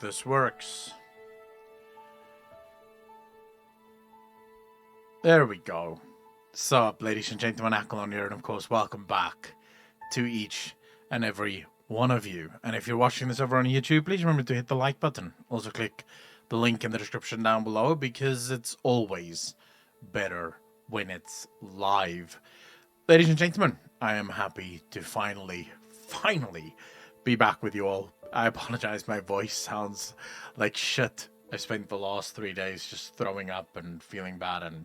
This works. There we go. Sup, ladies and gentlemen, Akalon here, and of course, welcome back to each and every one of you. And if you're watching this over on YouTube, please remember to hit the like button. Also, click the link in the description down below because it's always better when it's live. Ladies and gentlemen, I am happy to finally be back with you all. I apologize, my voice sounds like shit. I spent the last 3 days just throwing up and feeling bad and,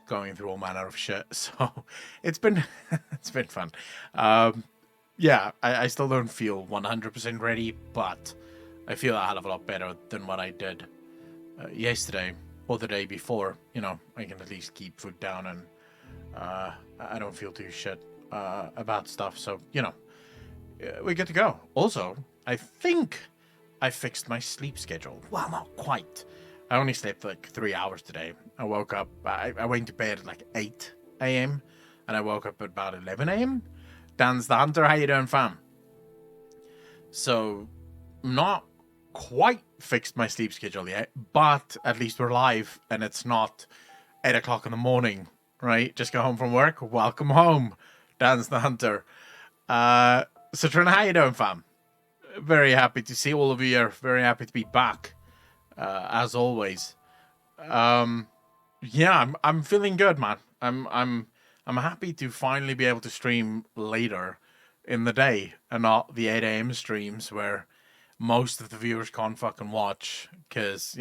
going through all manner of shit. So it's been fun. I still don't feel 100% ready, but I feel a hell of a lot better than what I did yesterday or the day before. I can at least keep food down and I don't feel too shit about stuff. So, we're good to go. Also, I think I fixed my sleep schedule. Well, not quite. I only slept like 3 hours today. I woke up, I went to bed at like 8 a.m. and I woke up at about 11 a.m. Dan's the Hunter, how you doing, fam? So, not quite fixed my sleep schedule yet, but at least we're live and it's not 8 o'clock in the morning, right? Just got home from work. Welcome home, Dan's the Hunter. So, Trina, how you doing, fam? Very happy to see all of you here. Very happy to be back, as always. I'm feeling good, man. I'm happy to finally be able to stream later in the day and not the 8 a.m. streams where most of the viewers can't fucking watch. Because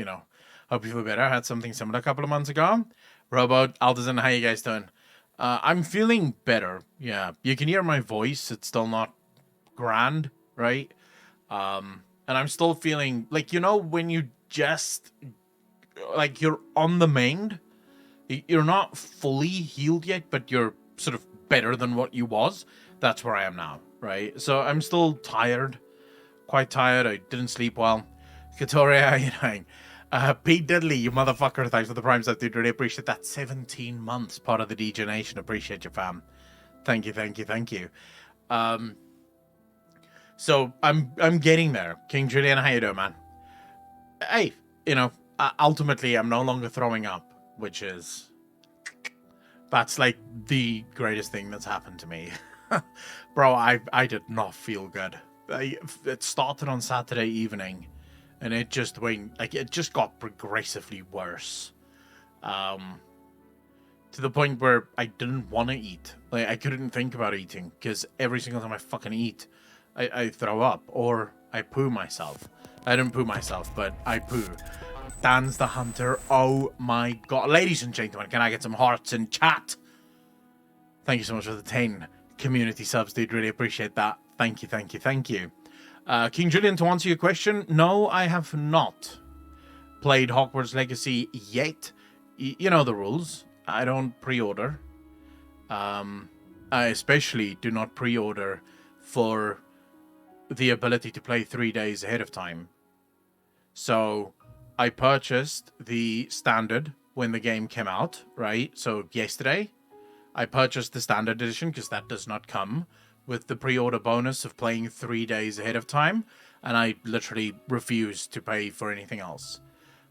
hope you feel better. I had something similar a couple of months ago. Robo, Aldazin, how you guys doing? I'm feeling better. Yeah, you can hear my voice. It's still not grand, right? And I'm still feeling like, when you just like you're on the mend, you're not fully healed yet, but you're sort of better than what you was. That's where I am now, right? So I'm still tired, quite tired. I didn't sleep well. Katoria, how you doing? Pete Diddley, you motherfucker, thanks for the prime stuff, dude. Really appreciate that. 17 months, part of the DJ Nation. Appreciate you, fam. Thank you. So I'm getting there. King Julian, how you doing, man? Hey, ultimately I'm no longer throwing up, which is that's like the greatest thing that's happened to me. Bro, I did not feel good. It started on Saturday evening and it just got progressively worse. To the point where I didn't want to eat. Like, I couldn't think about eating because every single time I fucking eat, I throw up or I poo myself. I didn't poo myself, but I poo. Dan's the Hunter. Oh my god. Ladies and gentlemen, can I get some hearts in chat? Thank you so much for the 10 community subs, dude. Really appreciate that. Thank you. King Julian, to answer your question, no, I have not played Hogwarts Legacy yet. You know the rules. I don't pre-order. I especially do not pre-order for the ability to play 3 days ahead of time. So I purchased the standard when the game came out, right? So yesterday, I purchased the standard edition because that does not come with the pre-order bonus of playing 3 days ahead of time, and I literally refuse to pay for anything else.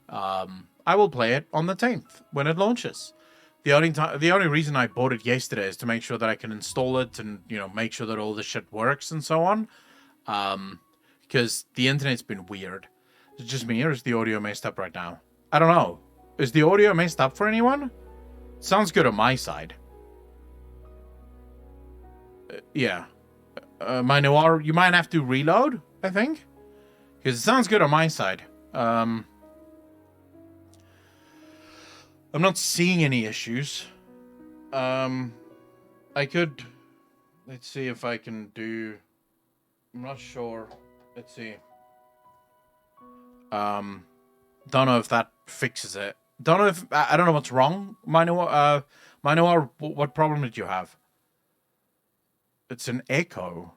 I will play it on the 10th when it launches. The only reason I bought it yesterday is to make sure that I can install it and make sure that all the shit works and so on. Because the internet's been weird. Is it just me or is the audio messed up right now? I don't know. Is the audio messed up for anyone? Sounds good on my side. Yeah. My Noir, you might have to reload, I think. Because it sounds good on my side. I'm not seeing any issues. I could... Let's see if I can do... I'm not sure. Let's see. Don't know if that fixes it. Don't know if... I don't know what's wrong. Minoar, what problem did you have? It's an echo.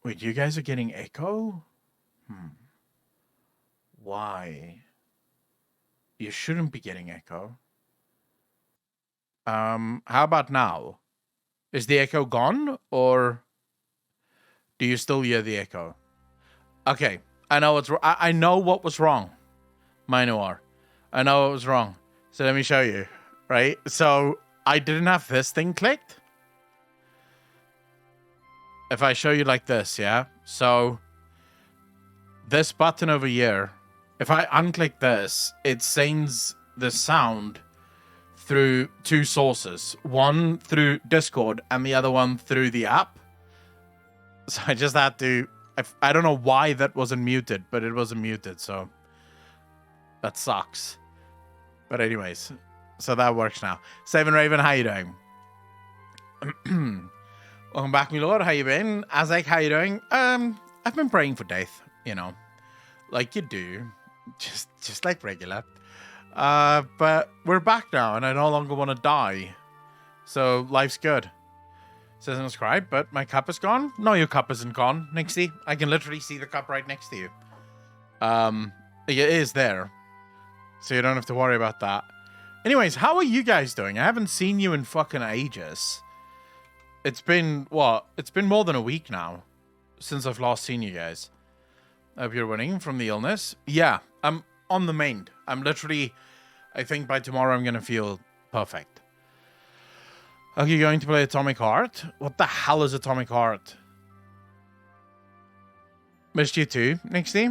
Wait, you guys are getting echo? Why? You shouldn't be getting echo. How about now? Is the echo gone, or do you still hear the echo? Okay, I know what's. I know what was wrong, Minoir. I know what was wrong. So let me show you. Right. So I didn't have this thing clicked. If I show you like this, yeah. So this button over here, if I unclick this, it sends the sound through two sources. One through Discord and the other one through the app. So I just had to... I don't know why that wasn't muted, but it wasn't muted, so... That sucks. But anyways, so that works now. Seven Raven, how you doing? Welcome back, my lord. How you been? Azek, how you doing? I've been praying for death, you know. Like you do. Just like regular. But we're back now, and I no longer want to die. So, life's good. Says unscribe, but my cup is gone? No, your cup isn't gone, Nixie. I can literally see the cup right next to you. It is there. So you don't have to worry about that. Anyways, how are you guys doing? I haven't seen you in fucking ages. It's been, what? It's been more than a week now since I've last seen you guys. I hope you're winning from the illness. Yeah, I'm on the mend. I'm literally, I think by tomorrow I'm going to feel perfect. Are you going to play Atomic Heart? What the hell is Atomic Heart? Missed you too, Nixie.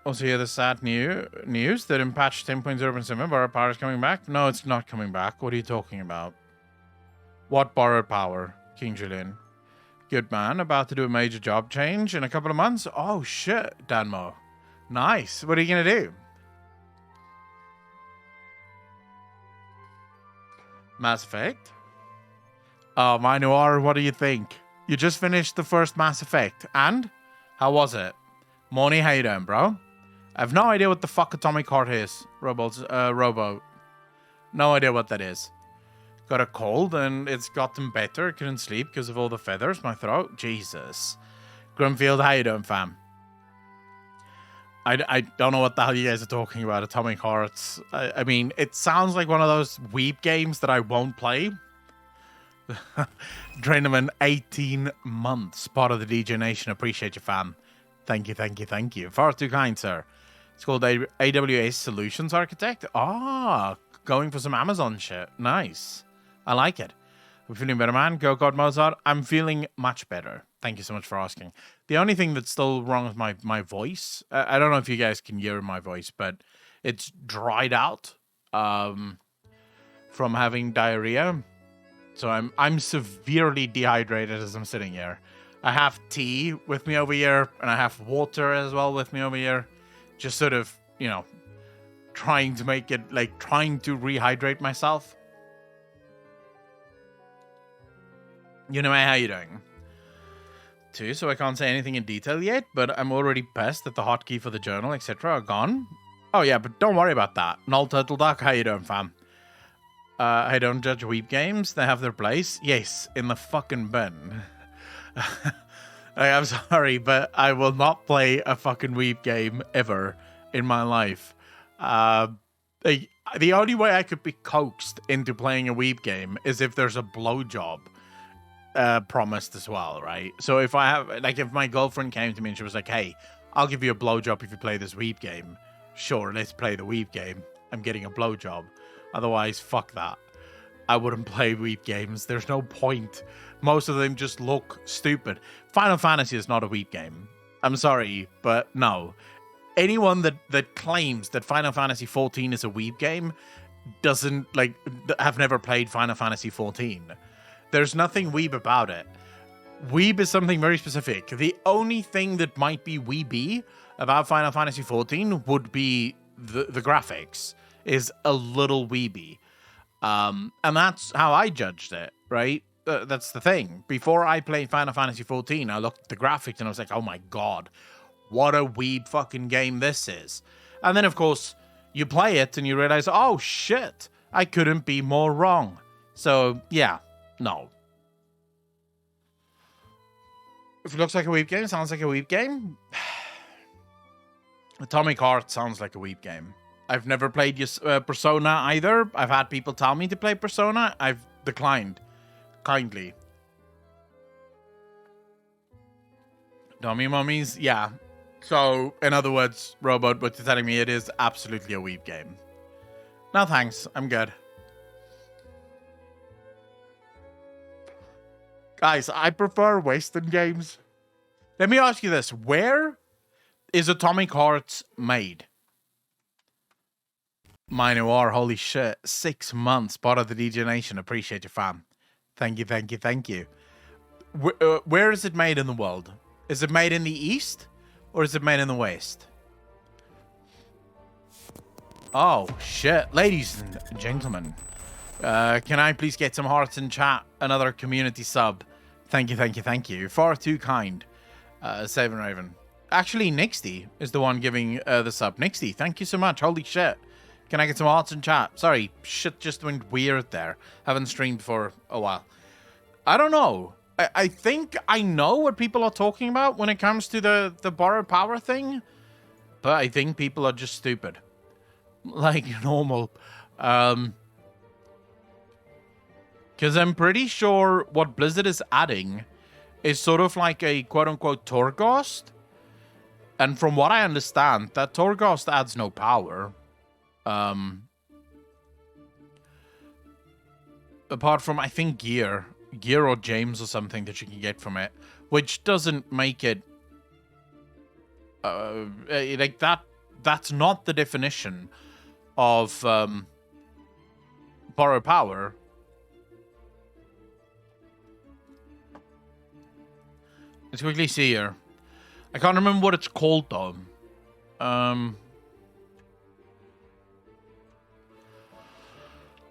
Also hear the sad news that in patch 10.0 Simon, borrowed power is coming back. No, it's not coming back. What are you talking about? What borrowed power, King Julian? Good man, about to do a major job change in a couple of months. Oh shit, Danmo. Nice. What are you gonna do? Mass Effect? Oh, Minoir, what do you think? You just finished the first Mass Effect, and? How was it? Moni, how you doing, bro? I have no idea what the fuck Atomic Heart is, Robo. No idea what that is. Got a cold, and it's gotten better. Couldn't sleep because of all the feathers. My throat. Jesus. Grimfield, how you doing, fam? I don't know what the hell you guys are talking about. Atomic Hearts. I mean, it sounds like one of those weeb games that I won't play. Drainaman, 18 months. Part of the DJ Nation. Appreciate you, fam. Thank you, thank you, thank you. Far too kind, sir. It's called AWS Solutions Architect. Ah, going for some Amazon shit. Nice. I like it. I'm feeling better, man. Go God Mozart. I'm feeling much better. Thank you so much for asking. The only thing that's still wrong with my voice, I don't know if you guys can hear my voice, but it's dried out from having diarrhea. So I'm severely dehydrated as I'm sitting here. I have tea with me over here, and I have water as well with me over here. Just sort of, you know, trying to make it, like, trying to rehydrate myself. You know, how you doing? Too, so I can't say anything in detail yet, but I'm already pissed that the hotkey for the journal, etc. are gone. Oh yeah, but don't worry about that. Null Turtle Duck, how you doing, fam? I don't judge weeb games. They have their place. Yes, in the fucking bin. I'm sorry, but I will not play a fucking weeb game ever in my life. The only way I could be coaxed into playing a weeb game is if there's a blowjob promised as well, right? So if I have, like, if my girlfriend came to me and she was like, hey, I'll give you a blowjob if you play this weeb game. Sure, let's play the weeb game. I'm getting a blowjob. Otherwise, fuck that. I wouldn't play weeb games. There's no point. Most of them just look stupid. Final Fantasy is not a weeb game. I'm sorry, but no. Anyone that claims that Final Fantasy 14 is a weeb game doesn't, like, have never played Final Fantasy 14. There's nothing weeb about it. Weeb is something very specific. The only thing that might be weeby about Final Fantasy 14 would be the graphics is a little weeby. And that's how I judged it, right? That's the thing. Before I played Final Fantasy 14, I looked at the graphics and I was like, oh my god, what a weeb fucking game this is. And then, of course, you play it and you realize, oh shit, I couldn't be more wrong. So, yeah, no. If it looks like a weeb game, sounds like a weeb game. Atomic Heart sounds like a weeb game. I've never played Persona either. I've had people tell me to play Persona. I've declined. Kindly. Dummy mummies, yeah. So, in other words, Robot, what you're telling me, it is absolutely a weeb game. No thanks, I'm good. Guys, I prefer Western games. Let me ask you this. Where is Atomic Heart made? Minoir, holy shit. 6 months, part of the DJ Nation. Appreciate you, fam. Thank you, thank you, thank you. Where is it made in the world? Is it made in the East? Or is it made in the West? Oh, shit. Ladies and gentlemen. Can I please get some hearts in chat? Another community sub. Thank you, thank you, thank you. Far too kind. Savin Raven. Actually, Nixty is the one giving the sub. Nixty, thank you so much. Holy shit. Can I get some hearts in chat? Sorry, shit just went weird there. Haven't streamed for a while. I don't know. I think I know what people are talking about when it comes to the borrow power thing. But I think people are just stupid. Like normal. Because I'm pretty sure what Blizzard is adding is sort of like a quote-unquote Torghast. And from what I understand, that Torghast adds no power. Apart from, I think, gear or gems or something that you can get from it. Which doesn't make it... like, that's not the definition of borrow power. Let's quickly see here. I can't remember what it's called though.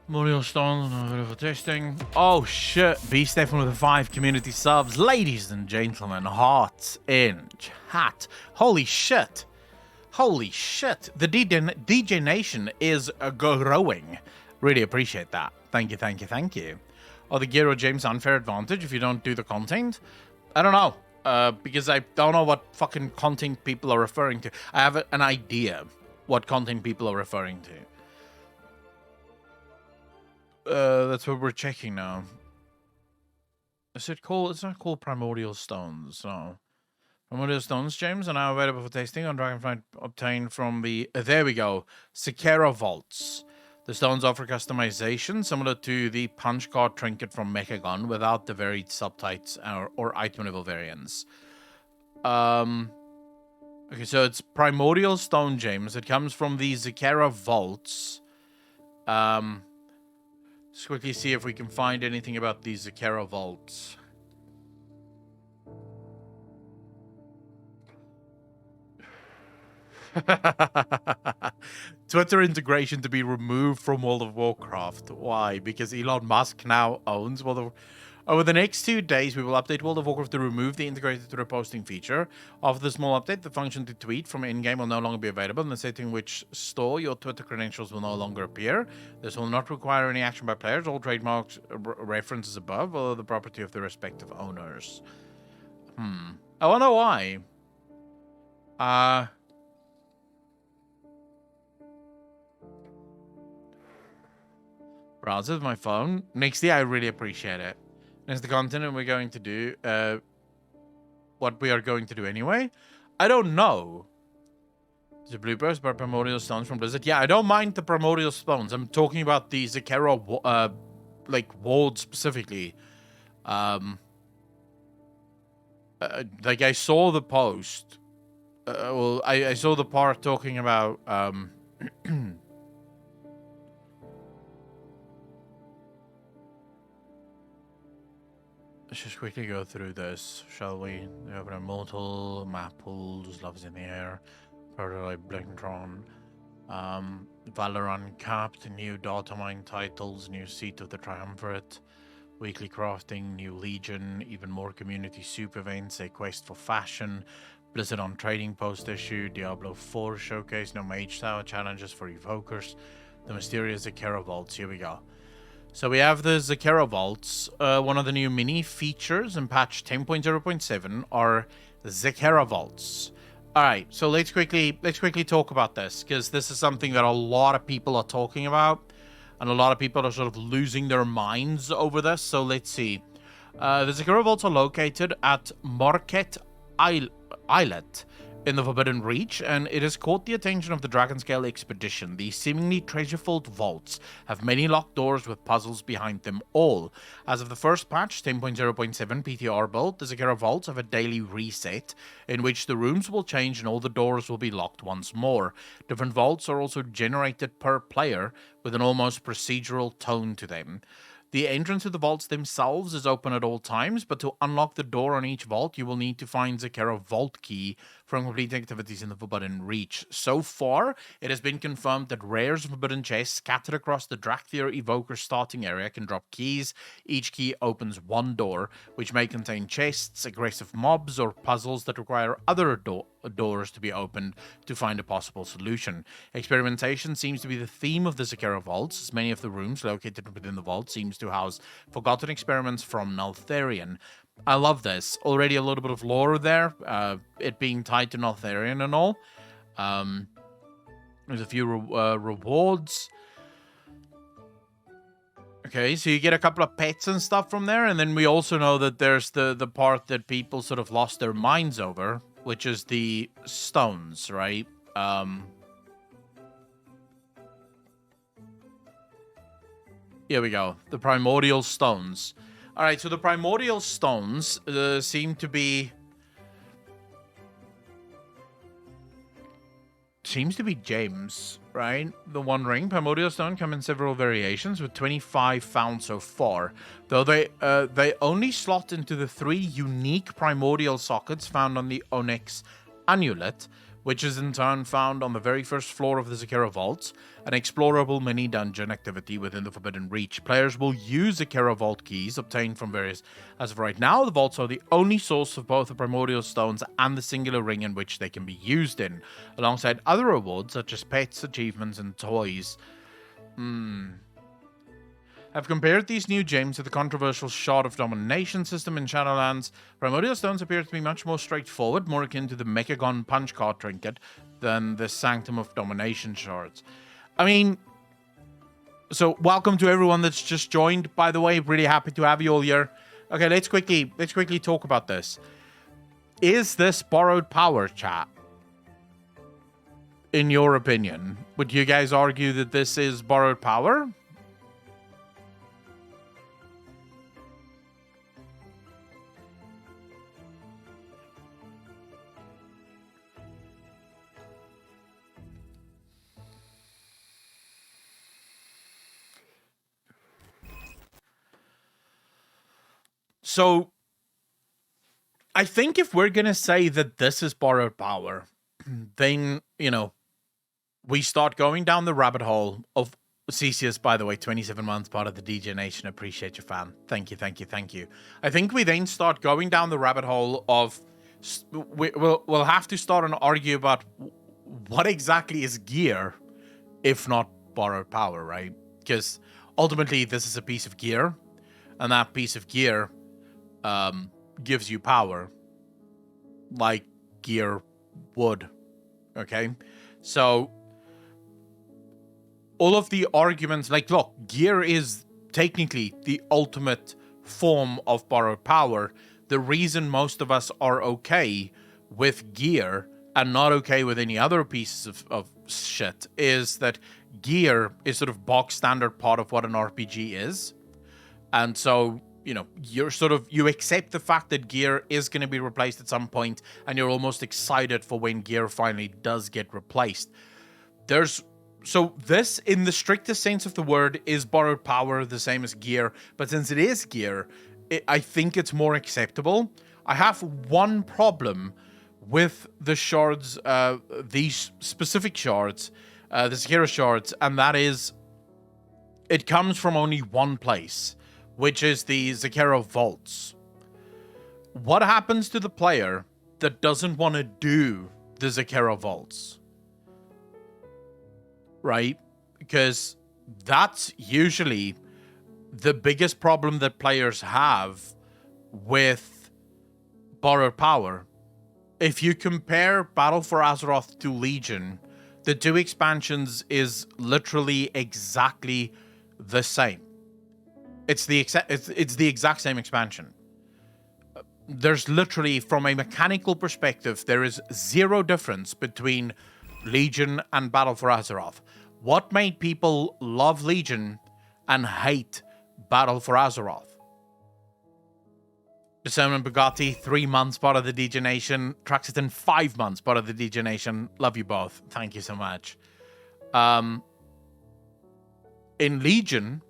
Mario Stone for testing. Oh shit. Beast Stefan with the 5 community subs. Ladies and gentlemen, hearts in chat. Holy shit. Holy shit. The DJ Nation is growing. Really appreciate that. Thank you, thank you, thank you. Are the gear or James unfair advantage if you don't do the content? I don't know. Because I don't know what fucking content people are referring to. I have an idea what content people are referring to. That's what we're checking now. Is it called? It's not called Primordial Stones. No. Primordial Stones, James, are now available for tasting on Dragonflight obtained from the... there we go. Sekera Vaults. The stones offer customization similar to the punch card trinket from Mechagon without the varied subtypes or item level variants. Okay, so it's Primordial Stone Gems. It comes from the Sekera Vaults. Let's quickly see if we can find anything about these Sekera Vaults. Twitter integration to be removed from World of Warcraft. Why? Because Elon Musk now owns World of Warcraft. Over the next 2 days, we will update World of Warcraft to remove the integrated Twitter posting feature. After the small update, the function to tweet from in-game will no longer be available, and the setting which store your Twitter credentials will no longer appear. This will not require any action by players. All trademarks references above are the property of the respective owners. I wonder why. Browser with my phone. Nixty, I really appreciate it. Is the content and we're going to do what we are going to do anyway? I don't know. The bloopers by Primordial Stones from Blizzard. Yeah, I don't mind the Primordial Stones. I'm talking about the Sekera like Ward specifically. Like I saw the post. Well, I saw the part talking about let's just quickly go through this, shall we? We have an Immortal, map pools, Loves in the Air, Prototype Blacktron, Valorant Capped, new data mine titles, new Seat of the Triumvirate, weekly crafting, new Legion, even more community soup events, a quest for fashion, Blizzard on Trading Post issue, Diablo 4 showcase, no Mage Tower challenges for Evokers, the mysterious Sekera Vaults. Here we go. So we have the Sekera Vaults. One of the new mini features in patch 10.0.7 are Sekera Vaults. All right, so let's quickly talk about this, because this is something that a lot of people are talking about, and a lot of people are sort of losing their minds over this. So let's see. The Sekera Vaults are located at Market Islet in the Forbidden Reach, and it has caught the attention of the Dragonscale Expedition. These seemingly treasure-filled vaults have many locked doors with puzzles behind them all. As of the first patch, 10.0.7 PTR build, the Zakera vaults have a daily reset, in which the rooms will change and all the doors will be locked once more. Different vaults are also generated per player, with an almost procedural tone to them. The entrance to the vaults themselves is open at all times, but to unlock the door on each vault, you will need to find Zakera Vault Key from completing activities in the Forbidden Reach. So far, it has been confirmed that rares of Forbidden chests scattered across the Drakthir Evoker starting area can drop keys. Each key opens one door, which may contain chests, aggressive mobs, or puzzles that require other doors to be opened to find a possible solution. Experimentation seems to be the theme of the Zakera vaults, as many of the rooms located within the vault seems to house forgotten experiments from Neltharion. I love this. Already a little bit of lore there, it being tied to Neltharion and all. There's a few rewards. Okay, so you get a couple of pets and stuff from there, and then we also know that there's the part that people sort of lost their minds over, which is the stones, right? Here we go. The primordial stones. All right, so the primordial stones seem to be... Seems to be gems, right? The One Ring primordial stone come in several variations, with 25 found so far. Though they only slot into the 3 unique primordial sockets found on the Onyx Amulet, which is in turn found on the very first floor of the Zakera Vaults, an explorable mini-dungeon activity within the Forbidden Reach. Players will use Zakera Vault keys obtained from various... As of right now, the vaults are the only source of both the primordial stones and the singular ring in which they can be used in, alongside other rewards such as pets, achievements, and toys. I've compared these new gems to the controversial Shard of Domination system in Shadowlands. Primordial stones appear to be much more straightforward, more akin to the Mechagon punch card trinket than the Sanctum of Domination shards. I mean, so welcome to everyone that's just joined, by the way. Really happy to have you all here. Okay, let's quickly talk about this. Is this borrowed power, chat? In your opinion, would you guys argue that this is borrowed power? So, I think if we're going to say that this is borrowed power, then, you know, we start going down the rabbit hole of Cesius, by the way, 27 months, part of the DJ Nation. Appreciate you, fam. Thank you, thank you, thank you. I think we then start going down the rabbit hole of... We'll have to start and argue about what exactly is gear, if not borrowed power, right? Because ultimately, this is a piece of gear, and that piece of gear... gives you power, like gear would. Okay, so all of the arguments, like, look, gear is technically the ultimate form of borrowed power. The reason most of us are okay with gear and not okay with any other pieces of shit is that gear is sort of box standard part of what an RPG is, and so, you know, you accept the fact that gear is going to be replaced at some point, and you're almost excited for when gear finally does get replaced. So this, in the strictest sense of the word, is borrowed power, the same as gear, but since it is gear, I think it's more acceptable. I have one problem with the shards, these specific shards, the Zakera shards, and that is, it comes from only one place, which is the Zakera Vaults. What happens to the player that doesn't want to do the Zakera Vaults? Right? Because that's usually the biggest problem that players have with borrowed power. If you compare Battle for Azeroth to Legion, the 2 expansions is literally exactly the same. It's the exact same expansion. there's literally, from a mechanical perspective, there is zero difference between Legion and Battle for Azeroth. What made people love Legion and hate Battle for Azeroth? Discernment Bugatti, 3 months part of the DJ Nation. Traxiton, 5 months part of the DJ Nation. Love you both. Thank you so much. In Legion,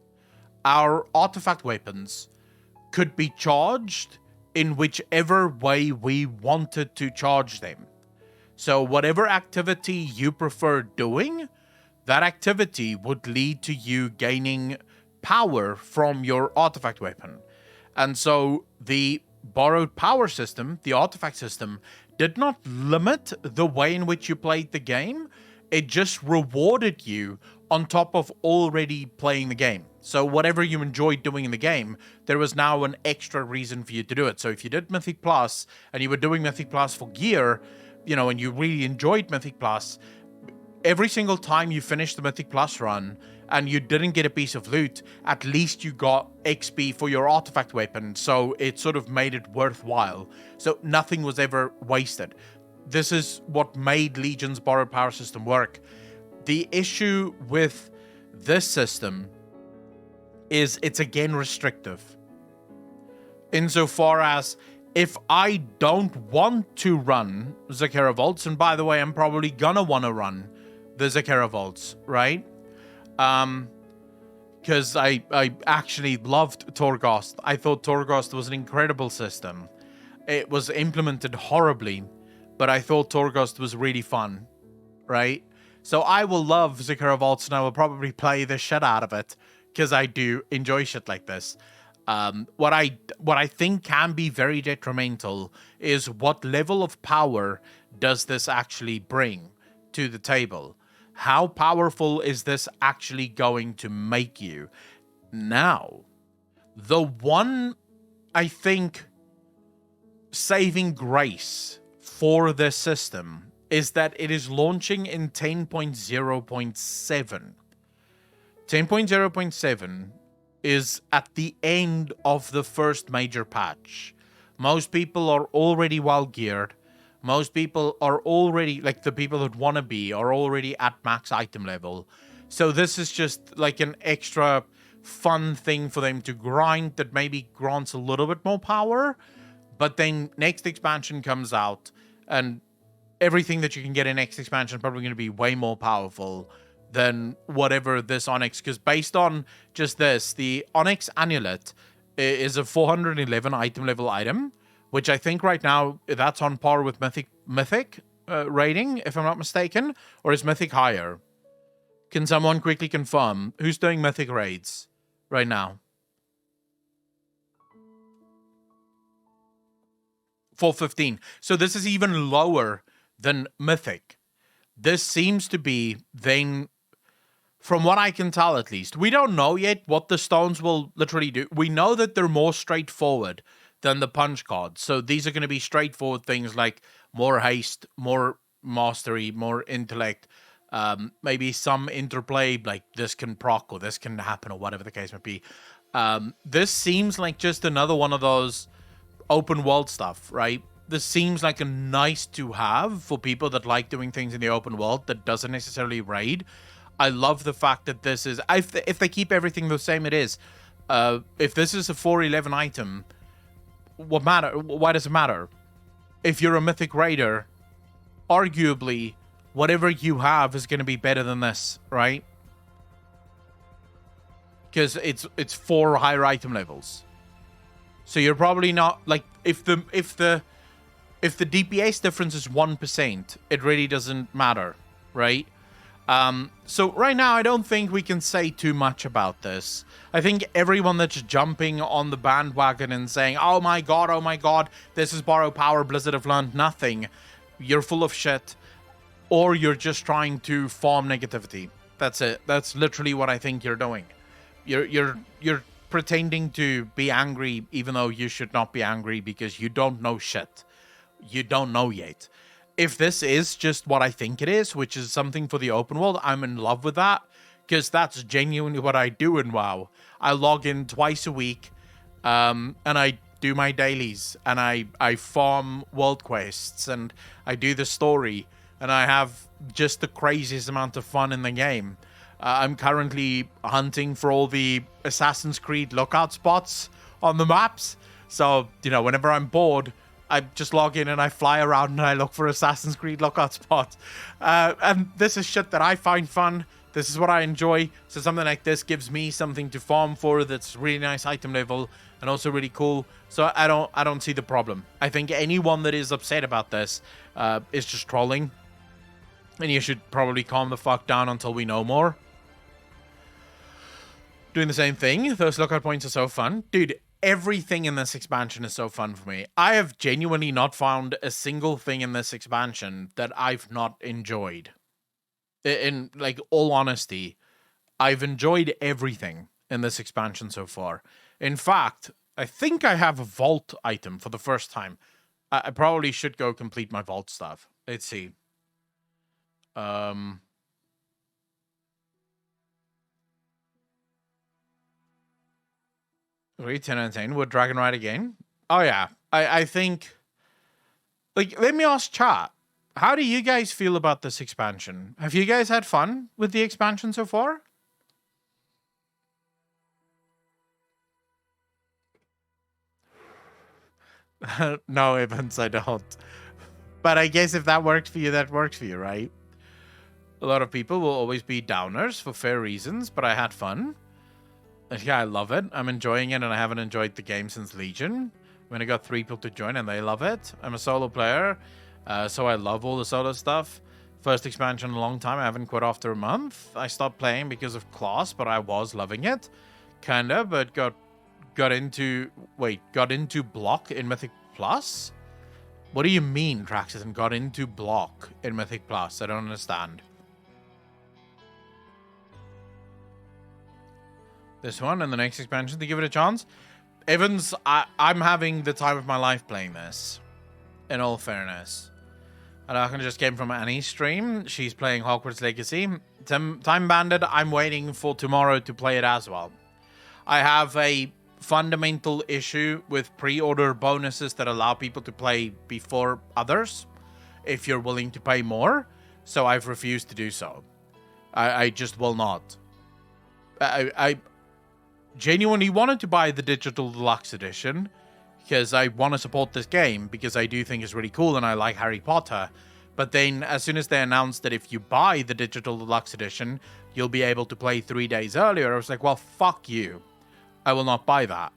our artifact weapons could be charged in whichever way we wanted to charge them. So whatever activity you prefer doing, that activity would lead to you gaining power from your artifact weapon. And so the borrowed power system, the artifact system, did not limit the way in which you played the game. It just rewarded you on top of already playing the game. So whatever you enjoyed doing in the game, there was now an extra reason for you to do it. So if you did Mythic Plus and you were doing Mythic Plus for gear, you know, and you really enjoyed Mythic Plus, every single time you finished the Mythic Plus run and you didn't get a piece of loot, at least you got XP for your artifact weapon. So it sort of made it worthwhile. So nothing was ever wasted. This is what made Legion's borrowed power system work. The issue with this system is it's again restrictive. Insofar as if I don't want to run Zakera Vaults, and by the way, I'm probably gonna want to run the Zakera Vaults, right? Because I actually loved Torghast. I thought Torghast was an incredible system. It was implemented horribly, but I thought Torghast was really fun, right? So I will love Zakera Vaults, and I will probably play the shit out of it, because I do enjoy shit like this. What I think can be very detrimental is what level of power does this actually bring to the table? How powerful is this actually going to make you? Now, the one, I think, saving grace for this system is that it is launching in 10.0.7. 10.0.7 is at the end of the first major patch. Most people are already well geared. Most people are already, like the people that want to be, are already at max item level. So this is just like an extra fun thing for them to grind that maybe grants a little bit more power. But then next expansion comes out and everything that you can get in next expansion is probably going to be way more powerful than whatever this Onyx, because based on just this, the Onyx Amulet is a 411 item level item, which I think right now that's on par with Mythic rating, if I'm not mistaken, or is Mythic higher? Can someone quickly confirm who's doing Mythic raids right now? 415. So this is even lower than Mythic. This seems to be then, from what I can tell at least, we don't know yet what the stones will literally do. We know that they're more straightforward than the punch cards. So these are going to be straightforward things like more haste, more mastery, more intellect, maybe some interplay, like this can proc or this can happen or whatever the case may be. This seems like just another one of those open world stuff, right? This seems like a nice to have for people that like doing things in the open world that doesn't necessarily raid. I love the fact that this is, if they keep everything the same it is, if this is a 411 item, why does it matter? If you're a Mythic Raider, arguably, whatever you have is going to be better than this, right? Because it's 4 higher item levels. So you're probably not, like, if the DPS difference is 1%, it really doesn't matter, right? So right now, I don't think we can say too much about this. I think everyone that's jumping on the bandwagon and saying, oh my god, this is borrowed power, Blizzard have learned nothing, you're full of shit, or you're just trying to farm negativity. That's it. That's literally what I think you're doing. You're pretending to be angry even though you should not be angry because you don't know shit. You don't know yet. If this is just what I think it is, which is something for the open world, I'm in love with that, because that's genuinely what I do in WoW. I log in twice a week, and I do my dailies and I farm world quests and I do the story and I have just the craziest amount of fun in the game. I'm currently hunting for all the Assassin's Creed lookout spots on the maps. So, you know, whenever I'm bored, I just log in and I fly around and I look for Assassin's Creed lookout spots. And this is shit that I find fun. This is what I enjoy. So something like this gives me something to farm for that's really nice item level and also really cool. So I don't see the problem. I think anyone that is upset about this is just trolling. And you should probably calm the fuck down until we know more. Doing the same thing. Those lookout points are so fun. Dude, everything in this expansion is so fun for me. I have genuinely not found a single thing in this expansion that I've not enjoyed. In, like, all honesty, I've enjoyed everything in this expansion so far. In fact, I think I have a vault item for the first time. I probably should go complete my vault stuff. Let's see. Read 10 and 10. Would Dragon ride again? Oh, yeah. I think... Like, let me ask chat. How do you guys feel about this expansion? Have you guys had fun with the expansion so far? No, Evans, I don't. But I guess if that worked for you, that works for you, right? A lot of people will always be downers for fair reasons, but I had fun. Yeah, I love it. I'm enjoying it, and I haven't enjoyed the game since Legion. When I got 3 people to join, and they love it. I'm a solo player, so I love all the solo stuff. First expansion in a long time. I haven't quit after a month. I stopped playing because of class, but I was loving it. Kinda, but got into block in Mythic Plus? What do you mean, Traxxas, and got into block in Mythic Plus? I don't understand. This one and the next expansion to give it a chance. Evans, I'm having the time of my life playing this. In all fairness. And I just came from Annie's stream. She's playing Hogwarts Legacy. Time Bandit, I'm waiting for tomorrow to play it as well. I have a fundamental issue with pre-order bonuses that allow people to play before others. If you're willing to pay more. So I've refused to do so. I just will not. I genuinely wanted to buy the digital deluxe edition because I want to support this game because I do think it's really cool and I like Harry Potter. But then as soon as they announced that if you buy the digital deluxe edition, you'll be able to play 3 days earlier, I was like, well, fuck you. I will not buy that.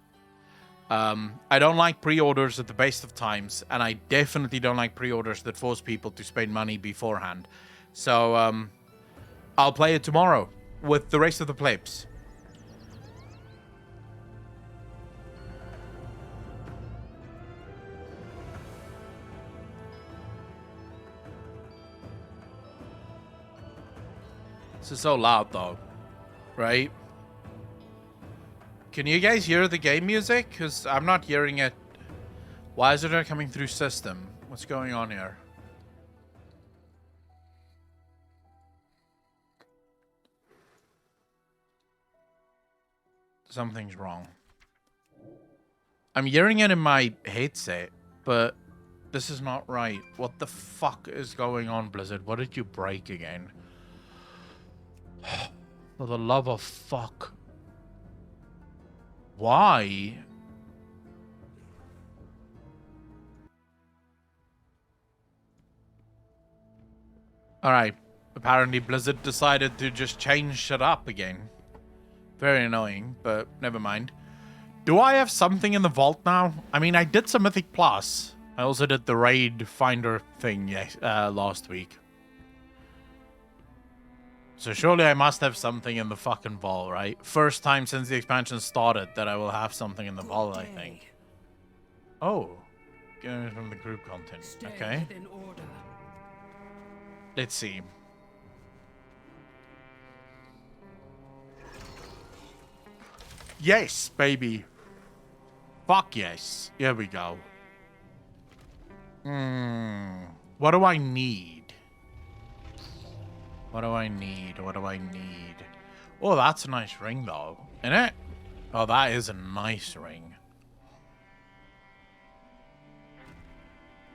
I don't like pre-orders at the best of times, and I definitely don't like pre-orders that force people to spend money beforehand. So I'll play it tomorrow with the rest of the plebs. This is so loud, though. Right? Can you guys hear the game music? Because I'm not hearing it. Why is it not coming through system? What's going on here? Something's wrong. I'm hearing it in my headset, but this is not right. What the fuck is going on, Blizzard? What did you break again? For the love of fuck. Why? Alright. Apparently Blizzard decided to just change shit up again. Very annoying, but never mind. Do I have something in the vault now? I mean, I did some Mythic Plus. I also did the raid finder thing last week. So surely I must have something in the fucking vault, right? First time since the expansion started that I will have something in the vault, I think. Oh. Going from the group content. Okay. Let's see. Yes, baby. Fuck yes. Here we go. What do I need? What do I need? What do I need? Oh, that's a nice ring, though. Isn't it? Oh, that is a nice ring.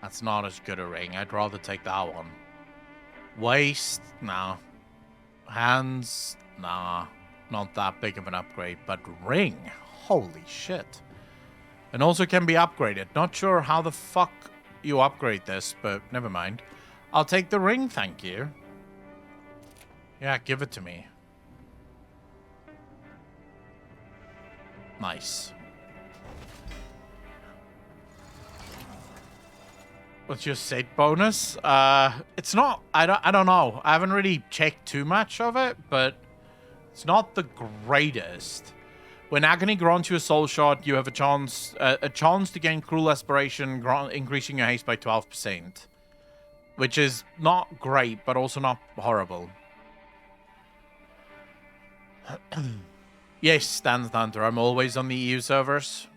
That's not as good a ring. I'd rather take that one. Waist? Nah. Hands? Nah. Not that big of an upgrade. But ring? Holy shit. And also can be upgraded. Not sure how the fuck you upgrade this, but never mind. I'll take the ring, thank you. Yeah, give it to me. Nice. What's your set bonus? It's not. I don't know. I haven't really checked too much of it, but it's not the greatest. When Agony grants you a soul shot, you have a chance to gain Cruel Aspiration, increasing your haste by 12%, which is not great, but also not horrible. Yes, Stan Hunter. I'm always on the EU servers.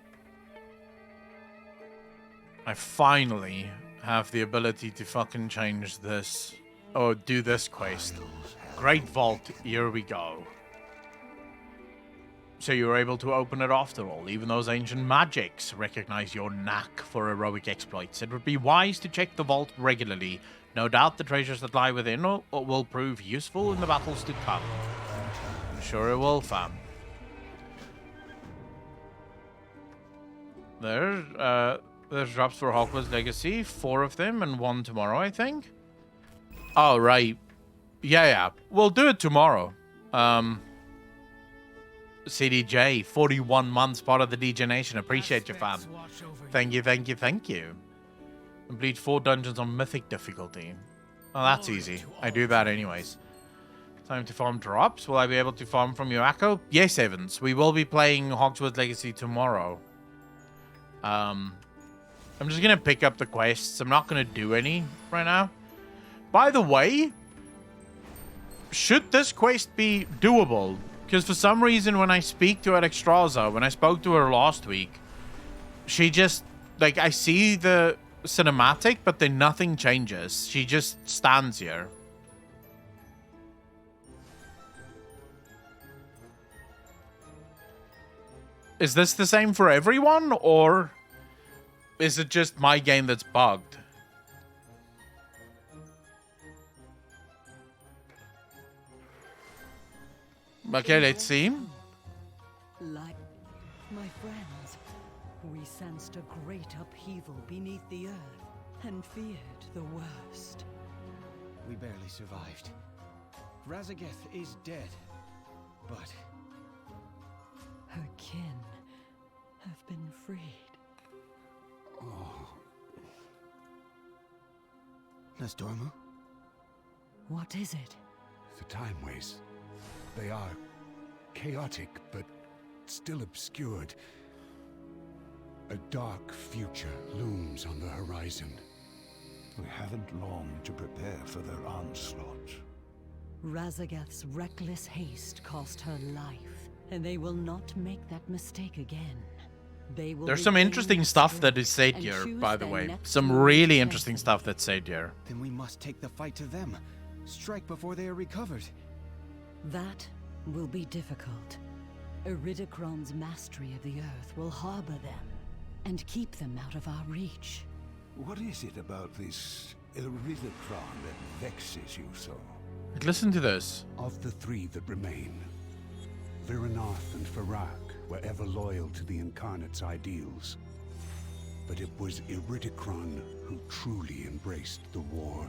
I finally have the ability to fucking change this. Or do this quest. Great Vault, here we go. So you were able to open it after all. Even those ancient magics recognize your knack for heroic exploits. It would be wise to check the vault regularly. No doubt the treasures that lie within will prove useful in the battles to come. I'm sure it will, fam. There's drops for Hogwarts Legacy. 4 of them and 1 tomorrow, I think. Oh, right. Yeah. We'll do it tomorrow. CDJ, 41 months, part of the DJ Nation. Appreciate you, fam. Thank you. Complete 4 dungeons on Mythic difficulty. Oh, that's easy. I do that anyways. Time to farm drops. Will I be able to farm from Yoako? Yes, Evans. We will be playing Hogwarts Legacy tomorrow. I'm just going to pick up the quests. I'm not going to do any right now. By the way, should this quest be doable? Because for some reason, when I speak to Alexstrasza, when I spoke to her last week, she just, like, I see the cinematic, but then nothing changes. She just stands here. Is this the same for everyone, or is it just my game that's bugged? Okay, let's see. Like my friends, we sensed a great upheaval beneath the earth and feared the worst. We barely survived. Razageth is dead, but her kin have been freed. Oh. Nasdormu? What is it? The Time Ways. They are chaotic, but still obscured. A dark future looms on the horizon. We haven't long to prepare for their onslaught. Razageth's reckless haste cost her life, and they will not make that mistake again. They will. There's some interesting stuff that is said here, by the way. Some really interesting stuff that's said here. Then we must take the fight to them. Strike before they are recovered. That will be difficult. Iridikron's mastery of the earth will harbor them and keep them out of our reach. What is it about this Iridikron that vexes you so? Listen to this. Of the 3 that remain, Viranath and Farak were ever loyal to the Incarnate's ideals. But it was Iridikron who truly embraced the war.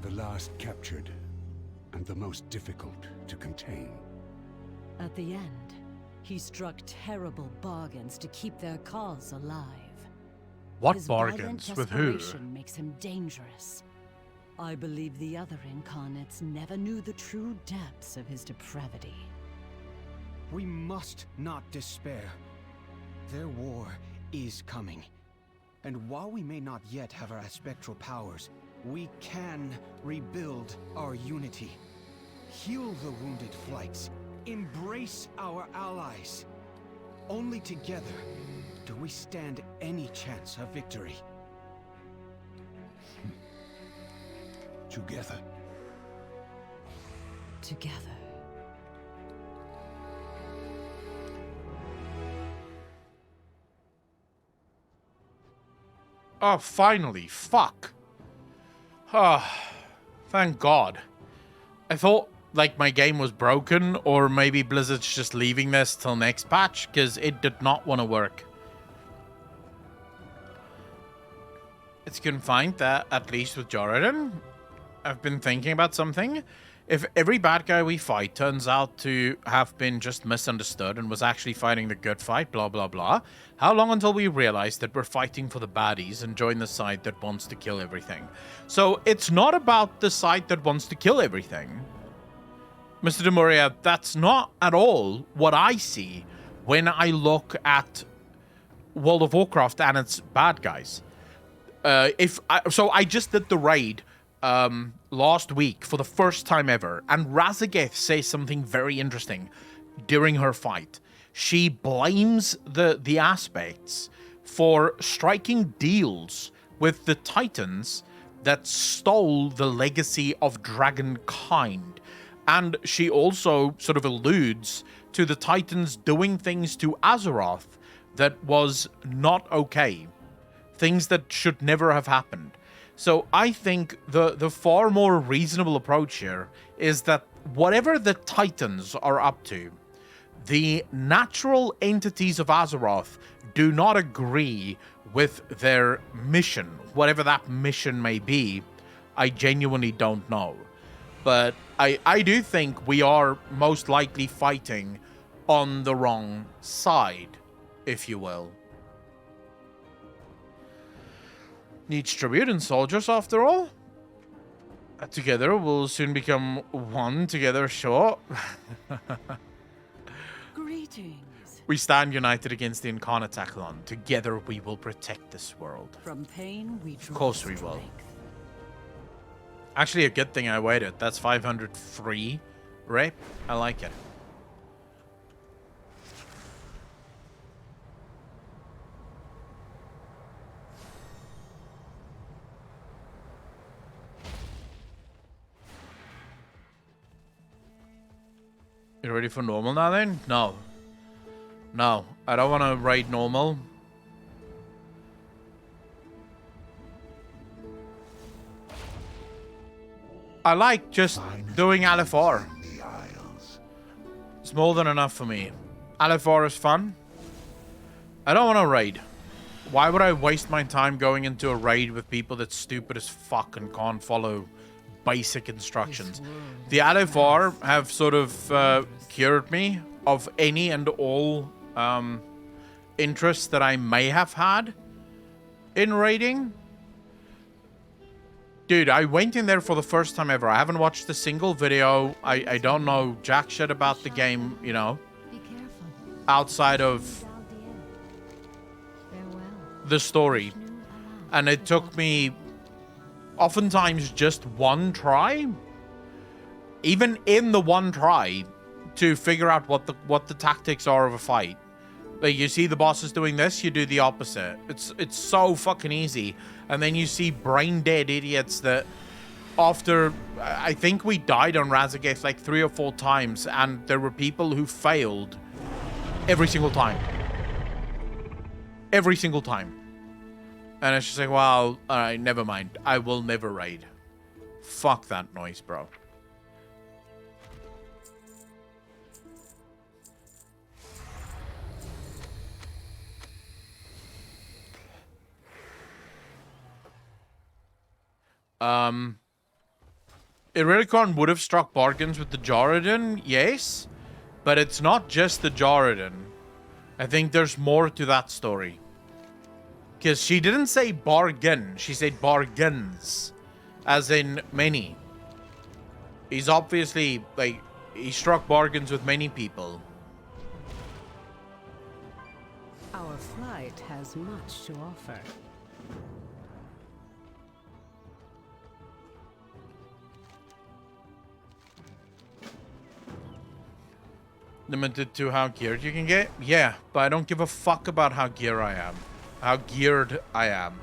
The last captured, and the most difficult to contain. At the end, he struck terrible bargains to keep their cause alive. What His bargains? violent With who? desperation makes him dangerous. I believe the other Incarnates never knew the true depths of his depravity. We must not despair. Their war is coming. And while we may not yet have our spectral powers, we can rebuild our unity. Heal the wounded flights. Embrace our allies. Only together do we stand any chance of victory. Together. Together. Oh, finally. Fuck. Ah, thank God. I thought, like, my game was broken, or maybe Blizzard's just leaving this till next patch, because it did not want to work. It's confined that, at least with Jordan, I've been thinking about something. If every bad guy we fight turns out to have been just misunderstood and was actually fighting the good fight, blah, blah, blah, how long until we realize that we're fighting for the baddies and join the side that wants to kill everything? So it's not about the side that wants to kill everything. Mr. Demuria, that's not at all what I see when I look at World of Warcraft and its bad guys. So I just did the raid last week for the first time ever, and Razageth says something very interesting during her fight. She blames the aspects for striking deals with the Titans that stole the legacy of Dragonkind. And she also sort of alludes to the Titans doing things to Azeroth that was not okay. Things that should never have happened. So I think the far more reasonable approach here is that whatever the Titans are up to, the natural entities of Azeroth do not agree with their mission. Whatever that mission may be, I genuinely don't know. But I do think we are most likely fighting on the wrong side, if you will. Needs tribute and soldiers, after all. Together we'll soon become one. Together, sure. Greetings. We stand united against the Incarnate Athlon. Together we will protect this world. From pain we draw Of course we will. strength. Actually, a good thing I waited. That's 500 free rep. I like it. You ready for normal now then? No. No, I don't want to raid normal. I like just doing LFR. It's more than enough for me. LFR is fun. I don't want to raid. Why would I waste my time going into a raid with people that's stupid as fuck and can't follow basic instructions? The LFR have sort of cured me of any and all interests that I may have had in raiding. Dude, I went in there for the first time ever. I haven't watched a single video. I don't know jack shit about the game, you know, outside of the story. And it took me oftentimes just one try, even in the one try, to figure out what the tactics are of a fight. Like, you see the bosses doing this, you do the opposite. It's so fucking easy. And then you see brain dead idiots that after, I think we died on Razageth like 3 or 4 times, and there were people who failed every single time. Every single time. And it's just like, well, alright, never mind. I will never raid. Fuck that noise, bro. Iridicon would have struck bargains with the Jordan, yes, but it's not just the Jordan. I think there's more to that story. Because she didn't say bargain, she said bargains, as in many. He's obviously, like, he struck bargains with many people. Our flight has much to offer. Limited to how geared you can get? Yeah, but I don't give a fuck about how geared I am.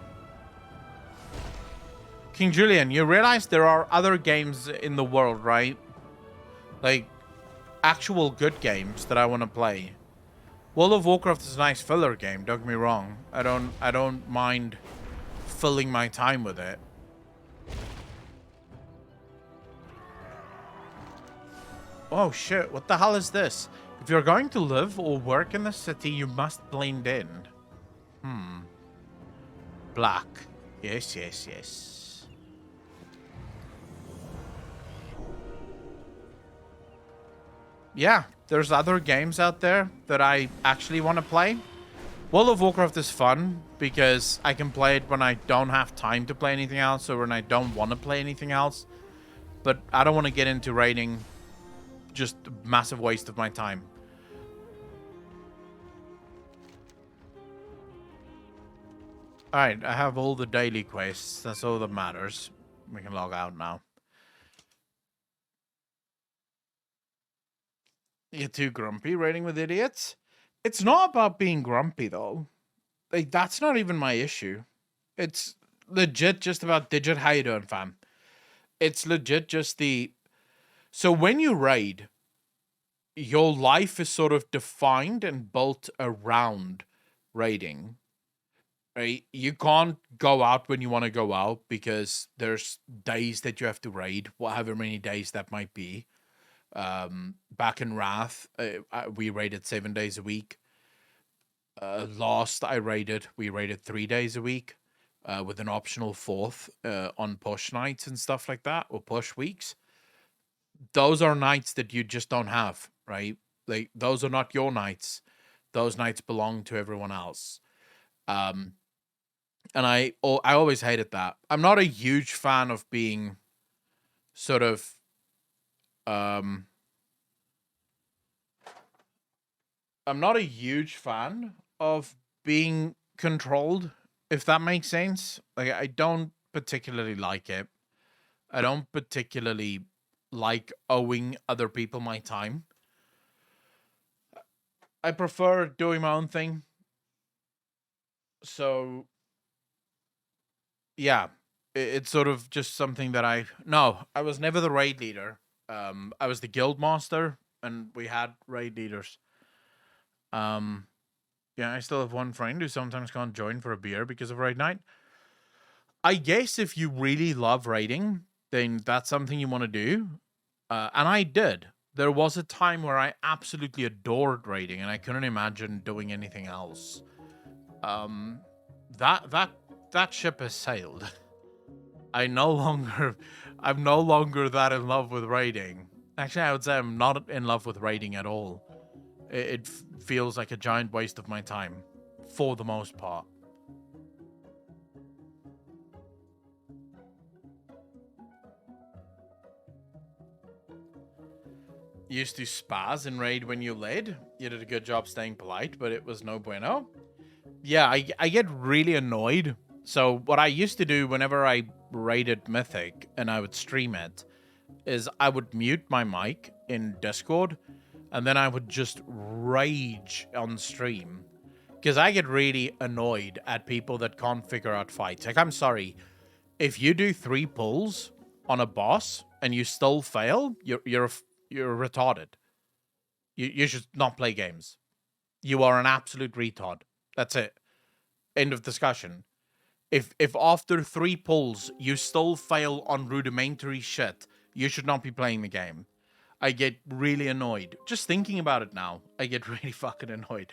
King Julian, you realize there are other games in the world, right? Like, actual good games that I want to play. World of Warcraft is a nice filler game, don't get me wrong. I don't mind filling my time with it. Oh shit, what the hell is this? If you're going to live or work in the city, you must blend in. Black. Yes, yes, yes. Yeah, there's other games out there that I actually want to play. World of Warcraft is fun because I can play it when I don't have time to play anything else or when I don't want to play anything else. But I don't want to get into raiding. Just a massive waste of my time. Alright, I have all the daily quests. That's all that matters. We can log out now. You're too grumpy raiding with idiots? It's not about being grumpy, though. Like, that's not even my issue. It's legit just about Digit. How you doing, fam? It's legit just the... So when you raid, your life is sort of defined and built around raiding. Right? You can't go out when you want to go out because there's days that you have to raid, however many days that might be. Back in Wrath, we raided 7 days a week. Lost, we raided 3 days a week, with an optional 4th on push nights and stuff like that, or push weeks. Those are nights that you just don't have, right? Like, those are not your nights. Those nights belong to everyone else. And I always hated that. I'm not a huge fan of being sort of I'm not a huge fan of being controlled, if that makes sense. Like, I don't particularly like it. I don't particularly like owing other people my time. I prefer doing my own thing. So, yeah, it's sort of just something that I was never the raid leader. I was the guild master, and we had raid leaders. Yeah, I still have one friend who sometimes can't join for a beer because of raid night. I guess if you really love raiding, then that's something you want to do. And I did. There was a time where I absolutely adored raiding, and I couldn't imagine doing anything else. That ship has sailed. I'm no longer that in love with raiding. Actually, I would say I'm not in love with raiding at all. It feels like a giant waste of my time, for the most part. You used to spaz and raid when you led. You did a good job staying polite, but it was no bueno. Yeah, I get really annoyed. So what I used to do whenever I raided Mythic and I would stream it is I would mute my mic in Discord and then I would just rage on stream because I get really annoyed at people that can't figure out fights. Like, I'm sorry, if you do 3 pulls on a boss and you still fail, you're retarded. You should not play games. You are an absolute retard. That's it. End of discussion. If after 3 pulls you still fail on rudimentary shit, you should not be playing the game. I get really annoyed. Just thinking about it now, I get really fucking annoyed.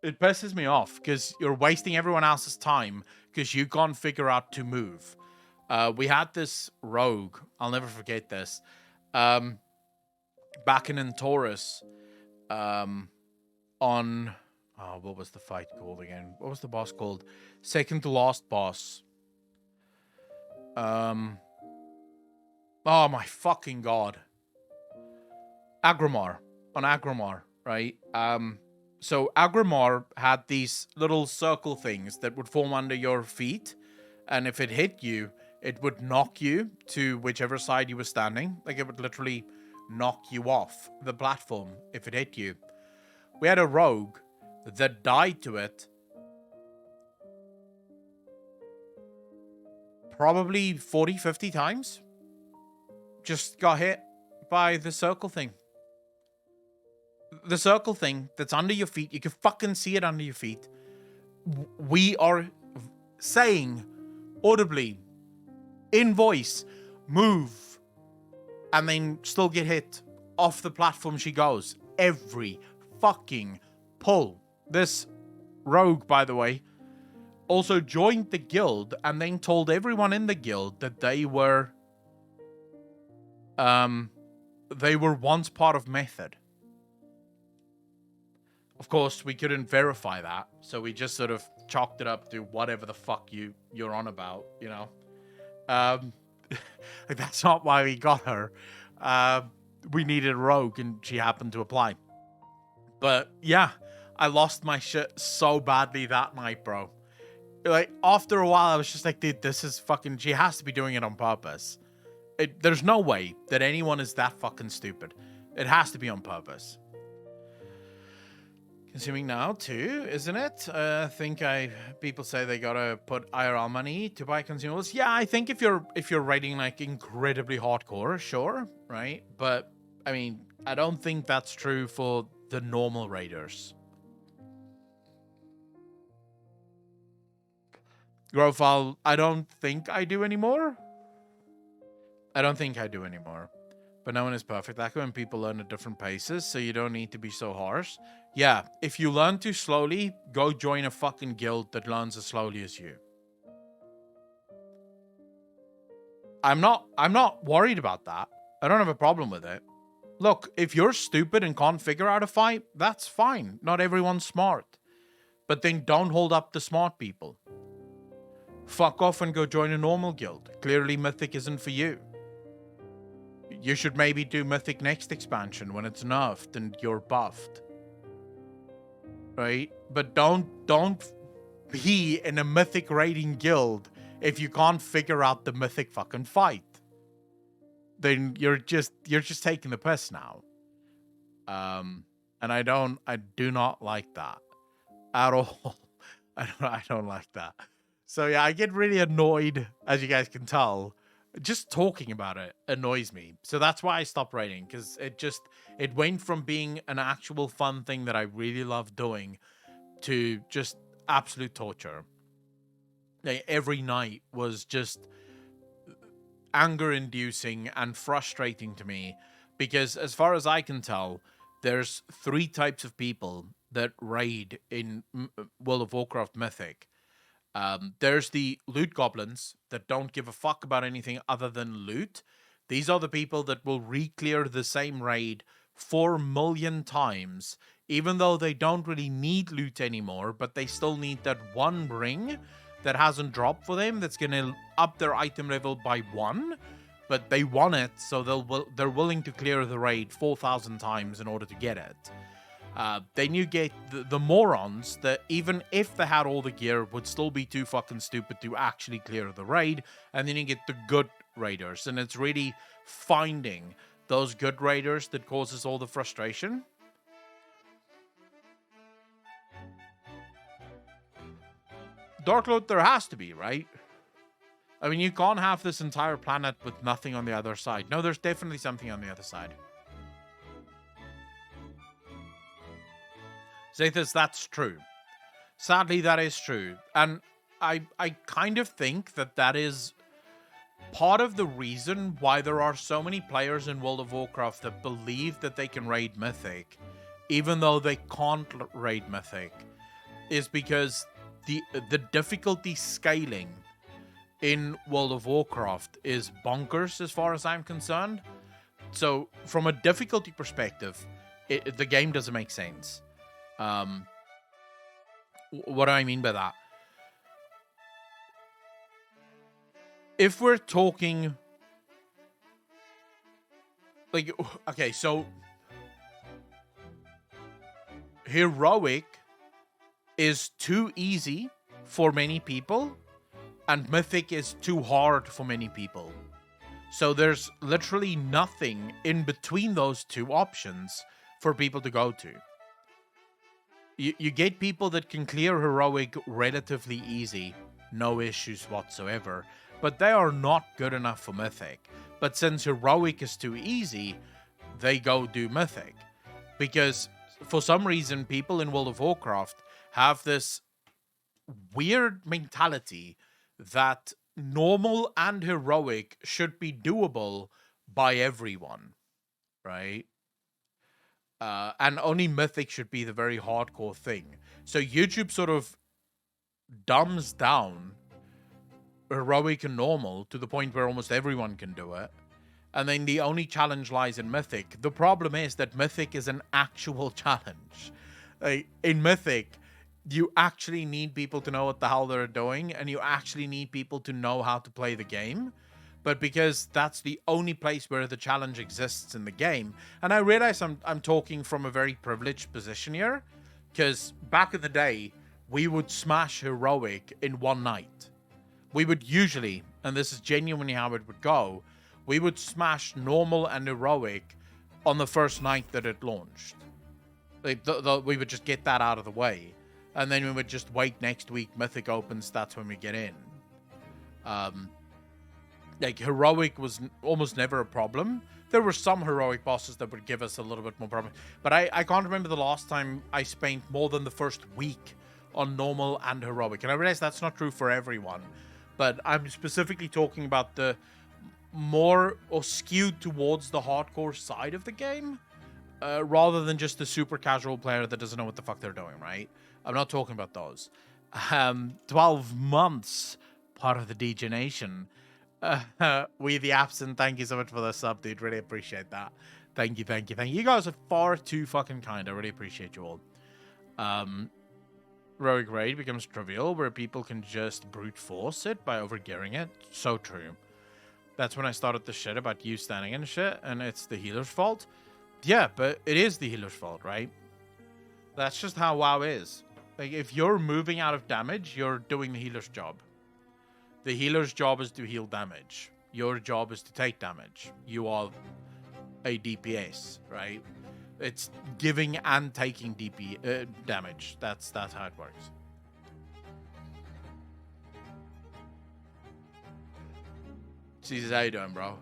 It pisses me off because you're wasting everyone else's time because you can't figure out to move. We had this rogue, I'll never forget this, back in Taurus, on... Oh, what was the fight called again? What was the boss called? Second to last boss. Oh my fucking god. Agrimar. On Agrimar, right? So Agrimar had these little circle things that would form under your feet. And if it hit you, it would knock you to whichever side you were standing. Like, it would literally knock you off the platform if it hit you. We had a rogue that died to it probably 40, 50 times. Just got hit by the circle thing. The circle thing that's under your feet. You can fucking see it under your feet. We are saying audibly, in voice, move, and then still get hit. Off the platform she goes. Every fucking pull. This rogue, by the way, also joined the guild and then told everyone in the guild that they were once part of Method. Of course, we couldn't verify that, so we just sort of chalked it up to whatever the fuck you're on about, you know. Like, that's not why we got her. We needed a rogue, and she happened to apply. But yeah, I lost my shit so badly that night, bro. Like, after a while, I was just like, dude, this is fucking... She has to be doing it on purpose. There's no way that anyone is that fucking stupid. It has to be on purpose. Consuming now too, isn't it? I think people say they gotta put IRL money to buy consumables. Yeah, I think if you're raiding like incredibly hardcore, sure, right? But I mean, I don't think that's true for the normal raiders. Grofal, I don't think I do anymore. I don't think I do anymore. But no one is perfect. That's when people learn at different paces, so you don't need to be so harsh. Yeah, if you learn too slowly, go join a fucking guild that learns as slowly as you. I'm not worried about that. I don't have a problem with it. Look, if you're stupid and can't figure out a fight, that's fine. Not everyone's smart. But then don't hold up the smart people. Fuck off and go join a normal guild. Clearly Mythic isn't for you. You should maybe do Mythic next expansion when it's nerfed and you're buffed. Right? But don't be in a Mythic raiding guild if you can't figure out the Mythic fucking fight. Then you're just taking the piss now. And I do not like that at all. I don't like that. So yeah, I get really annoyed, as you guys can tell. Just talking about it annoys me. So that's why I stopped raiding, because it went from being an actual fun thing that I really love doing to just absolute torture. Like, every night was just anger-inducing and frustrating to me, because as far as I can tell, there's 3 types of people that raid in World of Warcraft Mythic. There's the loot goblins that don't give a fuck about anything other than loot. These are the people that will re-clear the same raid 4 million times, even though they don't really need loot anymore, but they still need that one ring that hasn't dropped for them that's going to up their item level by 1, but they want it, so they're willing to clear the raid 4,000 times in order to get it. Then you get the morons that, even if they had all the gear, would still be too fucking stupid to actually clear the raid. And then you get the good raiders. And it's really finding those good raiders that causes all the frustration. Dark Lord, there has to be, right? I mean, you can't have this entire planet with nothing on the other side. No, there's definitely something on the other side. Zethus, that's true. Sadly, that is true. And I kind of think that is part of the reason why there are so many players in World of Warcraft that believe that they can raid Mythic, even though they can't raid Mythic, is because the difficulty scaling in World of Warcraft is bonkers as far as I'm concerned. So from a difficulty perspective, the game doesn't make sense. What do I mean by that? If we're talking like, okay, so heroic is too easy for many people and Mythic is too hard for many people. So there's literally nothing in between those two options for people to go to. You get people that can clear heroic relatively easy, no issues whatsoever, but they are not good enough for Mythic. But since heroic is too easy, they go do Mythic. Because for some reason, people in World of Warcraft have this weird mentality that normal and heroic should be doable by everyone, right? And only mythic should be the very hardcore thing. So YouTube sort of dumbs down heroic and normal to the point where almost everyone can do it. And then the only challenge lies in mythic. The problem is that mythic is an actual challenge. In mythic, you actually need people to know what the hell they're doing, and you actually need people to know how to play the game. But because that's the only place where the challenge exists in the game, and I realize I'm talking from a very privileged position here, because back in the day, we would smash heroic in one night. We would usually, and this is genuinely how it would go, we would smash normal and heroic on the first night that it launched. We would just get that out of the way. And then we would just wait next week. Mythic opens, that's when we get in. Like, heroic was almost never a problem. There were some heroic bosses that would give us a little bit more problem. But I can't remember the last time I spent more than the first week on normal and heroic. And I realize that's not true for everyone. But I'm specifically talking about the more or skewed towards the hardcore side of the game. Rather than just the super casual player that doesn't know what the fuck they're doing, right? I'm not talking about those. 12 months, part of the DJ Nation. We the Absent, thank you so much for the sub, dude. Really appreciate that. Thank you. You guys are far too fucking kind. I really appreciate you all. Rogue Raid becomes trivial, where people can just brute force it by overgearing it. So true. That's when I started the shit about you standing and shit, and it's the healer's fault. Yeah, but it is the healer's fault, right? That's just how WoW is. Like, if you're moving out of damage, you're doing the healer's job. The healer's job is to heal damage. Your job is to take damage. You are a DPS, right? It's giving and taking damage. That's how it works. Jesus, how you doing, bro?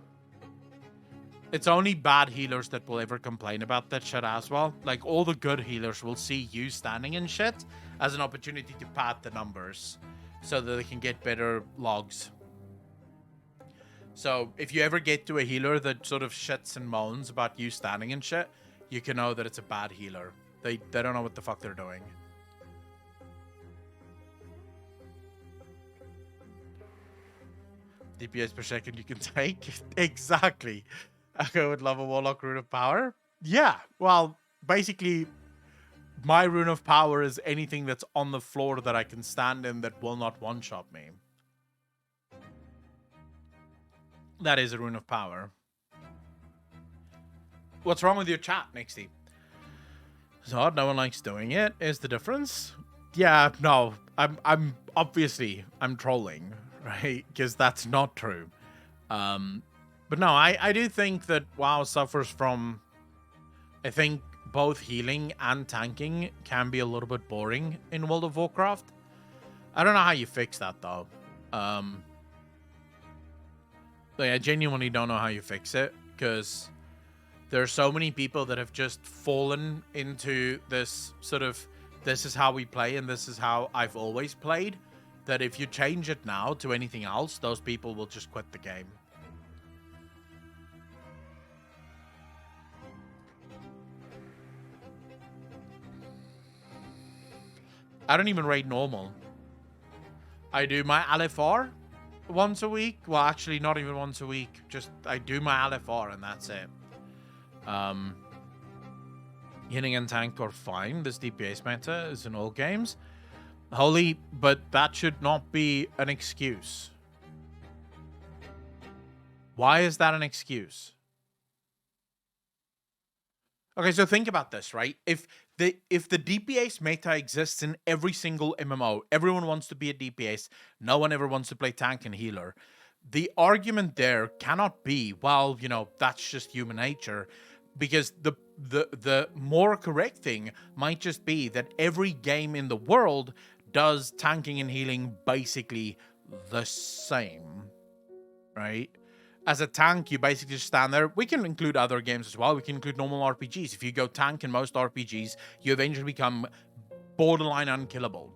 It's only bad healers that will ever complain about that shit as well. Like, all the good healers will see you standing in shit as an opportunity to pad the numbers so that they can get better logs. So, if you ever get to a healer that sort of shits and moans about you standing in shit, you can know that it's a bad healer. They don't know what the fuck they're doing. DPS per second you can take? Exactly. I would love a Warlock Rune of Power. Yeah, well, basically, my Rune of Power is anything that's on the floor that I can stand in that will not one-shot me. That is a Rune of Power. What's wrong with your chat, Nixie? So no one likes doing it, is the difference? Yeah, no, I'm obviously, I'm trolling, right? Because that's not true. But no, I do think that WoW suffers from, I think, both healing and tanking can be a little bit boring in World of Warcraft. I don't know how you fix that, though. Like, I genuinely don't know how you fix it, because there are so many people that have just fallen into this sort of, this is how we play and this is how I've always played, that if you change it now to anything else, those people will just quit the game. I don't even raid normal. I do my LFR once a week. Well, actually, not even once a week. Just, I do my LFR and that's it. Healing and tank are fine. This DPS meta is in all games. Holy, but that should not be an excuse. Why is that an excuse? Okay, so think about this, right? If the DPS meta exists in every single MMO, everyone wants to be a DPS, no one ever wants to play tank and healer. The argument there cannot be, well, you know, that's just human nature, because the more correct thing might just be that every game in the world does tanking and healing basically the same, right? As a tank, you basically just stand there. We can include other games as well. We can include normal RPGs. If you go tank in most RPGs, you eventually become borderline unkillable.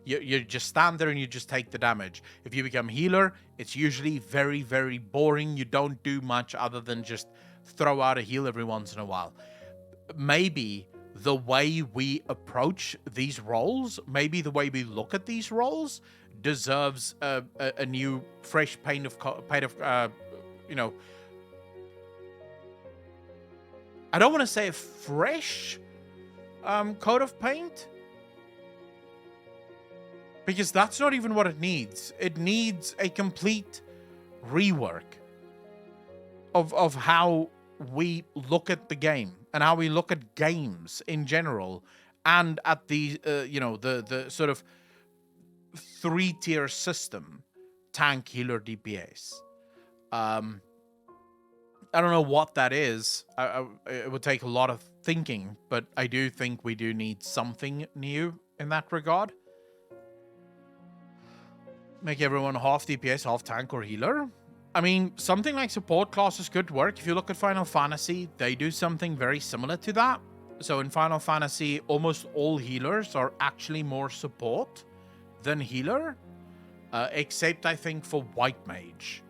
You just stand there and you just take the damage. If you become healer, it's usually very, very boring. You don't do much other than just throw out a heal every once in a while. Maybe the way we approach these roles, maybe the way we look at these roles, deserves a new, fresh paint of you know. I don't want to say a fresh coat of paint, because that's not even what it needs. It needs a complete rework of how we look at the game and how we look at games in general, and at the the sort of 3-tier system: tank, healer, DPS. I don't know what that is. It would take a lot of thinking, but I do think we do need something new in that regard. Make everyone half DPS, half tank or healer. I mean, something like support classes could work. If you look at Final Fantasy, they do something very similar to that. So in Final Fantasy, almost all healers are actually more support than healer, except I think for White Mage.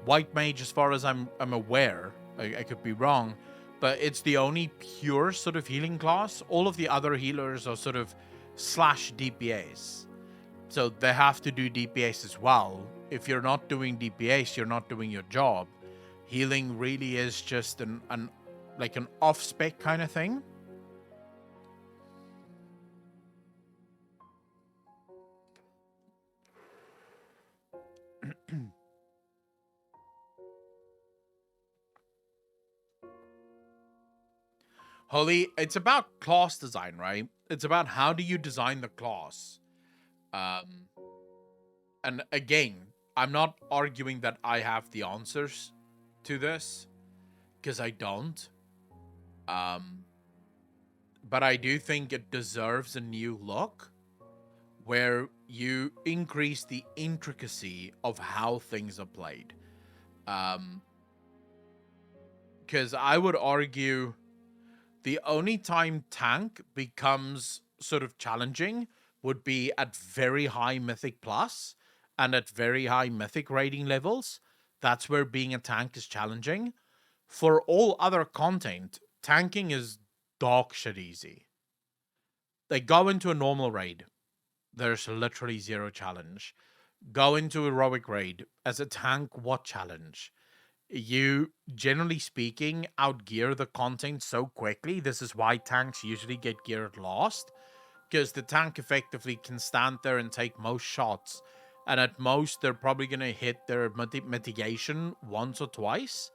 White Mage, as far as I'm aware, I could be wrong, but it's the only pure sort of healing class. All of the other healers are sort of slash DPS. So they have to do DPS as well. If you're not doing DPS, you're not doing your job. Healing really is just an off-spec kind of thing. Holy, it's about class design, right? It's about how do you design the class. And again, I'm not arguing that I have the answers to this, because I don't. But I do think it deserves a new look where you increase the intricacy of how things are played. Because I would argue the only time tank becomes sort of challenging would be at very high Mythic Plus and at very high Mythic rating levels. That's where being a tank is challenging. For all other content, tanking is dog shit easy. They go into a normal raid. There's literally zero challenge. Go into heroic raid. As a tank, what challenge? You, generally speaking, outgear the content so quickly. This is why tanks usually get geared last, because the tank effectively can stand there and take most shots, and at most they're probably going to hit their mitigation once or twice.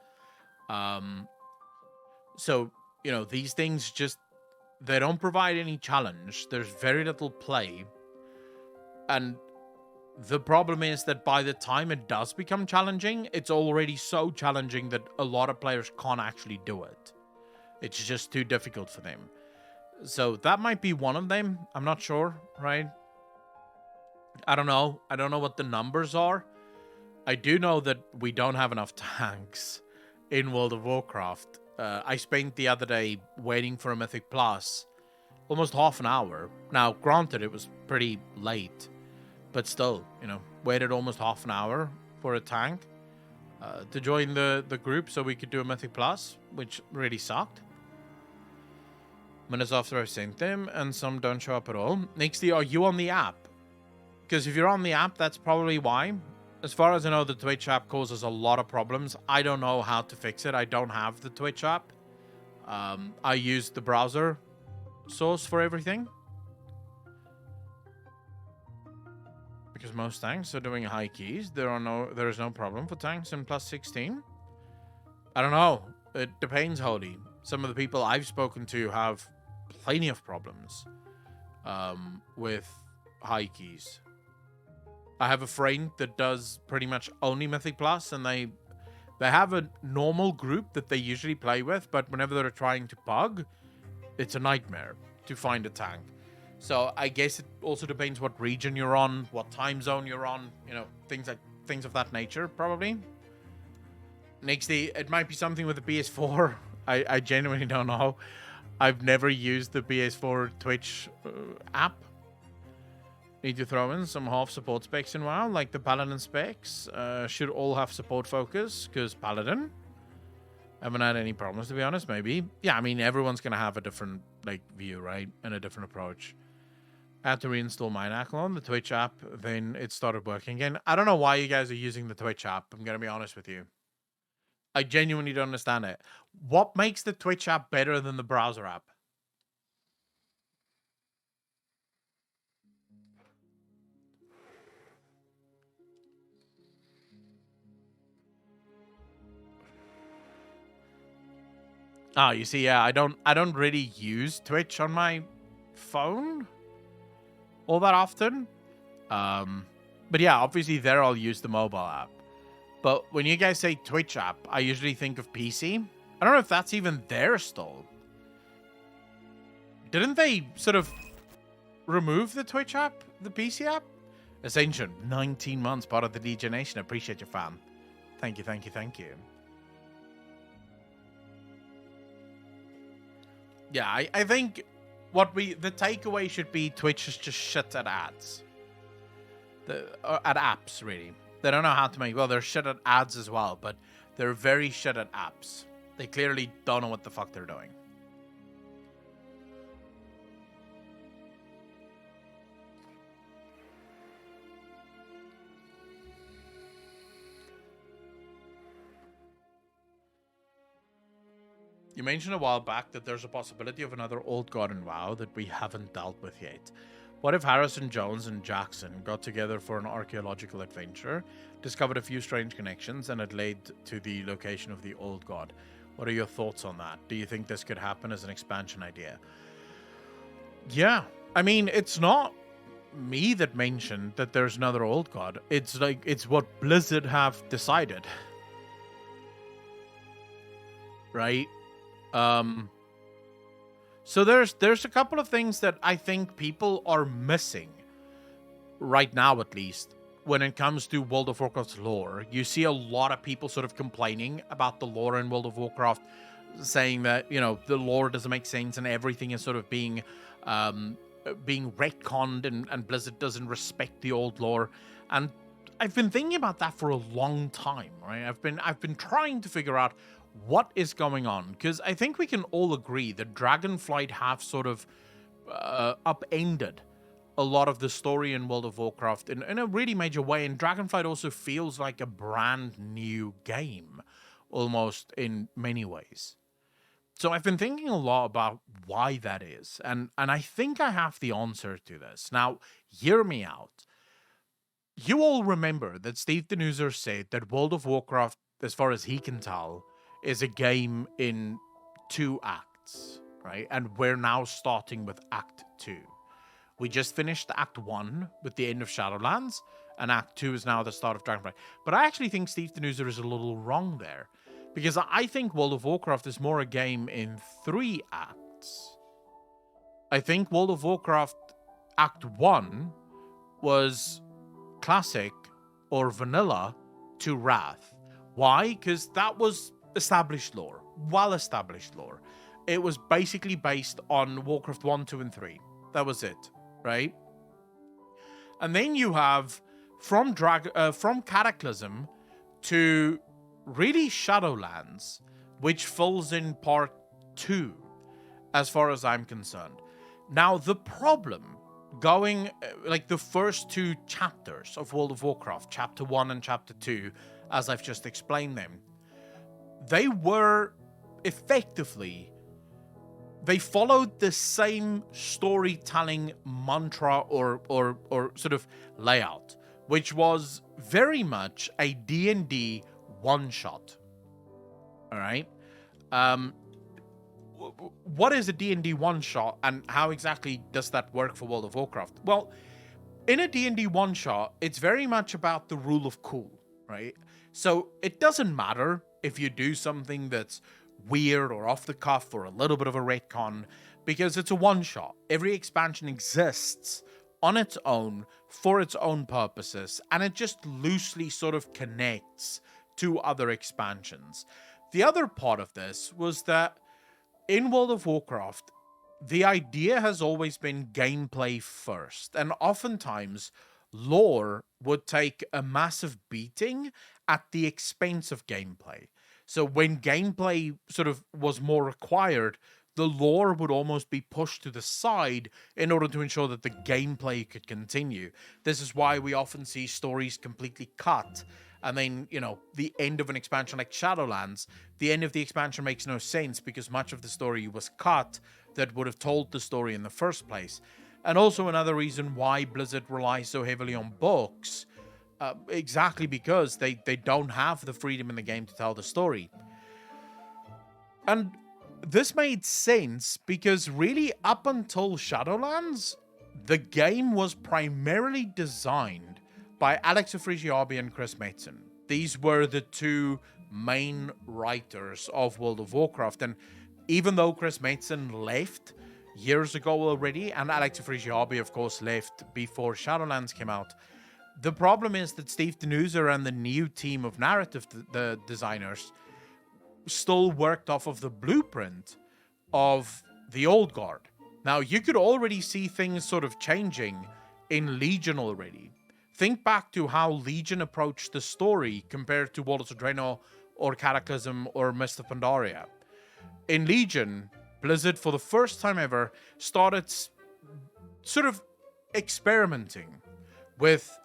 So, you know, these things just, they don't provide any challenge. There's very little play. And the problem is that by the time it does become challenging, it's already so challenging that a lot of players can't actually do it. It's just too difficult for them. So that might be one of them. I'm not sure, right? I don't know. I don't know what the numbers are. I do know that we don't have enough tanks in World of Warcraft. I spent the other day waiting for a Mythic Plus almost half an hour. Now, granted, it was pretty late, but still, you know, waited almost half an hour for a tank to join the group so we could do a Mythic Plus, which really sucked. Minutes after I sent them, and some don't show up at all. Nixty, are you on the app? Because if you're on the app, that's probably why. As far as I know, the Twitch app causes a lot of problems. I don't know how to fix it. I don't have the Twitch app. I use the browser source for everything. Because most tanks are doing high keys. There is no problem for tanks in plus 16. I don't know. It depends, Holy. Some of the people I've spoken to have plenty of problems with high keys. I have a friend that does pretty much only Mythic Plus, and they have a normal group that they usually play with, but whenever they're trying to pug, it's a nightmare to find a tank. So I guess it also depends what region you're on, what time zone you're on, you know, things of that nature, probably. Nixty, it might be something with the PS4. I genuinely don't know. I've never used the PS4 Twitch app. Need to throw in some half support specs in WoW, like the Paladin specs. Should all have support focus, because Paladin. Haven't had any problems, to be honest, maybe. Yeah, I mean, everyone's going to have a different, like, view, right? And a different approach. I had to reinstall Minacle on the Twitch app, then it started working again. I don't know why you guys are using the Twitch app, I'm going to be honest with you. I genuinely don't understand it. What makes the Twitch app better than the browser app? Oh, you see, yeah, I don't really use Twitch on my phone all that often. But yeah, obviously there I'll use the mobile app. But when you guys say Twitch app, I usually think of PC. I don't know if that's even there still. Didn't they sort of remove the Twitch app, the PC app? Ascension, 19 months, part of the DJ Nation. Appreciate your fam. Thank you, thank you, thank you. Yeah, I think the takeaway should be Twitch is just shit at ads. At apps, really. They don't know how to make... Well, they're shit at ads as well, but they're very shit at apps. They clearly don't know what the fuck they're doing. You mentioned a while back that there's a possibility of another old god in WoW that we haven't dealt with yet. What if Harrison Jones and Jackson got together for an archaeological adventure, discovered a few strange connections, and it led to the location of the old god? What are your thoughts on that? Do you think this could happen as an expansion idea? Yeah, I mean, it's not me that mentioned that there's another old god. It's what Blizzard have decided. Right? So there's a couple of things that I think people are missing right now, at least, when it comes to World of Warcraft's lore. You see a lot of people sort of complaining about the lore in World of Warcraft, saying that, you know, the lore doesn't make sense and everything is sort of being retconned and Blizzard doesn't respect the old lore. And I've been thinking about that for a long time, right? I've been trying to figure out what is going on, because I think we can all agree that Dragonflight have sort of upended a lot of the story in World of Warcraft in a really major way, and Dragonflight also feels like a brand new game, almost in many ways. So I've been thinking a lot about why that is, and I think I have the answer to this. Now, hear me out. You all remember that Steve Denuser said that World of Warcraft, as far as he can tell, is a game in 2 acts, right? And we're now starting with Act 2. We just finished Act 1 with the end of Shadowlands, and Act 2 is now the start of Dragonflight. But I actually think Steve Denuser is a little wrong there, because I think World of Warcraft is more a game in 3 acts. I think World of Warcraft Act 1 was classic or vanilla to Wrath. Why? Because that was established lore, well-established lore. It was basically based on Warcraft 1, 2, and 3. That was it, right? And then you have from Cataclysm to really Shadowlands, which falls in part 2, as far as I'm concerned. Now, the problem going, like the first 2 chapters of World of Warcraft, Chapter 1 and Chapter 2, as I've just explained them, they were effectively, they followed the same storytelling mantra or sort of layout, which was very much a D&D one-shot. All right? What is a D&D one-shot, and how exactly does that work for World of Warcraft? Well, in a D&D one-shot, it's very much about the rule of cool, right? So it doesn't matter if you do something that's weird or off the cuff or a little bit of a retcon, because it's a one-shot. Every expansion exists on its own, for its own purposes, and it just loosely sort of connects to other expansions. The other part of this was that in World of Warcraft, the idea has always been gameplay first, and oftentimes lore would take a massive beating at the expense of gameplay. So when gameplay sort of was more required, the lore would almost be pushed to the side in order to ensure that the gameplay could continue. This is why we often see stories completely cut. And then, the end of an expansion like Shadowlands, the end of the expansion makes no sense because much of the story was cut that would have told the story in the first place. And also another reason why Blizzard relies so heavily on books, exactly because they don't have the freedom in the game to tell the story. And this made sense because really up until Shadowlands, the game was primarily designed by Alex Afrasiabi and Chris Metzen. These were the two main writers of World of Warcraft, and even though Chris Metzen left years ago already, and Alex Afrasiabi, of course, left before Shadowlands came out, the problem is that Steve Denuser and the new team of narrative the designers still worked off of the blueprint of the Old Guard. Now, you could already see things sort of changing in Legion already. Think back to how Legion approached the story compared to Warlords of Draenor or Cataclysm or Mist of Pandaria. In Legion, Blizzard, for the first time ever, started sort of experimenting with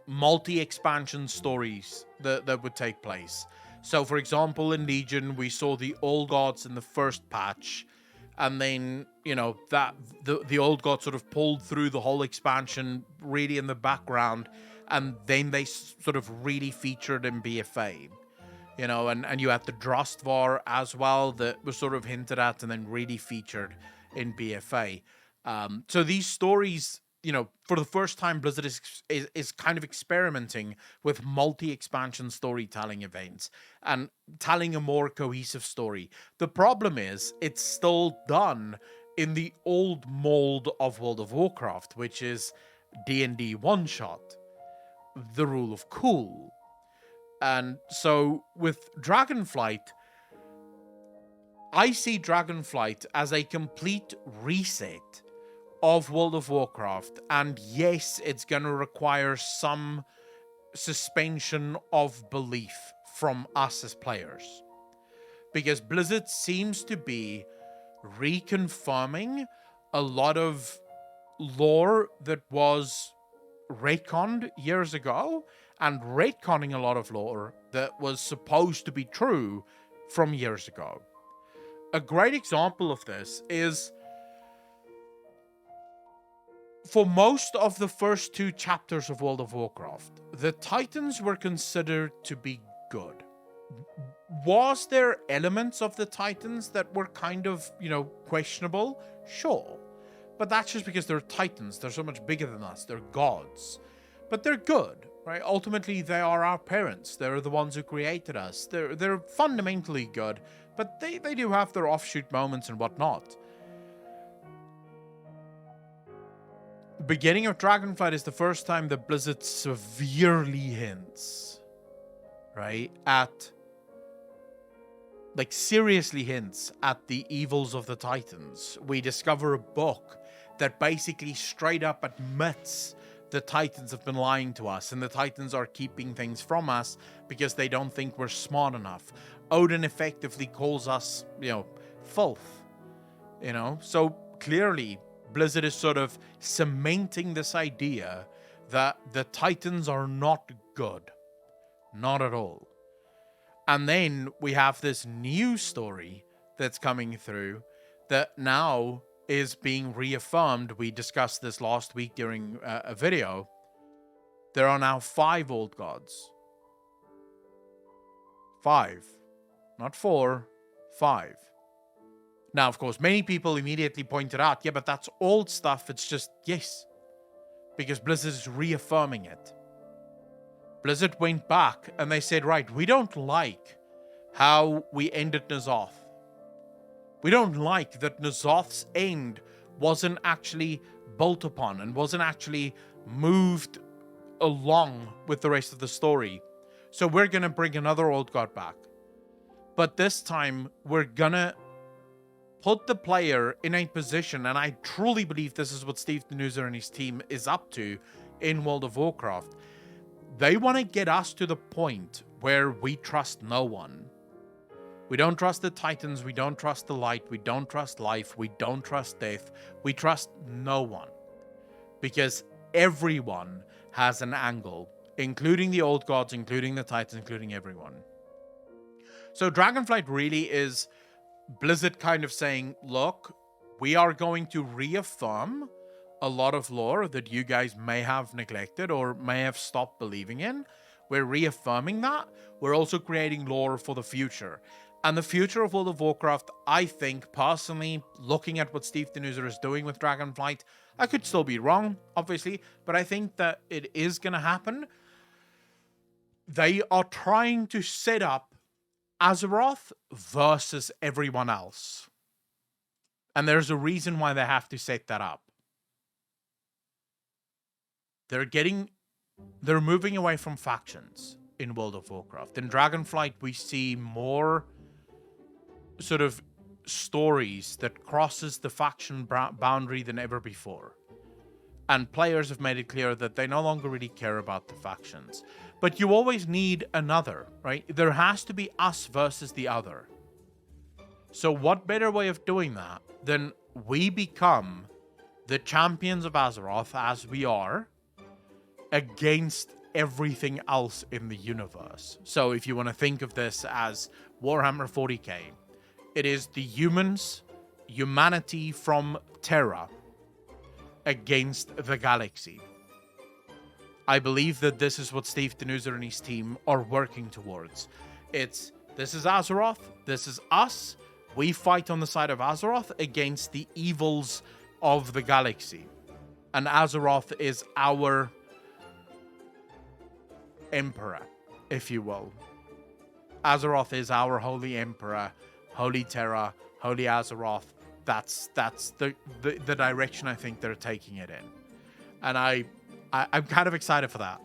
multi-expansion stories that would take place. So, for example, in Legion, we saw the Old Gods in the first patch, and then, that the Old Gods sort of pulled through the whole expansion really in the background, and then they sort of really featured in BFA. And you had the Drustvar as well that was sort of hinted at and then really featured in BFA. So these stories, for the first time, Blizzard is kind of experimenting with multi-expansion storytelling events and telling a more cohesive story. The problem is, it's still done in the old mold of World of Warcraft, which is D&D one-shot, the rule of cool. And so with Dragonflight, I see Dragonflight as a complete reset of World of Warcraft, and yes, it's going to require some suspension of belief from us as players, because Blizzard seems to be reconfirming a lot of lore that was retconned years ago, and retconning a lot of lore that was supposed to be true from years ago. A great example of this is, for most of the first two chapters of World of Warcraft, the Titans were considered to be good. Was there elements of the Titans that were kind of, questionable? Sure. But that's just because they're Titans. They're so much bigger than us. They're gods. But they're good, right? Ultimately, they are our parents. They're the ones who created us. They're fundamentally good, but they do have their offshoot moments and whatnot. Beginning of Dragonflight is the first time that Blizzard severely hints, right, at, seriously hints at the evils of the Titans. We discover a book that basically straight up admits the Titans have been lying to us, and the Titans are keeping things from us because they don't think we're smart enough. Odin effectively calls us, filth, So clearly, Blizzard is sort of cementing this idea that the Titans are not good. Not at all. And then we have this new story that's coming through that now is being reaffirmed. We discussed this last week during a video. There are now 5 Old Gods. 5. Not 4. 5. Now, of course, many people immediately pointed out, yeah, but that's old stuff. It's just, yes. Because Blizzard is reaffirming it. Blizzard went back and they said, right, we don't like how we ended N'Zoth. We don't like that N'Zoth's end wasn't actually built upon and wasn't actually moved along with the rest of the story. So we're going to bring another Old God back. But this time, we're going to put the player in a position, and I truly believe this is what Steve Denuser and his team is up to in World of Warcraft. They want to get us to the point where we trust no one. We don't trust the Titans, we don't trust the light, we don't trust life, we don't trust death, we trust no one. Because everyone has an angle, including the old gods, including the Titans, including everyone. So Dragonflight really is Blizzard kind of saying, look, we are going to reaffirm a lot of lore that you guys may have neglected or may have stopped believing in. We're reaffirming that. We're also creating lore for the future. And the future of World of Warcraft, I think, personally, looking at what Steve Denuser is doing with Dragonflight, I could still be wrong, obviously, but I think that it is going to happen. They are trying to set up Azeroth versus everyone else. And there's a reason why they have to set that up. They're moving away from factions in World of Warcraft. In Dragonflight, we see more sort of stories that crosses the faction boundary than ever before. And players have made it clear that they no longer really care about the factions. But you always need another, right? There has to be us versus the other. So what better way of doing that than we become the champions of Azeroth, as we are, against everything else in the universe. So if you want to think of this as Warhammer 40k, it is the humanity from Terra against the galaxy. I believe that this is what Steve Denuser and his team are working towards. This is Azeroth, this is us, we fight on the side of Azeroth against the evils of the galaxy. And Azeroth is our emperor, if you will. Azeroth is our holy emperor, holy Terra, holy Azeroth. That's the direction I think they're taking it in. And I'm kind of excited for that.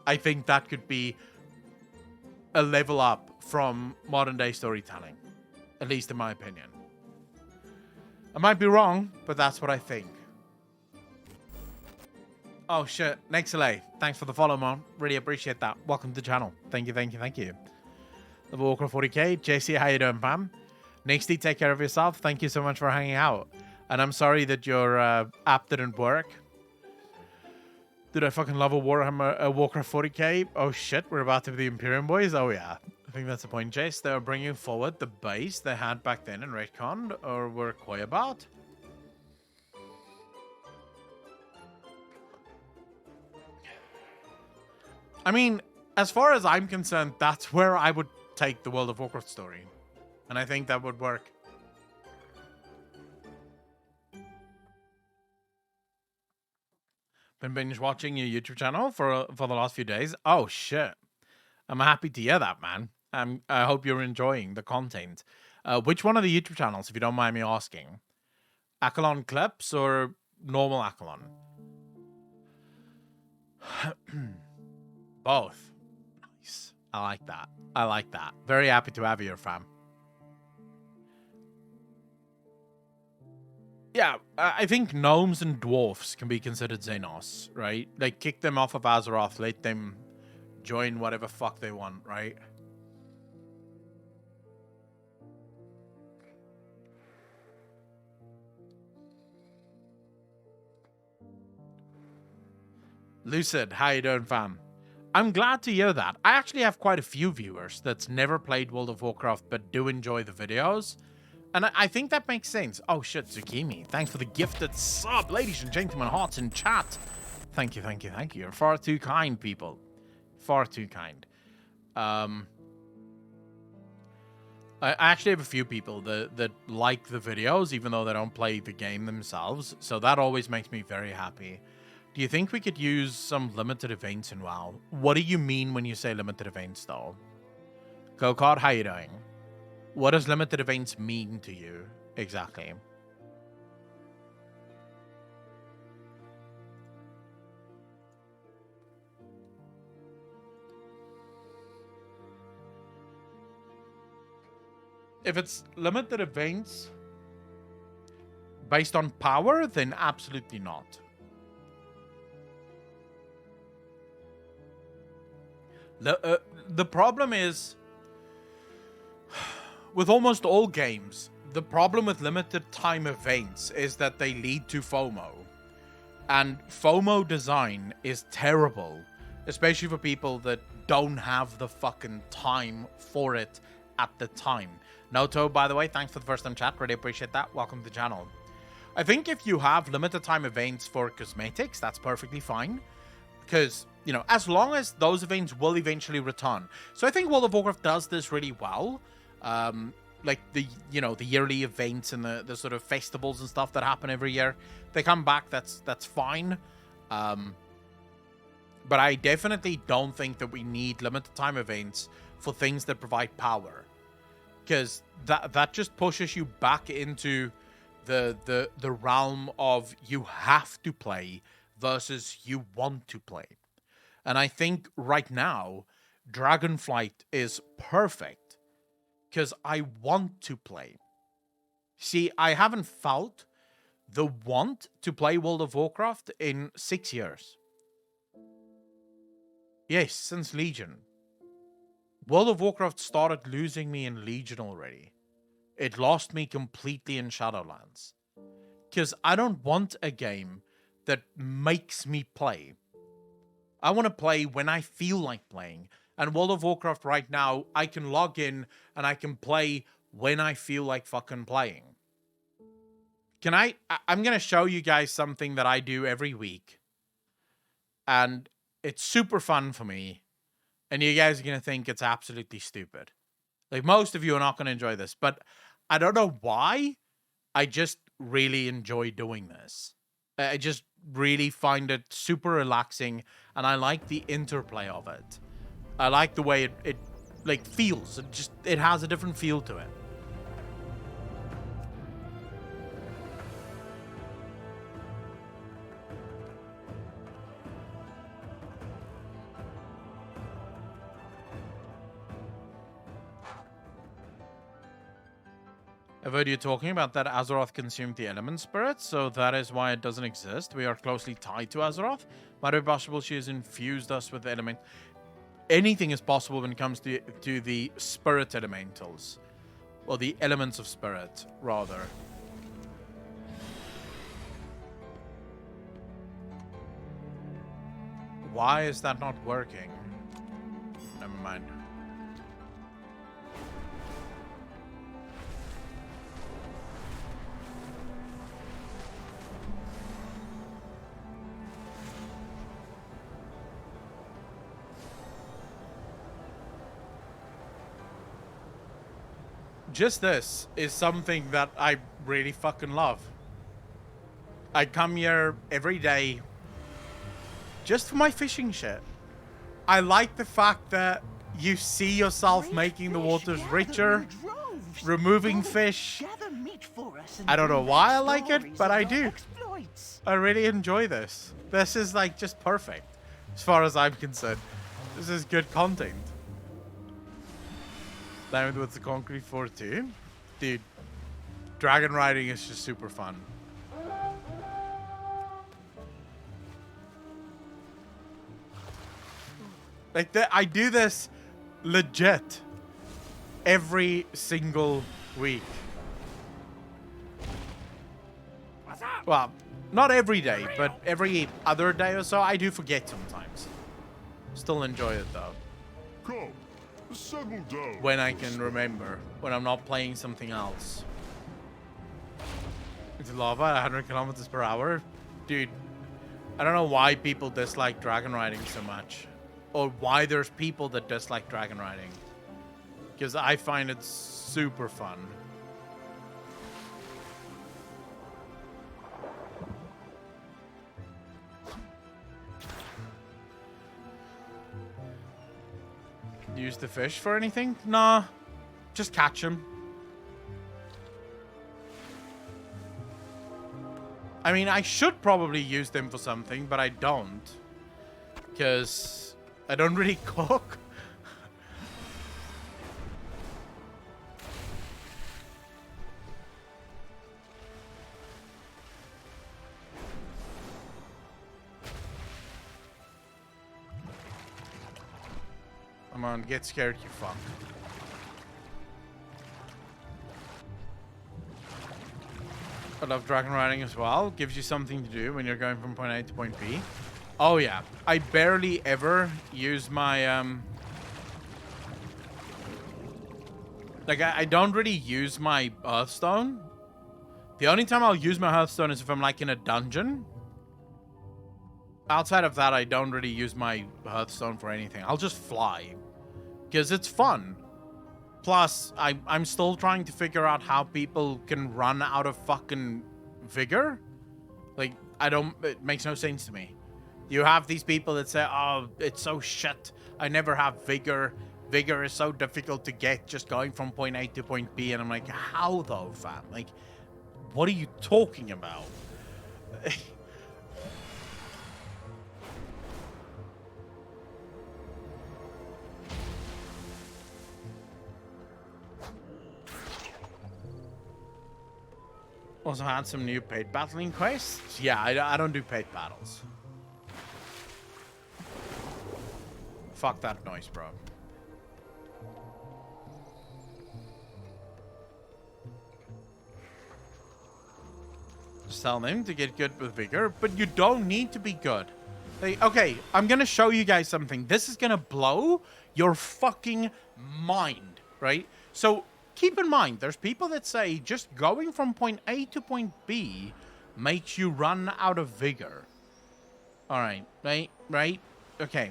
I think that could be a level up from modern day storytelling, at least in my opinion. I might be wrong, but that's what I think. Oh shit, Nexalay, thanks for the follow, man. Really appreciate that. Welcome to the channel. Thank you. The Warcraft 40k, JC, how you doing, fam? Nexty, take care of yourself. Thank you so much for hanging out. And I'm sorry that your app didn't work. Dude, I fucking love a Warcraft 40k. Oh shit, we're about to be the Imperium boys. Oh yeah, I think that's the point, Jace. They were bringing forward the base they had back then in Redcon, or were coy about. I mean, as far as I'm concerned, that's where I would take the World of Warcraft story. And I think that would work. Been binge watching your YouTube channel for the last few days. Oh shit! I'm happy to hear that, man. I hope you're enjoying the content. Which one of the YouTube channels, if you don't mind me asking? Accolon Clips or normal Accolon? Both. Nice. I like that. I like that. Very happy to have you, fam. Yeah, I think gnomes and dwarfs can be considered Xenos, right? Like, kick them off of Azeroth, let them join whatever fuck they want, right? Lucid, how you doing, fam? I'm glad to hear that. I actually have quite a few viewers that's never played World of Warcraft but do enjoy the videos. And I think that makes sense. Oh shit, Zucchini. Thanks for the gifted sub, ladies and gentlemen, hearts in chat. Thank you. You're far too kind, people. Far too kind. I actually have a few people that like the videos, even though they don't play the game themselves. So that always makes me very happy. Do you think we could use some limited events in WoW? What do you mean when you say limited events, though? Go-Kart, how you doing? What does limited events mean to you, exactly? If it's limited events, based on power, then absolutely not. The problem is, with almost all games, the problem with limited time events is that they lead to FOMO. And FOMO design is terrible, especially for people that don't have the fucking time for it at the time. Noto, by the way, thanks for the first time chat. Really appreciate that. Welcome to the channel. I think if you have limited time events for cosmetics, that's perfectly fine. Because, you know, as long as those events will eventually return. So I think World of Warcraft does this really well. Like the, you know, the yearly events and the sort of festivals and stuff that happen every year. They come back, that's fine. But I definitely don't think that we need limited time events for things that provide power. Because that just pushes you back into the realm of you have to play versus you want to play. And I think right now, Dragonflight is perfect because I want to play. See, I haven't felt the want to play World of Warcraft in 6 years. Yes, since Legion. World of Warcraft started losing me in Legion already. It lost me completely in Shadowlands. Because I don't want a game that makes me play. I want to play when I feel like playing. And World of Warcraft right now, I can log in and I can play when I feel like fucking playing. I'm going to show you guys something that I do every week. And it's super fun for me. And you guys are going to think it's absolutely stupid. Like, most of you are not going to enjoy this. But I don't know why. I just really enjoy doing this. I just really find it super relaxing. And I like the interplay of it. I like the way it like feels. It has a different feel to it. I've heard you talking about that Azeroth consumed the element spirit, so that is why it doesn't exist. We are closely tied to Azeroth. Might be possible she has infused us with the element. Anything is possible when it comes to the spirit elementals. Or the elements of spirit, rather. Why is that not working? Never mind. Just this is something that I really fucking love. I come here every day just for my fishing shit. I like the fact that you see yourself making the waters richer, removing fish. I don't know why I like it, but I do. I really enjoy this. This is like just perfect as far as I'm concerned. This is good content. Diamond with the concrete 4-2. Dude, dragon riding is just super fun. Like, I do this legit every single week. Well, not every day, but every other day or so. I do forget sometimes. Still enjoy it though. Come. Settle down. When I can remember, when I'm not playing something else. It's lava at 100 kilometers per hour? Dude, I don't know why people dislike dragon riding so much. Or why there's people that dislike dragon riding. Because I find it super fun. Use the fish for anything? Nah, just catch them. I mean, I should probably use them for something, but I don't. Because I don't really cook. Come on, get scared, you fuck. I love dragon riding as well. Gives you something to do when you're going from point A to point B. Oh yeah, I barely ever use my like I don't really use my Hearthstone. The only time I'll use my Hearthstone is if I'm like in a dungeon. Outside of that, I don't really use my Hearthstone for anything. I'll just fly because it's fun. Plus, I'm still trying to figure out how people can run out of fucking vigor. Like, it makes no sense to me. You have these people that say, oh, it's so shit. I never have vigor. Vigor is so difficult to get just going from point A to point B. And I'm like, how though, fam? Like, what are you talking about? Also had some new paid battling quests. Yeah, I don't do paid battles. Fuck that noise, bro. Just tell them to get good with vigor, but you don't need to be good. Like, okay, I'm gonna show you guys something. This is gonna blow your fucking mind, right? So keep in mind, there's people that say just going from point A to point B makes you run out of vigor. All right, right, okay.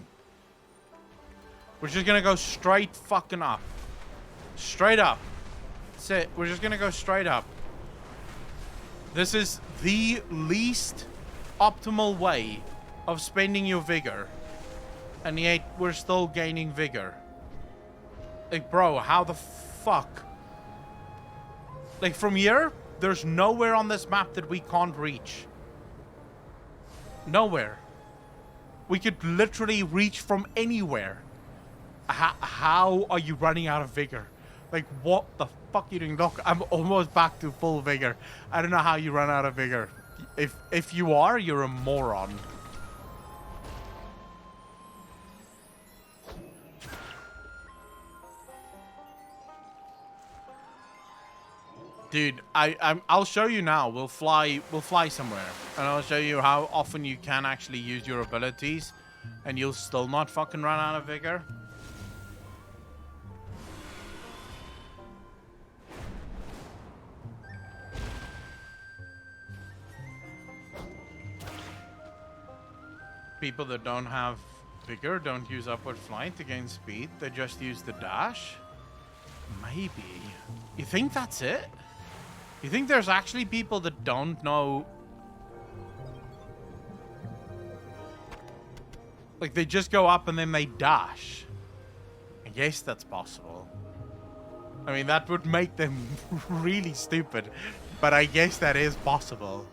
We're just gonna go straight fucking up. Straight up. That's it. We're just gonna go straight up. This is the least optimal way of spending your vigor. And yet, we're still gaining vigor. Like, bro, how the fuck? Like, from here, there's nowhere on this map that we can't reach. Nowhere. We could literally reach from anywhere. How are you running out of vigor? Like, what the fuck are you doing? Look, I'm almost back to full vigor. I don't know how you run out of vigor. If you are, you're a moron. Dude, I'll show you now. We'll fly somewhere, and I'll show you how often you can actually use your abilities, and you'll still not fucking run out of vigor. People that don't have vigor don't use upward flight to gain speed. They just use the dash. Maybe. You think that's it? You think there's actually people that don't know? Like, they just go up and then they dash. I guess that's possible. I mean, that would make them really stupid. But I guess that is possible.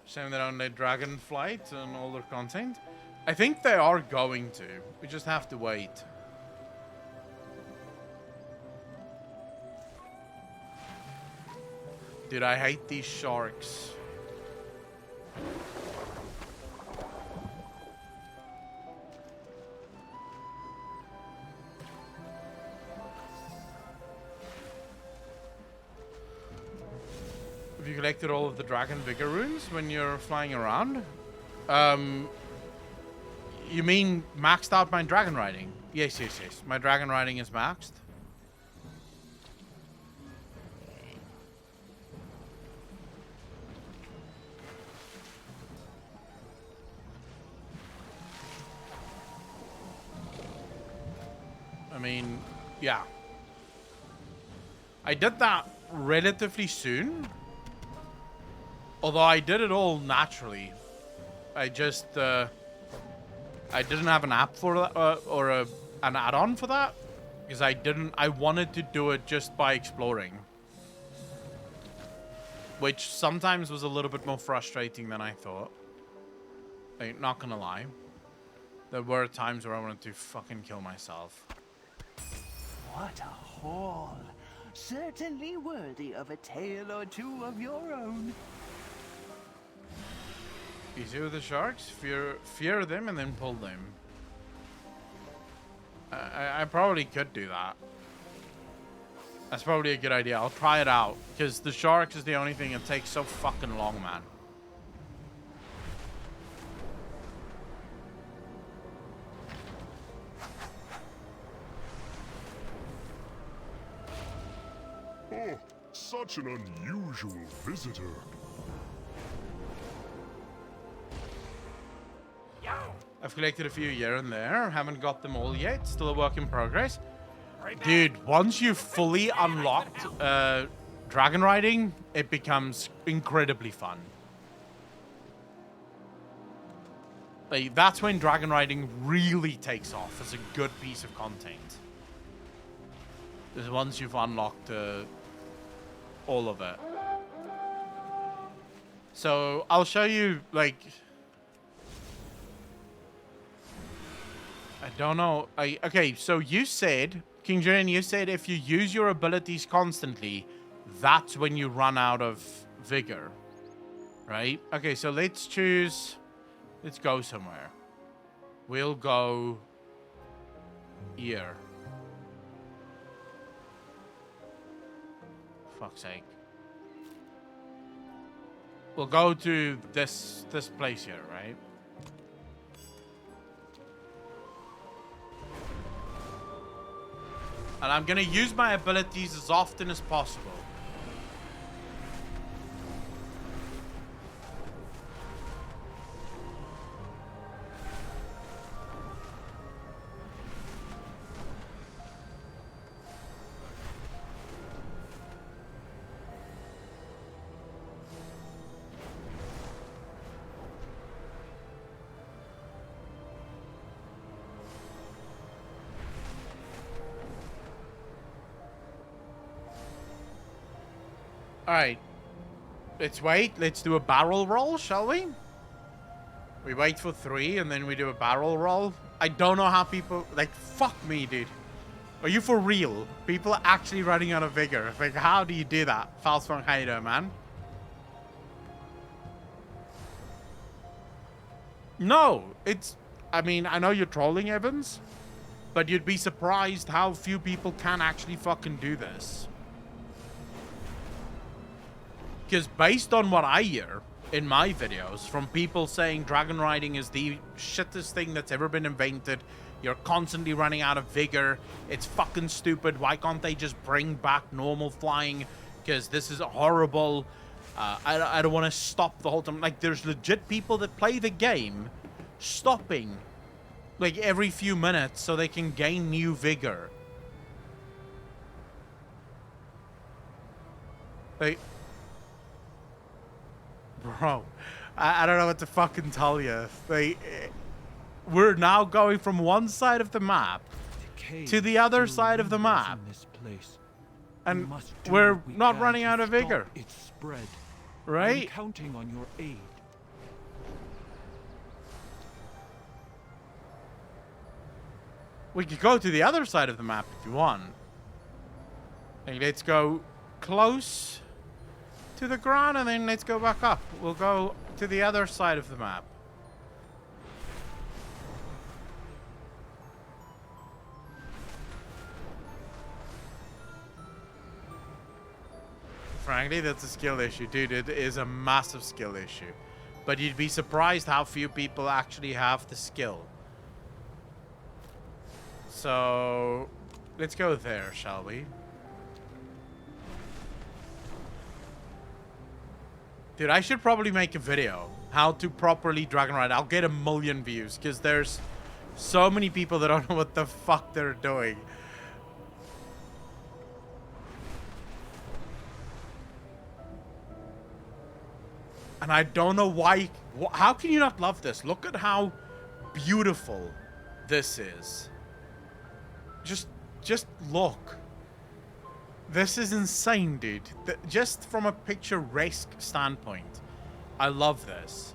Shame they don't let Dragon Flight and all their content. I think they are going to. We just have to wait. Dude, I hate these sharks. Have you collected all of the Dragon Vigor runes when you're flying around? You mean maxed out my dragon riding? Yes. My dragon riding is maxed. I mean, yeah. I did that relatively soon. Although I did it all naturally. I just, I didn't have an app for that, or an add-on for that. Because I wanted to do it just by exploring. Which sometimes was a little bit more frustrating than I thought. Like, not gonna lie. There were times where I wanted to fucking kill myself. What a haul. Certainly worthy of a tale or two of your own. Easy with the sharks. Fear them and then pull them. I probably could do that. That's probably a good idea. I'll try it out. Because the sharks is the only thing that takes so fucking long, man. Oh, such an unusual visitor. I've collected a few here and there. Haven't got them all yet. Still a work in progress. Dude, once you've fully unlocked dragon riding, it becomes incredibly fun. Like, that's when dragon riding really takes off as a good piece of content. Is once you've unlocked all of it. So I'll show you, like, I don't know. Okay, so you said, King Julian, you said if you use your abilities constantly, that's when you run out of vigor, right? Okay, so let's choose. Let's go somewhere. We'll go here. Fuck's sake. We'll go to this place here, right? And I'm gonna use my abilities as often as possible. Alright. Let's wait. Let's do a barrel roll, shall we? We wait for 3 and then we do a barrel roll. I don't know how people... Like, fuck me, dude. Are you for real? People are actually running out of vigor. Like, how do you do that? Falsprung, how you doing, man? No, it's... I mean, I know you're trolling, Evans. But you'd be surprised how few people can actually fucking do this. Because based on what I hear in my videos from people saying dragon riding is the shittest thing that's ever been invented, you're constantly running out of vigor, it's fucking stupid, why can't they just bring back normal flying, because this is horrible, I don't want to stop the whole time. Like, there's legit people that play the game stopping like every few minutes so they can gain new vigor. Like, bro, I don't know what to fucking tell you. We're now going from one side of the map to the other side of the map. And we're not running out of vigor. Its spread. Right? I'm counting on your aid. We could go to the other side of the map if you want. Like, let's go close to the ground and then let's go back up. We'll go to the other side of the map. Frankly, that's a skill issue. Dude, it is a massive skill issue. But you'd be surprised how few people actually have the skill. So, let's go there, shall we? Dude, I should probably make a video how to properly dragon ride. I'll get 1 million views because there's so many people that don't know what the fuck they're doing. And I don't know why. How can you not love this? Look at how beautiful this is. Just look. This is insane, dude. Just from a picturesque standpoint, I love this.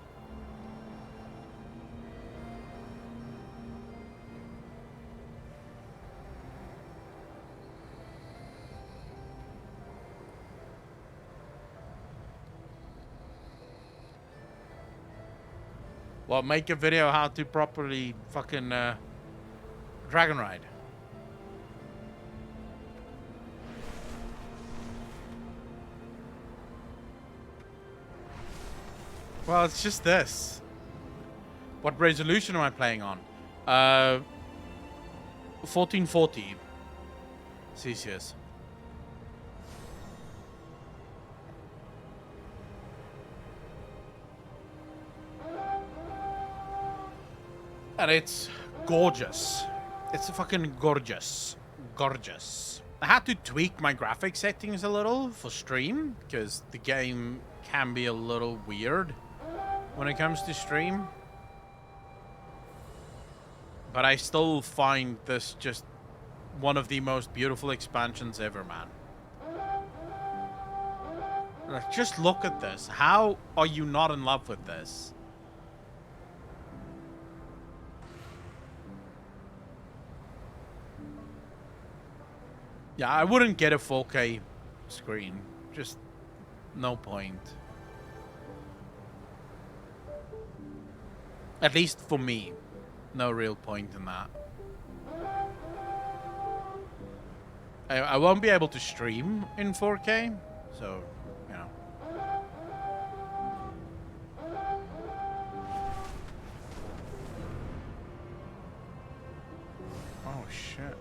Well, make a video how to properly fucking dragon ride. Well, it's just this. What resolution am I playing on? 1440 CCS. And it's gorgeous. It's fucking gorgeous. Gorgeous. I had to tweak my graphic settings a little for stream, because the game can be a little weird when it comes to stream. But I still find this just one of the most beautiful expansions ever, man. Like, just look at this. How are you not in love with this? Yeah, I wouldn't get a 4K screen. Just no point. At least for me. No real point in that. I won't be able to stream in 4K, so, you know. Oh, shit.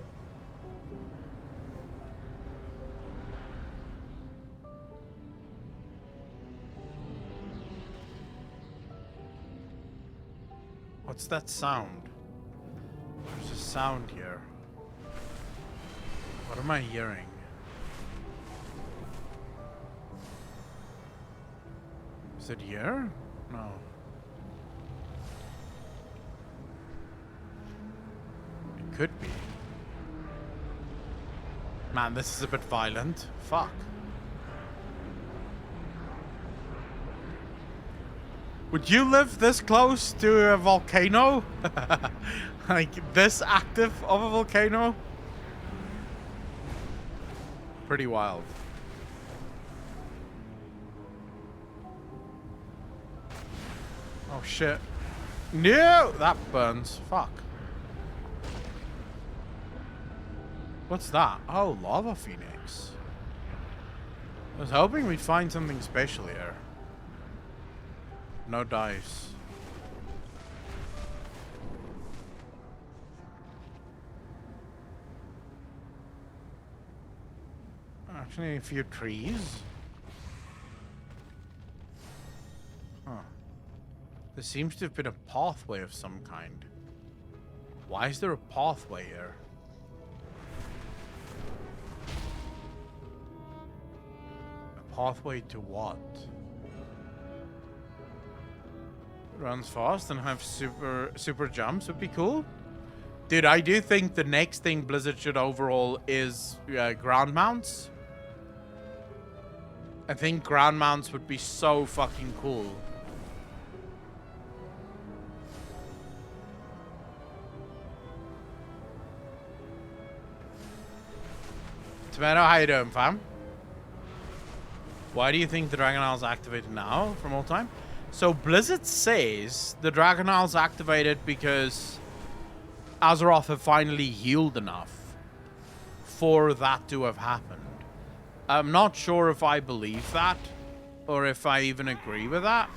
What's that sound? There's a sound here. What am I hearing? Is it here? No. It could be. Man, this is a bit violent. Fuck. Would you live this close to a volcano? Like, this active of a volcano? Pretty wild. Oh, shit. No! That burns. Fuck. What's that? Oh, lava phoenix. I was hoping we'd find something special here. No dice. Actually, a few trees. Huh. There seems to have been a pathway of some kind. Why is there a pathway here? A pathway to what? Runs fast and have super jumps would be cool. Dude, I do think the next thing Blizzard should overhaul is ground mounts. I think ground mounts would be so fucking cool. Tomato, how you doing, fam? Why do you think the Dragon Isle's activated now from all time? So Blizzard says the Dragon Isle's activated because Azeroth have finally healed enough for that to have happened. I'm not sure if I believe that or if I even agree with that.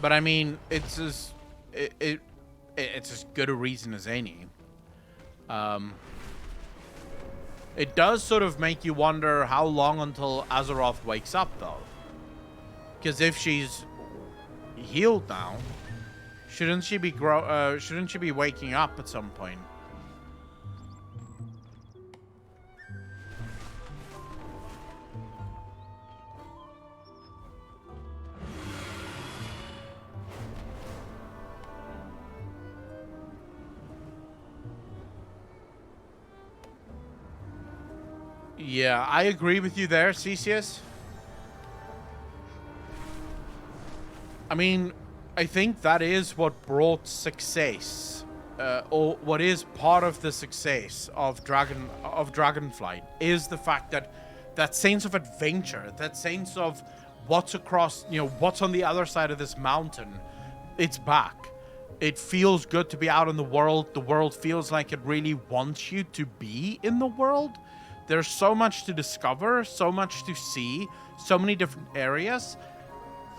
But I mean, it's as it's as good a reason as any. It does sort of make you wonder how long until Azeroth wakes up, though. Because if she's healed now, shouldn't she be waking up at some point? Yeah, I agree with you there, Cesius. I mean, I think that is what brought success, or what is part of the success of Dragonflight, is the fact that that sense of adventure, that sense of what's across, what's on the other side of this mountain, it's back. It feels good to be out in the world. The world feels like it really wants you to be in the world. There's so much to discover, so much to see, so many different areas.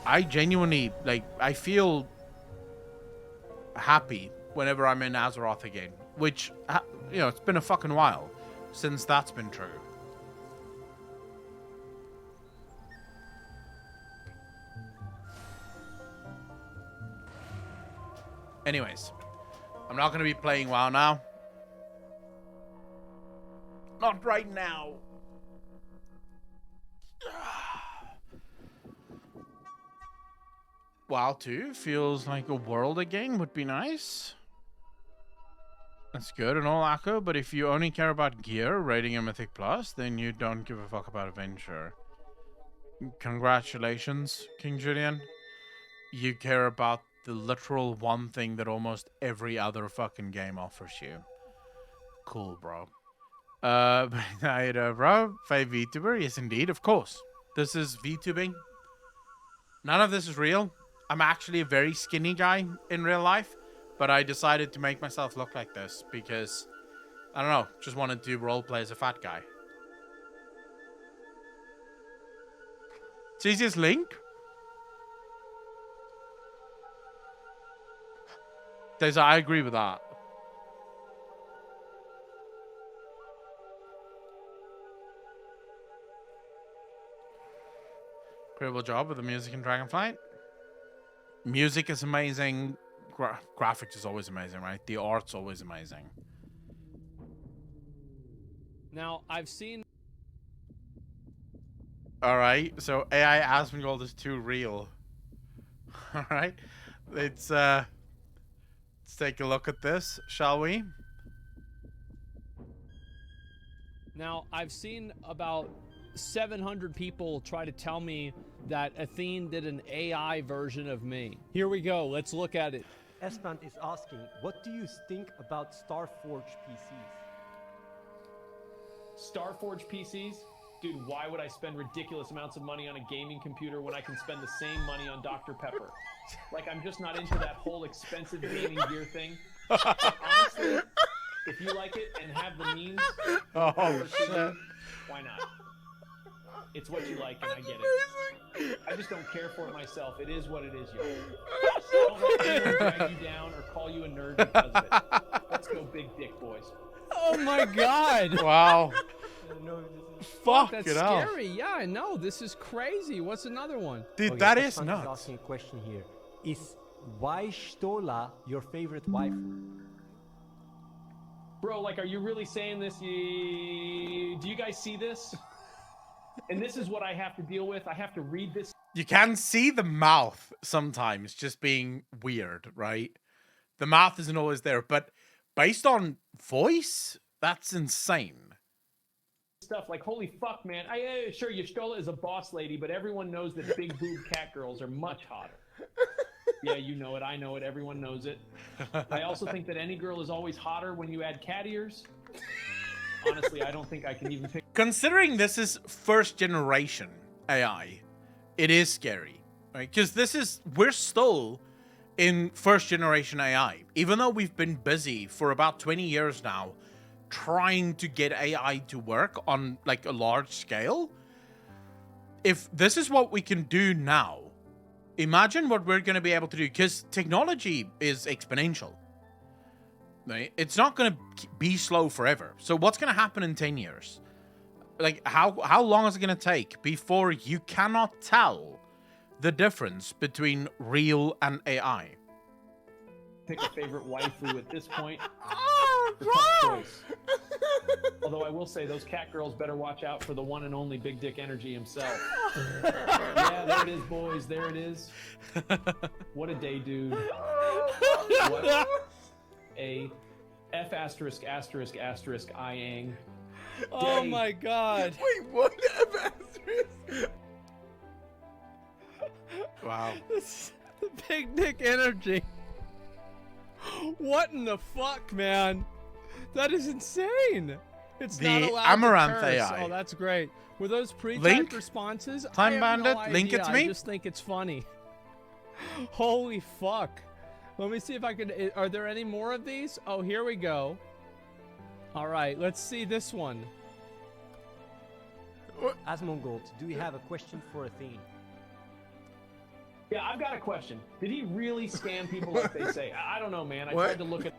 I genuinely, I feel happy whenever I'm in Azeroth again, which, it's been a fucking while since that's been true. Anyways, I'm not going to be playing WoW now. Not right now. WoW 2 feels like a world again would be nice. That's good and all, Akko, but if you only care about gear, rating a Mythic Plus, then you don't give a fuck about adventure. Congratulations, King Julian. You care about the literal one thing that almost every other fucking game offers you. Cool, bro. Bro, 5 VTuber? Yes, indeed, of course. This is VTubing. None of this is real. I'm actually a very skinny guy in real life, but I decided to make myself look like this because, I don't know, just wanted to roleplay as a fat guy. It's easiest Link? I agree with that. Incredible job with the music in Dragonflight. Music is amazing. Graphics is always amazing, right? The art's always amazing. Now, I've seen... Alright, so AI Asmongold is too real. Alright, let's take a look at this, shall we? Now, I've seen about 700 people try to tell me that Athene did an AI version of me. Here we go. Let's look at it. Esmond is asking, what do you think about Starforge PCs? Starforge PCs? Dude, why would I spend ridiculous amounts of money on a gaming computer when I can spend the same money on Dr. Pepper? Like, I'm just not into that whole expensive gaming gear thing. Honestly, if you like it and have the means, shit. Why not? It's what you like, and I get it. I just don't care for it myself. It is what it is, y'all. Don't let anyone drag you down or call you a nerd because of it. Let's go big dick, boys. Oh my god! Wow. Fuck, that's scary. Yeah, I know. This is crazy. What's another one? Dude, okay, that is Esmond nuts. is asking a question here. Is Stola your favorite waifu? Bro, like, are you really saying this? Do you guys see this? And this is what I have to deal with. I have to read this. You can see the mouth sometimes just being weird, right? The mouth isn't always there, but based on voice, that's insane. Stuff like, holy fuck, man. Sure, Y'shtola is a boss lady, but everyone knows that big boob cat girls are much hotter. Yeah, you know it. I know it. Everyone knows it. I also think that any girl is always hotter when you add cat ears. Honestly, I don't think I can even pick. Considering this is first generation AI, it is scary, right? Because we're still in first generation AI, even though we've been busy for about 20 years now trying to get AI to work on like a large scale. If this is what we can do now, imagine what we're going to be able to do, because technology is exponential. Right? It's not going to be slow forever. So what's going to happen in 10 years? Like, how long is it going to take before you cannot tell the difference between real and AI? Pick a favorite waifu at this point. Oh, the tough choice. Although I will say, those cat girls better watch out for the one and only Big Dick Energy himself. Yeah, there it is, boys. There it is. What a day, dude. What a F asterisk asterisk asterisk IANG. Oh my god. Wait, what? F asterisk? Wow. This is the Big Dick Energy. What in the fuck, man? That is insane. It's The not allowed Amaranth to curse. AI. Oh, that's great. Were those pre-typed Link? responses? Time I have Bandit? no Link it idea. to me? I just think it's funny. Holy fuck. Let me see if I can... Are there any more of these? Oh, here we go. All right, let's see this one. Asmongold, do you have a question for Athene? Yeah, I've got a question. Did he really scam people like they say? I don't know, man. I What? tried to look at.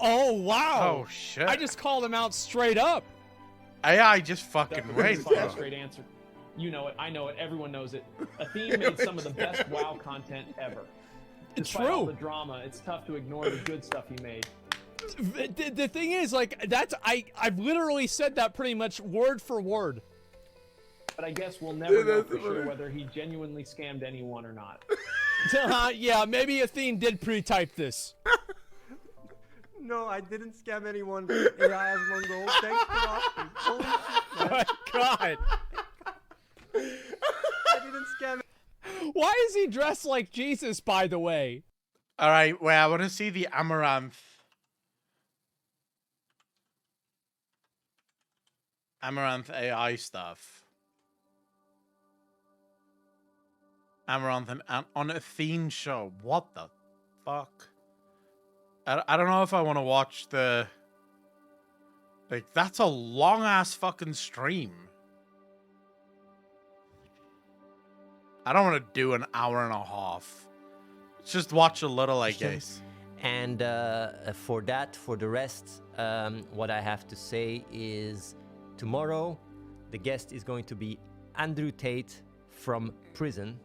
Oh, wow. Oh, shit. I just called him out straight up. AI just fucking That's wait. a straight answer. You know it. I know it. Everyone knows it. Athene made some of the best WoW content ever. Despite all the drama, it's tough to ignore the good stuff he made. The thing is, like, I've literally said that pretty much word for word. But I guess we'll never know for sure whether he genuinely scammed anyone or not. Yeah, maybe Athene did pre-type this. No, I didn't scam anyone. AI Asmongold, thanks for asking. Holy shit, Oh my god. I didn't scam. Why is he dressed like Jesus, by the way? All right, well, I want to see the Amaranth. Amaranth AI stuff. Amaranth on Athene show. What the fuck? I don't know if I want to watch the... Like, that's a long-ass fucking stream. I don't want to do an hour and a half. Let's just watch a little, I guess. And for the rest, what I have to say is tomorrow the guest is going to be Andrew Tate from prison.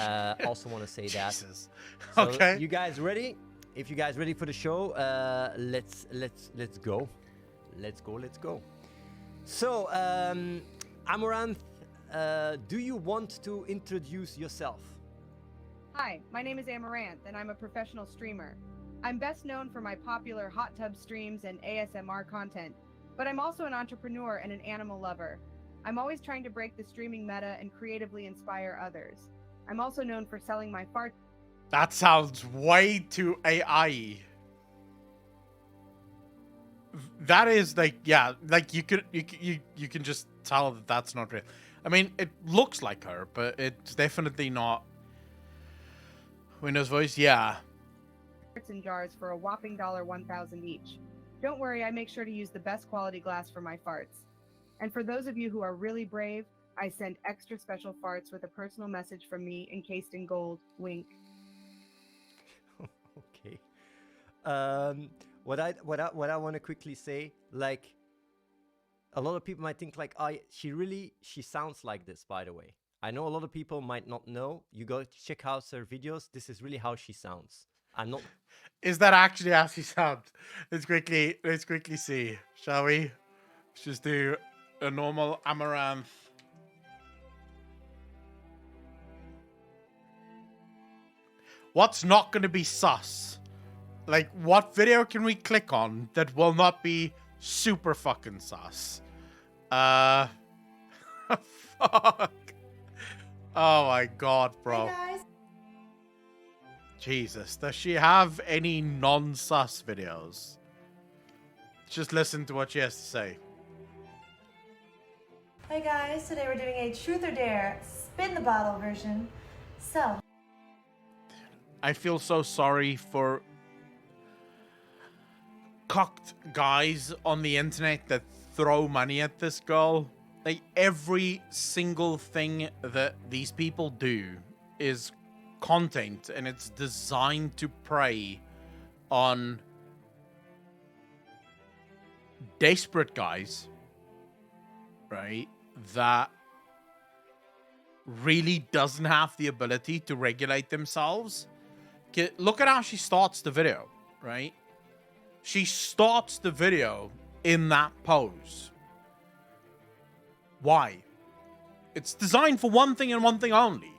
Also want to say that. Jesus. So Okay. You guys ready? If you guys ready for the show, let's go. Let's go. So, Amaranth, do you want to introduce yourself? Hi, my name is Amaranth, and I'm a professional streamer. I'm best known for my popular hot tub streams and ASMR content, but I'm also an entrepreneur and an animal lover. I'm always trying to break the streaming meta and creatively inspire others. I'm also known for selling my farts. That sounds way too AI. That is like, yeah, like you can just tell that that's not real. I mean, it looks like her, but it's definitely not Windows voice. Yeah. In jars for a whopping $1,000 each. Don't worry, I make sure to use the best quality glass for my farts. And for those of you who are really brave, I send extra special farts with a personal message from me encased in gold. Wink. Okay. What I want to quickly say, like, a lot of people might think like, she sounds like this, by the way. I know a lot of people might not know. You go check out her videos. This is really how she sounds. I'm not. Is that actually how she sounds? Let's quickly see, shall we? Let's just do a normal Amaranth. What's not going to be sus? Like, what video can we click on that will not be super fucking sus? Fuck. Oh my god, bro. Hey guys. Jesus, does she have any non-sus videos? Just listen to what she has to say. Hey guys, today we're doing a truth or dare spin the bottle version. So, I feel so sorry for cocked guys on the internet that throw money at this girl. Like, every single thing that these people do is content, and it's designed to prey on desperate guys, right, that really doesn't have the ability to regulate themselves. Look at how she starts the video, right? She starts the video in that pose. Why? It's designed for one thing and one thing only.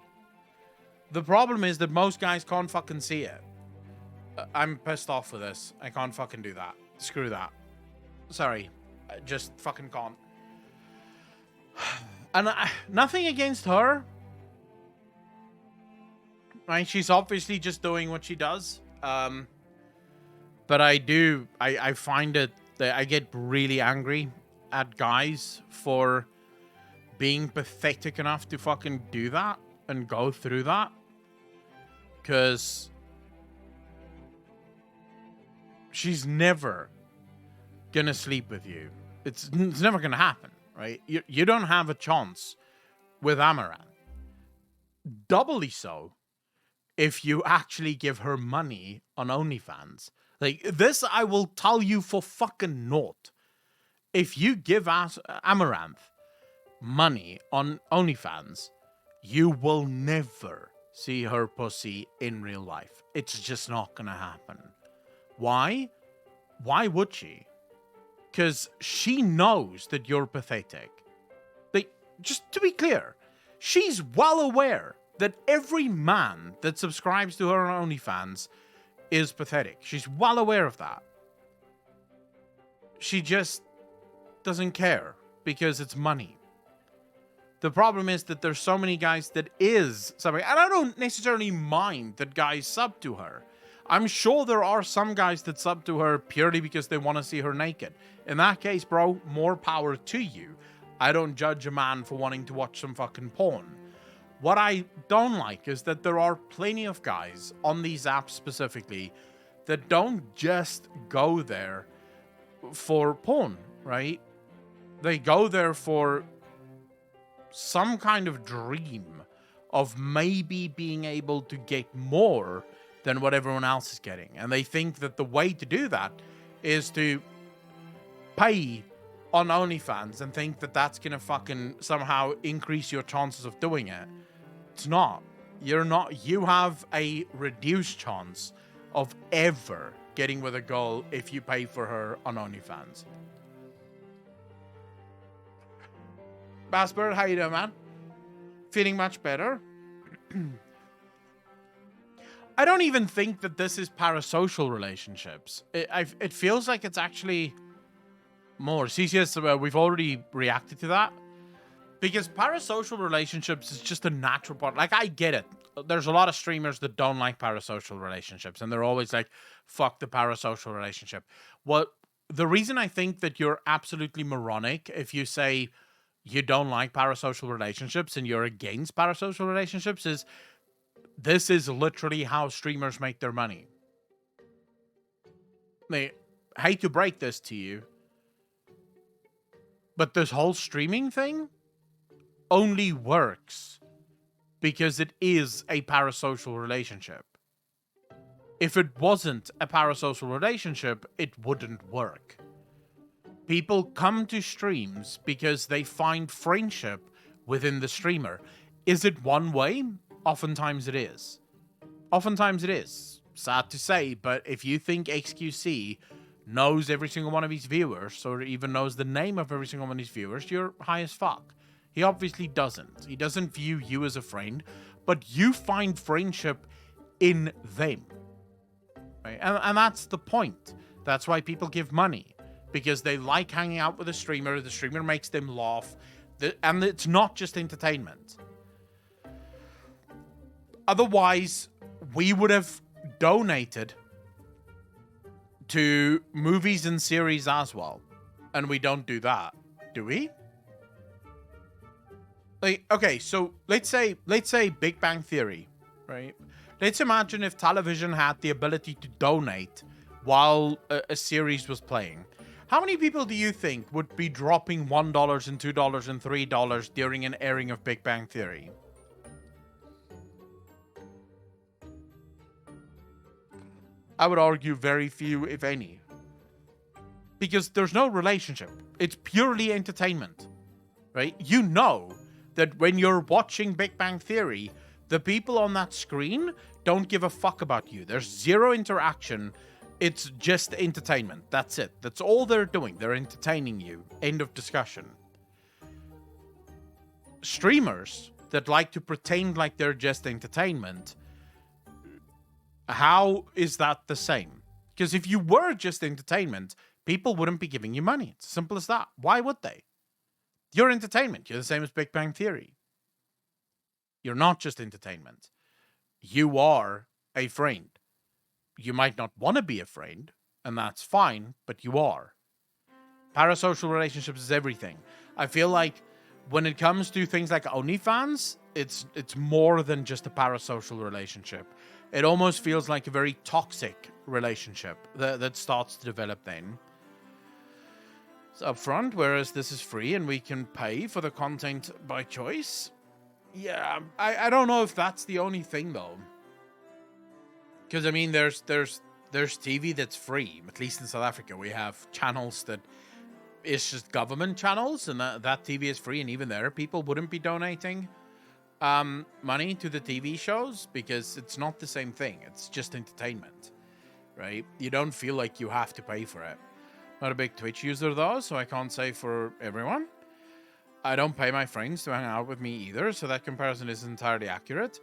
The problem is that most guys can't fucking see it. I'm pissed off with this. I can't fucking do that. Screw that. Sorry. I just fucking can't. And nothing against her. Right? She's obviously just doing what she does. But I find it that I get really angry at guys for being pathetic enough to fucking do that and go through that. Because she's never gonna sleep with you. It's never gonna happen, right? You don't have a chance with Amaranth. Doubly so if you actually give her money on OnlyFans. Like, this I will tell you for fucking naught. If you give Amaranth money on OnlyFans, you will never see her pussy in real life. It's just not gonna happen. Why? Why would she? Because she knows that you're pathetic. Like, just to be clear, she's well aware that every man that subscribes to her on OnlyFans is pathetic. She's well aware of that. She just doesn't care because it's money. The problem is that there's so many guys that is subbing, and I don't necessarily mind that guys sub to her. I'm sure there are some guys that sub to her purely because they want to see her naked. In that case, bro, more power to you. I don't judge a man for wanting to watch some fucking porn. What I don't like is that there are plenty of guys on these apps specifically that don't just go there for porn, right? They go there for some kind of dream of maybe being able to get more than what everyone else is getting. And they think that the way to do that is to pay on OnlyFans and think that that's gonna fucking somehow increase your chances of doing it. It's not. You have a reduced chance of ever getting with a girl if you pay for her on OnlyFans. Bassbird, how you doing, man? Feeling much better? I don't even think that this is parasocial relationships. It feels like it's actually more. CCS, we've already reacted to that. Because parasocial relationships is just a natural part. Like, I get it. There's a lot of streamers that don't like parasocial relationships. And they're always like, fuck the parasocial relationship. The reason I think that you're absolutely moronic if you say you don't like parasocial relationships and you're against parasocial relationships is this is literally how streamers make their money. I hate to break this to you, but this whole streaming thing only works because it is a parasocial relationship. If it wasn't a parasocial relationship, it wouldn't work. People come to streams because they find friendship within the streamer. Is it one way? Oftentimes it is. Oftentimes it is. Sad to say, but if you think XQC knows every single one of his viewers, or even knows the name of every single one of his viewers, you're high as fuck. He obviously doesn't. He doesn't view you as a friend, but you find friendship in them. Right? And that's the point. That's why people give money. Because they like hanging out with the streamer makes them laugh, and it's not just entertainment. Otherwise, we would have donated to movies and series as well. And we don't do that, do we? Like, okay, so let's say Big Bang Theory, right? Let's imagine if television had the ability to donate while a series was playing. How many people do you think would be dropping $1 and $2 and $3 during an airing of Big Bang Theory? I would argue very few, if any. Because there's no relationship. It's purely entertainment, right? You know that when you're watching Big Bang Theory, the people on that screen don't give a fuck about you. There's zero interaction. It's just entertainment. That's it. That's all they're doing. They're entertaining you. End of discussion. Streamers that like to pretend like they're just entertainment, how is that the same? Because if you were just entertainment, people wouldn't be giving you money. It's as simple as that. Why would they? You're entertainment. You're the same as Big Bang Theory. You're not just entertainment. You are a friend. You might not want to be a friend, and that's fine, but you are. Parasocial relationships is everything. I feel like when it comes to things like OnlyFans, it's more than just a parasocial relationship. It almost feels like a very toxic relationship that starts to develop then. It's upfront, whereas this is free and we can pay for the content by choice. Yeah, I don't know if that's the only thing though. Because I mean, there's TV that's free. At least in South Africa, we have channels that is just government channels, and that TV is free. And even there, people wouldn't be donating money to the TV shows because it's not the same thing. It's just entertainment, right? You don't feel like you have to pay for it. Not a big Twitch user though, so I can't say for everyone. I don't pay my friends to hang out with me either, so that comparison is entirely accurate.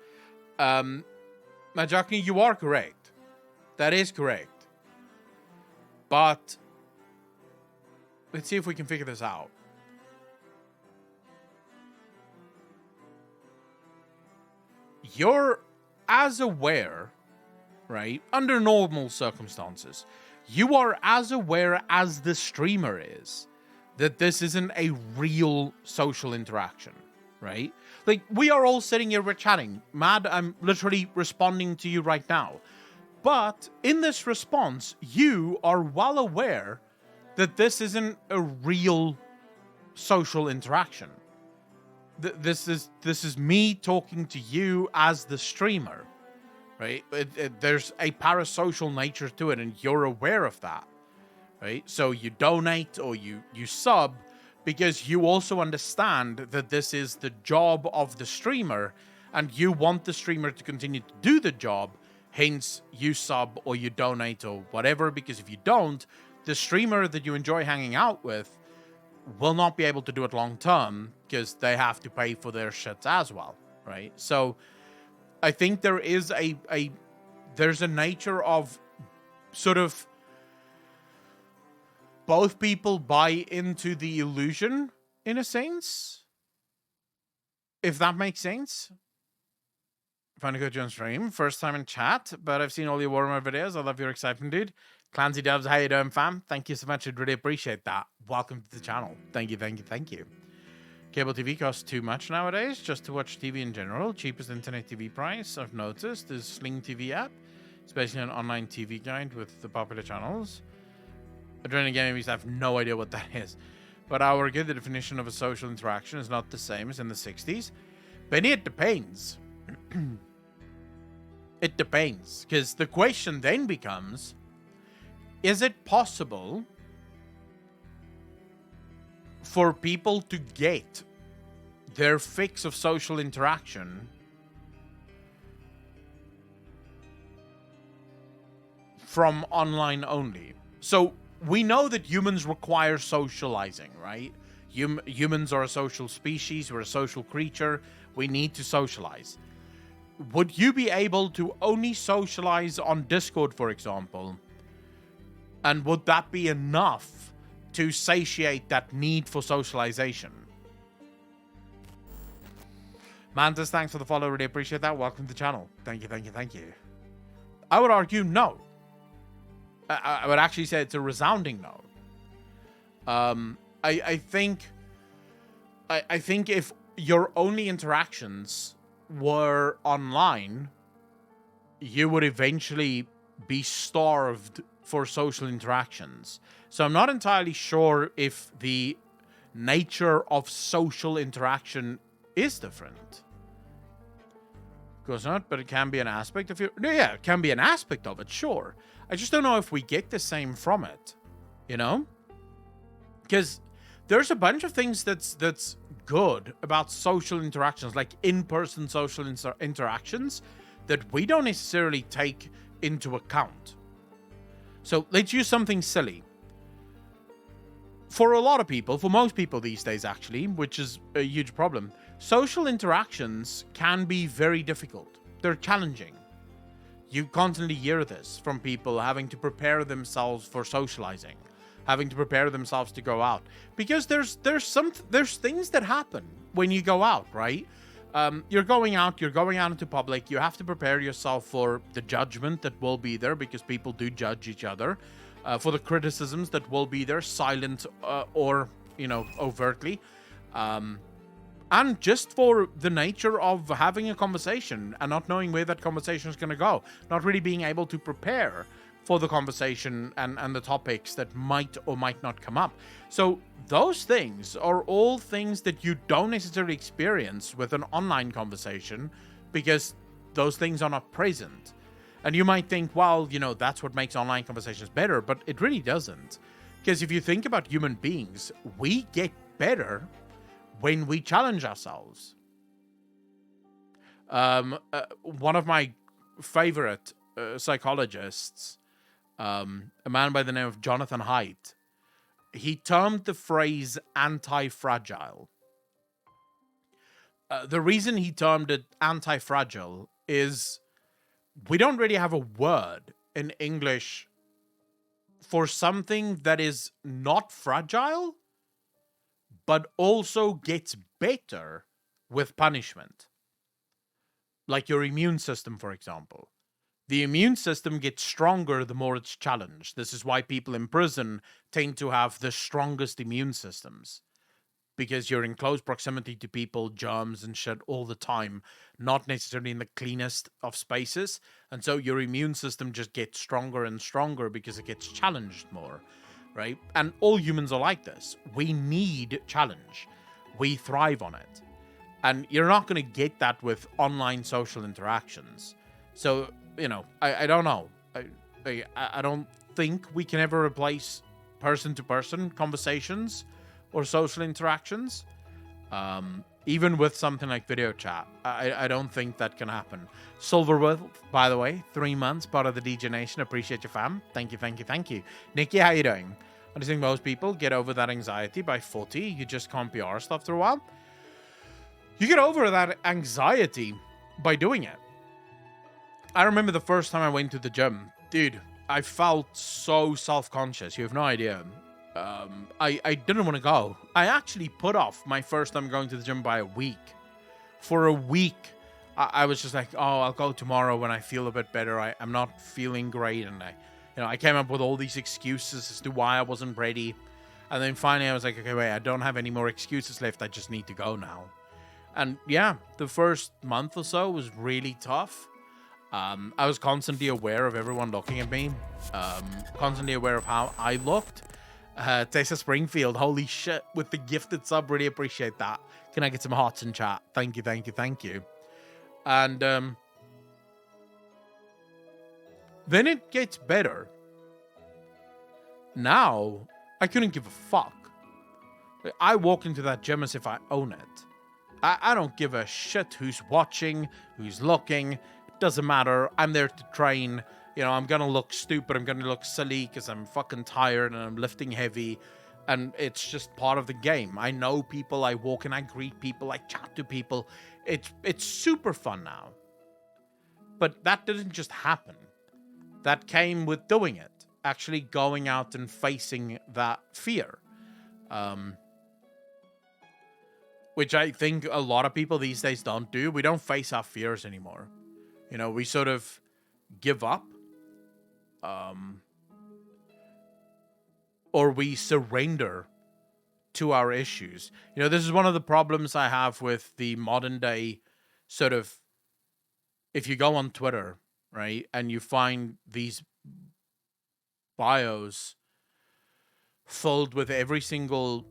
Majaki, you are correct. That is correct. But let's see if we can figure this out. You're as aware, right, under normal circumstances, you are as aware as the streamer is that this isn't a real social interaction, right? Like, we are all sitting here, we're chatting. Mad, I'm literally responding to you right now. But in this response, you are well aware that this isn't a real social interaction. This is me talking to you as the streamer, right? There's a parasocial nature to it, and you're aware of that, right? So you donate or you sub because you also understand that this is the job of the streamer, and you want the streamer to continue to do the job. Hence, you sub or you donate or whatever, because if you don't, the streamer that you enjoy hanging out with will not be able to do it long term because they have to pay for their shit as well, right? So I think there is there's a nature of sort of both people buy into the illusion in a sense, if that makes sense. Find a good on stream, first time in chat, but I've seen all your Warhammer videos. I love your excitement, dude. Clancy Dubs, how you doing, fam? Thank you so much. I'd really appreciate that. Welcome to the channel. Thank you, thank you, thank you. Cable TV costs too much nowadays just to watch TV in general. Cheapest internet TV price I've noticed is Sling TV app. It's basically an online TV guide with the popular channels. Adrenaline Gaming, I have no idea what that is. But I argue the definition of a social interaction is not the same as in the 60s. Benny, it depends. It depends. Because the question then becomes, is it possible for people to get their fix of social interaction from online only? So we know that humans require socializing, right? Humans are a social species. We're a social creature. We need to socialize. Would you be able to only socialize on Discord, for example? And would that be enough to satiate that need for socialization? Mantis, thanks for the follow. Really appreciate that. Welcome to the channel. Thank you, thank you, thank you. I would argue no. I would actually say it's a resounding no. I think if your only interactions were online, you would eventually be starved for social interactions. So I'm not entirely sure if the nature of social interaction is different. Of course not, but it can be an aspect of your... Yeah, it can be an aspect of it, sure. I just don't know if we get the same from it, you know? Because there's a bunch of things that's good about social interactions, like in-person social interactions, that we don't necessarily take into account. So let's use something silly. For a lot of people, for most people these days actually, which is a huge problem, social interactions can be very difficult. They're challenging. You constantly hear this from people having to prepare themselves for socializing, having to prepare themselves to go out, because there's things that happen when you go out, right? You're going out into public. You have to prepare yourself for the judgment that will be there, because people do judge each other. for the criticisms that will be there, silent or, overtly. And just for the nature of having a conversation and not knowing where that conversation is going to go. Not really being able to prepare for the conversation and the topics that might or might not come up. So those things are all things that you don't necessarily experience with an online conversation because those things are not present. And you might think, well, that's what makes online conversations better, but it really doesn't. Because if you think about human beings, we get better when we challenge ourselves. One of my favorite psychologists, a man by the name of Jonathan Haidt, he termed the phrase anti-fragile. The reason he termed it anti-fragile is we don't really have a word in English for something that is not fragile, but also gets better with punishment. Like your immune system, for example. The immune system gets stronger the more it's challenged. This is why people in prison tend to have the strongest immune systems. Because you're in close proximity to people, germs and shit all the time. Not necessarily in the cleanest of spaces. And so your immune system just gets stronger and stronger because it gets challenged more. Right? And all humans are like this. We need challenge. We thrive on it. And you're not going to get that with online social interactions. So, I don't know. I don't think we can ever replace person-to-person conversations or social interactions. Even with something like video chat. I don't think that can happen. Silverwolf, by the way, 3 months, part of the DJ Nation. Appreciate you, fam. Thank you. Nikki, how you doing? I just think most people get over that anxiety by 40. You just can't PR stuff after a while. You get over that anxiety by doing it. I remember the first time I went to the gym. Dude, I felt so self-conscious. You have no idea. I didn't want to go. I actually put off my first time going to the gym by a week. For a week, I was just like, oh, I'll go tomorrow when I feel a bit better. I'm not feeling great. And I came up with all these excuses as to why I wasn't ready. And then finally I was like, okay, wait, I don't have any more excuses left. I just need to go now. And yeah, the first month or so was really tough. I was constantly aware of everyone looking at me. Constantly aware of how I looked. Tessa Springfield, holy shit, with the gifted sub, really appreciate that. Can I get some hearts in chat? Thank you. And then it gets better. Now, I couldn't give a fuck. I walk into that gym as if I own it. I don't give a shit who's watching, who's looking. It doesn't matter. I'm there to train. I'm going to look stupid. I'm going to look silly because I'm fucking tired and I'm lifting heavy. And it's just part of the game. I know people. I walk and I greet people. I chat to people. It's super fun now. But that didn't just happen. That came with doing it. Actually going out and facing that fear. Which I think a lot of people these days don't do. We don't face our fears anymore. We sort of give up. Or we surrender to our issues. This is one of the problems I have with the modern day sort of, if you go on Twitter, right, and you find these bios filled with every single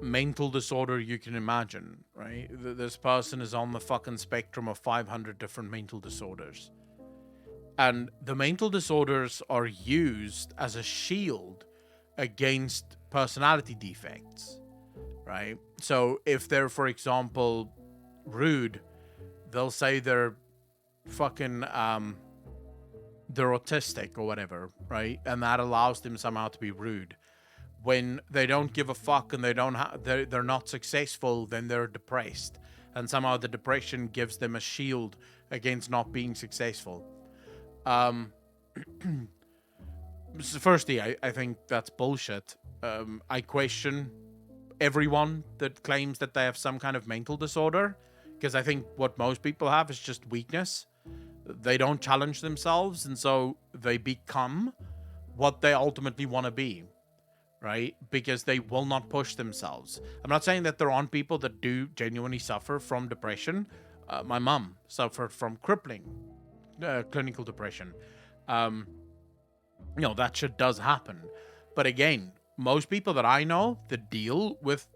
mental disorder you can imagine, right? This person is on the fucking spectrum of 500 different mental disorders. And the mental disorders are used as a shield against personality defects, right? So if they're, for example, rude, they'll say they're fucking, they're autistic or whatever, right? And that allows them somehow to be rude. When they don't give a fuck and they're not successful, then they're depressed. And somehow the depression gives them a shield against not being successful. Firstly, I think that's bullshit. I question everyone that claims that they have some kind of mental disorder, because I think what most people have is just weakness. They don't challenge themselves, and so they become what they ultimately want to be, right? Because they will not push themselves. I'm not saying that there aren't people that do genuinely suffer from depression. My mom suffered from crippling clinical depression. You know, that shit does happen. But again, most people that I know that deal with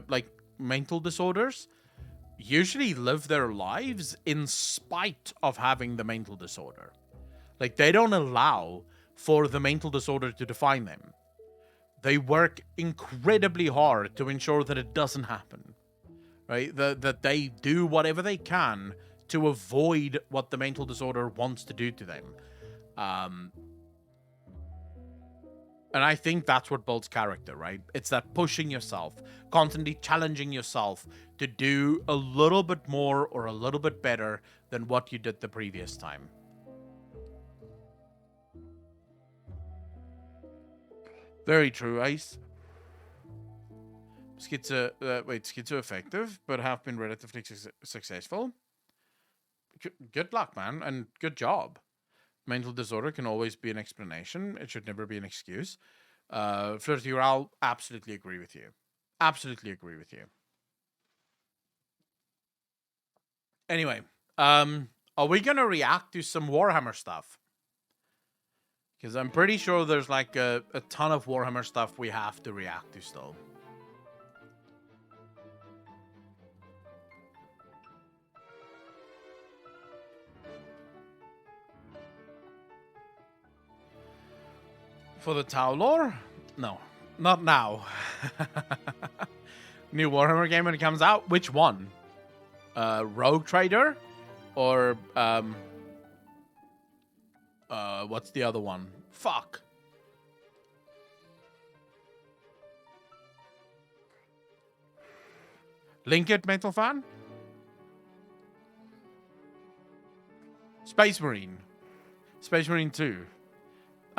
like mental disorders usually live their lives in spite of having the mental disorder. Like, they don't allow for the mental disorder to define them. They work incredibly hard to ensure that it doesn't happen, right? That they do whatever they can to avoid what the mental disorder wants to do to them. And I think that's what builds character, right? It's that pushing yourself, constantly challenging yourself to do a little bit more or a little bit better than what you did the previous time. Very true, Ice. Schizoaffective, but have been relatively successful. Good luck, man, and good job. Mental disorder can always be an explanation. It should never be an excuse. Flirty, I'll absolutely agree with you. Absolutely agree with you. Anyway, are we gonna react to some Warhammer stuff? Because I'm pretty sure there's like a ton of Warhammer stuff we have to react to still. For the Tau lore? No, not now. New Warhammer game when it comes out? Which one? Rogue Trader? Or, what's the other one? Fuck. Linked Metal Fan? Space Marine. Space Marine 2.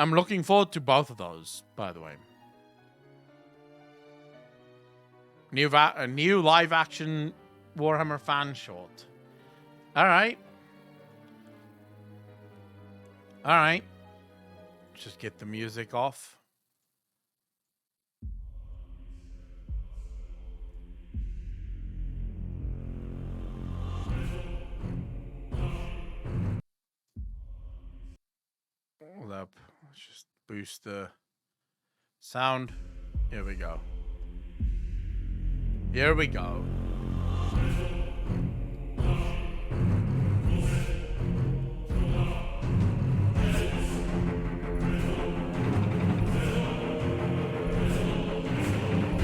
I'm looking forward to both of those, by the way. New live action Warhammer fan short. Alright. Alright. Just get the music off. Hold up. Let's just boost the sound. Here we go. Here we go.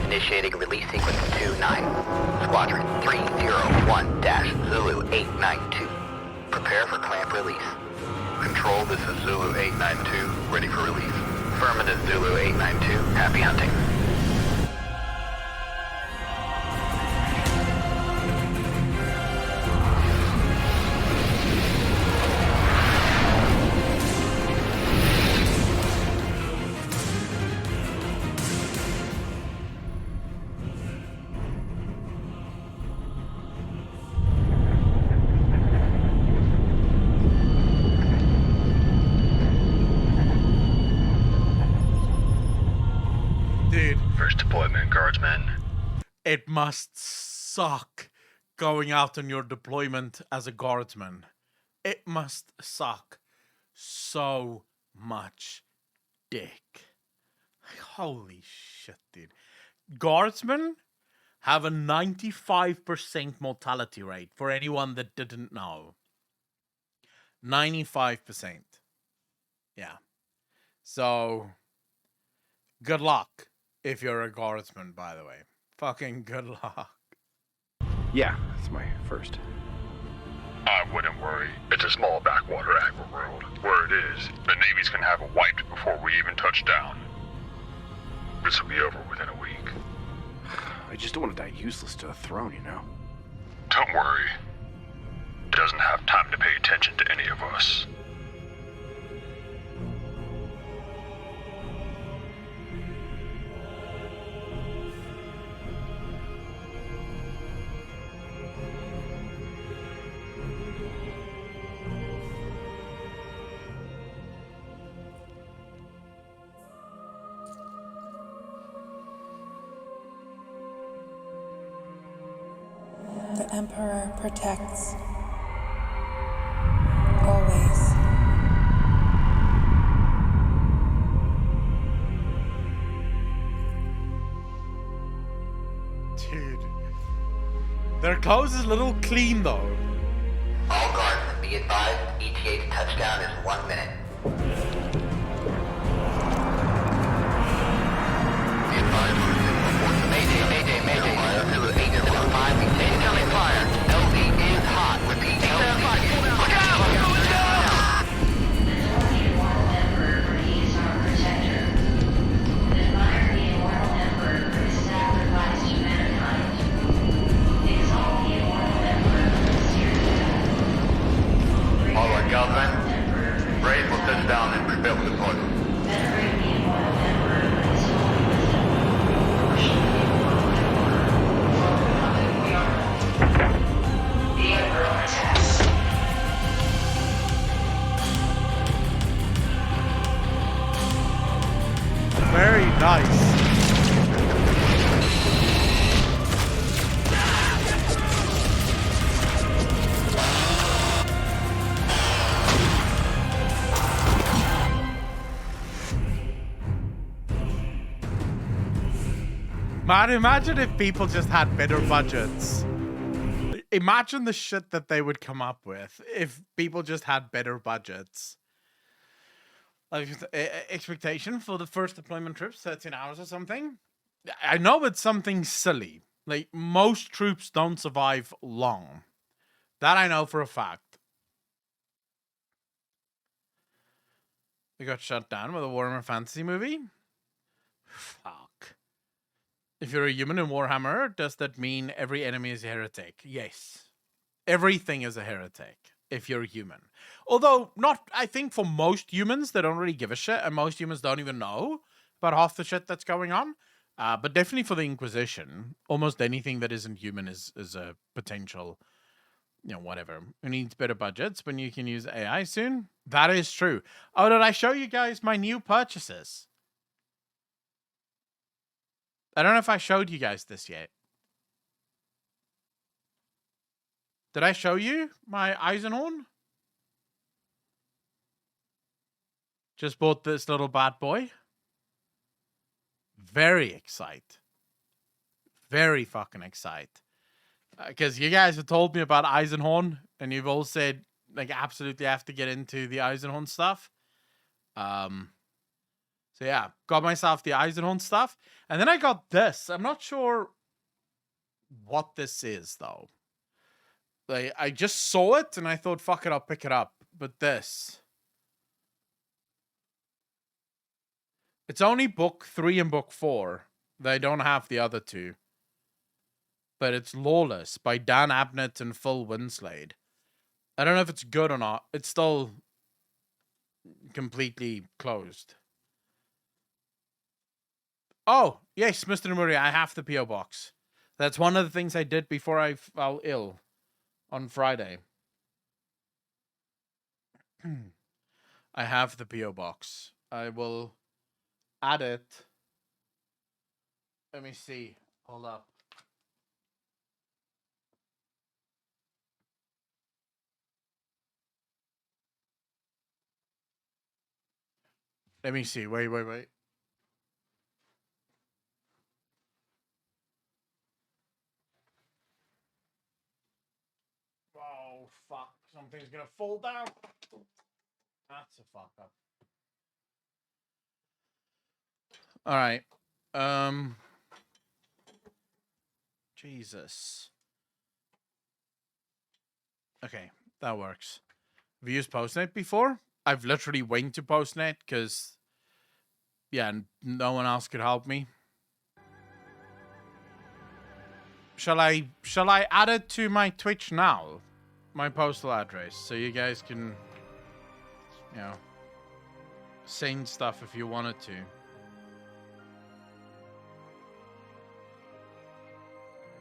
Initiating release sequence 29. Squadron 301-Zulu 892. Prepare for clamp release. Control, this is Zulu 892. Ready for release. Affirmative, Zulu 892. Happy hunting. It must suck going out on your deployment as a guardsman. It must suck so much dick. Holy shit, dude. Guardsmen have a 95% mortality rate, for anyone that didn't know. 95%. Yeah. So, good luck if you're a guardsman, by the way. Fucking good luck. Yeah, it's my first. I wouldn't worry. It's a small backwater agri world. Where it is, the Navy's gonna have it wiped before we even touch down. This will be over within a week. I just don't want to die useless to the throne, you know? Don't worry. It doesn't have time to pay attention to any of us. Emperor protects. Always. Dude. Their clothes is a little clean though. All guardsmen, be advised, ETA's touchdown is 1 minute. Be advised, Mayday. Zulu 875, incoming fire. LZ is hot. Repeat, LZ is hot. Look out! All right, Governor. Brave will touch down and prepare for deployment. Very nice. Man, imagine if people just had better budgets. Imagine the shit that they would come up with if people just had better budgets. Like, expectation for the first deployment trips, 13 hours or something. I know it's something silly. Like, most troops don't survive long. That I know for a fact. They got shut down with a Warhammer Fantasy movie? Fuck. If you're a human in Warhammer, does that mean every enemy is a heretic? Yes. Everything is a heretic if you're human. Although, not, I think for most humans, they don't really give a shit, and most humans don't even know about half the shit that's going on. But definitely for the Inquisition, almost anything that isn't human is a potential, you know, whatever. Who needs better budgets when you can use AI soon? That is true. Oh, did I show you guys my new purchases? I don't know if I showed you guys this yet. Did I show you my Eisenhorn? Just bought this little bad boy. Very excited. Very fucking excited. Because you guys have told me about Eisenhorn, and you've all said, like, absolutely have to get into the Eisenhorn stuff. So yeah, got myself the Eisenhorn stuff. And then I got this. I'm not sure what this is, though. Like, I just saw it, and I thought, fuck it, I'll pick it up. But this. It's only book 3 and book 4. They don't have the other two. But it's Lawless by Dan Abnett and Phil Winslade. I don't know if it's good or not. It's still completely closed. Oh, yes, Mr. Murray, I have the P.O. box. That's one of the things I did before I fell ill on Friday. I have the P.O. box. I will add it. Let me see. Hold up. Let me see. Wait. Oh, fuck. Something's gonna fall down. That's a fuck up. All right. Jesus. Okay, that works. Have you used Postnet before? I've literally went to Postnet because, yeah, no one else could help me. Shall I add it to my Twitch now? My postal address, so you guys can, you know, send stuff if you wanted to.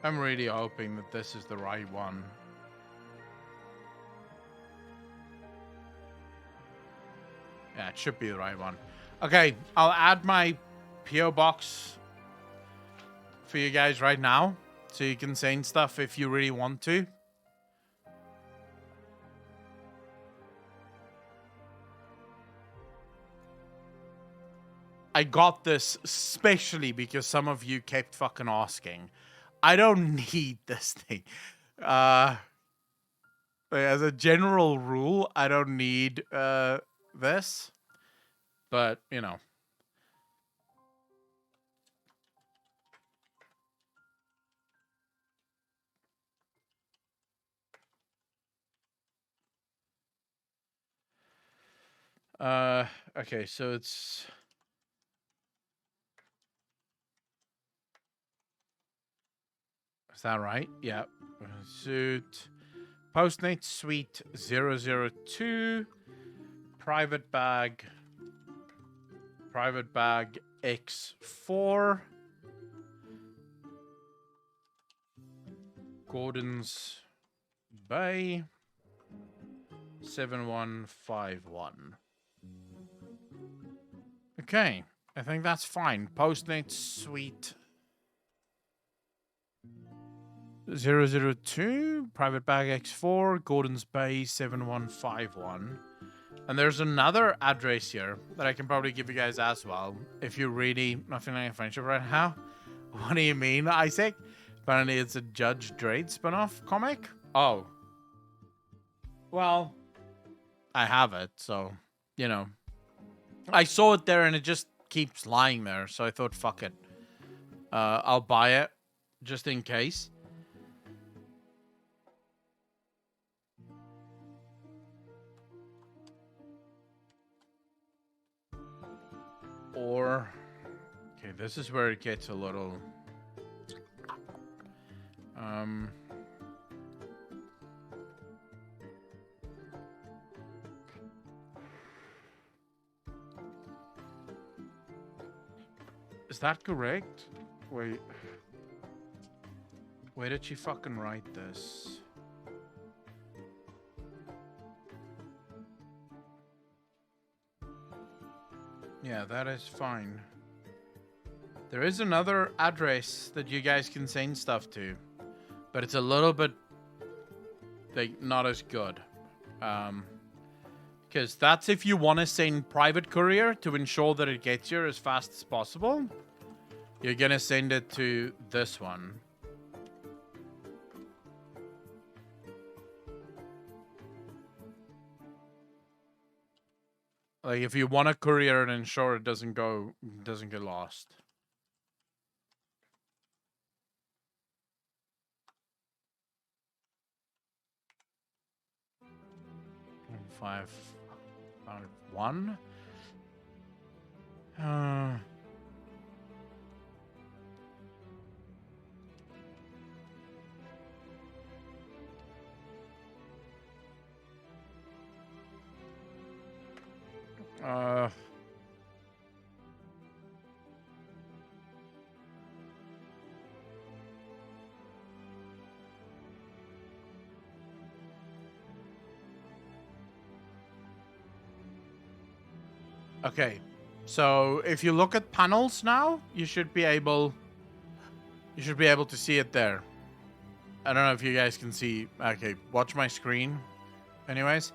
I'm really hoping that this is the right one. Yeah, it should be the right one. Okay, I'll add my P.O. box for you guys right now. so you can send stuff if you really want to. I got this especially because some of you kept fucking asking. I don't need this thing. As a general rule, I don't need this. But, you know. Okay, so it's... Is that right? Yeah. Suit. Postmate Suite 002. Private bag. Private bag X4. Gordon's Bay. 7151. Okay. I think that's fine. Postmate Suite 002, Private Bag X4, Gordon's Bay 7151. And there's another address here that I can probably give you guys as well. If you're really not feeling like a friendship right now. What do you mean, Isaac? Apparently it's a Judge Dredd spin-off comic? Oh. Well, I have it, so, you know. I saw it there and it just keeps lying there, so I thought, fuck it. I'll buy it, just in case. Or, okay, this is where it gets a little, is that correct? Wait, where did she fucking write this? Yeah, that is fine. There is another address that you guys can send stuff to, but it's a little bit, like, not as good. Because that's if you want to send private courier to ensure that it gets here as fast as possible. You're gonna send it to this one. Like, if you want a courier and ensure it doesn't get lost. Five, 1. Okay, so if you look at panels now, you should be able to see it there. I don't know if you guys can see. Okay, watch my screen. Anyways,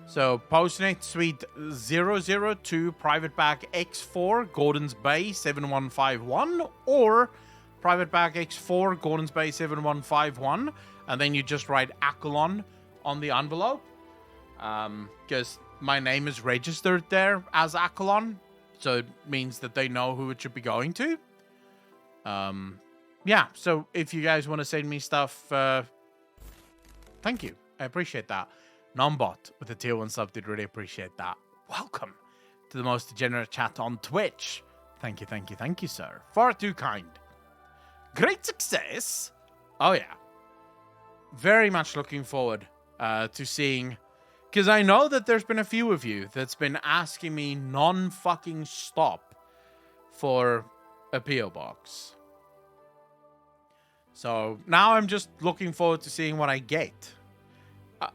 so Postmate Suite 002, Private Bag X4, Gordon's Bay 7151, or Private Bag X4, Gordon's Bay 7151, and then you just write Acolon on the envelope, because my name is registered there as Acolon, so it means that they know who it should be going to. Yeah, so if you guys want to send me stuff, thank you. I appreciate that. Nombot with the tier 1 sub did really appreciate that. Welcome to the most degenerate chat on Twitch. Thank you, sir. Far too kind. Great success. Oh, yeah. Very much looking forward to seeing... Because I know that there's been a few of you that's been asking me non-fucking stop for a P.O. box. So now I'm just looking forward to seeing what I get.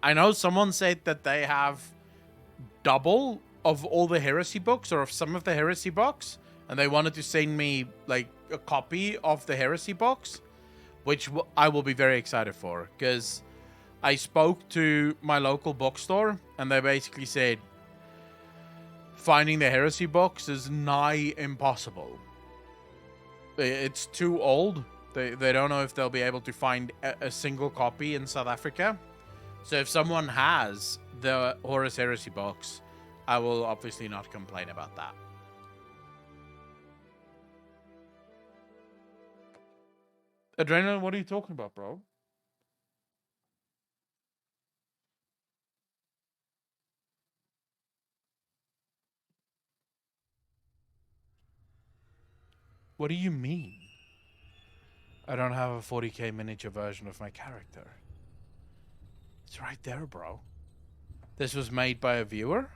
I know someone said that they have double of all the Heresy books, or of some of the Heresy books, and they wanted to send me, like, a copy of the Heresy box. which I will be very excited for, because I spoke to my local bookstore, and they basically said finding the Heresy books is nigh impossible. It's too old. They don't know if they'll be able to find a single copy in South Africa. So if someone has the Horus Heresy books, I will obviously not complain about that. Adrenaline, what are you talking about, bro? What do you mean? I don't have a 40k miniature version of my character. It's right there, bro. This was made by a viewer?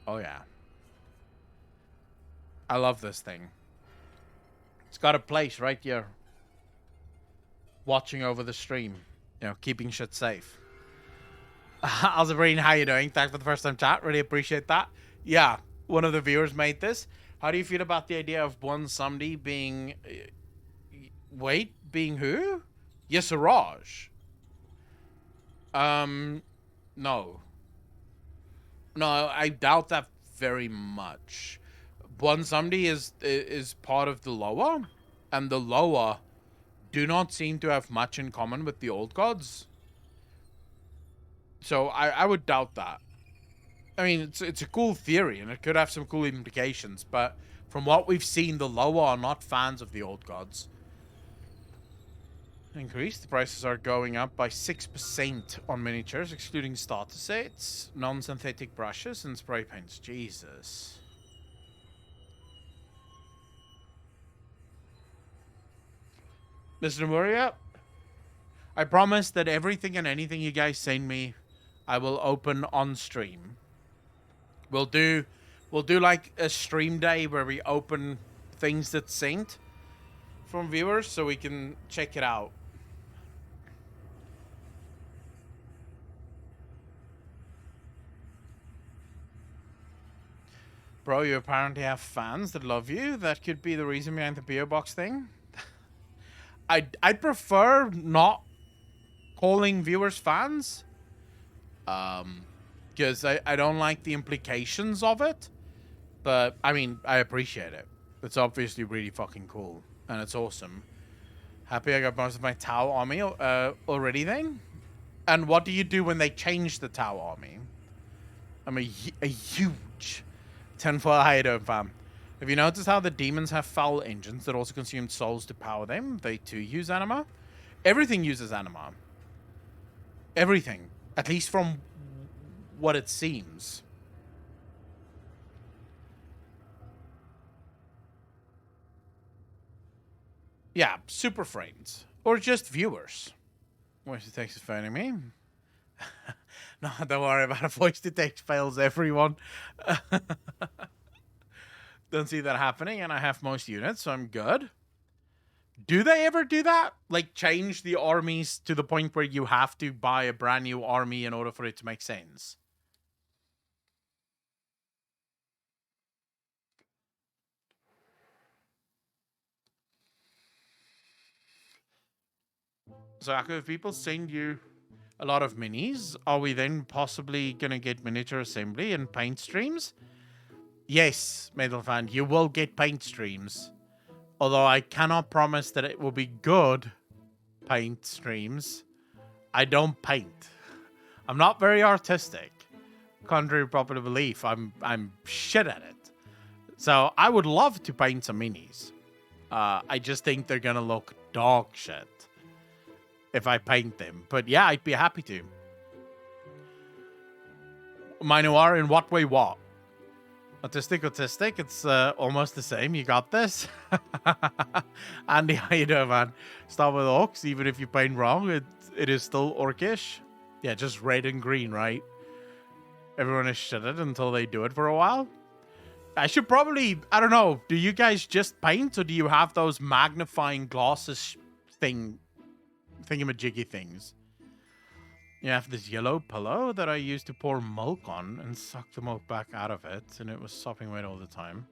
Oh yeah. I love this thing. It's got a place right here. Watching over the stream. You know, keeping shit safe. Alzabrine, how you doing? Thanks for the first time chat. Really appreciate that. Yeah, one of the viewers made this. How do you feel about the idea of one somebody being... Wait, being who? Yesaraj. No. No, I doubt that very much. One somebody is part of the Loa, and the Loa do not seem to have much in common with the old gods. So I would doubt that. I mean, it's a cool theory, and it could have some cool implications, but from what we've seen, the Loa are not fans of the old gods. Increase. The prices are going up by 6% on miniatures, excluding starter sets, non-synthetic brushes, and spray paints. Jesus. Mr. Muria, I promise that everything and anything you guys send me, I will open on stream. We'll do like a stream day where we open things that's sent from viewers so we can check it out. Bro, you apparently have fans that love you. That could be the reason behind the PO box thing. I'd prefer not calling viewers fans. Because I don't like the implications of it. But, I mean, I appreciate it. It's obviously really fucking cool. And it's awesome. Happy I got most of my Tau army already then? And what do you do when they change the Tau army? I'm a huge 10-foot hider, fam. Have you noticed how the demons have foul engines that also consume souls to power them? They too use anima? Everything uses anima. Everything. At least from what it seems. Yeah, super friends. Or just viewers. Voice to text is phoning me. No, don't worry about it. Voice to text fails everyone. Don't see that happening, and I have most units, so I'm good. Do they ever do that? Like, change the armies to the point where you have to buy a brand new army in order for it to make sense? So, if people send you a lot of minis, are we then possibly going to get miniature assembly and paint streams? Yes, Metal Fan, you will get paint streams. Although I cannot promise that it will be good paint streams. I don't paint. I'm not very artistic. Contrary to popular belief, I'm shit at it. So I would love to paint some minis. I just think they're gonna look dog shit if I paint them. But yeah, I'd be happy to. Minuar, in what way what? Autistic, it's almost the same. You got this. Andy, how you doing, man? Start with orcs, even if you paint wrong, it is still orcish. Yeah, just red and green, right? Everyone is shitted until they do it for a while. I should probably, I don't know, do you guys just paint, or do you have those magnifying glasses thingamajiggy things? You have this yellow pillow that I used to pour milk on and suck the milk back out of it, and it was sopping wet all the time.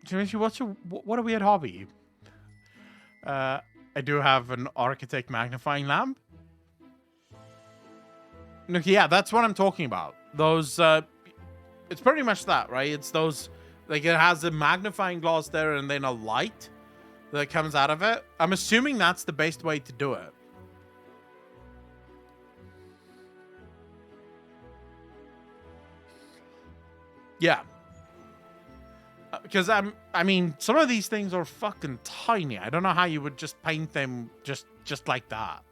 Jimmy, what a weird hobby. I do have an architect magnifying lamp. Look, yeah, that's what I'm talking about. Those, it's pretty much that, right? It's those, like, it has a magnifying glass there and then a light that comes out of it. I'm assuming that's the best way to do it. Yeah. Because I mean, some of these things are fucking tiny. I don't know how you would just paint them just like that.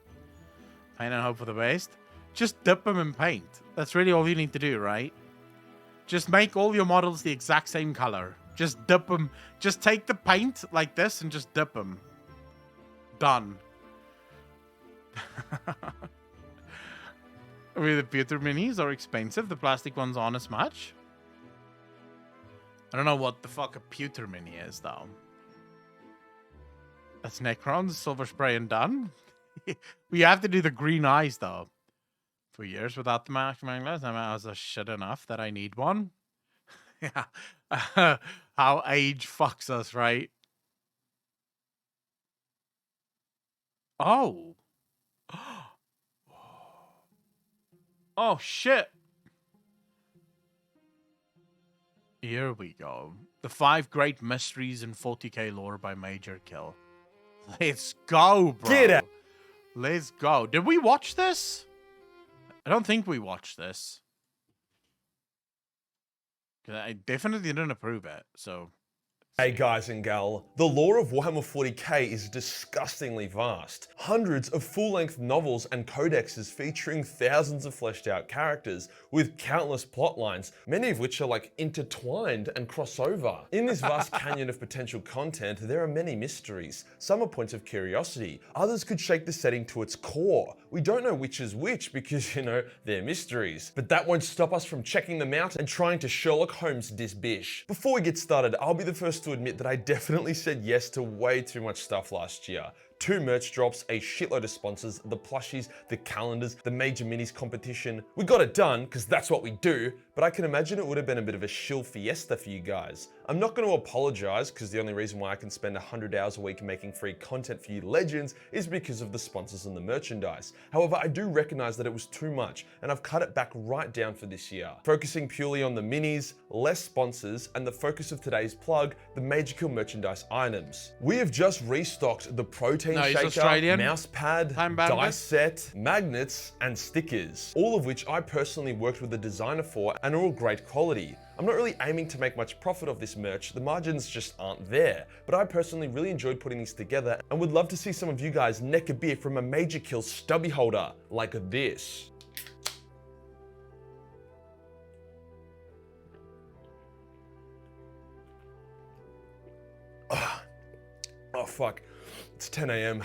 Paint and hope for the best. Just dip them in paint. That's really all you need to do, right? Just make all your models the exact same color. Just dip them. Just take the paint like this and just dip them. Done. I mean, the pewter minis are expensive. The plastic ones aren't as much. I don't know what the fuck a pewter mini is, though. That's Necrons, silver spray, and done. We have to do the green eyes, though. For years without the magnifying glass, I was a shit enough that I need one. Yeah. How age fucks us, right? Oh. Oh, shit. Here we go. The 5 Great Mysteries in 40k Lore by Major Kill. Let's go, bro. Get it. Let's go. Did we watch this? I don't think we watched this. I definitely didn't approve it, so... Hey guys and gal, the lore of Warhammer 40k is disgustingly vast. Hundreds of full-length novels and codexes featuring thousands of fleshed out characters with countless plot lines, many of which are like intertwined and crossover. In this vast canyon of potential content, there are many mysteries. Some are points of curiosity, others could shake the setting to its core. We don't know which is which because, you know, they're mysteries. But that won't stop us from checking them out and trying to Sherlock Holmes this bish. Before we get started, I'll be the first to admit that I definitely said yes to way too much stuff last year. 2 merch drops, a shitload of sponsors, the plushies, the calendars, the major minis competition. We got it done, because that's what we do, but I can imagine it would have been a bit of a shill fiesta for you guys. I'm not going to apologize, because the only reason why I can spend 100 hours a week making free content for you legends is because of the sponsors and the merchandise. However, I do recognize that it was too much, and I've cut it back right down for this year. Focusing purely on the minis, less sponsors, and the focus of today's plug, the Major Kill merchandise items. We have just restocked the protein shaker, mouse pad, dice set, magnets, and stickers, all of which I personally worked with a designer for and are all great quality. I'm not really aiming to make much profit of this merch, the margins just aren't there, but I personally really enjoyed putting these together and would love to see some of you guys neck a beer from a Major Kill stubby holder, like this. Oh fuck, it's 10 AM.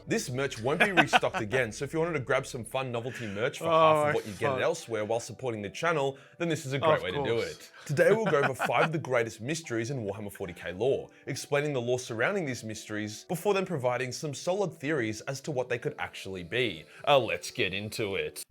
This merch won't be restocked again, so if you wanted to grab some fun novelty merch for half of what you get elsewhere while supporting the channel, then this is a great way to do it. Today we'll go over 5 of the greatest mysteries in Warhammer 40k lore, explaining the lore surrounding these mysteries, before then providing some solid theories as to what they could actually be. Let's get into it.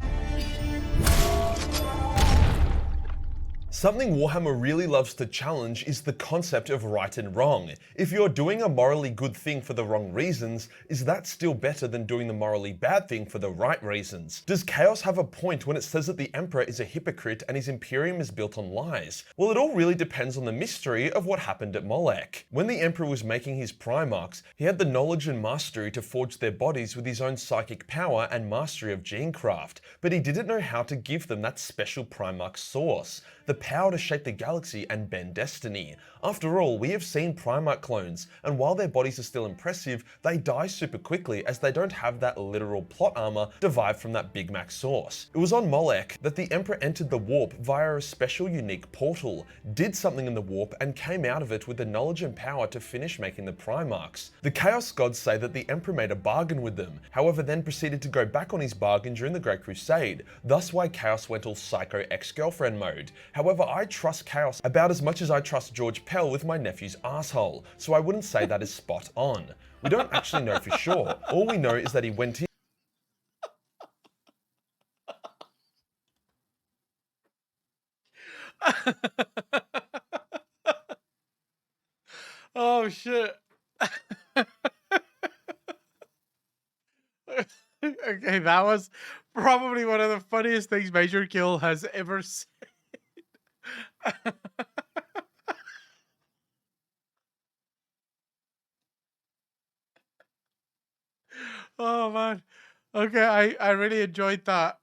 Something Warhammer really loves to challenge is the concept of right and wrong. If you're doing a morally good thing for the wrong reasons, is that still better than doing the morally bad thing for the right reasons? Does Chaos have a point when it says that the Emperor is a hypocrite and his Imperium is built on lies? Well, it all really depends on the mystery of what happened at Molech. When the Emperor was making his Primarchs, he had the knowledge and mastery to forge their bodies with his own psychic power and mastery of genecraft, but he didn't know how to give them that special Primarch source, the power to shape the galaxy and bend destiny. After all, we have seen Primarch clones, and while their bodies are still impressive, they die super quickly as they don't have that literal plot armor derived from that Big Mac source. It was on Molech that the Emperor entered the warp via a special unique portal, did something in the warp, and came out of it with the knowledge and power to finish making the Primarchs. The Chaos Gods say that the Emperor made a bargain with them, however then proceeded to go back on his bargain during the Great Crusade, thus why Chaos went all psycho ex-girlfriend mode. However, I trust Chaos about as much as I trust George Pell with my nephew's asshole, so I wouldn't say that is spot on. We don't actually know for sure. All we know is that he went in. Oh shit. Okay, that was probably one of the funniest things Major Kill has ever said. Oh man. Okay, I really enjoyed that.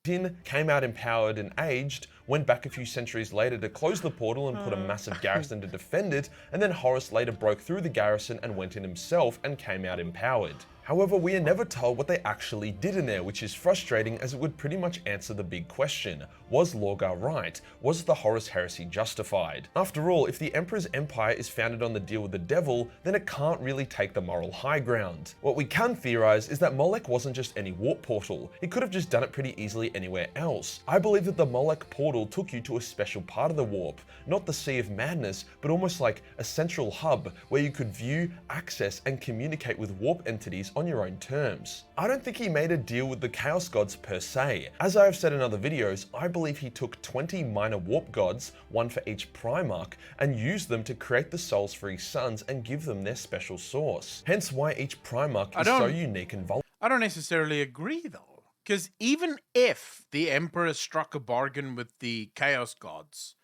Tin came out empowered and aged, went back a few centuries later to close the portal and put a massive garrison to defend it, and then Horus later broke through the garrison and went in himself and came out empowered. However, we are never told what they actually did in there, which is frustrating as it would pretty much answer the big question. Was Lorgar right? Was the Horus heresy justified? After all, if the Emperor's empire is founded on the deal with the devil, then it can't really take the moral high ground. What we can theorize is that Molech wasn't just any warp portal. He could have just done it pretty easily anywhere else. I believe that the Molech portal took you to a special part of the warp, not the Sea of Madness, but almost like a central hub where you could view, access, and communicate with warp entities on your own terms. I don't think he made a deal with the Chaos Gods per se. As I have said in other videos, I believe he took 20 minor warp gods, one for each Primarch, and used them to create the souls for his sons and give them their special source. Hence why each Primarch is so unique and vulnerable. I don't necessarily agree though, because even if the Emperor struck a bargain with the Chaos Gods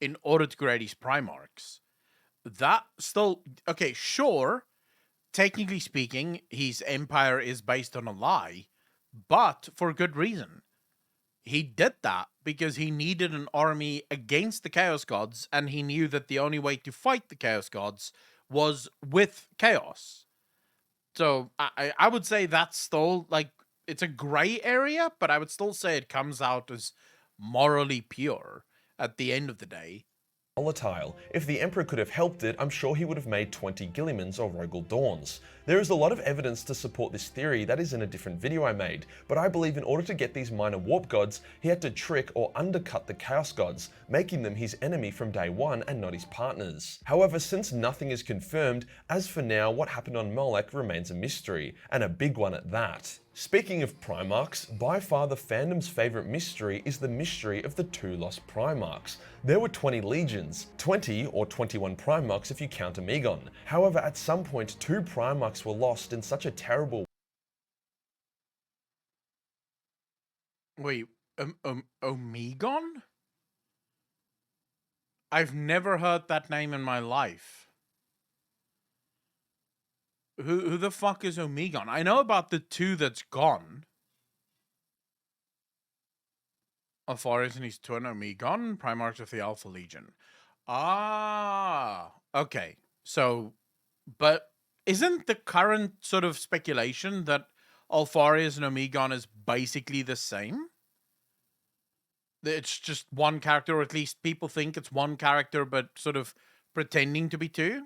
in order to create his Primarchs, that still, okay, sure, technically speaking, his empire is based on a lie, but for good reason. He did that because he needed an army against the Chaos Gods, and he knew that the only way to fight the Chaos Gods was with chaos. So I would say that's still, like, it's a gray area, but I would still say it comes out as morally pure at the end of the day. Volatile. If the Emperor could have helped it, I'm sure he would have made 20 Guillimans or Rogal Dawns. There is a lot of evidence to support this theory that is in a different video I made, but I believe in order to get these minor warp gods, he had to trick or undercut the Chaos Gods, making them his enemy from day one and not his partners. However, since nothing is confirmed, as for now, what happened on Molech remains a mystery, and a big one at that. Speaking of Primarchs, by far the fandom's favourite mystery is the mystery of the 2 lost Primarchs. There were 20 legions, 20 or 21 Primarchs if you count Omegon. However, at some point 2 Primarchs were lost in such a terrible... Wait, Omegon? I've never heard that name in my life. Who the fuck is Omegon? I know about the 2 that's gone. Alpharius and his twin Omegon, Primarchs of the Alpha Legion. Ah, okay. So, but isn't the current sort of speculation that Alpharius and Omegon is basically the same? It's just one character, or at least people think it's one character, but sort of pretending to be 2?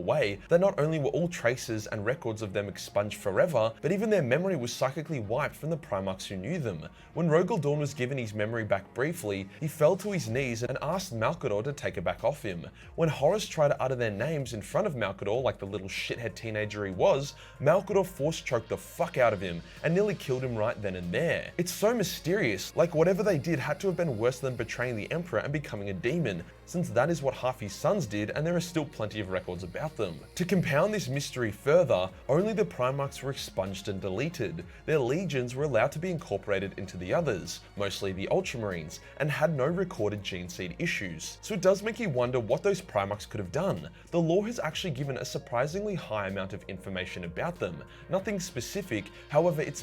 way that not only were all traces and records of them expunged forever, but even their memory was psychically wiped from the Primarchs who knew them. When Rogal Dorn was given his memory back briefly, he fell to his knees and asked Malcador to take it back off him. When Horus tried to utter their names in front of Malcador like the little shithead teenager he was, Malcador force choked the fuck out of him and nearly killed him right then and there. It's so mysterious, like whatever they did had to have been worse than betraying the Emperor and becoming a demon, since that is what half his sons did and there are still plenty of records about them. To compound this mystery further, only the Primarchs were expunged and deleted. Their legions were allowed to be incorporated into the others, mostly the Ultramarines, and had no recorded gene seed issues. So it does make you wonder what those Primarchs could have done. The lore has actually given a surprisingly high amount of information about them. Nothing specific, however it's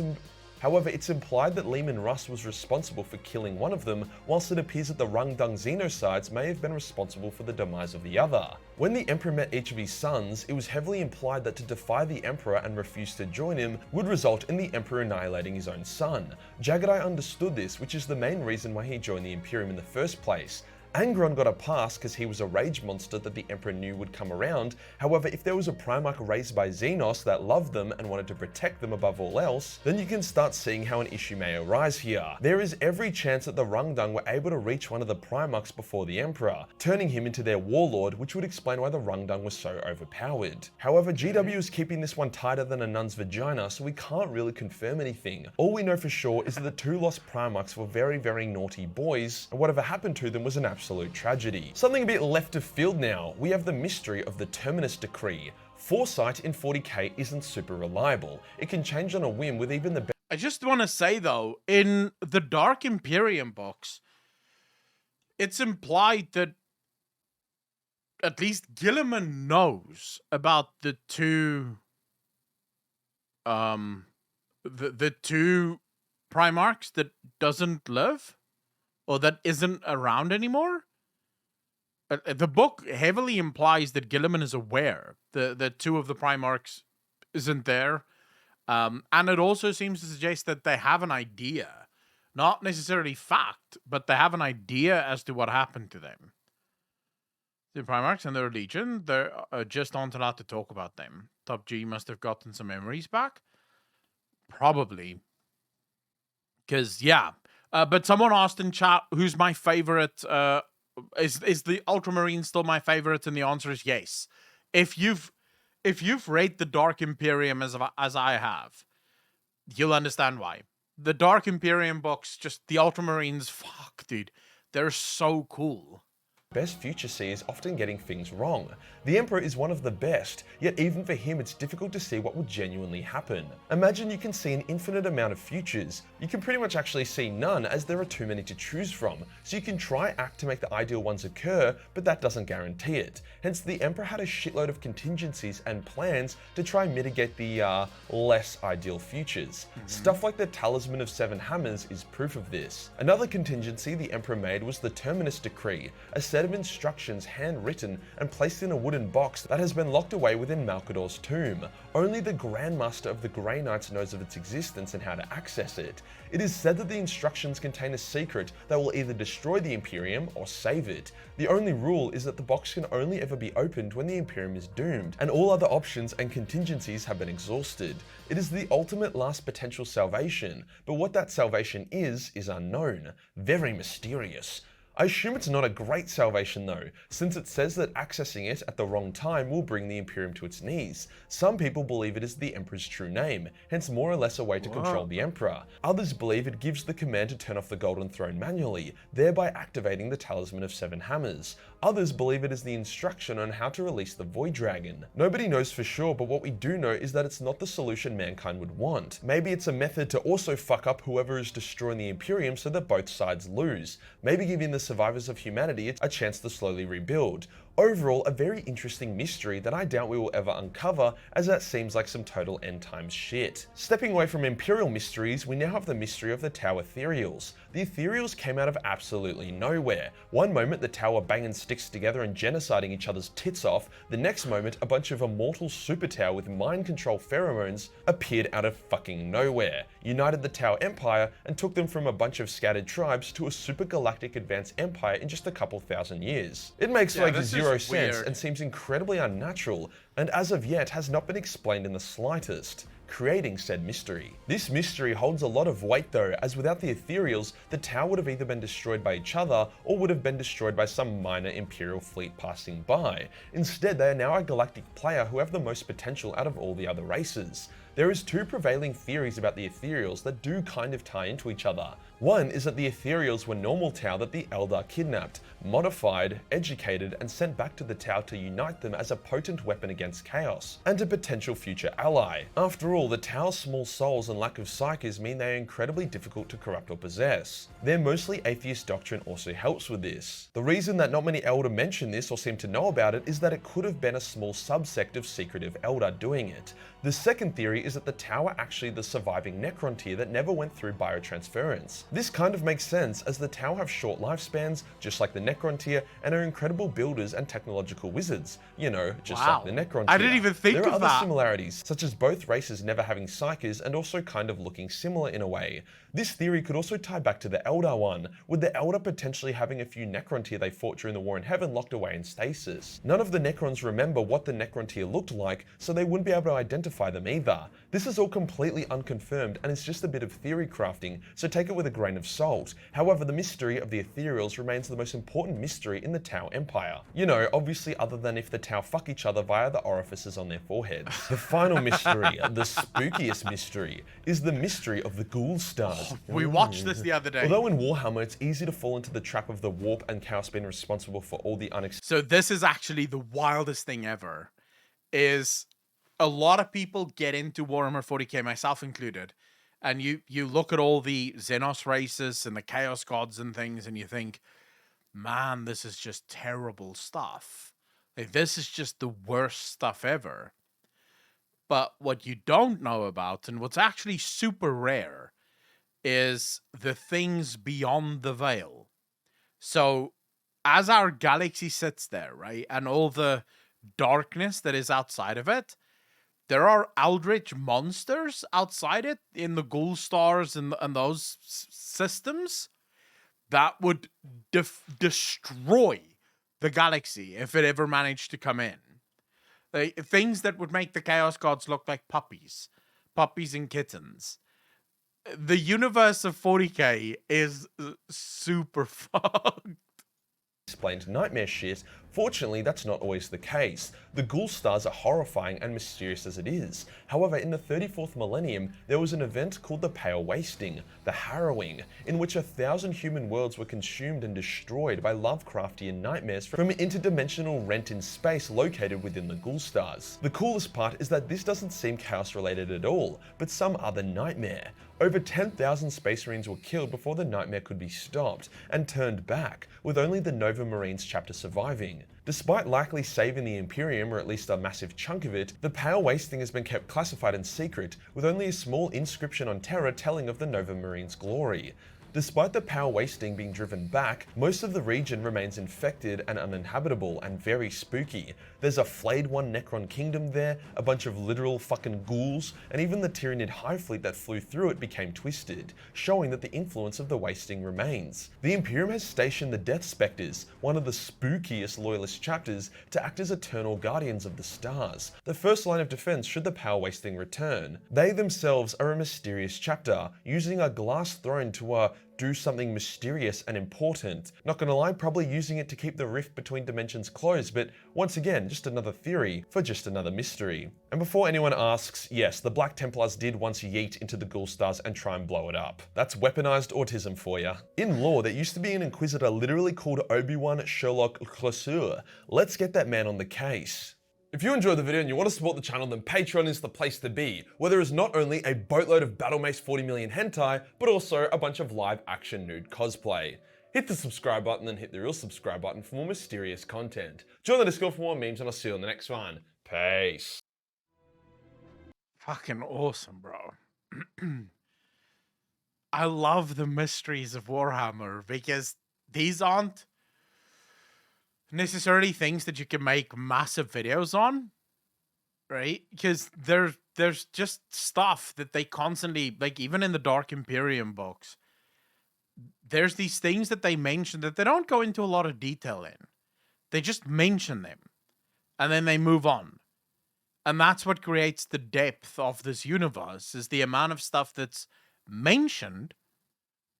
implied that Leman Russ was responsible for killing one of them, whilst it appears that the Rungdung Xenocides may have been responsible for the demise of the other. When the Emperor met each of his sons, it was heavily implied that to defy the Emperor and refuse to join him would result in the Emperor annihilating his own son. Jagadai understood this, which is the main reason why he joined the Imperium in the first place. Angron got a pass because he was a rage monster that the Emperor knew would come around. However, if there was a Primarch raised by Xenos that loved them and wanted to protect them above all else, then you can start seeing how an issue may arise here. There is every chance that the Rungdung were able to reach one of the Primarchs before the Emperor, turning him into their warlord, which would explain why the Rungdung was so overpowered. However, GW is keeping this one tighter than a nun's vagina, so we can't really confirm anything. All we know for sure is that the two lost Primarchs were very, very naughty boys, and whatever happened to them was an absolute tragedy. Something a bit left of field now, we have the mystery of the Terminus Decree. Foresight in 40k isn't super reliable. It can change on a whim with even the best. I just want to say though, in the Dark Imperium box, it's implied that at least Guilliman knows about the two the two Primarchs that doesn't live or that isn't around anymore. The book heavily implies that Guilliman is aware that two of the Primarchs isn't there. And it also seems to suggest that they have an idea, not necessarily fact, but they have an idea as to what happened to them. The Primarchs and their Legion, they're just aren't allowed to talk about them. Top G must have gotten some memories back. Probably. Because, yeah. But someone asked in chat, who's my favorite? Is the Ultramarine still my favorite? And the answer is yes. If you've read the Dark Imperium as I have, you'll understand why. The Dark Imperium books, just the Ultramarines, fuck, dude. They're so cool. Best future seers often getting things wrong. The Emperor is one of the best, yet even for him it's difficult to see what will genuinely happen. Imagine you can see an infinite amount of futures. You can pretty much actually see none, as there are too many to choose from, so you can try act to make the ideal ones occur, but that doesn't guarantee it. Hence the Emperor had a shitload of contingencies and plans to try and mitigate the less ideal futures. Stuff like the Talisman of Seven Hammers is proof of this. Another contingency the Emperor made was the Terminus Decree, a set of instructions handwritten and placed in a wooden box that has been locked away within Malcador's tomb. Only the Grandmaster of the Grey Knights knows of its existence and how to access it. It is said that the instructions contain a secret that will either destroy the Imperium or save it. The only rule is that the box can only ever be opened when the Imperium is doomed, and all other options and contingencies have been exhausted. It is the ultimate last potential salvation, but what that salvation is unknown. Very mysterious. I assume it's not a great salvation though, since it says that accessing it at the wrong time will bring the Imperium to its knees. Some people believe it is the Emperor's true name, hence more or less a way to control the Emperor. Others believe it gives the command to turn off the Golden Throne manually, thereby activating the Talisman of Seven Hammers. Others believe it is the instruction on how to release the Void Dragon. Nobody knows for sure, but what we do know is that it's not the solution mankind would want. Maybe it's a method to also fuck up whoever is destroying the Imperium so that both sides lose. Maybe giving the survivors of humanity a chance to slowly rebuild. Overall, a very interesting mystery that I doubt we will ever uncover, as that seems like some total end times shit. Stepping away from Imperial mysteries, we now have the mystery of the Tau Ethereals. The Ethereals came out of absolutely nowhere. One moment the Tau are banging sticks together and genociding each other's tits off, the next moment a bunch of immortal super Tau with mind control pheromones appeared out of fucking nowhere, united the Tau Empire and took them from a bunch of scattered tribes to a super galactic advanced empire in just a couple thousand years. It makes zero sense and seems incredibly unnatural, and as of yet has not been explained in the slightest, creating said mystery. This mystery holds a lot of weight though, as without the Ethereals, the Tau would have either been destroyed by each other or would have been destroyed by some minor Imperial fleet passing by. Instead, they are now a galactic player who have the most potential out of all the other races. There is two prevailing theories about the Ethereals that do kind of tie into each other. One is that the Ethereals were normal Tau that the Eldar kidnapped, modified, educated, and sent back to the Tau to unite them as a potent weapon against chaos, and a potential future ally. After all, the Tau's small souls and lack of psyches mean they are incredibly difficult to corrupt or possess. Their mostly atheist doctrine also helps with this. The reason that not many Eldar mention this or seem to know about it is that it could have been a small subsect of secretive Eldar doing it. The second theory is that the Tau are actually the surviving Necron tier that never went through biotransference. This kind of makes sense as the Tau have short lifespans, just like the Necron tier, and are incredible builders and technological wizards. You know, just like the Necron tier. I didn't even think there are of other that. similarities, such as both races never having psykers and also kind of looking similar in a way. This theory could also tie back to the Eldar one, with the Eldar potentially having a few Necron tier they fought during the War in Heaven locked away in stasis. None of the Necrons remember what the Necron tier looked like, so they wouldn't be able to identify them either. This is all completely unconfirmed and it's just a bit of theory crafting, so take it with a grain of salt. However, the mystery of the Ethereals remains the most important mystery in the Tau Empire. You know, obviously other than if the Tau fuck each other via the orifices on their foreheads. The final mystery, the spookiest mystery, is the mystery of the Ghoul Stars. We watched this the other day. Although in Warhammer it's easy to fall into the trap of the warp and chaos being responsible for all the unexpected. So this is actually the wildest thing ever, is a lot of people get into Warhammer 40k, myself included, and you look at all the Xenos races and the Chaos Gods and things, and you think, man, this is just terrible stuff. Like, this is just the worst stuff ever. But what you don't know about, and what's actually super rare, is the things beyond the veil. So as our galaxy sits there, right, and all the darkness that is outside of it, there are eldritch monsters outside it in the Ghoul Stars and those systems that would destroy the galaxy if it ever managed to come in. Things that would make the Chaos Gods look like puppies and kittens. The universe of 40k is super fucked. Explained nightmare shit. Fortunately, that's not always the case. The Ghoul Stars are horrifying and mysterious as it is. However, in the 34th millennium, there was an event called the Pale Wasting, the Harrowing, in which 1,000 human worlds were consumed and destroyed by Lovecraftian nightmares from an interdimensional rent in space located within the Ghoul Stars. The coolest part is that this doesn't seem chaos related at all, but some other nightmare. Over 10,000 Space Marines were killed before the nightmare could be stopped and turned back, with only the Nova Marines chapter surviving. Despite likely saving the Imperium, or at least a massive chunk of it, the Pale Wasting has been kept classified and secret, with only a small inscription on Terra telling of the Nova Marines' glory. Despite the Pale Wasting being driven back, most of the region remains infected and uninhabitable and very spooky. There's a flayed one Necron kingdom there, a bunch of literal fucking ghouls, and even the Tyranid Hive fleet that flew through it became twisted, showing that the influence of the Wasting remains. The Imperium has stationed the Death Spectres, one of the spookiest loyalist chapters, to act as eternal guardians of the stars, the first line of defense should the Pale Wasting return. They themselves are a mysterious chapter, using a glass throne to do something mysterious and important. Not gonna lie, probably using it to keep the rift between dimensions closed, but once again, just another theory for just another mystery. And before anyone asks, yes, the Black Templars did once yeet into the Ghoul Stars and try and blow it up. That's weaponized autism for ya. In lore, there used to be an Inquisitor literally called Obi-Wan Sherlock Clouseau. Let's get that man on the case. If you enjoyed the video and you want to support the channel, then Patreon is the place to be, where there is not only a boatload of Battle Mace 40 million hentai, but also a bunch of live action nude cosplay. Hit the subscribe button and hit the real subscribe button for more mysterious content. Join the Discord for more memes and I'll see you on the next one. Peace. Fucking awesome, bro. I love the mysteries of Warhammer because these aren't necessarily things that you can make massive videos on, right? Because there's just stuff that they constantly, like even in the Dark Imperium books, there's these things that they mention that they don't go into a lot of detail in. They just mention them and then they move on. And that's what creates the depth of this universe, is the amount of stuff that's mentioned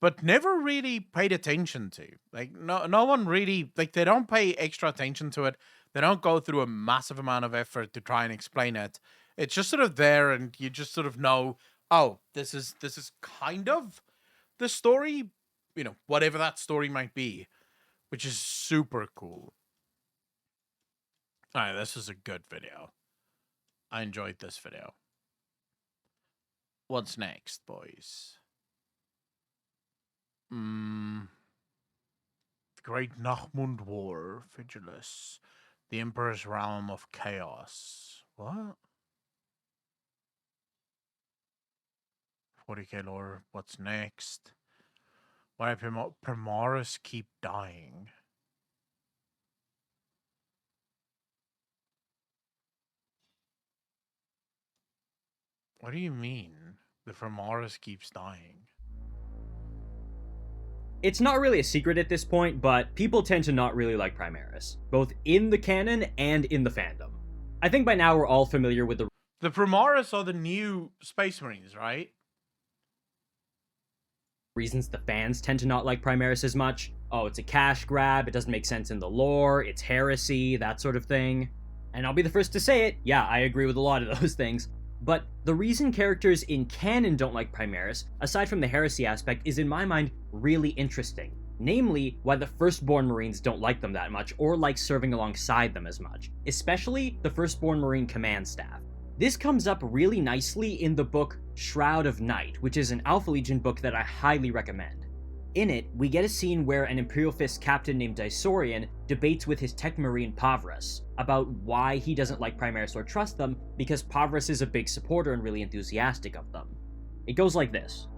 but never really paid attention to. Like, no one really, like, they don't pay extra attention to it. They don't go through a massive amount of effort to try and explain it. It's just sort of there, and you just sort of know, oh, this is kind of the story, you know, whatever that story might be, which is super cool. All right, this is a good video. I enjoyed this video. What's next, boys? The Great Nachmund War, Vigilus, the Emperor's Realm of Chaos. What? 40k lore. What's next? Why Primaris keep dying? What do you mean? The Primaris keeps dying? It's not really a secret at this point, but people tend to not really like Primaris, both in the canon and in the fandom. I think by now we're all familiar with the Primaris are the new Space Marines, right? Reasons the fans tend to not like Primaris as much. Oh, it's a cash grab, it doesn't make sense in the lore, it's heresy, that sort of thing. And I'll be the first to say it, yeah, I agree with a lot of those things. But the reason characters in canon don't like Primaris, aside from the heresy aspect, is in my mind really interesting. Namely, why the Firstborn Marines don't like them that much, or like serving alongside them as much. Especially the Firstborn Marine command staff. This comes up really nicely in the book Shroud of Night, which is an Alpha Legion book that I highly recommend. In it, we get a scene where an Imperial Fist captain named Daisorian debates with his tech marine Pavras about why he doesn't like Primaris or trust them, because Pavras is a big supporter and really enthusiastic of them. It goes like this.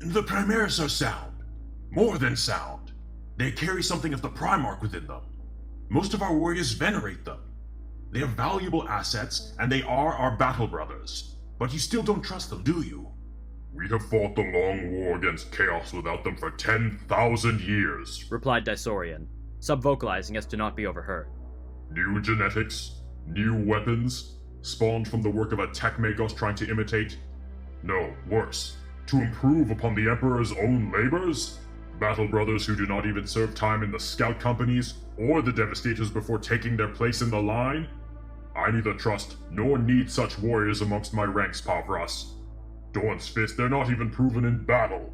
The Primaris are sound. More than sound. They carry something of the Primarch within them. Most of our warriors venerate them. They are valuable assets, and they are our battle brothers. But you still don't trust them, do you? We have fought the long war against Chaos without them for 10,000 years, replied Daisorian, sub-vocalizing as to not be overheard. New genetics, new weapons, spawned from the work of a Tech-Magos trying to imitate? No, worse, to improve upon the Emperor's own labors? Battle brothers who do not even serve time in the scout companies or the Devastators before taking their place in the line? I neither trust nor need such warriors amongst my ranks, Pavras. Dorn's Fist, they're not even proven in battle.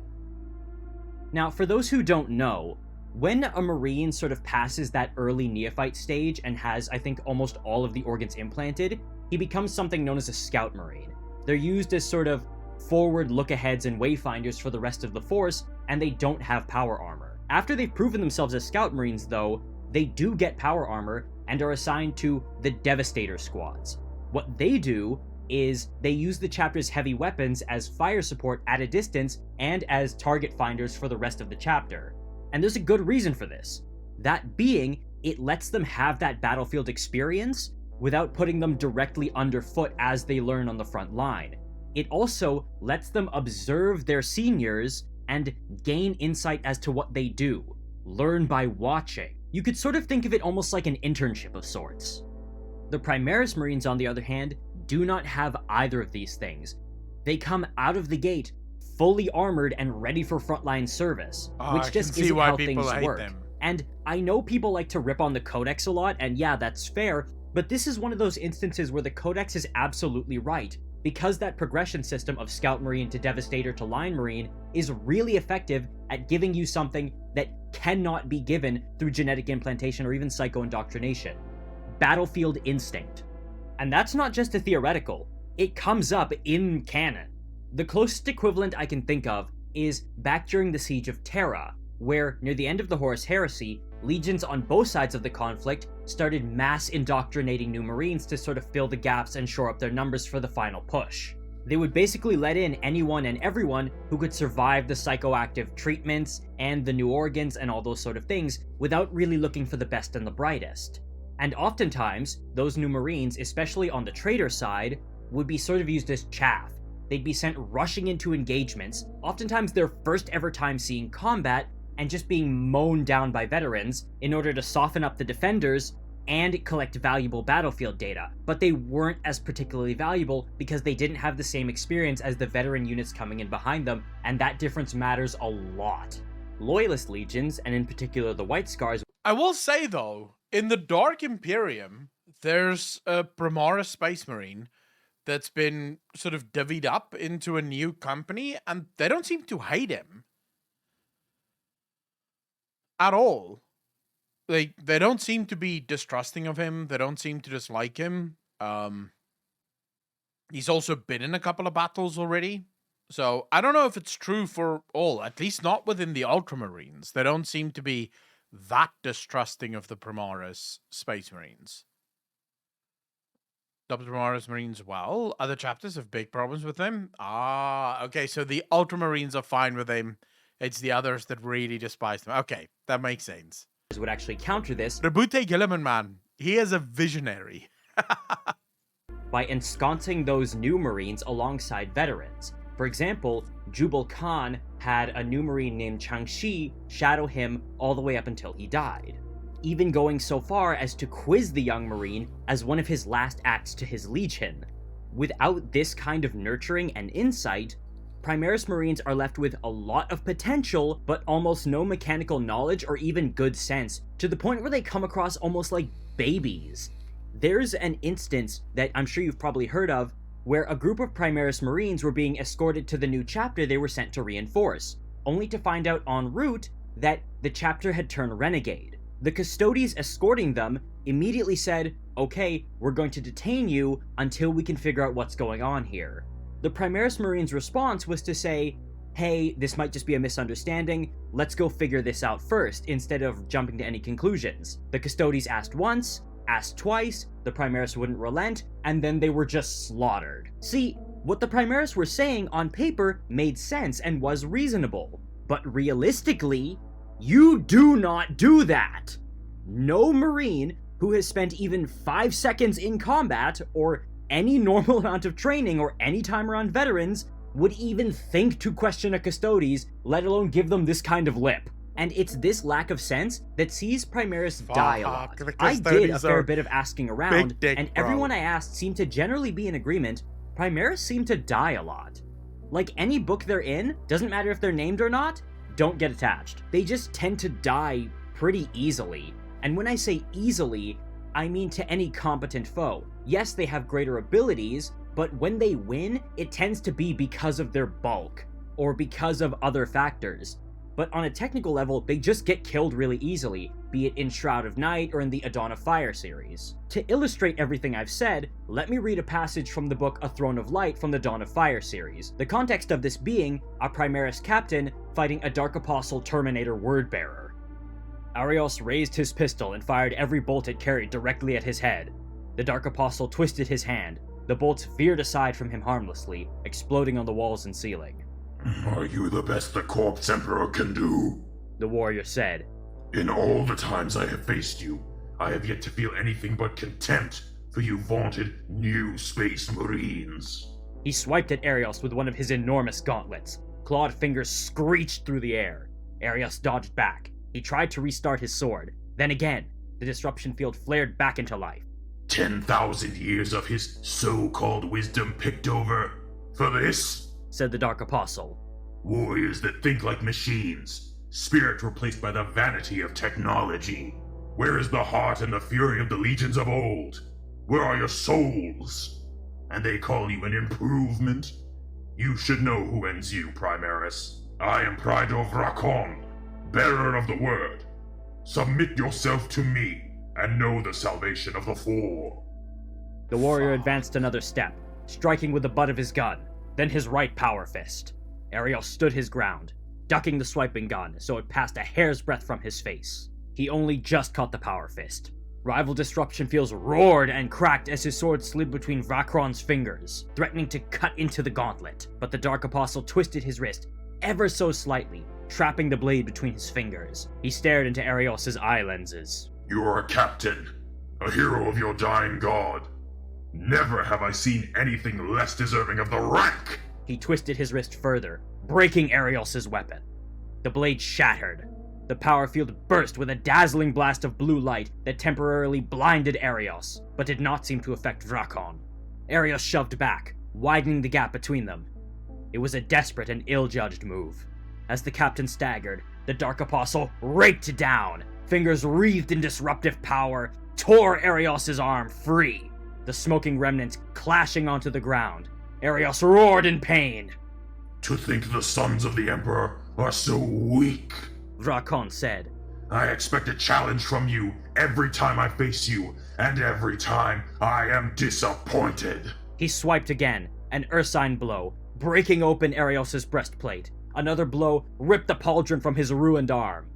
Now, for those who don't know, when a Marine sort of passes that early neophyte stage and has, I think, almost all of the organs implanted, he becomes something known as a Scout Marine. They're used as sort of forward look-aheads and wayfinders for the rest of the force, and they don't have power armor. After they've proven themselves as Scout Marines, though, they do get power armor and are assigned to the Devastator squads. What they do is they use the chapter's heavy weapons as fire support at a distance and as target finders for the rest of the chapter. And there's a good reason for this. That being, it lets them have that battlefield experience without putting them directly underfoot as they learn on the front line. It also lets them observe their seniors and gain insight as to what they do, learn by watching. You could sort of think of it almost like an internship of sorts. The Primaris Marines, on the other hand, do not have either of these things. They come out of the gate fully armored and ready for frontline service, which just isn't how things work. And I know people like to rip on the Codex a lot, and yeah, that's fair, but this is one of those instances where the Codex is absolutely right, because that progression system of Scout Marine to Devastator to Line Marine is really effective at giving you something that cannot be given through genetic implantation or even psycho-indoctrination. Battlefield instinct. And that's not just a theoretical, it comes up in canon. The closest equivalent I can think of is back during the Siege of Terra, where near the end of the Horus Heresy, legions on both sides of the conflict started mass indoctrinating new Marines to sort of fill the gaps and shore up their numbers for the final push. They would basically let in anyone and everyone who could survive the psychoactive treatments and the new organs and all those sort of things without really looking for the best and the brightest. And oftentimes, those new Marines, especially on the traitor side, would be sort of used as chaff. They'd be sent rushing into engagements, oftentimes their first ever time seeing combat, and just being mown down by veterans in order to soften up the defenders and collect valuable battlefield data. But they weren't as particularly valuable because they didn't have the same experience as the veteran units coming in behind them, and that difference matters a lot. Loyalist legions, and in particular the White Scars... I will say though, in the Dark Imperium, there's a Primaris Space Marine that's been sort of divvied up into a new company, and they don't seem to hate him at all. They don't seem to be distrusting of him. They don't seem to dislike him. He's also been in a couple of battles already. So I don't know if it's true for all, at least not within the Ultramarines. They don't seem to be that distrusting of the Primaris Space Marines. Ultramarines Marines well. Other chapters have big problems with them. Okay, so the Ultramarines are fine with them. It's the others that really despise them. Okay, that makes sense. Would actually counter this. Rabute Gilliman, man. He is a visionary. By ensconcing those new Marines alongside veterans. For example, Jubal Khan had a new Marine named Changshi shadow him all the way up until he died, even going so far as to quiz the young Marine as one of his last acts to his Legion. Without this kind of nurturing and insight, Primaris Marines are left with a lot of potential, but almost no mechanical knowledge or even good sense, to the point where they come across almost like babies. There's an instance that I'm sure you've probably heard of, where a group of Primaris Marines were being escorted to the new chapter they were sent to reinforce, only to find out en route that the chapter had turned renegade. The Custodes escorting them immediately said, okay, we're going to detain you until we can figure out what's going on here. The Primaris Marines' response was to say, hey, this might just be a misunderstanding, let's go figure this out first, instead of jumping to any conclusions. The Custodes asked once, asked twice, the Primaris wouldn't relent, and then they were just slaughtered. See, what the Primaris were saying on paper made sense and was reasonable, but realistically, you do not do that. No Marine who has spent even 5 seconds in combat, or any normal amount of training or any time around veterans, would even think to question a Custodes, let alone give them this kind of lip. And it's this lack of sense that sees Primaris die a lot. I did a fair bit of asking around, and everyone I asked seemed to generally be in agreement. Primaris seem to die a lot. Like any book they're in, doesn't matter if they're named or not, don't get attached. They just tend to die pretty easily. And when I say easily, I mean to any competent foe. Yes, they have greater abilities, but when they win, it tends to be because of their bulk, or because of other factors. But on a technical level, they just get killed really easily, be it in Shroud of Night or in the A Dawn of Fire series. To illustrate everything I've said, let me read a passage from the book A Throne of Light from the Dawn of Fire series. The context of this being a Primaris captain fighting a Dark Apostle Terminator Wordbearer. Arios raised his pistol and fired every bolt it carried directly at his head. The Dark Apostle twisted his hand. The bolts veered aside from him harmlessly, exploding on the walls and ceiling. Are you the best the Corpse Emperor can do? The warrior said. In all the times I have faced you, I have yet to feel anything but contempt for you vaunted new Space Marines. He swiped at Arios with one of his enormous gauntlets. Clawed fingers screeched through the air. Arios dodged back. He tried to restart his sword. Then again, the disruption field flared back into life. 10,000 years of his so-called wisdom picked over for this? Said the Dark Apostle. Warriors that think like machines, spirit replaced by the vanity of technology. Where is the heart and the fury of the legions of old? Where are your souls? And they call you an improvement? You should know who ends you, Primaris. I am Prido Vrakon, bearer of the word. Submit yourself to me, and know the salvation of the Four. The warrior advanced another step, striking with the butt of his gun, then his right power fist. Arios stood his ground, ducking the swiping gun so it passed a hair's breadth from his face. He only just caught the power fist. Rival disruption fields roared and cracked as his sword slid between Vakron's fingers, threatening to cut into the gauntlet. But the Dark Apostle twisted his wrist ever so slightly, trapping the blade between his fingers. He stared into Arios' eye lenses. You are a captain, a hero of your dying god. Never have I seen anything less deserving of the rank! He twisted his wrist further, breaking Arios' weapon. The blade shattered. The power field burst with a dazzling blast of blue light that temporarily blinded Arios, but did not seem to affect Vrakon. Arios shoved back, widening the gap between them. It was a desperate and ill-judged move. As the captain staggered, the Dark Apostle raked down, fingers wreathed in disruptive power, tore Arios' arm free. The smoking remnants clashing onto the ground. Arios roared in pain. To think the sons of the Emperor are so weak, Vrakon said. I expect a challenge from you every time I face you, and every time I am disappointed. He swiped again, an Ursine blow, breaking open Arios' breastplate. Another blow ripped the pauldron from his ruined arm.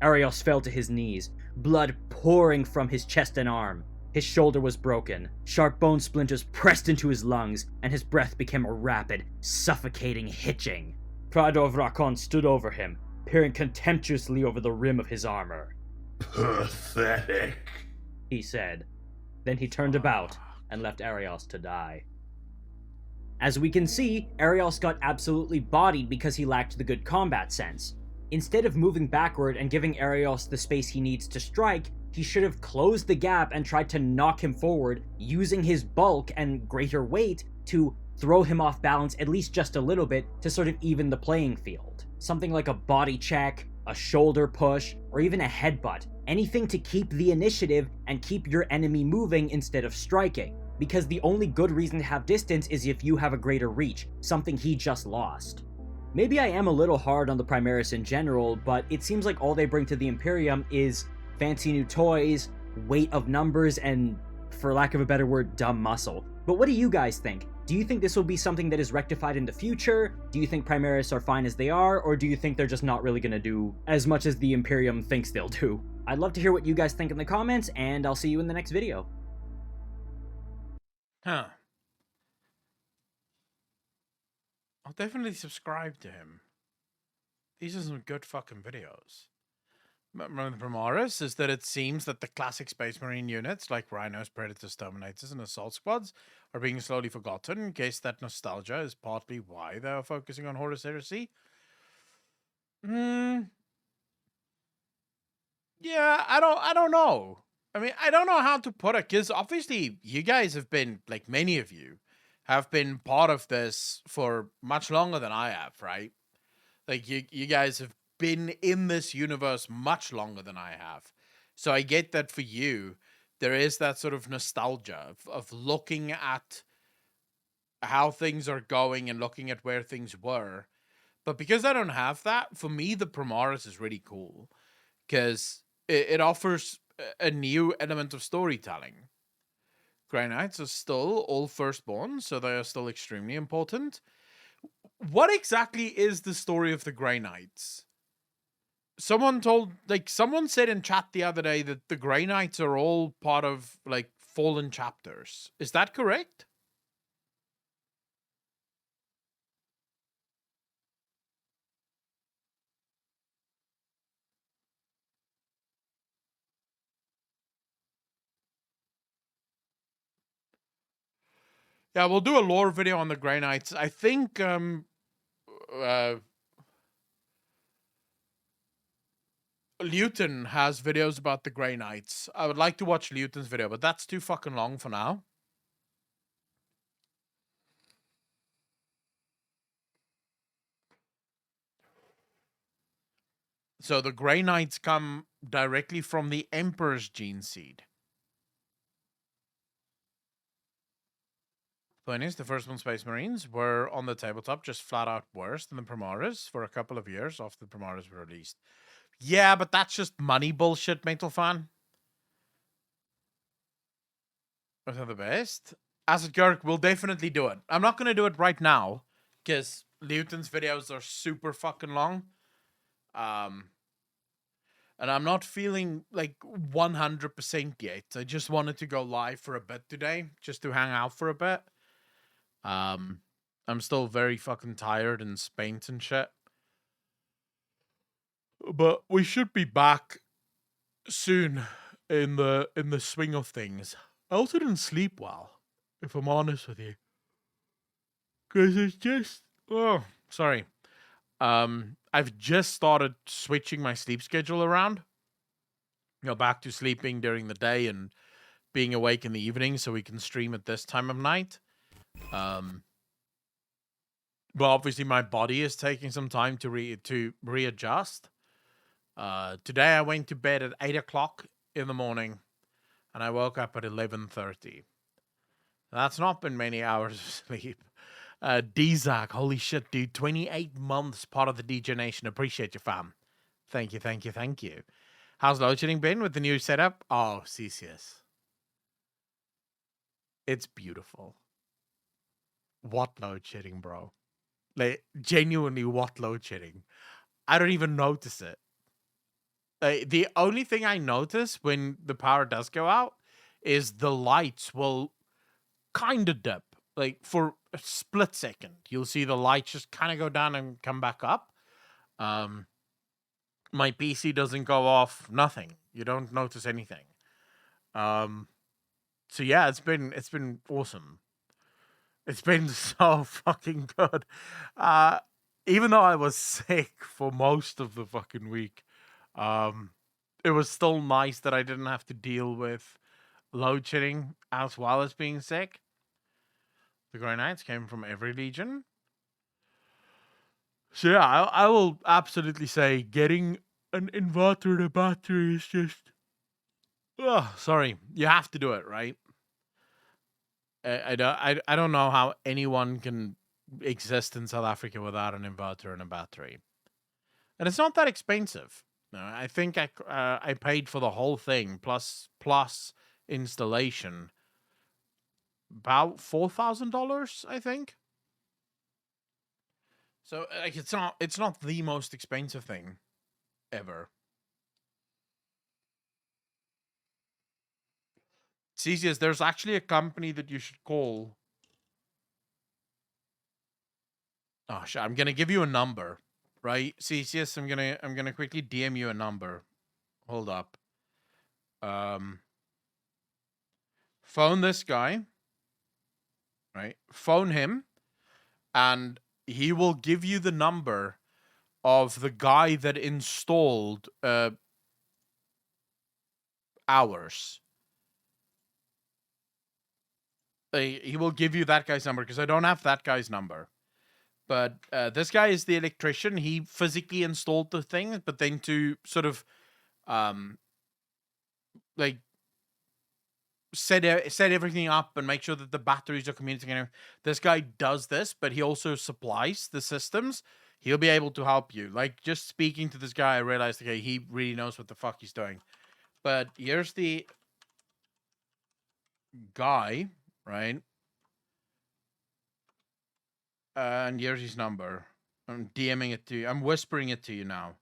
Arios fell to his knees, blood pouring from his chest and arm. His shoulder was broken, sharp bone splinters pressed into his lungs, and his breath became a rapid, suffocating hitching. Prado of Rakon stood over him, peering contemptuously over the rim of his armor. Pathetic, he said. Then he turned about and left Arios to die. As we can see, Arios got absolutely bodied because he lacked the good combat sense. Instead of moving backward and giving Arios the space he needs to strike, he should have closed the gap and tried to knock him forward, using his bulk and greater weight to throw him off balance at least just a little bit to sort of even the playing field. Something like a body check, a shoulder push, or even a headbutt. Anything to keep the initiative and keep your enemy moving instead of striking. Because the only good reason to have distance is if you have a greater reach, something he just lost. Maybe I am a little hard on the Primaris in general, but it seems like all they bring to the Imperium is fancy new toys, weight of numbers, and, for lack of a better word, dumb muscle. But what do you guys think? Do you think this will be something that is rectified in the future? Do you think Primaris are fine as they are? Or do you think they're just not really gonna do as much as the Imperium thinks they'll do? I'd love to hear what you guys think in the comments, and I'll see you in the next video. Huh. I'll definitely subscribe to him. These are some good fucking videos. Remember the Primaris is that it seems that the classic Space Marine units like Rhinos, Predators, Terminators, and Assault Squads are being slowly forgotten, in case that nostalgia is partly why they are focusing on Horus Heresy. Yeah, I don't know. I mean, I don't know how to put it, because obviously you guys have been, like many of you, have been part of this for much longer than I have, right? Like, you guys have been in this universe much longer than I have. So I get that for you, there is that sort of nostalgia of looking at how things are going and looking at where things were. But because I don't have that, for me, the Primaris is really cool, because it offers a new element of storytelling. Grey Knights are still all firstborn, so they are still extremely important. What exactly is the story of the Grey Knights? Someone said in chat the other day that the Grey Knights are all part of, like, Fallen chapters. Is that correct? Yeah, we'll do a lore video on the Grey Knights. I think, Luton has videos about the Grey Knights. I would like to watch Luton's video, but that's too fucking long for now. So the Grey Knights come directly from the Emperor's gene seed. Point is, the first one Space Marines were on the tabletop just flat out worse than the Primaris for a couple of years after the Primaris were released. Yeah, but that's just money bullshit, Mental Fan. Was that the best? Acid Kirk, we'll definitely do it. I'm not going to do it right now, because Luton's videos are super fucking long. And I'm not feeling, like, 100% yet. I just wanted to go live for a bit today, just to hang out for a bit. I'm still very fucking tired and spent and shit. But we should be back soon in the swing of things. I also didn't sleep well, if I'm honest with you. Because it's just... Oh, sorry. I've just started switching my sleep schedule around. You know, back to sleeping during the day and being awake in the evening so we can stream at this time of night. But obviously my body is taking some time to readjust. Today I went to bed at 8 o'clock in the morning and I woke up at 11:30. That's not been many hours of sleep. D-Zack, holy shit, dude. 28 months, part of the DJ Nation. Appreciate you, fam. Thank you, thank you, thank you. How's load shedding been with the new setup? Oh, CCS. It's beautiful. What load shedding, bro? Like, genuinely, what load shedding? I don't even notice it. The only thing I notice when the power does go out is the lights will kind of dip. Like for a split second, you'll see the lights just kind of go down and come back up. My PC doesn't go off, nothing. You don't notice anything. So yeah, it's been awesome. It's been so fucking good. Even though I was sick for most of the fucking week, it was still nice that I didn't have to deal with load shedding as well as being sick. The Grey Knights came from every legion. So yeah, I will absolutely say getting an inverter and a battery is just... sorry, you have to do it, right? I don't know how anyone can exist in South Africa without an inverter and a battery. And it's not that expensive. No, I think I paid for the whole thing plus installation about $4,000, I think. So like it's not the most expensive thing ever. Cesius, there's actually a company that you should call. Oh shit, I'm gonna give you a number, right? Cesius, I'm gonna quickly DM you a number. Hold up. Phone this guy. Right? Phone him, and he will give you the number of the guy that installed ours. He will give you that guy's number because I don't have that guy's number. But this guy is the electrician. He physically installed the thing, but then to sort of like set everything up and make sure that the batteries are communicating. This guy does this, but he also supplies the systems. He'll be able to help you. Like, just speaking to this guy, I realized, okay, he really knows what the fuck he's doing. But here's the guy, right? And here's his number. I'm DMing it to you. I'm whispering it to you now.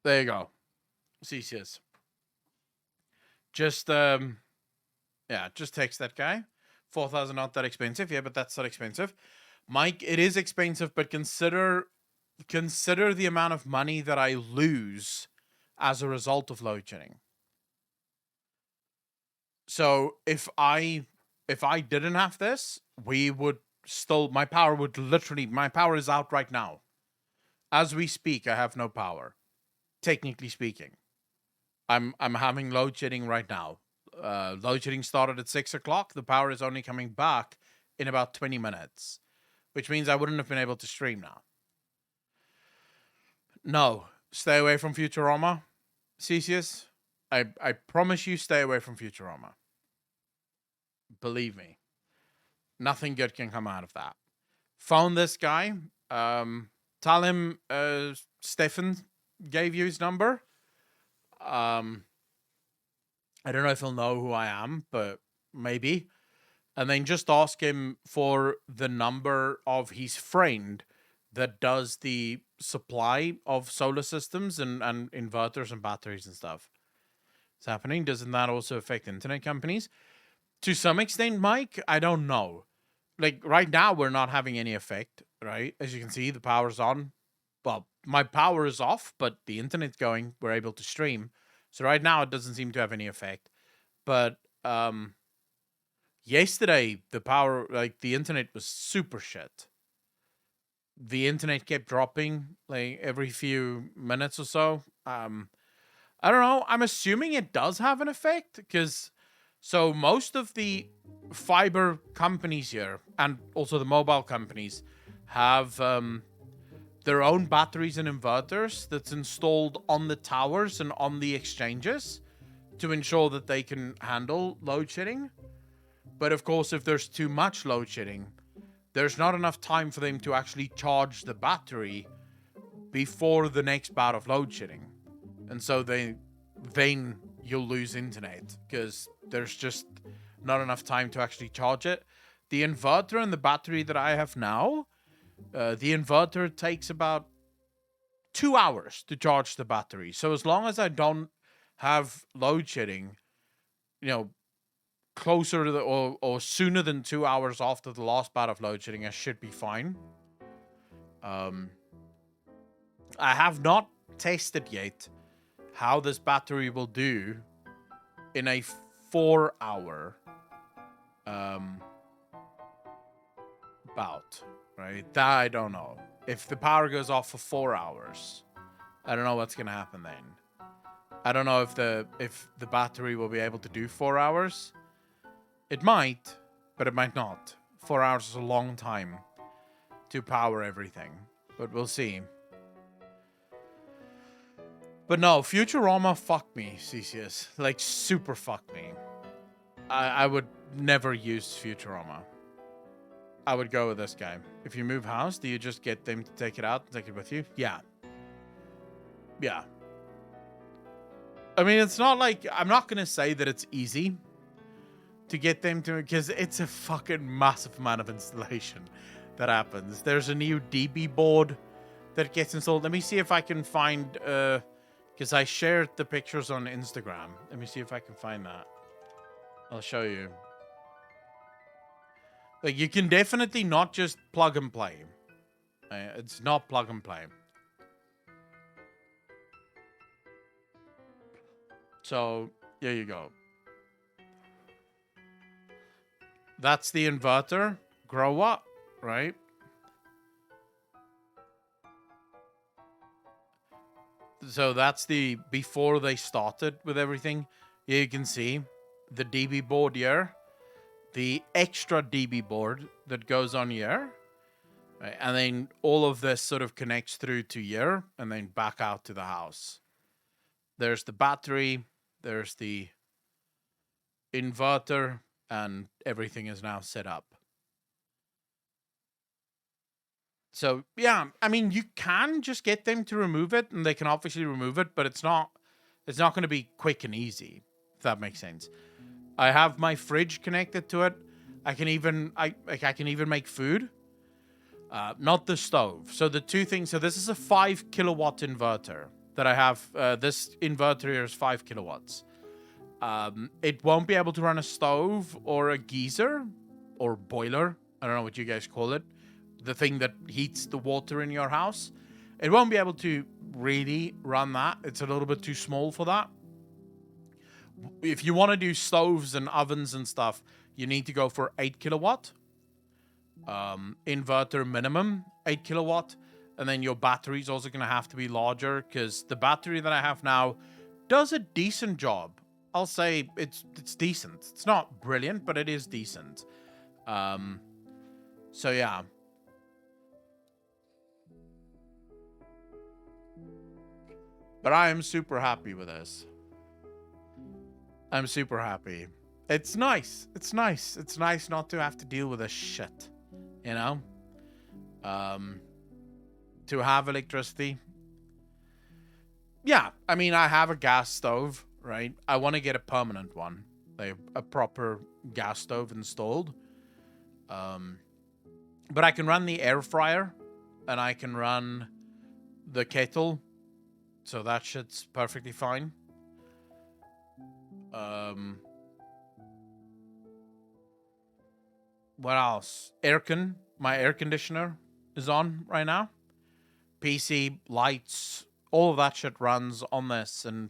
There you go. Cesius. Just just text that guy. 4,000 not that expensive. Yeah, but that's not expensive. Mike, it is expensive, but consider the amount of money that I lose as a result of load shedding. So if I didn't have this, we would still, my power is out right now. As we speak, I have no power. Technically speaking, I'm having load shedding right now. Load shedding started at 6 o'clock. The power is only coming back in about 20 minutes, which means I wouldn't have been able to stream now. No, stay away from Futurama, Cesius. I promise you, stay away from Futurama. Believe me, nothing good can come out of that. Phone this guy. Tell him Stefan gave you his number. I don't know if he'll know who I am, but maybe. And then just ask him for the number of his friend that does the supply of solar systems and inverters and batteries and stuff. It's happening. Doesn't that also affect internet companies? To some extent, Mike, I don't know. Like, right now, we're not having any effect, right? As you can see, the power's on. Well, my power is off, but the internet's going. We're able to stream. So right now, it doesn't seem to have any effect. But yesterday, the power, like, the internet was super shit. The internet kept dropping, like, every few minutes or so. I don't know. I'm assuming it does have an effect, because so most of the fiber companies here, and also the mobile companies, have their own batteries and inverters that's installed on the towers and on the exchanges to ensure that they can handle load shedding. But of course, if there's too much load shedding, there's not enough time for them to actually charge the battery before the next bout of load shedding. And so then you'll lose internet because there's just not enough time to actually charge it. The inverter and the battery that I have now, the inverter takes about 2 hours to charge the battery. So as long as I don't have load shedding, closer to or sooner than 2 hours after the last bout of load shedding, I should be fine. I have not tested yet how this battery will do in a 4-hour bout, right? That I don't know. If the power goes off for 4 hours, I don't know what's gonna happen then. I don't know if the battery will be able to do 4 hours. It might, but it might not. 4 hours is a long time to power everything, but we'll see. But no, Futurama fucked me, CCS. Like, super fucked me. I would never use Futurama. I would go with this guy. If you move house, do you just get them to take it out and take it with you? Yeah. Yeah. I mean, it's not like... I'm not going to say that it's easy to get them to... Because it's a fucking massive amount of installation that happens. There's a new DB board that gets installed. Let me see if I can find... Because I shared the pictures on Instagram. Let me see if I can find that. I'll show you. Like, you can definitely not just plug and play. It's not plug and play. So, there you go. That's the inverter. Grow up, right? So that's the before they started with everything. You can see the DB board here, the extra DB board that goes on here, right? And then all of this sort of connects through to here and then back out to the house. There's the battery, there's the inverter, and everything is now set up. So, yeah, I mean, you can just get them to remove it, and they can obviously remove it, but it's not going to be quick and easy, if that makes sense. I have my fridge connected to it. I can even make food. Not the stove. So the two things, so this is a 5 kilowatt inverter that I have. This inverter here is 5 kilowatts. It won't be able to run a stove or a geyser or boiler. I don't know what you guys call it. The thing that heats the water in your house. It won't be able to really run that. It's a little bit too small for that. If you want to do stoves and ovens and stuff, you need to go for 8 kilowatt. Inverter minimum, 8 kilowatt. And then your battery is also going to have to be larger because the battery that I have now does a decent job. I'll say it's decent. It's not brilliant, but it is decent. So yeah. But I am super happy with this. I'm super happy. It's nice. It's nice. It's nice not to have to deal with this shit. You know? To have electricity. Yeah, I mean, I have a gas stove, right? I want to get a permanent one. Like a proper gas stove installed. But I can run the air fryer. And I can run the kettle. So that shit's perfectly fine. What else? My air conditioner is on right now. PC, lights, all of that shit runs on this. And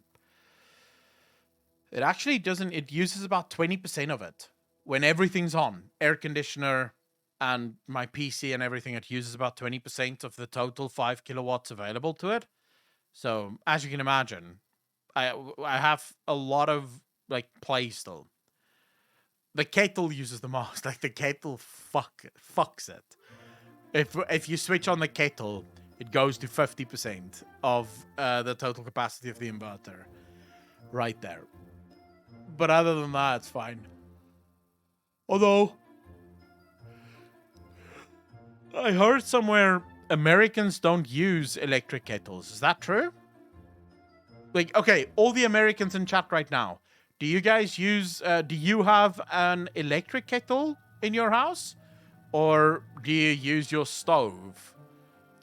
it actually doesn't, it uses about 20% of it. When everything's on, air conditioner and my PC and everything, it uses about 20% of the total 5 kilowatts available to it. So, as you can imagine, I have a lot of, like, play still. The kettle uses the most. Like, the kettle fucks it. If you switch on the kettle, it goes to 50% of the total capacity of the inverter. Right there. But other than that, it's fine. Although, I heard somewhere Americans don't use electric kettles. Is that true? Like, okay, all the Americans in chat right now, do you guys use, do you have an electric kettle in your house? Or do you use your stove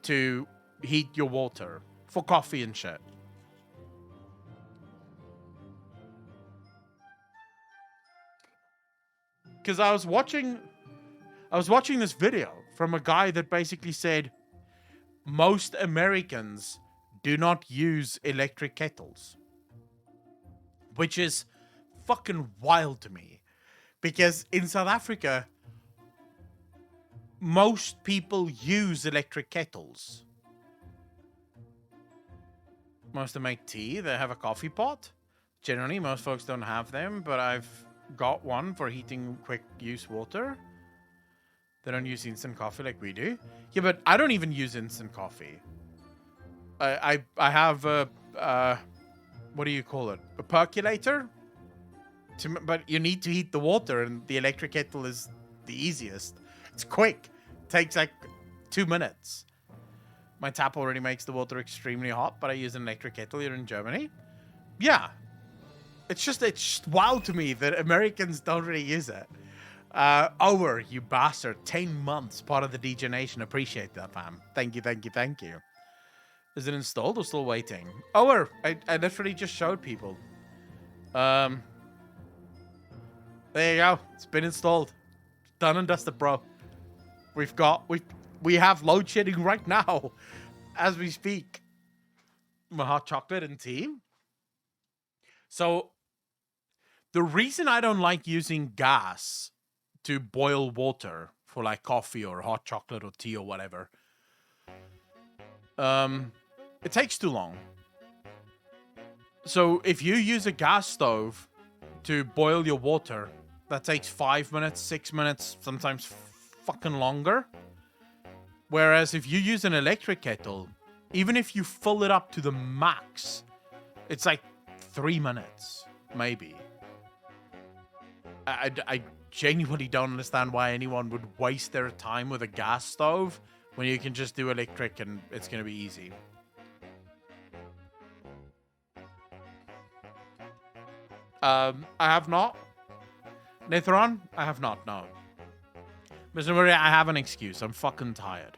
to heat your water? for coffee and shit. Because I was watching this video from a guy that basically said most Americans do not use electric kettles, which is fucking wild to me, because in South Africa most people use electric kettles. Most of them make tea. They have a coffee pot. Generally, most folks don't have them, but I've got one for heating quick use water. They don't use instant coffee like we do. Yeah, but I don't even use instant coffee. I have a what do you call it? A percolator. But you need to heat the water, and the electric kettle is the easiest. It's quick. Takes like 2 minutes. My tap already makes the water extremely hot, but I use an electric kettle here in Germany. Yeah. It's just wild to me that Americans don't really use it. Over, you bastard. 10 months, part of the DJ Nation. Appreciate that, fam. Thank you, thank you, thank you. Is it installed or still waiting? Over, I literally just showed people. There you go. It's been installed. Done and dusted, bro. We have load shedding right now as we speak. My hot chocolate and tea. So the reason I don't like using gas to boil water for like coffee or hot chocolate or tea or whatever, it takes too long. So if you use a gas stove to boil your water, that takes 5 minutes, 6 minutes, sometimes fucking longer. Whereas if you use an electric kettle, even if you fill it up to the max, it's like 3 minutes, maybe. I genuinely don't understand why anyone would waste their time with a gas stove when you can just do electric and it's going to be easy. I have not. Nithron, I have not, no. Mr. Murray, I have an excuse. I'm fucking tired.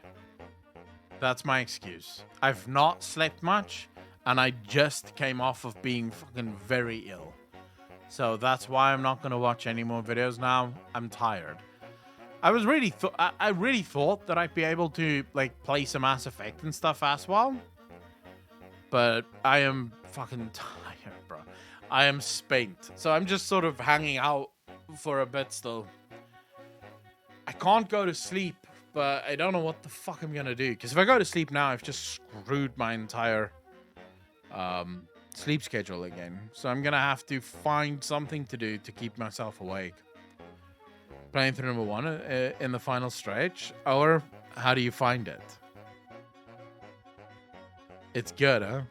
That's my excuse. I've not slept much, and I just came off of being fucking very ill. So that's why I'm not going to watch any more videos now. I'm tired. I really thought that I'd be able to like play some Mass Effect and stuff as well. But I am fucking tired, bro. I am spent. So I'm just sort of hanging out for a bit still. I can't go to sleep, but I don't know what the fuck I'm gonna do. Because if I go to sleep now, I've just screwed my entire sleep schedule again. So I'm gonna have to find something to do to keep myself awake. Playing through number 1 in the final stretch, or how do you find it? It's good, huh?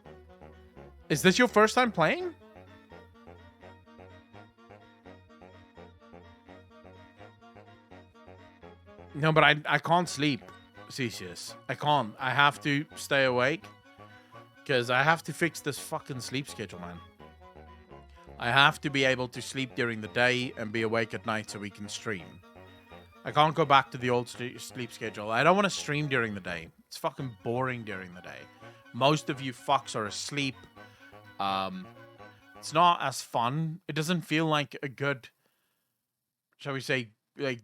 Is this your first time playing? No, but I can't sleep, Cesius. I can't. I have to stay awake. Because I have to fix this fucking sleep schedule, man. I have to be able to sleep during the day and be awake at night so we can stream. I can't go back to the old sleep schedule. I don't want to stream during the day. It's fucking boring during the day. Most of you fucks are asleep. It's not as fun. It doesn't feel like a good, shall we say, like,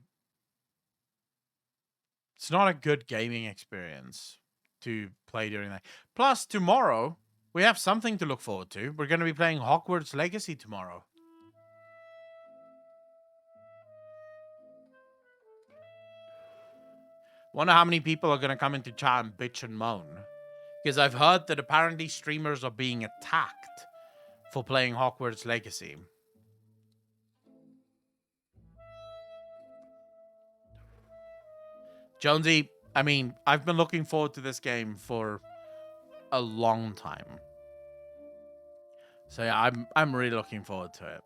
it's not a good gaming experience to play during that. Plus, tomorrow, we have something to look forward to. We're going to be playing Hogwarts Legacy tomorrow. Wonder how many people are going to come into chat and bitch and moan. Because I've heard that apparently streamers are being attacked for playing Hogwarts Legacy. Jonesy, I mean, I've been looking forward to this game for a long time. So yeah, I'm really looking forward to it.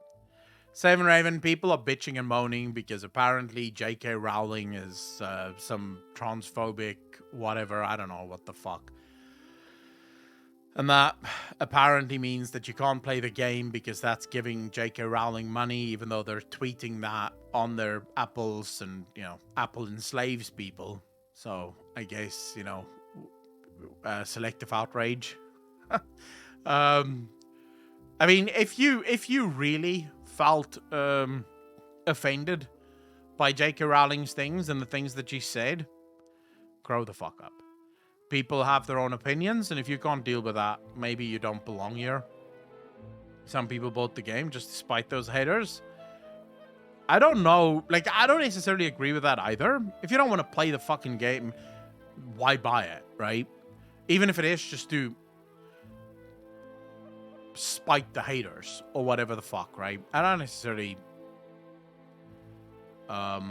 Seven Raven, people are bitching and moaning because apparently J.K. Rowling is some transphobic whatever, I don't know what the fuck. And that apparently means that you can't play the game because that's giving J.K. Rowling money, even though they're tweeting that on their Apples and, you know, Apple enslaves people. So I guess, you know, selective outrage I mean, if you really felt offended by J.K. Rowling's things and the things that she said, grow the fuck up. People have their own opinions, and if you can't deal with that, maybe you don't belong here. Some people bought the game just despite those haters. I don't know. Like, I don't necessarily agree with that either. If you don't want to play the fucking game, why buy it, right? Even if it is just to spite the haters or whatever the fuck, right? I don't necessarily... I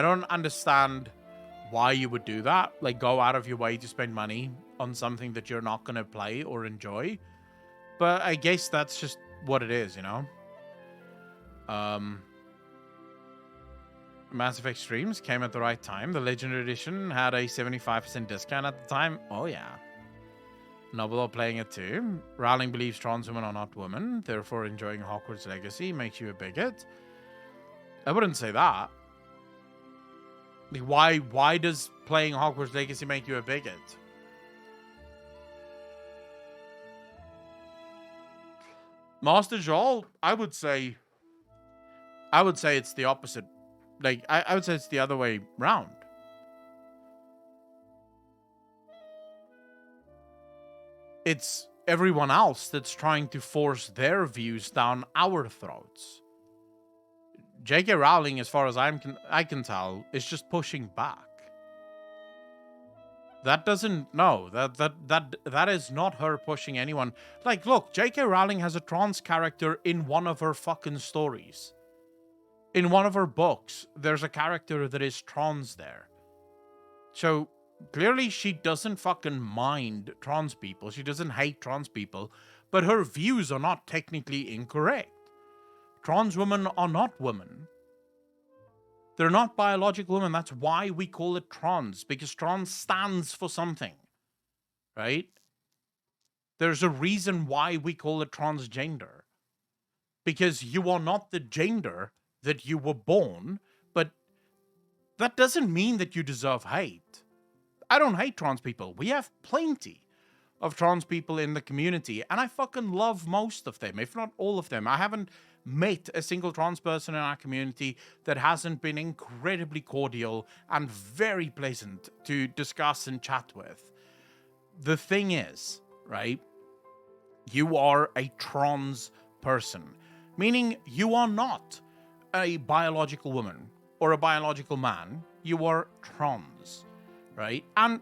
don't understand why you would do that. Like, go out of your way to spend money on something that you're not going to play or enjoy. But I guess that's just what it is, you know? Mass Effect streams came at the right time. The Legendary Edition had a 75% discount at the time. Oh, yeah. Noble are playing it too. Rowling believes trans women are not women, therefore enjoying Hogwarts Legacy makes you a bigot. I wouldn't say that. Like, why does playing Hogwarts Legacy make you a bigot? Master Joel, I would say it's the opposite. Like, I would say it's the other way round. It's everyone else that's trying to force their views down our throats. J.K. Rowling, as far as I can tell, is just pushing back. That doesn't... No, that is not her pushing anyone. Like, look, J.K. Rowling has a trans character in one of her fucking stories. In one of her books, there's a character that is trans there. So, clearly she doesn't fucking mind trans people. She doesn't hate trans people. But her views are not technically incorrect. Trans women are not women. They're not biological women. That's why we call it trans. Because trans stands for something. Right? There's a reason why we call it transgender. Because you are not the gender that you were born, but that doesn't mean that you deserve hate. I don't hate trans people. We have plenty of trans people in the community, and I fucking love most of them, if not all of them. I haven't met a single trans person in our community that hasn't been incredibly cordial and very pleasant to discuss and chat with. The thing is, right, you are a trans person, meaning you are not a biological woman or a biological man. You are trans, right? And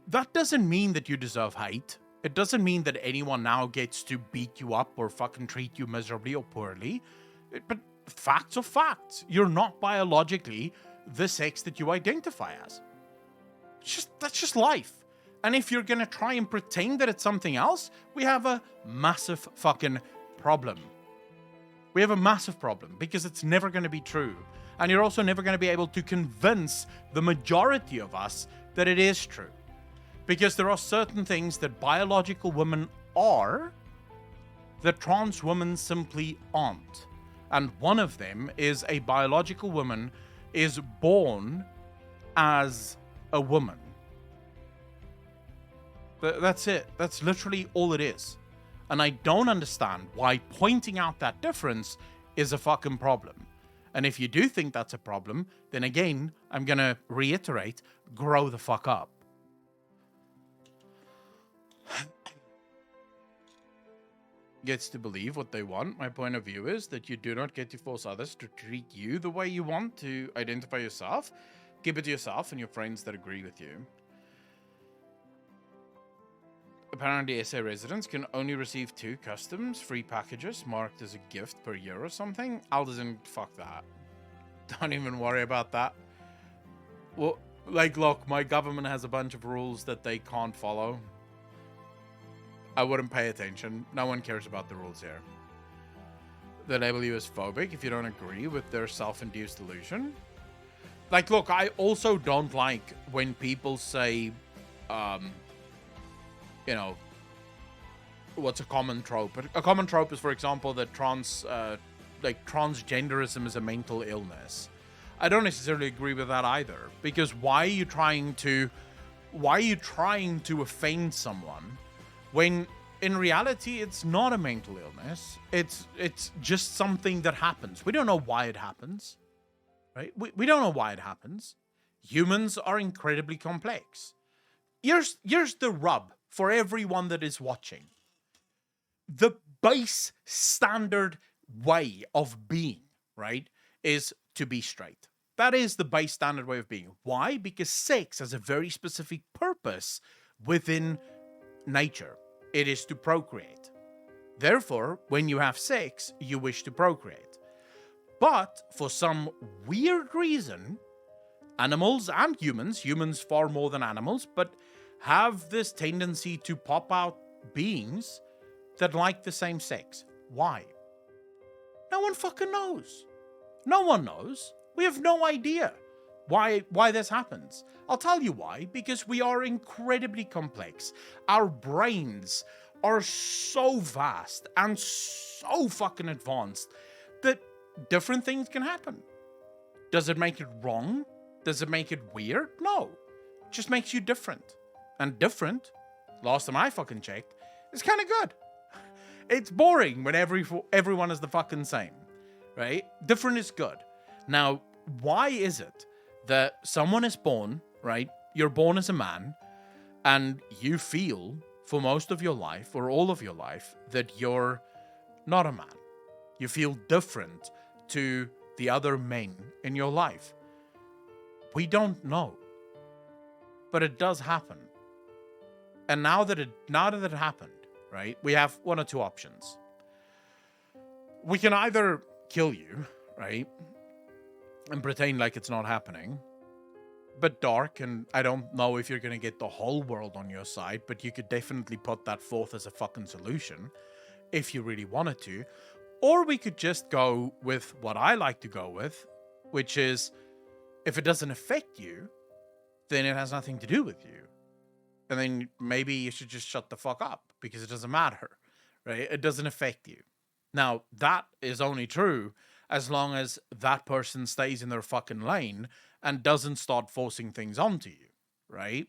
that doesn't mean that you deserve hate. It doesn't mean that anyone now gets to beat you up or fucking treat you miserably or poorly. But facts are facts. You're not biologically the sex that you identify as. That's just life. And if you're gonna try and pretend that it's something else, we have a massive fucking problem. We have a massive problem because it's never going to be true. And you're also never going to be able to convince the majority of us that it is true. Because there are certain things that biological women are that trans women simply aren't. And one of them is a biological woman is born as a woman. That's it. That's literally all it is. And I don't understand why pointing out that difference is a fucking problem. And if you do think that's a problem, then again, I'm gonna reiterate, grow the fuck up. Gets to believe what they want. My point of view is that you do not get to force others to treat you the way you want to identify yourself. Keep it to yourself and your friends that agree with you. Apparently, SA residents can only receive 2 customs free packages marked as a gift per year or something. Alderson, fuck that. Don't even worry about that. Well, like, look, my government has a bunch of rules that they can't follow. I wouldn't pay attention. No one cares about the rules here. They label you as phobic if you don't agree with their self-induced delusion. Like, look, I also don't like when people say, you know, what's a common trope? A common trope is, for example, that transgenderism is a mental illness. I don't necessarily agree with that either, because why are you trying to why are you trying to offend someone when in reality it's not a mental illness? It's just something that happens. We don't know why it happens, right? We don't know why it happens. Humans are incredibly complex. Here's the rub for everyone that is watching. The base standard way of being, right, is to be straight. That is the base standard way of being. Why? Because sex has a very specific purpose within nature. It is to procreate. Therefore, when you have sex, you wish to procreate. But for some weird reason, animals and humans far more than animals, but have this tendency to pop out beings that like the same sex. Why? No one fucking knows. No one knows. We have no idea why this happens. I'll tell you why. Because we are incredibly complex. Our brains are so vast and so fucking advanced that different things can happen. Does it make it wrong? Does it make it weird? No. It just makes you different. And different, last time I fucking checked, is kind of good. It's boring when everyone is the fucking same, right? Different is good. Now, why is it that someone is born, right? You're born as a man, and you feel for most of your life, or all of your life, that you're not a man. You feel different to the other men in your life. We don't know. But it does happen. And now that it happened, right, we have one or two options. We can either kill you, right, and pretend like it's not happening. But dark, and I don't know if you're going to get the whole world on your side, but you could definitely put that forth as a fucking solution if you really wanted to. Or we could just go with what I like to go with, which is if it doesn't affect you, then it has nothing to do with you. And then maybe you should just shut the fuck up because it doesn't matter, right? It doesn't affect you. Now, that is only true as long as that person stays in their fucking lane and doesn't start forcing things onto you, right?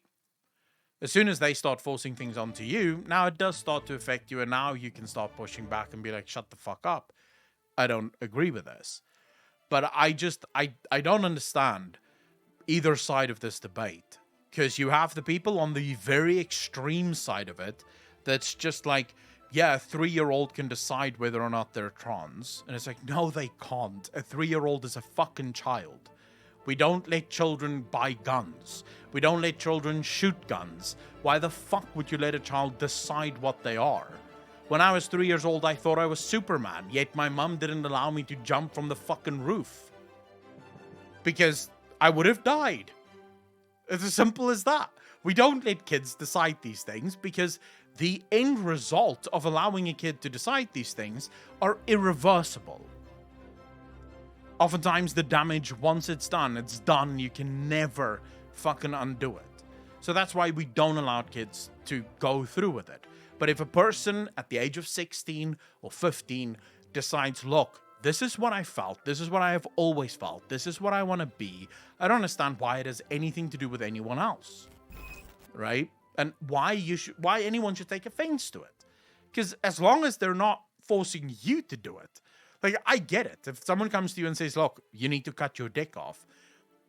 As soon as they start forcing things onto you, now it does start to affect you, and now you can start pushing back and be like, shut the fuck up. I don't agree with this. But I don't understand either side of this debate. Because you have the people on the very extreme side of it that's just like, yeah, a 3-year-old can decide whether or not they're trans. And it's like, no, they can't. A 3-year-old is a fucking child. We don't let children buy guns. We don't let children shoot guns. Why the fuck would you let a child decide what they are? When I was 3 years old, I thought I was Superman, yet my mum didn't allow me to jump from the fucking roof. Because I would have died. It's as simple as that. We don't let kids decide these things because the end result of allowing a kid to decide these things are irreversible. Oftentimes the damage, once it's done. You can never fucking undo it. So that's why we don't allow kids to go through with it. But if a person at the age of 16 or 15 decides, look, this is what I felt. This is what I have always felt. This is what I want to be. I don't understand why it has anything to do with anyone else, right? And why anyone should take offense to it. Because as long as they're not forcing you to do it, like I get it. If someone comes to you and says, "Look, you need to cut your dick off,"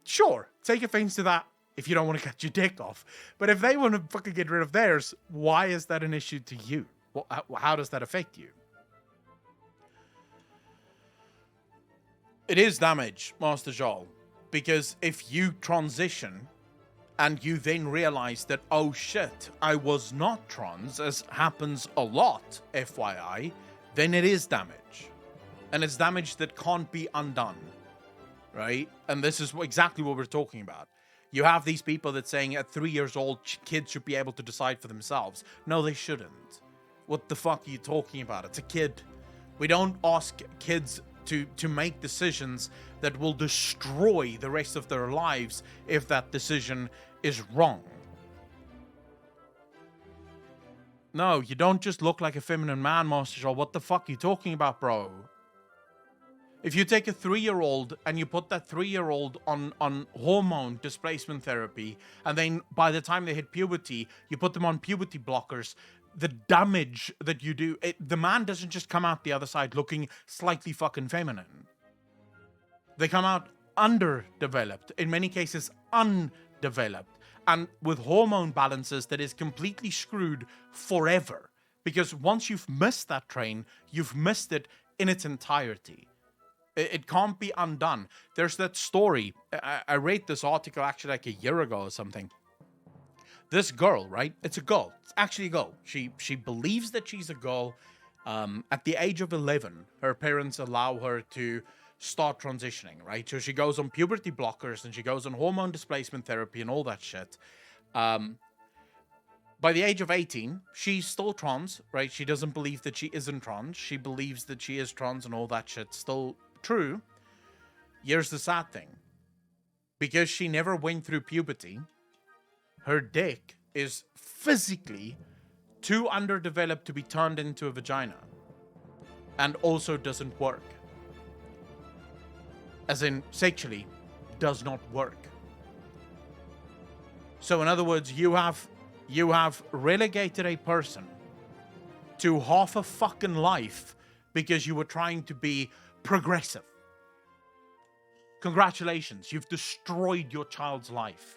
sure, take offense to that if you don't want to cut your dick off. But if they want to fucking get rid of theirs, why is that an issue to you? Well, how does that affect you? It is damage, Master Joel, because if you transition and you then realize that, oh shit, I was not trans, as happens a lot, FYI, then it is damage. And it's damage that can't be undone, right? And this is exactly what we're talking about. You have these people that saying at 3 years old, kids should be able to decide for themselves. No, they shouldn't. What the fuck are you talking about? It's a kid. We don't ask kids to make decisions that will destroy the rest of their lives if that decision is wrong. No, you don't just look like a feminine man, Master Joel. What the fuck are you talking about, bro? If you take a 3-year-old and you put that 3-year-old on hormone displacement therapy, and then by the time they hit puberty, you put them on puberty blockers, the damage that you do, the man doesn't just come out the other side looking slightly fucking feminine. They come out underdeveloped, in many cases undeveloped, and with hormone balances that is completely screwed forever. Because once you've missed that train, you've missed it in its entirety. It can't be undone. There's that story. I read this article actually like a year ago or something. This girl, right? It's a girl. It's actually a girl. She believes that she's a girl. At the age of 11, her parents allow her to start transitioning, right? So she goes on puberty blockers and she goes on hormone displacement therapy and all that shit. By the age of 18, she's still trans, right? She doesn't believe that she isn't trans. She believes that she is trans and all that shit. Still true. Here's the sad thing. Because she never went through puberty, her dick is physically too underdeveloped to be turned into a vagina. And also doesn't work. As in, sexually, does not work. So in other words, you have relegated a person to half a fucking life because you were trying to be progressive. Congratulations, you've destroyed your child's life.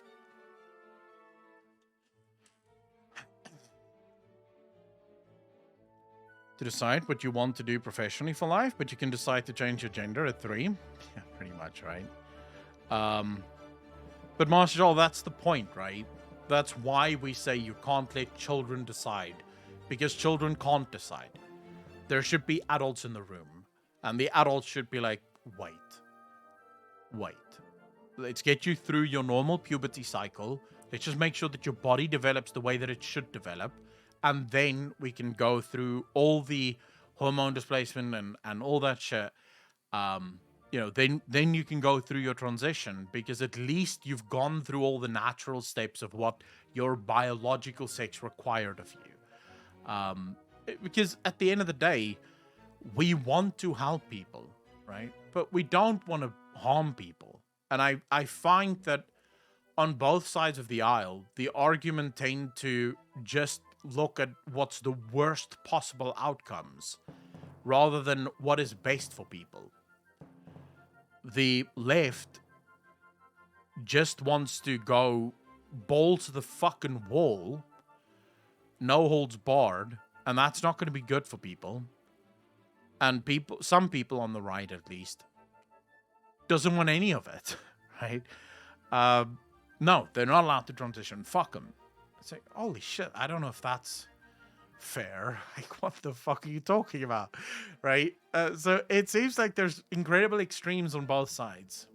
To decide what you want to do professionally for life, but you can decide to change your gender at 3. Yeah, pretty much, right? But Master Joel, that's the point, right? That's why we say you can't let children decide. Because children can't decide. There should be adults in the room. And the adults should be like, wait. Let's get you through your normal puberty cycle. Let's just make sure that your body develops the way that it should develop. And then we can go through all the hormone displacement and all that shit. Then you can go through your transition, because at least you've gone through all the natural steps of what your biological sex required of you. Because at the end of the day, we want to help people, right? But we don't want to harm people. And I find that on both sides of the aisle, the argument tend to just look at what's the worst possible outcomes rather than what is best for people. The left just wants to go balls to the fucking wall, no holds barred, and that's not going to be good for people. And some people on the right at least, doesn't want any of it, right? No, they're not allowed to transition. Fuck them. It's like, holy shit, I don't know if that's fair. Like, what the fuck are you talking about? Right? So it seems like there's incredible extremes on both sides.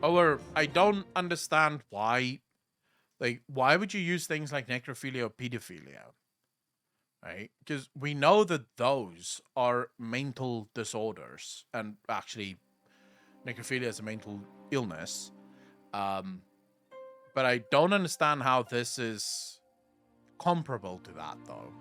Or I don't understand why. Like, why would you use things like necrophilia or pedophilia? Right? Because we know that those are mental disorders. And actually, necrophilia is a mental illness. But I don't understand how this is comparable to that, though.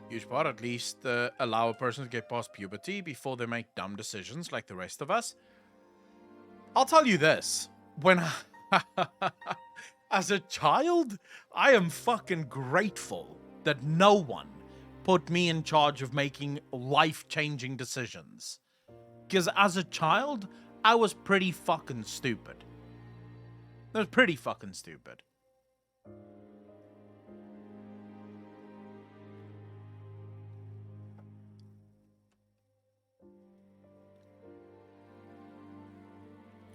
Huge part, at least allow a person to get past puberty before they make dumb decisions like the rest of us. I'll tell you this. When as a child, I am fucking grateful that no one put me in charge of making life-changing decisions. Because as a child, I was pretty fucking stupid. I was pretty fucking stupid.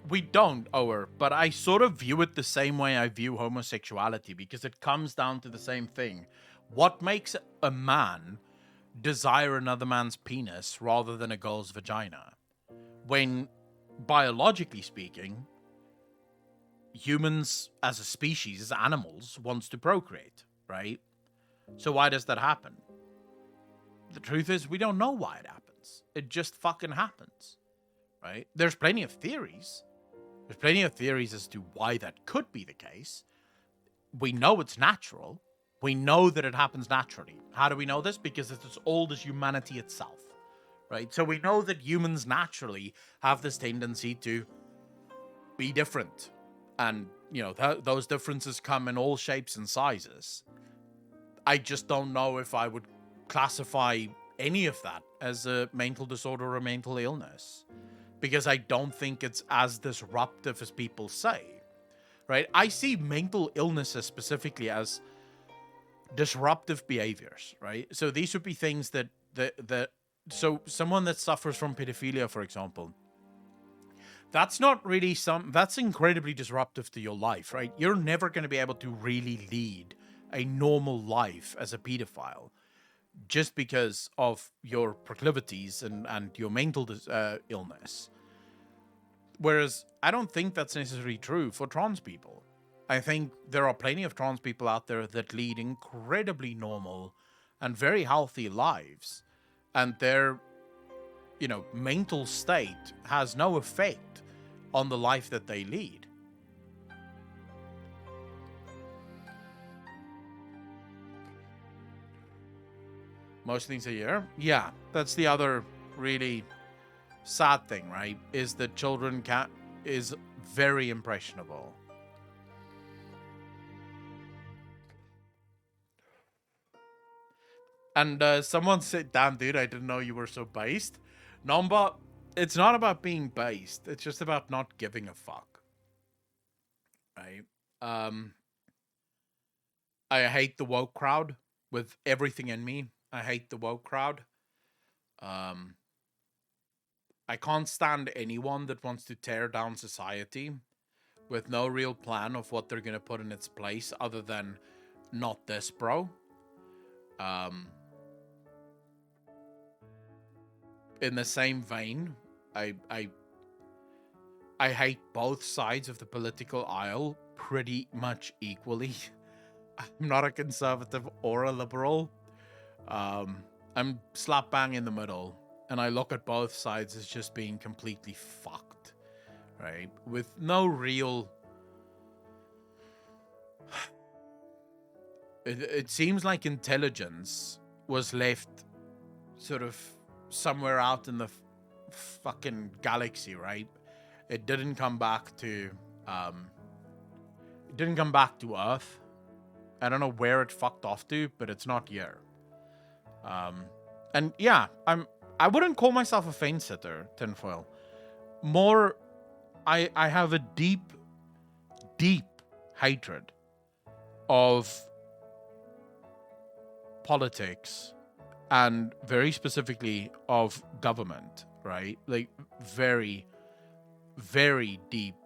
We don't, Ower, but I sort of view it the same way I view homosexuality, because it comes down to the same thing. What makes a man desire another man's penis rather than a girl's vagina? When, biologically speaking, humans as a species, as animals, wants to procreate, right? So why does that happen? The truth is, we don't know why it happens. It just fucking happens, right? There's plenty of theories. There's plenty of theories as to why that could be the case. We know it's natural. We know that it happens naturally. How do we know this? Because it's as old as humanity itself, right? So we know that humans naturally have this tendency to be different. And, you know, those differences come in all shapes and sizes. I just don't know if I would classify any of that as a mental disorder or a mental illness, because I don't think it's as disruptive as people say, right? I see mental illnesses specifically as disruptive behaviors, right? So these would be things that so someone that suffers from pedophilia, for example, that's not really that's incredibly disruptive to your life, right? You're never going to be able to really lead a normal life as a pedophile just because of your proclivities and your mental illness. Whereas I don't think that's necessarily true for trans people. I think there are plenty of trans people out there that lead incredibly normal and very healthy lives, and their, you know, mental state has no effect on the life that they lead. Most things a year? Yeah, that's the other really sad thing, right? Is that children is very impressionable. And someone said, damn, dude, I didn't know you were so based. Nomba, it's not about being based. It's just about not giving a fuck. Right? I hate the woke crowd with everything in me. I hate the woke crowd. I can't stand anyone that wants to tear down society with no real plan of what they're going to put in its place other than not this, bro. In the same vein, I hate both sides of the political aisle pretty much equally. I'm not a conservative or a liberal. I'm slap bang in the middle, and I look at both sides as just being completely fucked, right? With no real... It seems like intelligence was left sort of somewhere out in the fucking galaxy, right? It didn't come back to Earth. I don't know where it fucked off to, but it's not here. And yeah, I wouldn't call myself a fence sitter, Tinfoil. More, I have a deep hatred of politics, and very specifically of government, right? Like very, very deep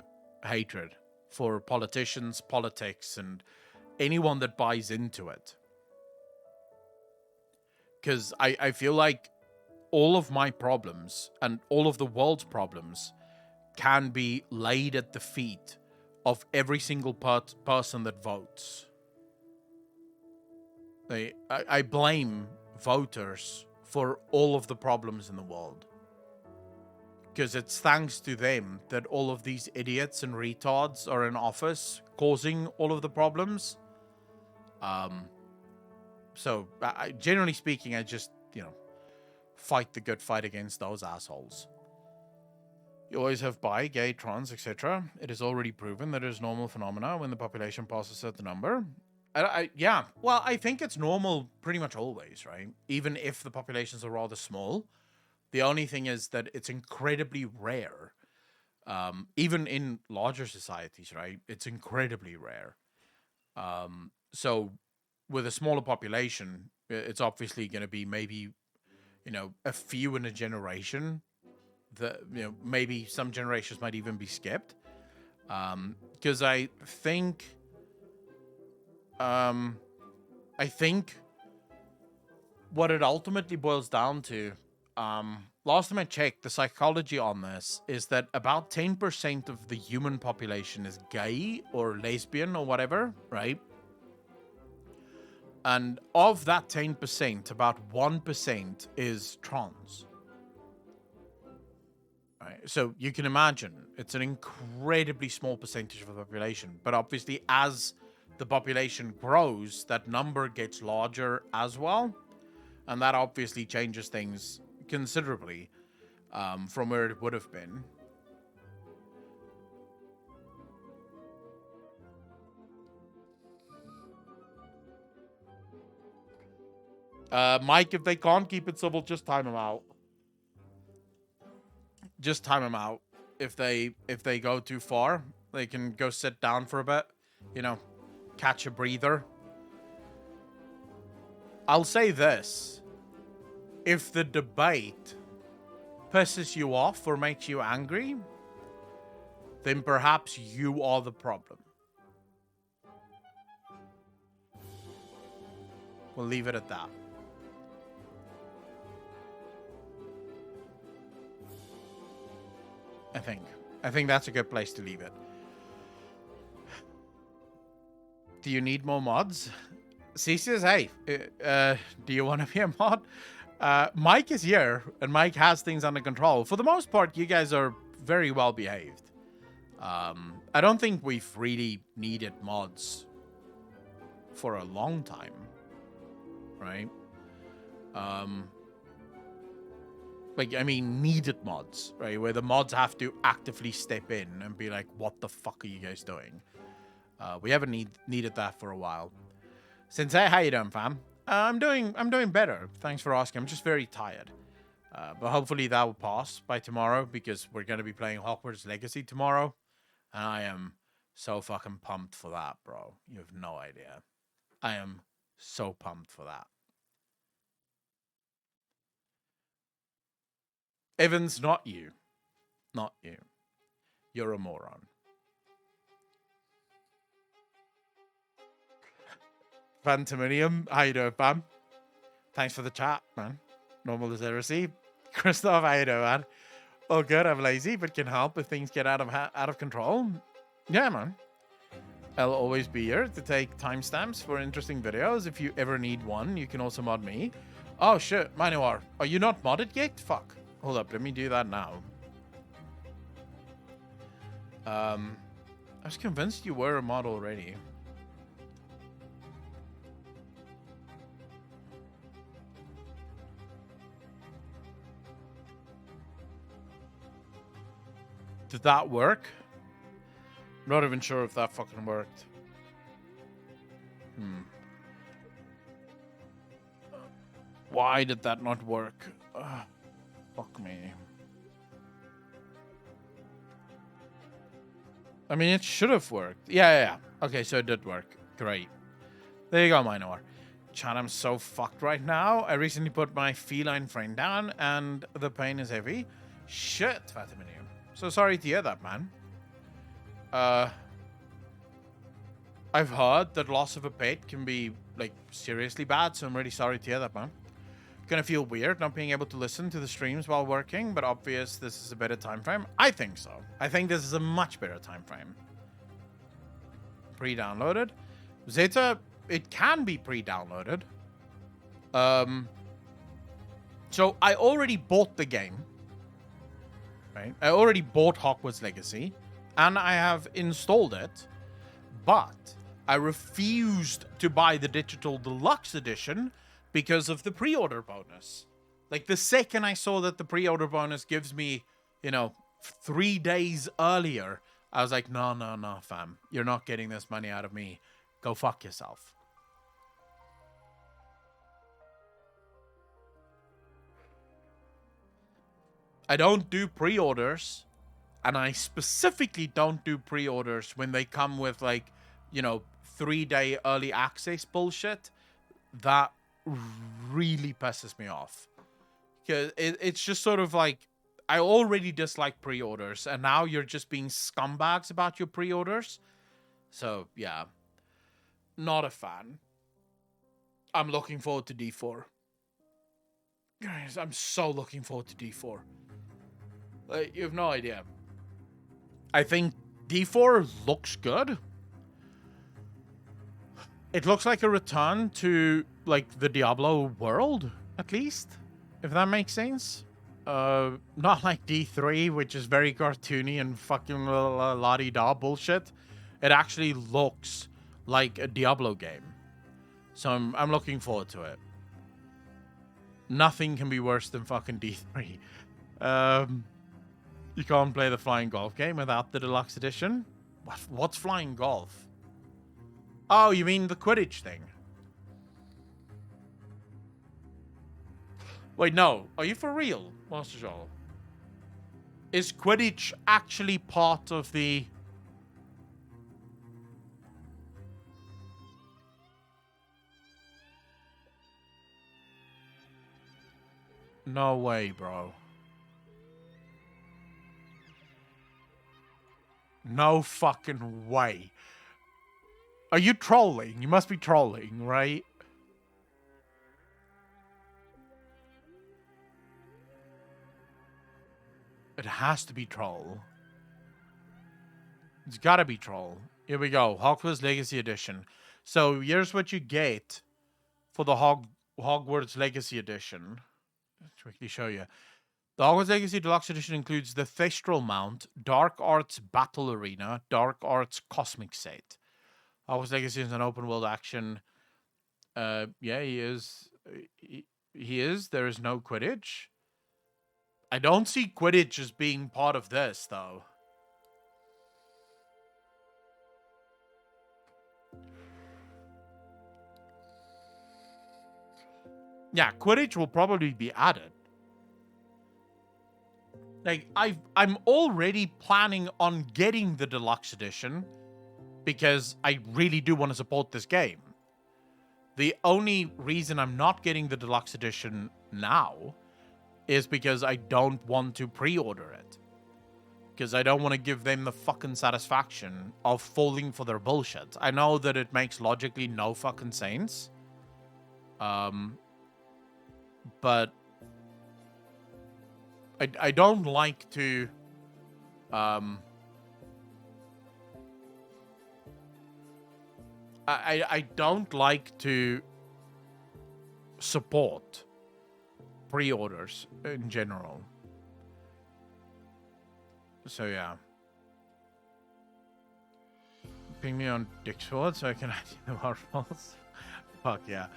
hatred for politicians, politics, and anyone that buys into it. Because I feel like all of my problems and all of the world's problems can be laid at the feet of every single person that votes. I blame voters for all of the problems in the world. Because it's thanks to them that all of these idiots and retards are in office causing all of the problems. So, generally speaking, I just, fight the good fight against those assholes. You always have bi, gay, trans, etc. It is already proven that it is normal phenomena when the population passes a certain number. Yeah, well, I think it's normal pretty much always, right? Even if the populations are rather small. The only thing is that it's incredibly rare. Even in larger societies, right? It's incredibly rare. So with a smaller population, it's obviously going to be maybe, a few in a generation. Maybe some generations might even be skipped. Because I think what it ultimately boils down to last time I checked, the psychology on this is that about 10% of the human population is gay or lesbian or whatever, right? And of that 10%, about 1% is trans. Right? So you can imagine it's an incredibly small percentage of the population. But obviously, as the population grows, that number gets larger as well. And that obviously changes things considerably from where it would have been. Mike, if they can't keep it civil, just time them out. Just time them out. If they go too far, they can go sit down for a bit. You know, catch a breather. I'll say this. If the debate pisses you off or makes you angry, then perhaps you are the problem. We'll leave it at that. I think that's a good place to leave it. Do you need more mods? C says, hey, do you want to be a mod? Mike is here, and Mike has things under control. For the most part, you guys are very well behaved. I don't think we've really needed mods for a long time, right? Like, I mean, needed mods, right? Where the mods have to actively step in and be like, what the fuck are you guys doing? We haven't needed that for a while. Sensei, how you doing, fam? I'm doing better. Thanks for asking. I'm just very tired. But hopefully that will pass by tomorrow, because we're going to be playing Hogwarts Legacy tomorrow. And I am so fucking pumped for that, bro. You have no idea. I am so pumped for that. Evans, not you. Not you. You're a moron. Phantominium, how you doing, fam? Thanks for the chat, man. Normal as receive. Christoph, how you doing, man? Oh, good. I'm lazy, but can help if things get out of control. Yeah, man. I'll always be here to take timestamps for interesting videos. If you ever need one, you can also mod me. Oh shit, Manowar, are you not modded yet? Fuck. Hold up, let me do that now. I was convinced you were a mod already. Did that work? I'm not even sure if that fucking worked. Why did that not work? Fuck me. I mean, it should have worked. Yeah. Okay, so it did work. Great. There you go, Minor. Chat, I'm so fucked right now. I recently put my feline friend down, and the pain is heavy. Shit, Fatiminium. So sorry to hear that, man. I've heard that loss of a pet can be, like, seriously bad, so I'm really sorry to hear that, man. Gonna feel weird not being able to listen to the streams while working, but obvious this is a better time frame. I think so. I think this is a much better time frame. Pre-downloaded. Zeta, it can be pre-downloaded. So I already bought the game. Right? I already bought Hogwarts Legacy, and I have installed it, but I refused to buy the digital deluxe edition because of the pre-order bonus. Like, the second I saw that the pre-order bonus gives me, 3 days earlier, I was like, no, fam. You're not getting this money out of me. Go fuck yourself. I don't do pre-orders, and I specifically don't do pre-orders when they come with, 3-day early access bullshit. That really pisses me off. Because it's just sort of like, I already dislike pre-orders, and now you're just being scumbags about your pre-orders. So, yeah. Not a fan. I'm looking forward to D4. Guys, I'm so looking forward to D4. Like, you have no idea. I think D4 looks good. It looks like a return to, like, the Diablo world, at least. If that makes sense. Not like D3, which is very cartoony and fucking la-di-da bullshit. It actually looks like a Diablo game. So I'm looking forward to it. Nothing can be worse than fucking D3. You can't play the flying golf game without the deluxe edition. What's flying golf? Oh, you mean the Quidditch thing? Wait, no. Are you for real, Master Joel? Is Quidditch actually part of the... No way, bro. No fucking way. Are you trolling? You must be trolling, right? It has to be troll. It's gotta be troll. Here we go. Hogwarts Legacy Edition. So here's what you get for the Hogwarts Legacy Edition. Let's quickly show you. The Hogwarts Legacy Deluxe Edition includes the Thestral Mount, Dark Arts Battle Arena, Dark Arts Cosmic Set. Hogwarts Legacy is an open world action. Yeah, he is. He is. There is no Quidditch. I don't see Quidditch as being part of this, though. Yeah, Quidditch will probably be added. Like, I'm already planning on getting the deluxe edition because I really do want to support this game. The only reason I'm not getting the deluxe edition now is because I don't want to pre-order it. Because I don't want to give them the fucking satisfaction of falling for their bullshit. I know that it makes logically no fucking sense. But I don't like to I don't like to support pre-orders in general. So yeah. Ping me on Discord so I can add you the waterfalls. Fuck yeah.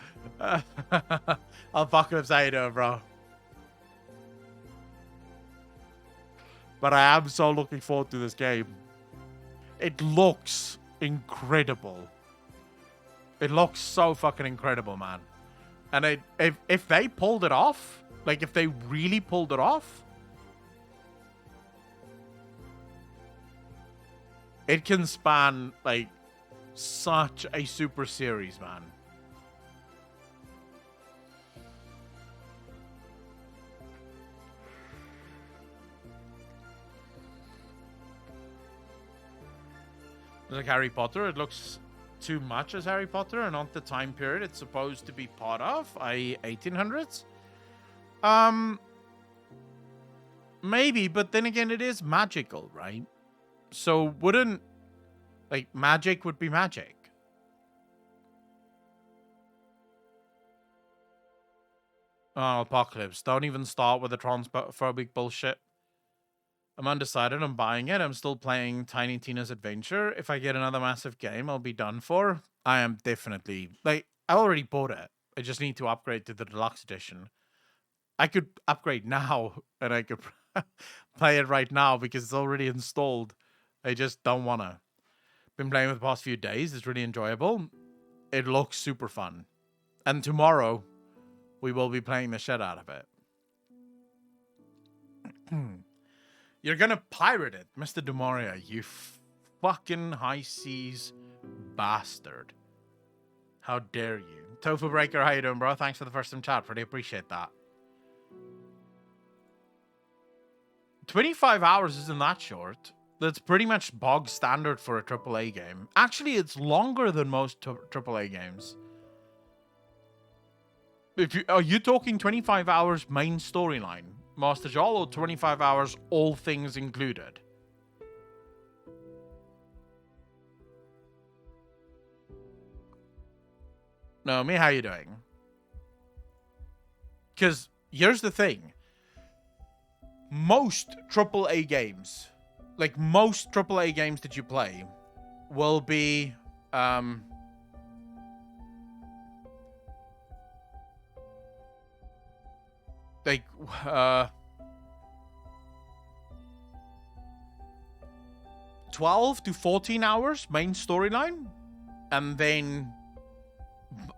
I'll fucking say you doing, bro. But I am so looking forward to this game. It looks incredible. It looks so fucking incredible, man. And if they pulled it off, like if they really pulled it off, it can span like such a super series, man. Like Harry Potter, it looks too much as Harry Potter and not the time period it's supposed to be part of, i.e. 1800s. Maybe, but then again, it is magical, right? So wouldn't, like, magic would be magic. Oh, Apocalypse. Don't even start with the transphobic bullshit. I'm undecided on buying it. I'm still playing Tiny Tina's Adventure. If I get another massive game, I'll be done for. I am definitely... Like, I already bought it. I just need to upgrade to the deluxe edition. I could upgrade now, and I could play it right now because it's already installed. I just don't want to. Been playing with the past few days. It's really enjoyable. It looks super fun. And tomorrow, we will be playing the shit out of it. You're gonna pirate it, Mr. Dumoria, you fucking high seas bastard. How dare you. Tofu Breaker, how you doing, bro? Thanks for the first time chat. Really appreciate that. 25 hours isn't that short. That's pretty much bog standard for a AAA game. Actually, it's longer than most AAA games. Are you talking 25 hours main storyline, Master Jal, or 25 hours all things included? Naomi, how you doing? Because here's the thing. Most AAA games, like most AAA games that you play, will be like 12 to 14 hours main storyline, and then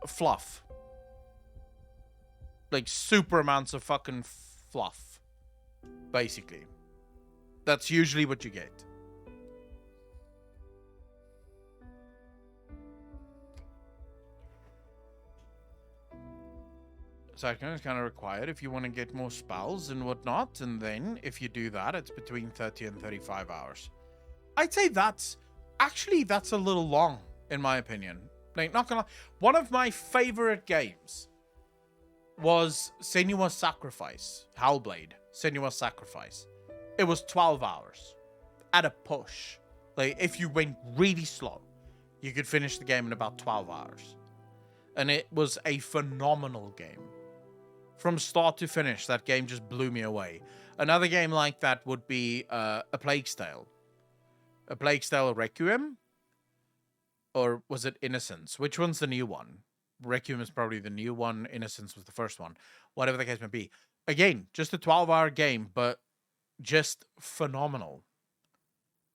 fluff. Like super amounts of fucking fluff. Basically. That's usually what you get. Cyclone is kind of required if you want to get more spells and whatnot, and then if you do that, it's between 30 and 35 hours. I'd say that's a little long, in my opinion. Like, not gonna lie, one of my favorite games was Senua's Sacrifice. Hellblade. Senua's Sacrifice. It was 12 hours. At a push. Like, if you went really slow, you could finish the game in about 12 hours. And it was a phenomenal game. From start to finish, that game just blew me away. Another game like that would be A Plague's Tale. A Plague's Tale Requiem? Or was it Innocence? Which one's the new one? Requiem is probably the new one. Innocence was the first one. Whatever the case may be. Again, just a 12-hour game, but just phenomenal.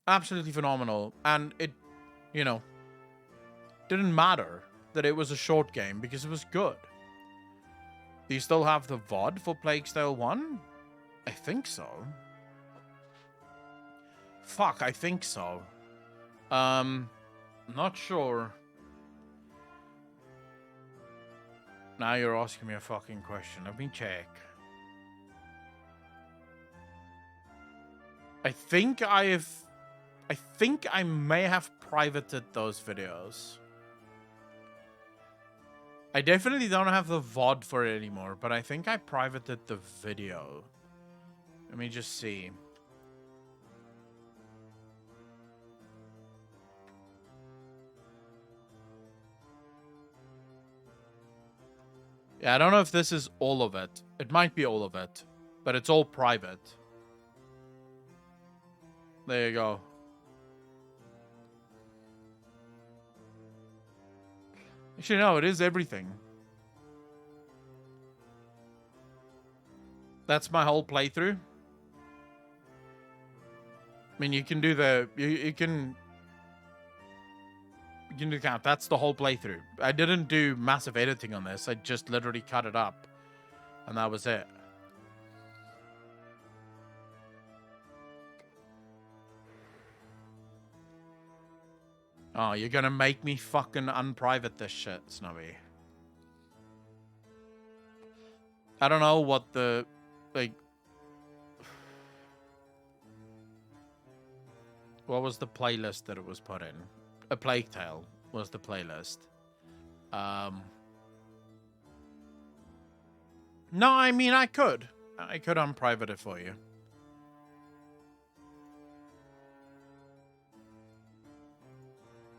Absolutely phenomenal. And it, you know, didn't matter that it was a short game because it was good. Do you still have the VOD for Plague's Tale 1? I think so. Fuck, I think so. Not sure. Now you're asking me a fucking question. Let me check. I think I may have privated those videos. I definitely don't have the VOD for it anymore, but I think I privated the video. Let me just see. Yeah, I don't know if this is all of it. It might be all of it, but it's all private. There you go. Actually, no, it is everything. That's my whole playthrough. I mean, you can do the... You can do the count. That's the whole playthrough. I didn't do massive editing on this. I just literally cut it up. And that was it. Oh, you're gonna make me fucking unprivate this shit, Snubby. I don't know what the... Like... What was the playlist that it was put in? A Plague Tale was the playlist. No, I mean, I could. I could unprivate it for you.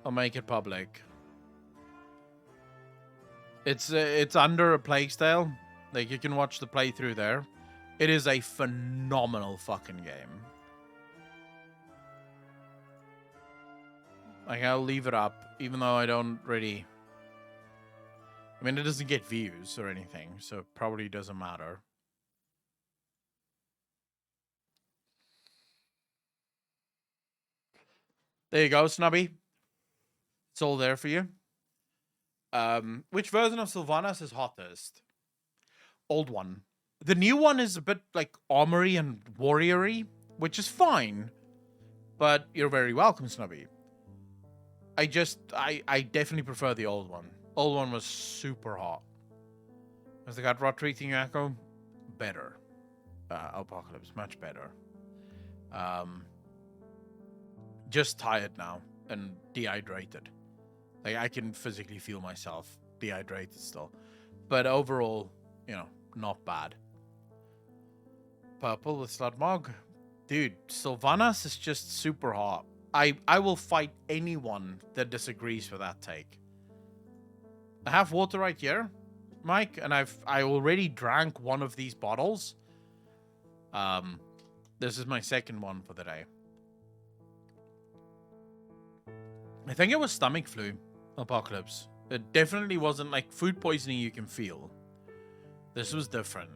I'll make it public. It's under A Plague's Tale. Like, you can watch the playthrough there. It is a phenomenal fucking game. Like, I'll leave it up, even though I don't really... I mean, it doesn't get views or anything, so it probably doesn't matter. There you go, Snubby. It's all there for you. Which version of Sylvanas is hottest? Old one. The new one is a bit, like, armory and warrior-y, which is fine. But you're very welcome, Snubby. I definitely prefer the old one. Old one was super hot. Has the got rot treating Echo? Better. Apocalypse, much better. Just tired now and dehydrated. Like, I can physically feel myself dehydrated still. But overall, you know, not bad. Purple with Sludmog. Dude, Sylvanas is just super hot. I will fight anyone that disagrees with that take. I have water right here, Mike, and I already drank one of these bottles. This is my second one for the day. I think it was stomach flu, Apocalypse. It definitely wasn't like food poisoning you can feel. This was different.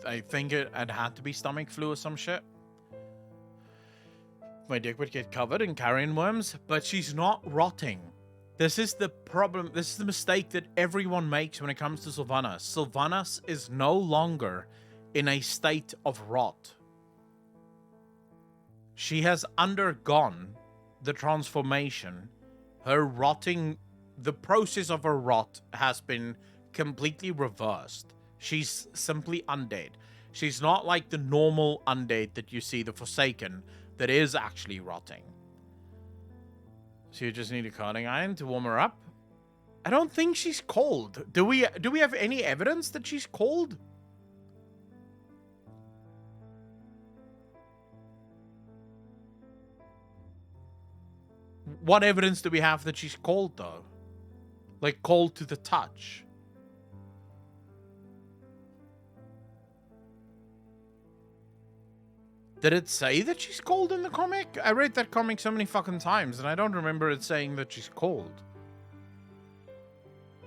I think it had to be stomach flu or some shit. My dick would get covered in carrion worms, but she's not rotting. This is the problem. This is the mistake that everyone makes when it comes to Sylvanas. Sylvanas is no longer in a state of rot. She has undergone the transformation. Her rotting, the process of her rot has been completely reversed. She's simply undead. She's not like the normal undead that you see, the Forsaken, that is actually rotting. So you just need a curling iron to warm her up? I don't think she's cold. Do we have any evidence that she's cold? What evidence do we have that she's cold, though? Like, cold to the touch? Did it say that she's cold in the comic? I read that comic so many fucking times, and I don't remember it saying that she's cold.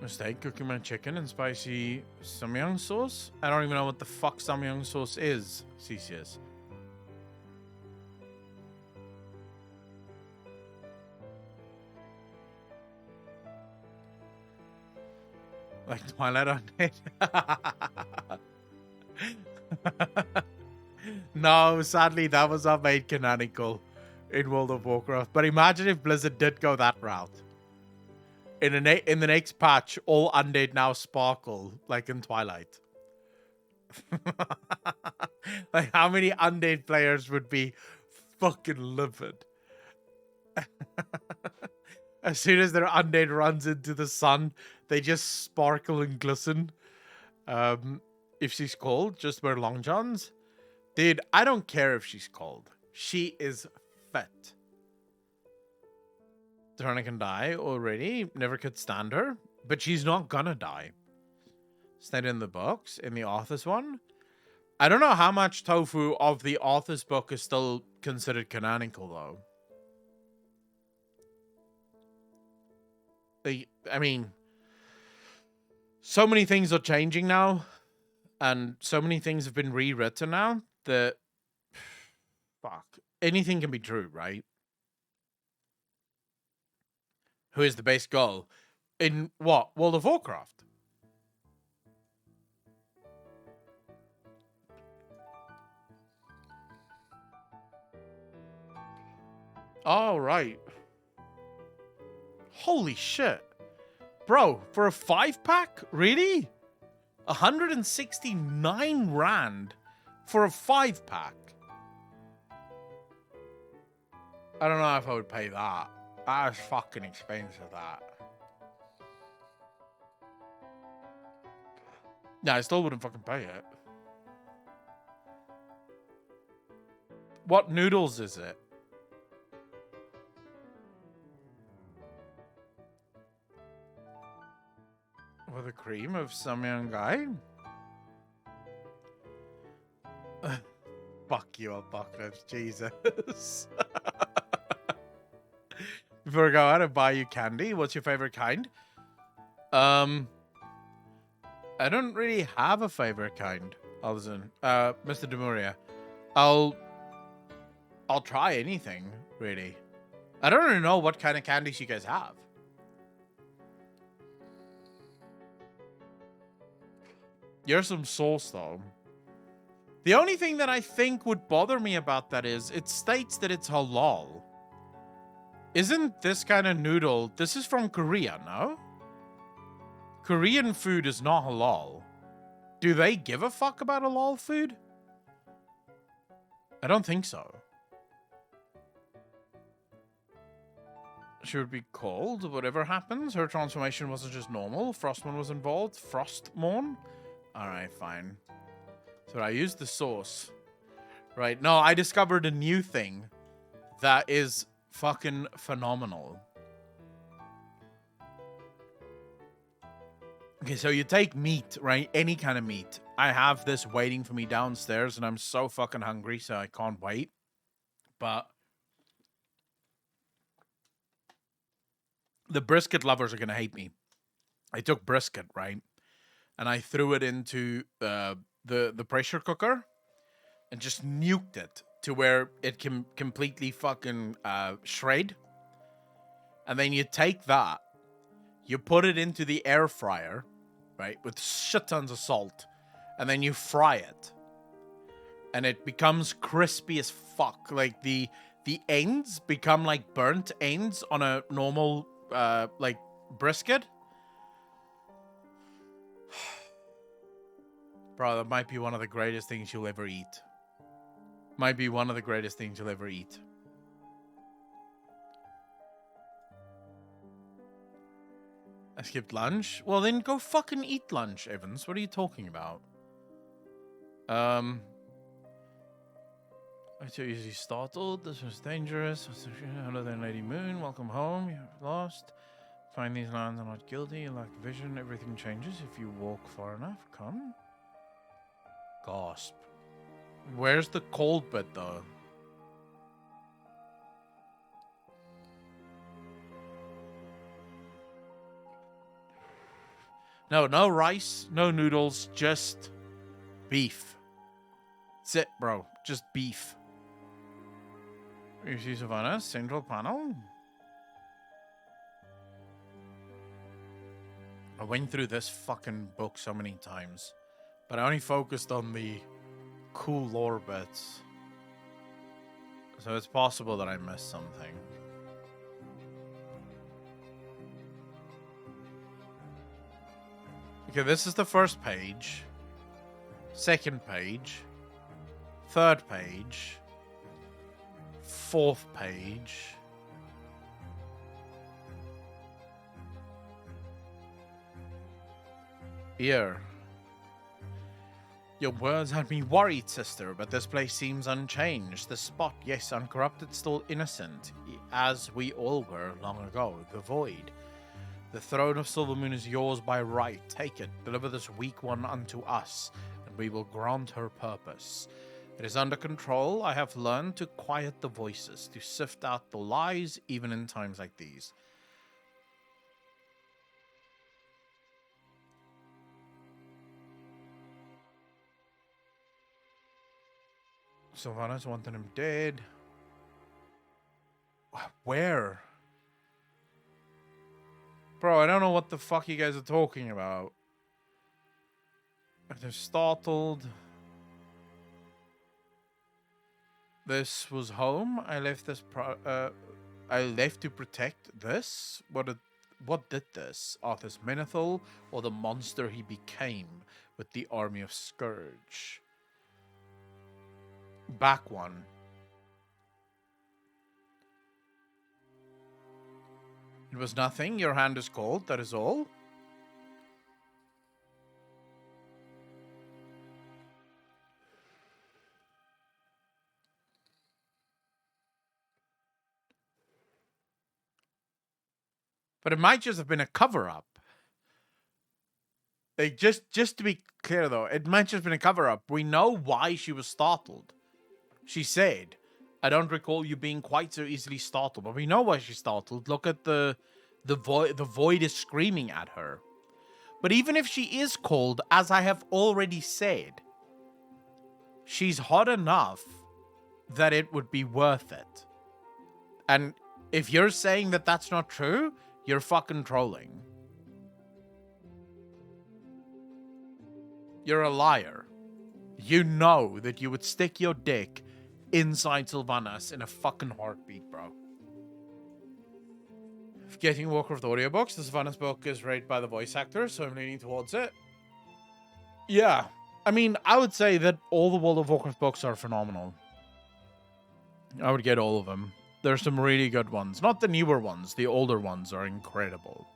Mistake, cooking my chicken in spicy samyang sauce? I don't even know what the fuck samyang sauce is, Cesius. Like Twilight on it. No, sadly, that was not made canonical in World of Warcraft. But imagine if Blizzard did go that route. In the next patch, all undead now sparkle, like in Twilight. Like, how many undead players would be fucking livid? As soon as their undead runs into the sun, they just sparkle and glisten. If she's cold, just wear long johns. Dude, I don't care if she's cold. She is fit. Drana can die already. Never could stand her. But she's not gonna die. Stayed in the books, in the author's one. I don't know how much tofu of the author's book is still considered canonical, though. I mean, so many things are changing now. And so many things have been rewritten now that, fuck, anything can be true, right? Who is the base goal? In what? World of Warcraft? All right. Holy shit. Bro, for a 5-pack? Really? 169 rand for a 5-pack. I don't know if I would pay that. That is fucking expensive, that. Yeah, I still wouldn't fucking pay it. What noodles is it? With a cream of Samyang Gai? Fuck you, Apocalypse. Jesus. Before I go out and buy you candy, what's your favorite kind? I don't really have a favorite kind, Alison. Mr. Demuria. I'll try anything, really. I don't really know what kind of candies you guys have. Here's some sauce, though. The only thing that I think would bother me about that is it states that it's halal. Isn't this kind of noodle... This is from Korea, no? Korean food is not halal. Do they give a fuck about halal food? I don't think so. She would be cold, whatever happens. Her transformation wasn't just normal. Frostmourne was involved. Frostmourne? Alright, fine. So I used the sauce. Right, no, I discovered a new thing that is fucking phenomenal. Okay, so you take meat, right? Any kind of meat. I have this waiting for me downstairs, and I'm so fucking hungry, so I can't wait. But the brisket lovers are gonna hate me. I took brisket, right? And I threw it into the pressure cooker and just nuked it to where it can completely fucking shred. And then you take that, you put it into the air fryer, right, with shit tons of salt, and then you fry it. And it becomes crispy as fuck. Like, the ends become like burnt ends on a normal, like, brisket. Bro, that might be one of the greatest things you'll ever eat. Might be one of the greatest things you'll ever eat. I skipped lunch? Well, then go fucking eat lunch, Evans. What are you talking about? I too easily startled. This was dangerous. Other than Lady Moon, welcome home. You're lost. Find these lands are not guilty. You lack vision. Everything changes if you walk far enough. Come. Gasp. Where's the cold bit, though? No, no rice, no noodles, just beef. That's it, bro. Just beef. You see Savannah's central panel? I went through this fucking book so many times, but I only focused on the cool lore bits. So it's possible that I missed something. Okay, this is the first page. Second page. Third page. Fourth page. Here. Your words had me worried, sister, but this place seems unchanged. The spot, yes, uncorrupted, still innocent, as we all were long ago. The void. The throne of Silvermoon is yours by right. Take it. Deliver this weak one unto us, and we will grant her purpose. It is under control. I have learned to quiet the voices, to sift out the lies, even in times like these. Sylvanas wanted him dead. Where? Bro, I don't know what the fuck you guys are talking about. They're startled. This was home. I left this. I left to protect this. What did this? Arthas Menethil, or the monster he became with the army of Scourge? Back one. It was nothing. Your hand is cold. That is all. But it might just have been a cover-up. Like, just to be clear, though, it might just have been a cover-up. We know why she was startled. She said, I don't recall you being quite so easily startled, but we know why she's startled. Look at the void. The void is screaming at her. But even if she is cold, as I have already said, she's hot enough that it would be worth it. And if you're saying that that's not true, you're fucking trolling. You're a liar. You know that you would stick your dick inside Sylvanas in a fucking heartbeat, bro. Getting Warcraft audiobooks. The Sylvanas book is read by the voice actor, so I'm leaning towards it. Yeah. I mean, I would say that all the World of Warcraft books are phenomenal. I would get all of them. There's some really good ones. Not the newer ones. The older ones are incredible.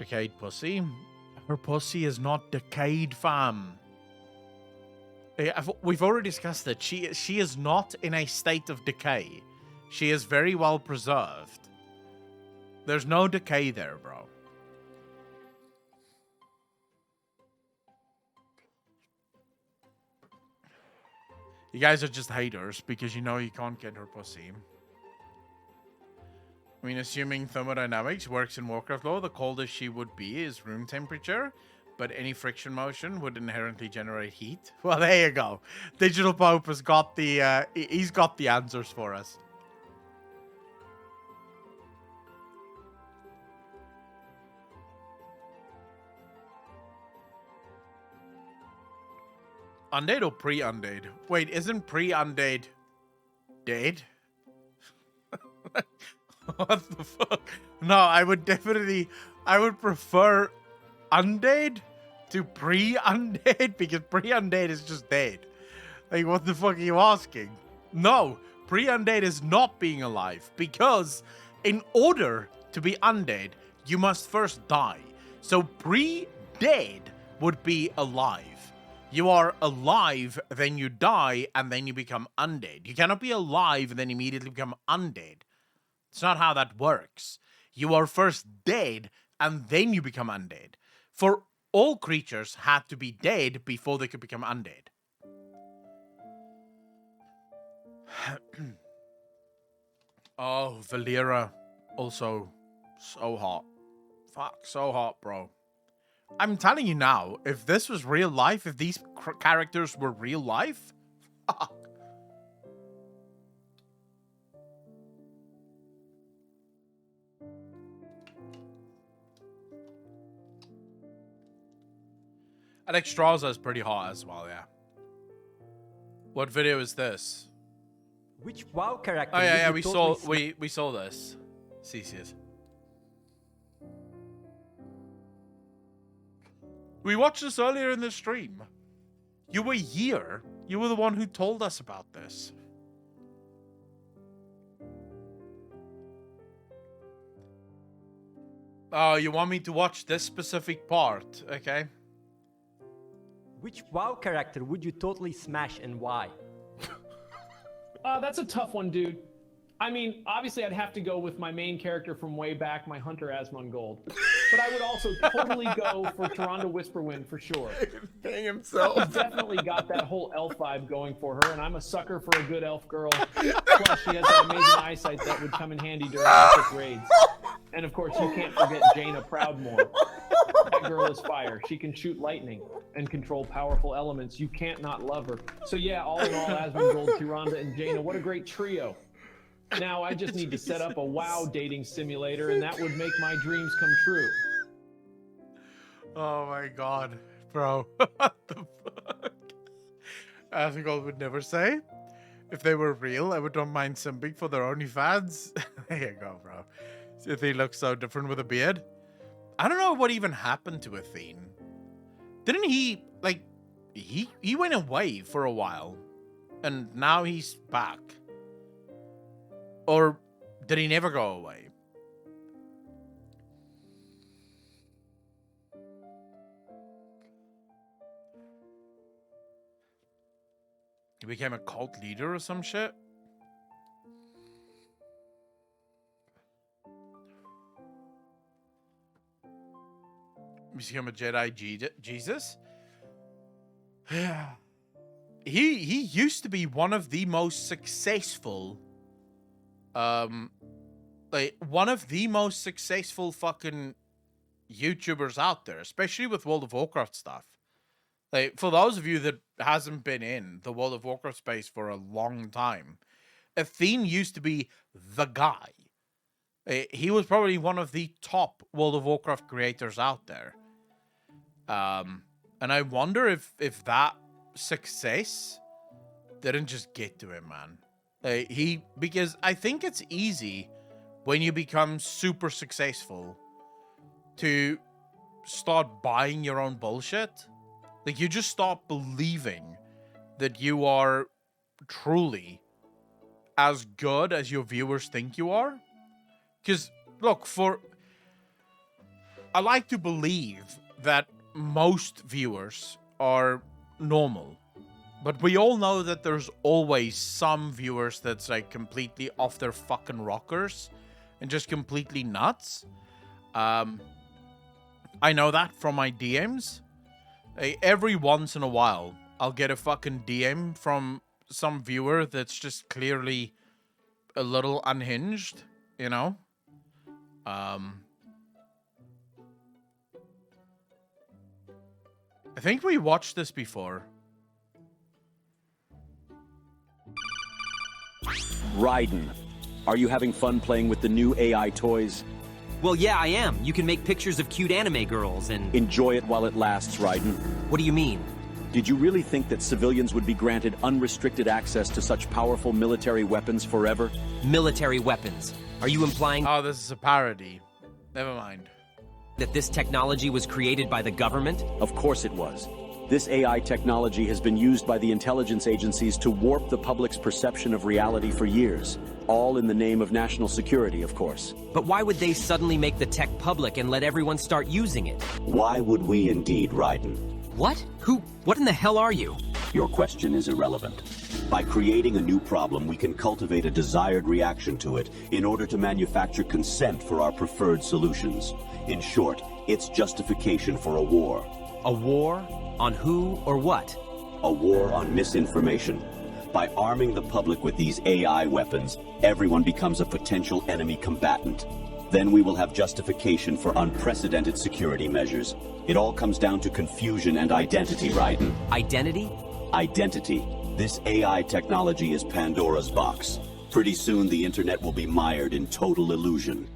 Decayed pussy? Her pussy is not decayed, fam. We've already discussed it. She is not in a state of decay. She is very well preserved. There's no decay there, bro. You guys are just haters because you know you can't get her pussy. I mean, assuming thermodynamics works in Warcraft lore, the coldest she would be is room temperature, but any friction motion would inherently generate heat. Well, there you go. Digital Pope has got the he's got the answers for us. Undead or pre-undead? Wait, isn't pre-undead dead? What the fuck? No, I would prefer undead to pre-undead because pre-undead is just dead. Like, what the fuck are you asking? No, pre-undead is not being alive because in order to be undead, you must first die. So pre-dead would be alive. You are alive, then you die, and then you become undead. You cannot be alive and then immediately become undead. It's not how that works. You are first dead, and then you become undead. For all creatures had to be dead before they could become undead. Oh, Valera. Also, so hot. Fuck, so hot, bro. I'm telling you now, if this was real life, if these characters were real life, fuck. Alexstrasza is pretty hot as well, yeah. What video is this? Which WoW character? Oh yeah, we saw this. Cesius. We watched this earlier in the stream. You were here. You were the one who told us about this. Oh, you want me to watch this specific part, okay? Which WoW character would you totally smash and why? That's a tough one, dude. I mean, obviously I'd have to go with my main character from way back, my Hunter Asmongold. But I would also totally go for Tyrande Whisperwind for sure. Dang himself. She's definitely got that whole elf vibe going for her, and I'm a sucker for a good elf girl. Plus, she has that amazing eyesight that would come in handy during epic raids. And of course, you can't forget Jaina Proudmoore. That girl is fire. She can shoot lightning and control powerful elements. You can't not love her. So yeah, all in all, Asmongold, Tyrande, and Jaina, what a great trio. Now I just need to set up a WoW dating simulator, and that would make my dreams come true. Oh my god, bro. What the fuck? Asmongold would never say. If they were real, I would don't mind simping for their OnlyFans. There you go, bro. If he looks so different with a beard. I don't know what even happened to Athene. Didn't he, like, he went away for a while, and now he's back. Or did he never go away? He became a cult leader or some shit? He became a Jedi Jesus? He used to be one of the most successful like one of the most successful fucking YouTubers out there, especially with World of Warcraft stuff. Like, for those of you that hasn't been in the World of Warcraft space for a long time, Athene used to be the guy. He was probably one of the top World of Warcraft creators out there. And I wonder if that success didn't just get to him, man. Because I think it's easy when you become super successful to start buying your own bullshit. Like, you just stop believing that you are truly as good as your viewers think you are. Because, look, I like to believe that most viewers are normal. But we all know that there's always some viewers that's like completely off their fucking rockers and just completely nuts. I know that from my DMs. Every once in a while, I'll get a fucking DM from some viewer that's just clearly a little unhinged, you know? I think we watched this before. Raiden, are you having fun playing with the new AI toys? Well, yeah, I am. You can make pictures of cute anime girls and... Enjoy it while it lasts, Raiden. What do you mean? Did you really think that civilians would be granted unrestricted access to such powerful military weapons forever? Military weapons. Are you implying... Oh, this is a parody. Never mind. That this technology was created by the government? Of course it was. This AI technology has been used by the intelligence agencies to warp the public's perception of reality for years. All in the name of national security, of course. But why would they suddenly make the tech public and let everyone start using it? Why would we indeed, Raiden? What? What in the hell are you? Your question is irrelevant. By creating a new problem, we can cultivate a desired reaction to it in order to manufacture consent for our preferred solutions. In short, it's justification for a war. A war? On who or what? A war on misinformation. By arming the public with these AI weapons, everyone becomes a potential enemy combatant. Then we will have justification for unprecedented security measures. It all comes down to confusion and identity, Raiden. Identity? Identity. This AI technology is Pandora's box. Pretty soon the internet will be mired in total illusion.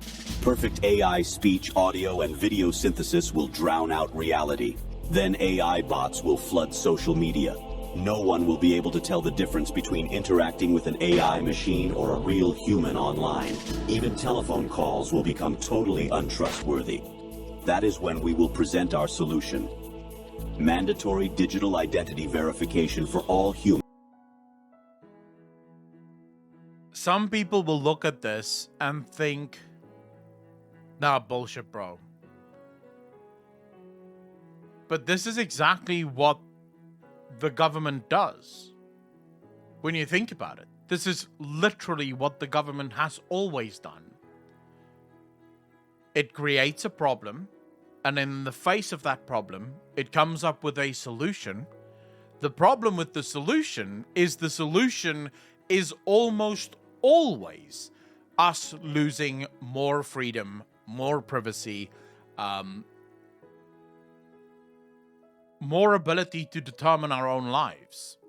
Perfect AI speech, audio, and video synthesis will drown out reality. Then AI bots will flood social media. No one will be able to tell the difference between interacting with an AI machine or a real human online. Even telephone calls will become totally untrustworthy. That is when we will present our solution. Mandatory digital identity verification for all humans. Some people will look at this and think, nah, bullshit, bro. But this is exactly what the government does. When you think about it, this is literally what the government has always done. It creates a problem, and in the face of that problem, it comes up with a solution. The problem with the solution is almost always us losing more freedom, more privacy, more ability to determine our own lives.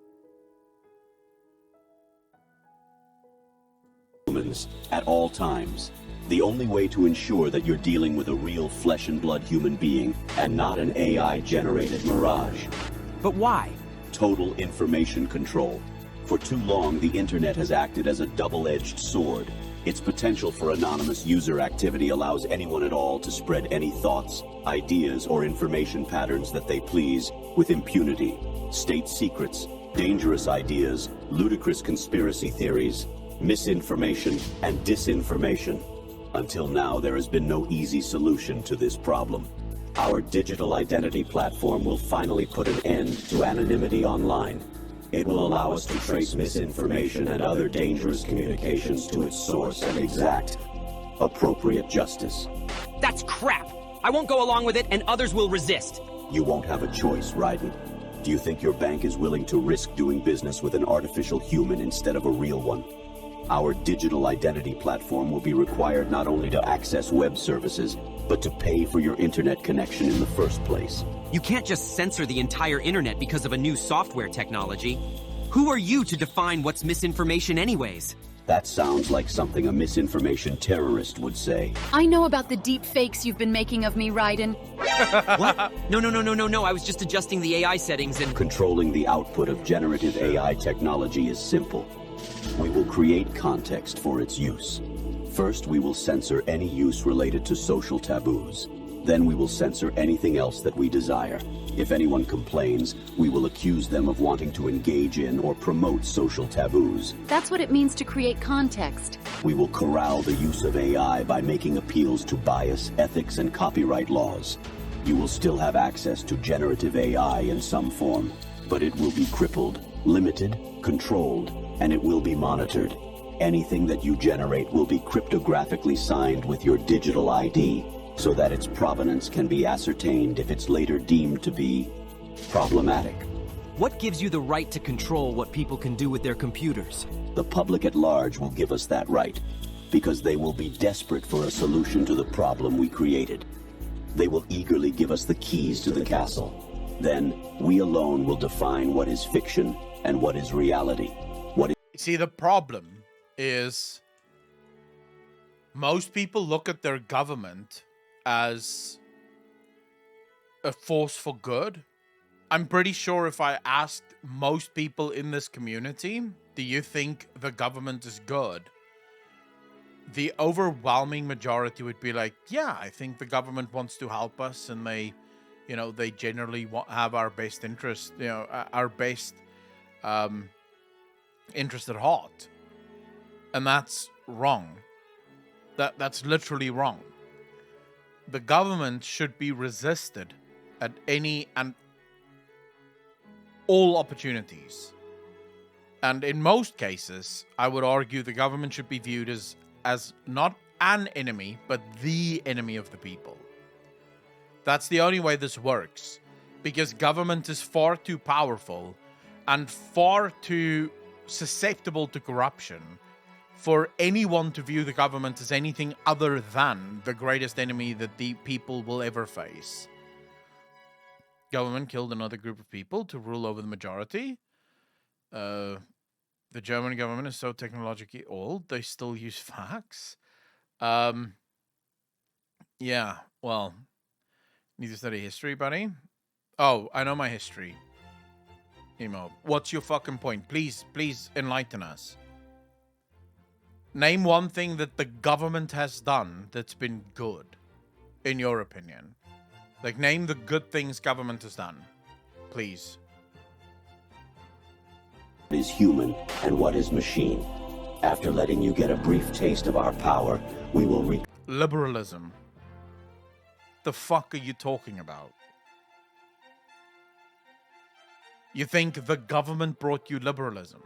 Humans at all times. The only way to ensure that you're dealing with a real flesh and blood human being and not an AI-generated mirage. But why? Total information control. For too long, the internet has acted as a double-edged sword. Its potential for anonymous user activity allows anyone at all to spread any thoughts, ideas, or information patterns that they please with impunity. State secrets, dangerous ideas, ludicrous conspiracy theories, misinformation, and disinformation. Until now, there has been no easy solution to this problem. Our digital identity platform will finally put an end to anonymity online. It will allow us to trace misinformation and other dangerous communications to its source and exact appropriate justice. That's crap! I won't go along with it, and others will resist. You won't have a choice, Raiden. Do you think your bank is willing to risk doing business with an artificial human instead of a real one? Our digital identity platform will be required not only to access web services, but to pay for your internet connection in the first place. You can't just censor the entire internet because of a new software technology. Who are you to define what's misinformation anyways? That sounds like something a misinformation terrorist would say. I know about the deep fakes you've been making of me, Raiden. What? No, I was just adjusting the AI settings and... Controlling the output of generative AI technology is simple. We will create context for its use. First, we will censor any use related to social taboos. Then we will censor anything else that we desire. If anyone complains, we will accuse them of wanting to engage in or promote social taboos. That's what it means to create context. We will corral the use of AI by making appeals to bias, ethics, and copyright laws. You will still have access to generative AI in some form, but it will be crippled, limited, controlled, and it will be monitored. Anything that you generate will be cryptographically signed with your digital ID, so that its provenance can be ascertained if it's later deemed to be problematic. What gives you the right to control what people can do with their computers? The public at large will give us that right, because they will be desperate for a solution to the problem we created. They will eagerly give us the keys to the castle. Then, we alone will define what is fiction and what is reality. See, the problem is most people look at their government as a force for good. I'm pretty sure if I asked most people in this community, do you think the government is good? The overwhelming majority would be like, yeah, I think the government wants to help us, and they generally have our best interest, our best interest at heart. And that's wrong. That's literally wrong. The government should be resisted at any and all opportunities. And in most cases, I would argue the government should be viewed as not an enemy, but the enemy of the people. That's the only way this works. Because government is far too powerful and far too susceptible to corruption for anyone to view the government as anything other than the greatest enemy that the people will ever face. Government killed another group of people to rule over the majority. The German government is so technologically old, they still use fax. Yeah, well, need to study history, buddy? Oh, I know my history. Emo, what's your fucking point? Please enlighten us. Name one thing that the government has done that's been good, in your opinion. Like, name the good things government has done. Please. What is human and what is machine? After letting you get a brief taste of our power, we will Liberalism. The fuck are you talking about? You think the government brought you liberalism?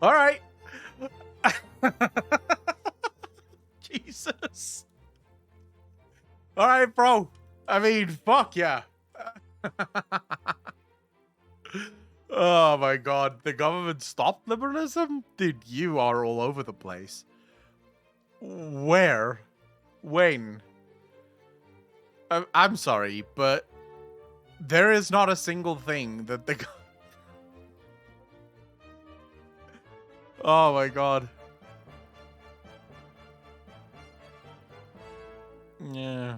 All right. Jesus. All right, bro. I mean, fuck yeah. Oh my god. The government stopped liberalism? Dude, you are all over the place. Where? When? I'm sorry, but there is not a single thing that the... Oh my god. Yeah.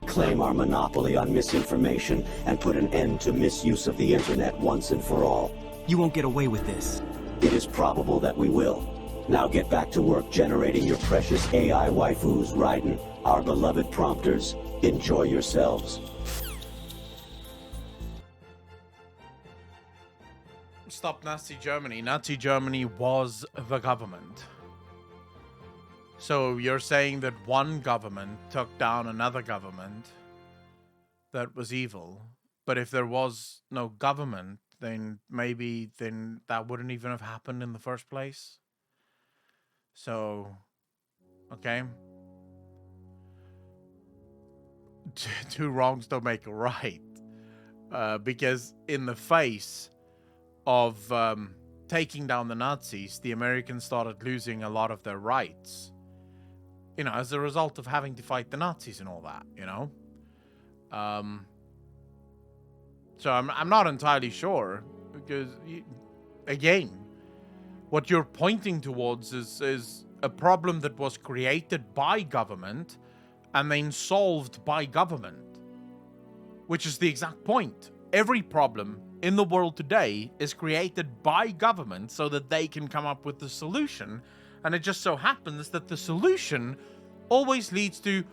Claim our monopoly on misinformation and put an end to misuse of the internet once and for all. You won't get away with this. It is probable that we will. Now get back to work generating your precious AI waifus, Raiden, our beloved prompters. Enjoy yourselves. Stop Nazi Germany. Nazi Germany was the government. So you're saying that one government took down another government that was evil. But if there was no government, then maybe that wouldn't even have happened in the first place. So, okay. Two wrongs don't make a right. Because in the face of taking down the Nazis, the Americans started losing a lot of their rights. You know, as a result of having to fight the Nazis and all that, you know? So I'm not entirely sure, because, again, what you're pointing towards is a problem that was created by government and then solved by government. which is the exact point. Every problem in the world today is created by government so that they can come up with the solution, and it just so happens that the solution always leads to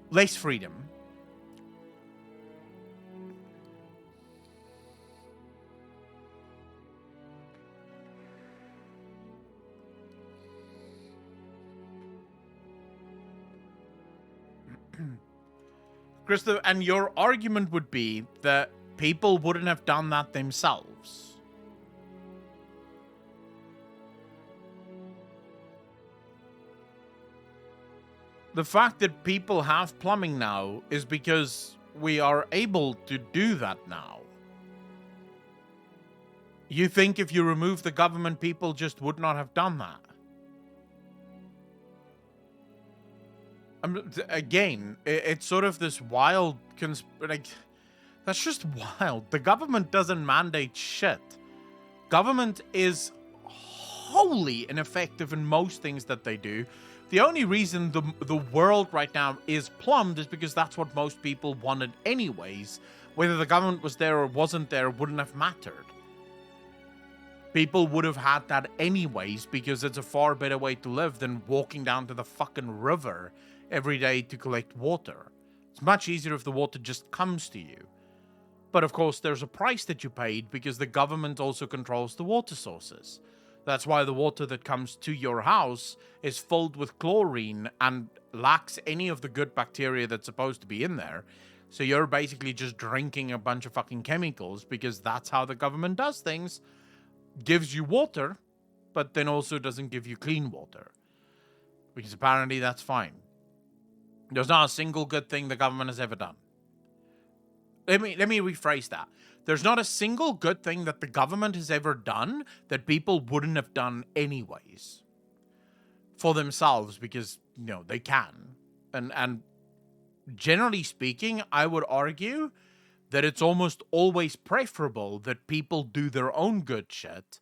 less freedom. Christopher, and your argument would be that people wouldn't have done that themselves. The fact that people have plumbing now is because we are able to do that now. You think if you remove the government, people just would not have done that? Again, it's sort of this wild that's just wild. The government doesn't mandate shit. Government is wholly ineffective in most things that they do. The only reason the world right now is plumbed is because that's what most people wanted anyways. Whether the government was there or wasn't there wouldn't have mattered. People would have had that anyways because it's a far better way to live than walking down to the fucking river every day to collect water. It's much easier if the water just comes to you. But of course, there's a price that you paid because the government also controls the water sources. That's why the water that comes to your house is filled with chlorine and lacks any of the good bacteria that's supposed to be in there. So you're basically just drinking a bunch of fucking chemicals because that's how the government does things. Gives you water, but then also doesn't give you clean water. Because apparently that's fine. There's not a single good thing the government has ever done. Let me rephrase that. There's not a single good thing that the government has ever done that people wouldn't have done anyways. For themselves, because, you know, they can. And generally speaking, I would argue that it's almost always preferable that people do their own good shit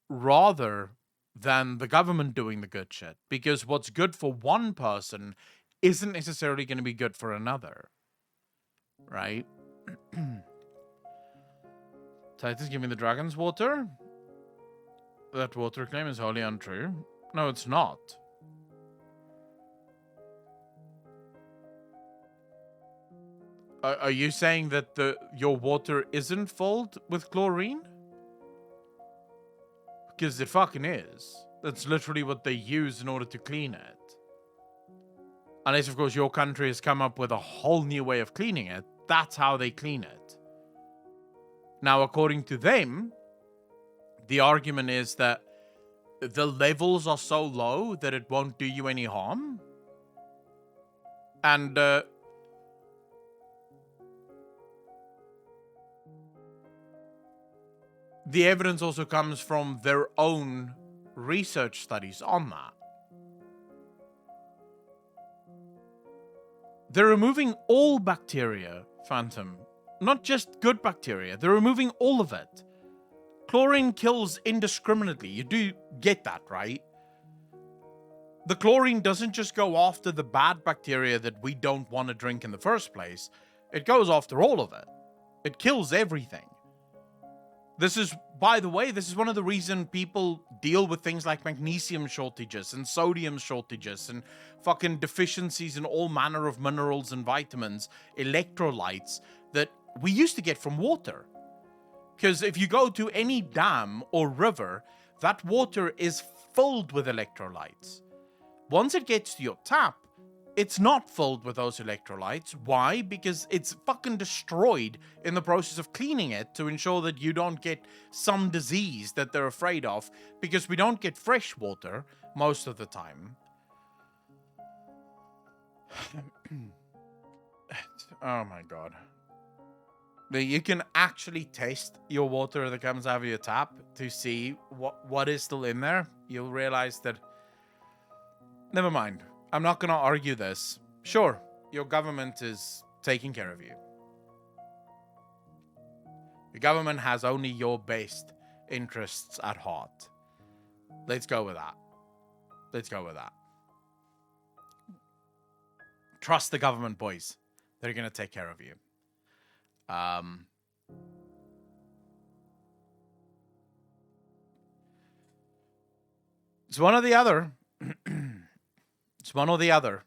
rather than the government doing the good shit. Because what's good for one person isn't necessarily going to be good for another. Right? Titus, give me the dragon's water. That water claim is wholly untrue. No, it's not. Are you saying that your water isn't filled with chlorine? Because it fucking is. That's literally what they use in order to clean it. Unless, of course, your country has come up with a whole new way of cleaning it. That's how they clean it. Now, according to them, the argument is that the levels are so low that it won't do you any harm. And, the evidence also comes from their own research studies on that. They're removing all bacteria, Phantom. Not just good bacteria. They're removing all of it. Chlorine kills indiscriminately. You do get that, right? The chlorine doesn't just go after the bad bacteria that we don't want to drink in the first place. It goes after all of it. It kills everything. This is, by the way, this is one of the reasons people deal with things like magnesium shortages and sodium shortages and fucking deficiencies in all manner of minerals and vitamins, electrolytes that we used to get from water. Because if you go to any dam or river, that water is filled with electrolytes. Once it gets to your tap, it's not filled with those electrolytes. Why? Because it's fucking destroyed in the process of cleaning it to ensure that you don't get some disease that they're afraid of, because we don't get fresh water most of the time. Oh my god. You can actually taste your water that comes out of your tap to see what is still in there. You'll realize that... Never mind. I'm not going to argue this. Sure, your government is taking care of you. The government has only your best interests at heart. Let's go with that. Let's go with that. Trust the government, boys. They're going to take care of you. It's one or the other. It's one or the other.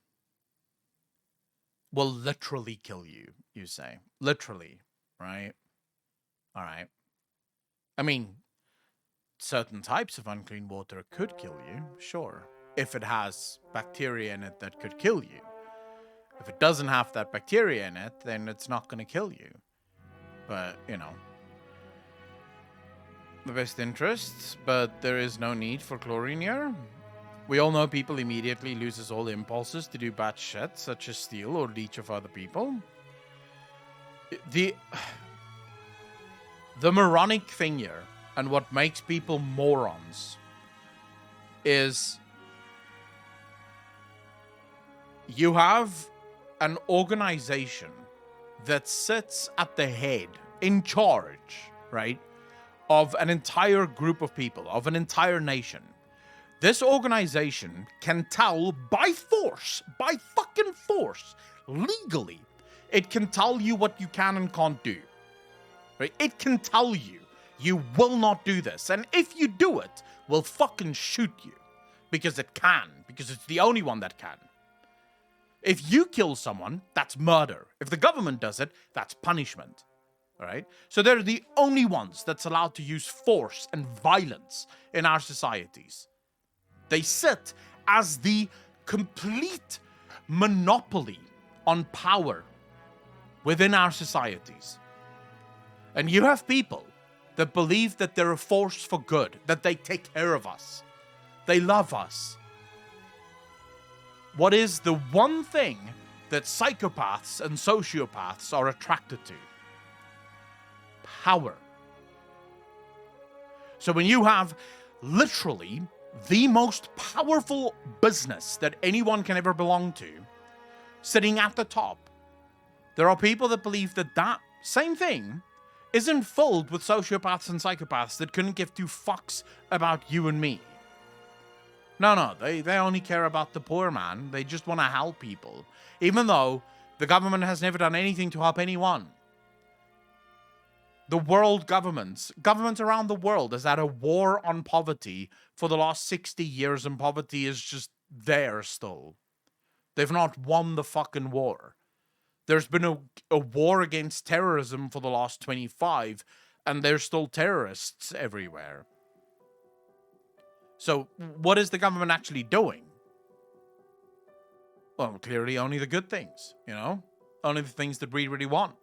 Will literally kill you, you say. Literally, right? All right. I mean, certain types of unclean water could kill you, sure. If it has bacteria in it that could kill you. If it doesn't have that bacteria in it, then it's not going to kill you. But, you know. The best interests, but there is no need for chlorine here. We all know people immediately loses all impulses to do bad shit, such as steal or leech of other people. The moronic thing here, and what makes people morons, is you have an organization that sits at the head, in charge, right, of an entire group of people, of an entire nation. This organization can tell by force, by fucking force, legally, it can tell you what you can and can't do. Right? It can tell you, you will not do this. And if you do it, we'll fucking shoot you. Because it can. Because it's the only one that can. If you kill someone, that's murder. If the government does it, that's punishment. All right? So they're the only ones that's allowed to use force and violence in our societies. They sit as the complete monopoly on power within our societies. And you have people that believe that they're a force for good, that they take care of us. They love us. What is the one thing that psychopaths and sociopaths are attracted to? Power. So when you have literally the most powerful business that anyone can ever belong to sitting at the top, there are people that believe that that same thing isn't filled with sociopaths and psychopaths that couldn't give two fucks about you and me. No, they only care about the poor man. They just want to help people, even though the government has never done anything to help anyone. The world governments around the world has had a war on poverty for the last 60 years, and poverty is just there still. They've not won the fucking war. There's been a war against terrorism for the last 25, and there's still terrorists everywhere. So, what is the government actually doing? Well, clearly only the good things, you know? Only the things that we really want.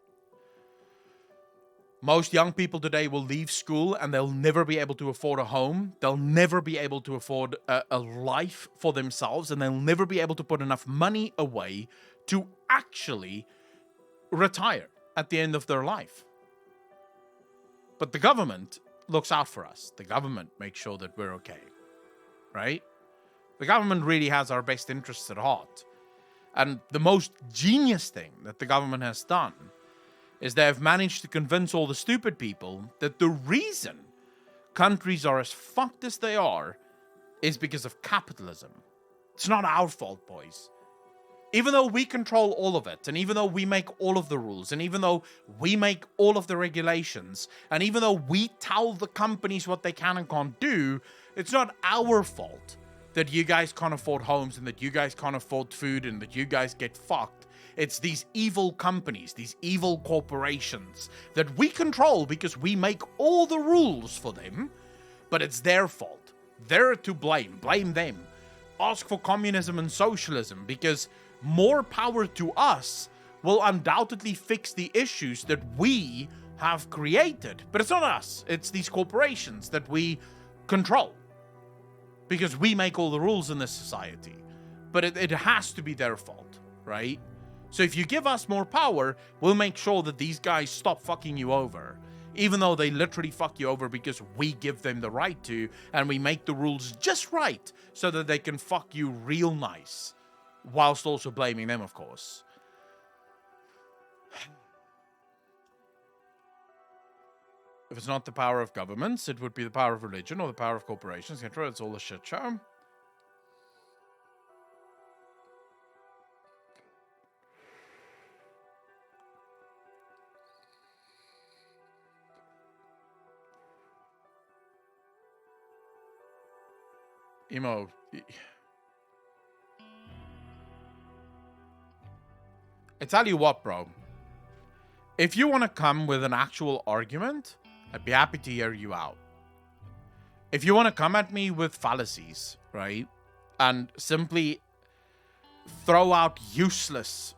Most young people today will leave school and they'll never be able to afford a home. They'll never be able to afford a life for themselves, and they'll never be able to put enough money away to actually retire at the end of their life. But the government looks out for us. The government makes sure that we're okay, right? The government really has our best interests at heart. And the most genius thing that the government has done is they have managed to convince all the stupid people that the reason countries are as fucked as they are is because of capitalism. It's not our fault, boys. Even though we control all of it, and even though we make all of the rules, and even though we make all of the regulations, and even though we tell the companies what they can and can't do, it's not our fault that you guys can't afford homes, and that you guys can't afford food, and that you guys get fucked. It's these evil companies, these evil corporations that we control because we make all the rules for them, but it's their fault. They're to blame. Blame them. Ask for communism and socialism, because more power to us will undoubtedly fix the issues that we have created. But it's not us. It's these corporations that we control, because we make all the rules in this society. But it has to be their fault, right? So if you give us more power, we'll make sure that these guys stop fucking you over. Even though they literally fuck you over because we give them the right to, and we make the rules just right so that they can fuck you real nice. Whilst also blaming them, of course. If it's not the power of governments, it would be the power of religion or the power of corporations, etc. It's all a shit show. Emo. I tell you what, bro. If you want to come with an actual argument, I'd be happy to hear you out. If you want to come at me with fallacies, right, and simply throw out useless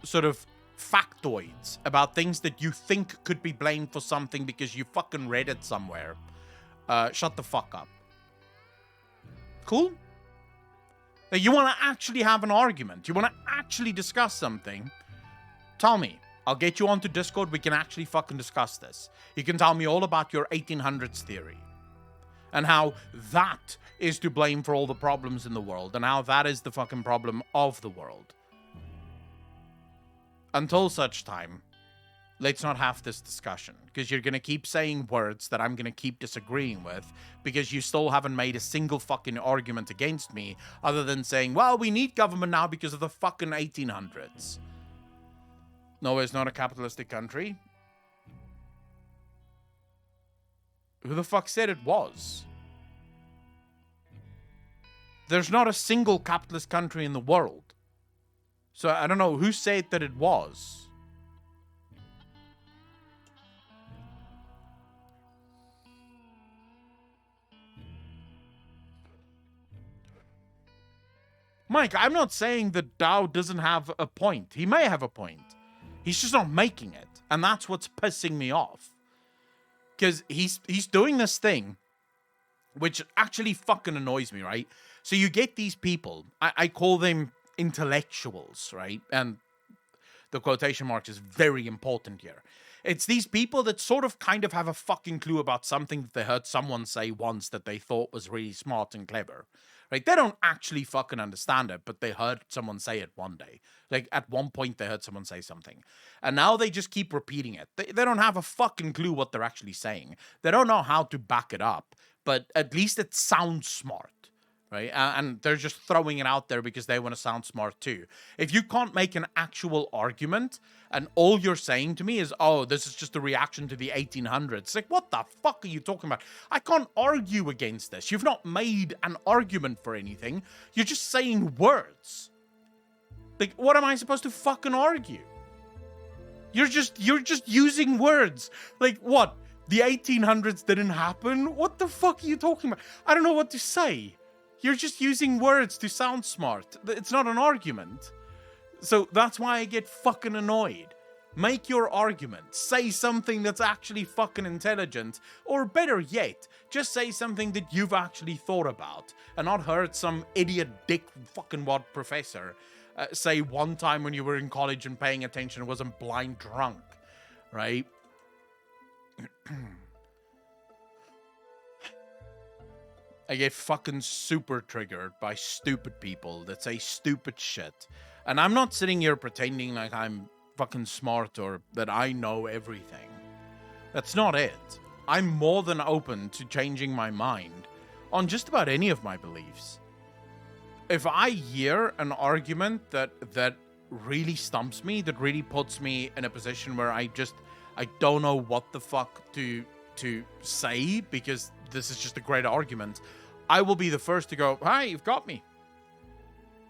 sort of factoids about things that you think could be blamed for something because you fucking read it somewhere, shut the fuck up. Cool? Now, you want to actually have an argument, you want to actually discuss something, tell me. I'll get you onto Discord, we can actually fucking discuss this. You can tell me all about your 1800s theory. And how that is to blame for all the problems in the world. And how that is the fucking problem of the world. Until such time, let's not have this discussion. Because you're going to keep saying words that I'm going to keep disagreeing with. Because you still haven't made a single fucking argument against me. Other than saying, well, we need government now because of the fucking 1800s. No, it's not a capitalistic country. Who the fuck said it was? There's not a single capitalist country in the world. So I don't know who said that it was. Mike, I'm not saying that Dow doesn't have a point. He may have a point. He's just not making it. And that's what's pissing me off. Because he's doing this thing, which actually fucking annoys me, right? So you get these people, I call them intellectuals, right? And the quotation marks is very important here. It's these people that sort of kind of have a fucking clue about something that they heard someone say once that they thought was really smart and clever. Right? They don't actually fucking understand it, but they heard someone say it one day. Like, at one point, they heard someone say something. And now they just keep repeating it. They don't have a fucking clue what they're actually saying. They don't know how to back it up. But at least it sounds smart. Right? And they're just throwing it out there because they want to sound smart too. If you can't make an actual argument, and all you're saying to me is, oh, this is just a reaction to the 1800s. Like, what the fuck are you talking about? I can't argue against this. You've not made an argument for anything. You're just saying words. Like, what am I supposed to fucking argue? You're just using words. Like, what? The 1800s didn't happen? What the fuck are you talking about? I don't know what to say. You're just using words to sound smart. It's not an argument. So that's why I get fucking annoyed. Make your argument. Say something that's actually fucking intelligent. Or better yet, just say something that you've actually thought about. And not heard some idiot dick fucking what professor say one time when you were in college and paying attention and wasn't blind drunk. Right? I get fucking super triggered by stupid people that say stupid shit. And I'm not sitting here pretending like I'm fucking smart or that I know everything. That's not it. I'm more than open to changing my mind on just about any of my beliefs. If I hear an argument that really stumps me, that really puts me in a position where I don't know what the fuck to say because this is just a great argument, I will be the first to go, hi, you've got me.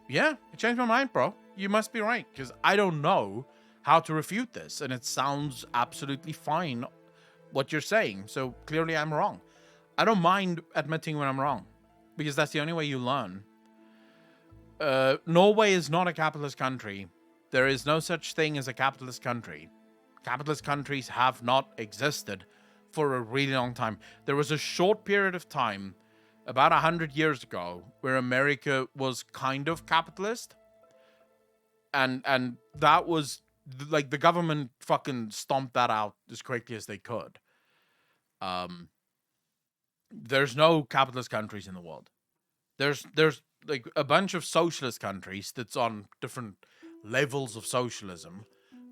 Yeah, I changed my mind, bro. You must be right, because I don't know how to refute this, and it sounds absolutely fine what you're saying, so clearly I'm wrong. I don't mind admitting when I'm wrong, because that's the only way you learn. Norway is not a capitalist country. There is no such thing as a capitalist country. Capitalist countries have not existed for a really long time. There was a short period of time, about 100 years ago, where America was kind of capitalist. And that was, like, the government fucking stomped that out as quickly as they could. There's no capitalist countries in the world. There's like a bunch of socialist countries that's on different levels of socialism.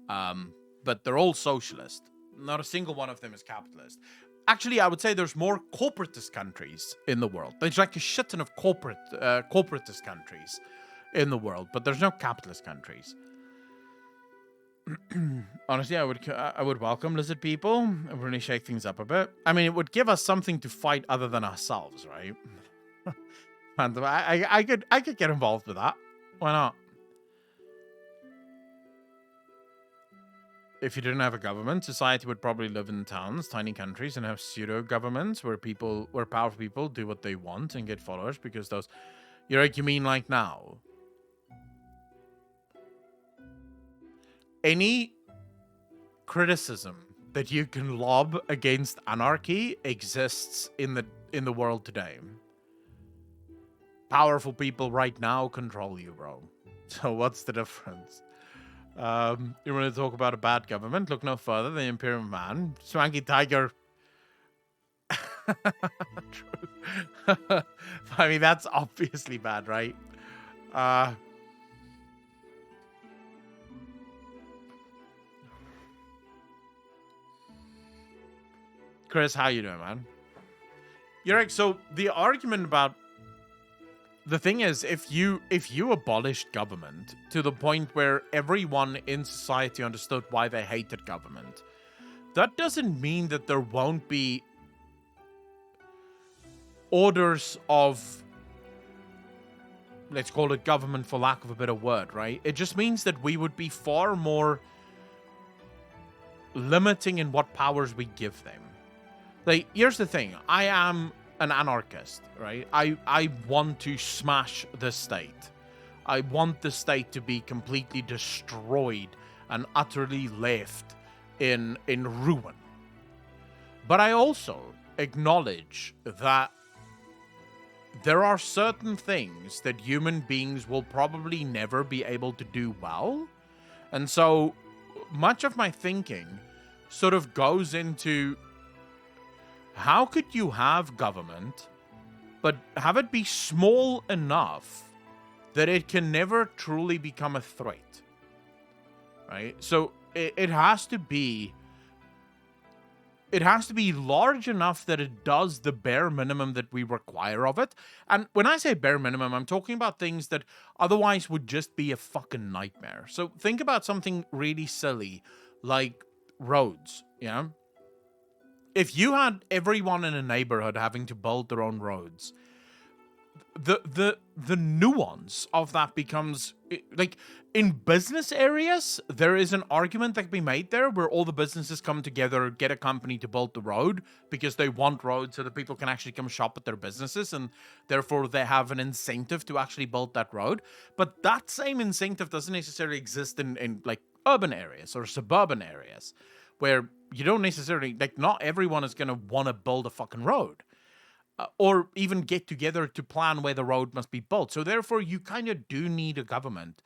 But they're all socialist. Not a single one of them is capitalist. Actually, I would say there's more corporatist countries in the world. There's like a shit ton of corporatist countries in the world, but there's no capitalist countries. Honestly, I would welcome lizard people and really shake things up a bit. I mean, it would give us something to fight other than ourselves, right? I could get involved with that. Why not? If you didn't have a government, society would probably live in towns, tiny countries, and have pseudo governments where powerful people do what they want and get followers because those. You're like, you mean like now? Any criticism that you can lob against anarchy exists in the world today. Powerful people right now control you, bro. So what's the difference? You want to talk about a bad government? Look no further than the Imperial Man. Swanky Tiger. I mean, that's obviously bad, right? Chris, how you doing, man? You're right. So the argument about the thing is, if you abolished government to the point where everyone in society understood why they hated government, that doesn't mean that there won't be orders of, let's call it government for lack of a better word, right? It just means that we would be far more limiting in what powers we give them. Like, here's the thing. I am an anarchist, right? I want to smash the state. I want the state to be completely destroyed and utterly left in ruin. But I also acknowledge that there are certain things that human beings will probably never be able to do well. And so much of my thinking sort of goes into, how could you have government, but have it be small enough that it can never truly become a threat? Right? So it has to be large enough that it does the bare minimum that we require of it. And when I say bare minimum, I'm talking about things that otherwise would just be a fucking nightmare. So think about something really silly like roads, you know? If you had everyone in a neighborhood having to build their own roads, the nuance of that becomes, like, in business areas, there is an argument that can be made there where all the businesses come together, get a company to build the road because they want roads so that people can actually come shop at their businesses, and therefore they have an incentive to actually build that road. But that same incentive doesn't necessarily exist in like urban areas or suburban areas, where you don't necessarily, like, not everyone is going to want to build a fucking road. Or even get together to plan where the road must be built. So therefore, you kind of do need a government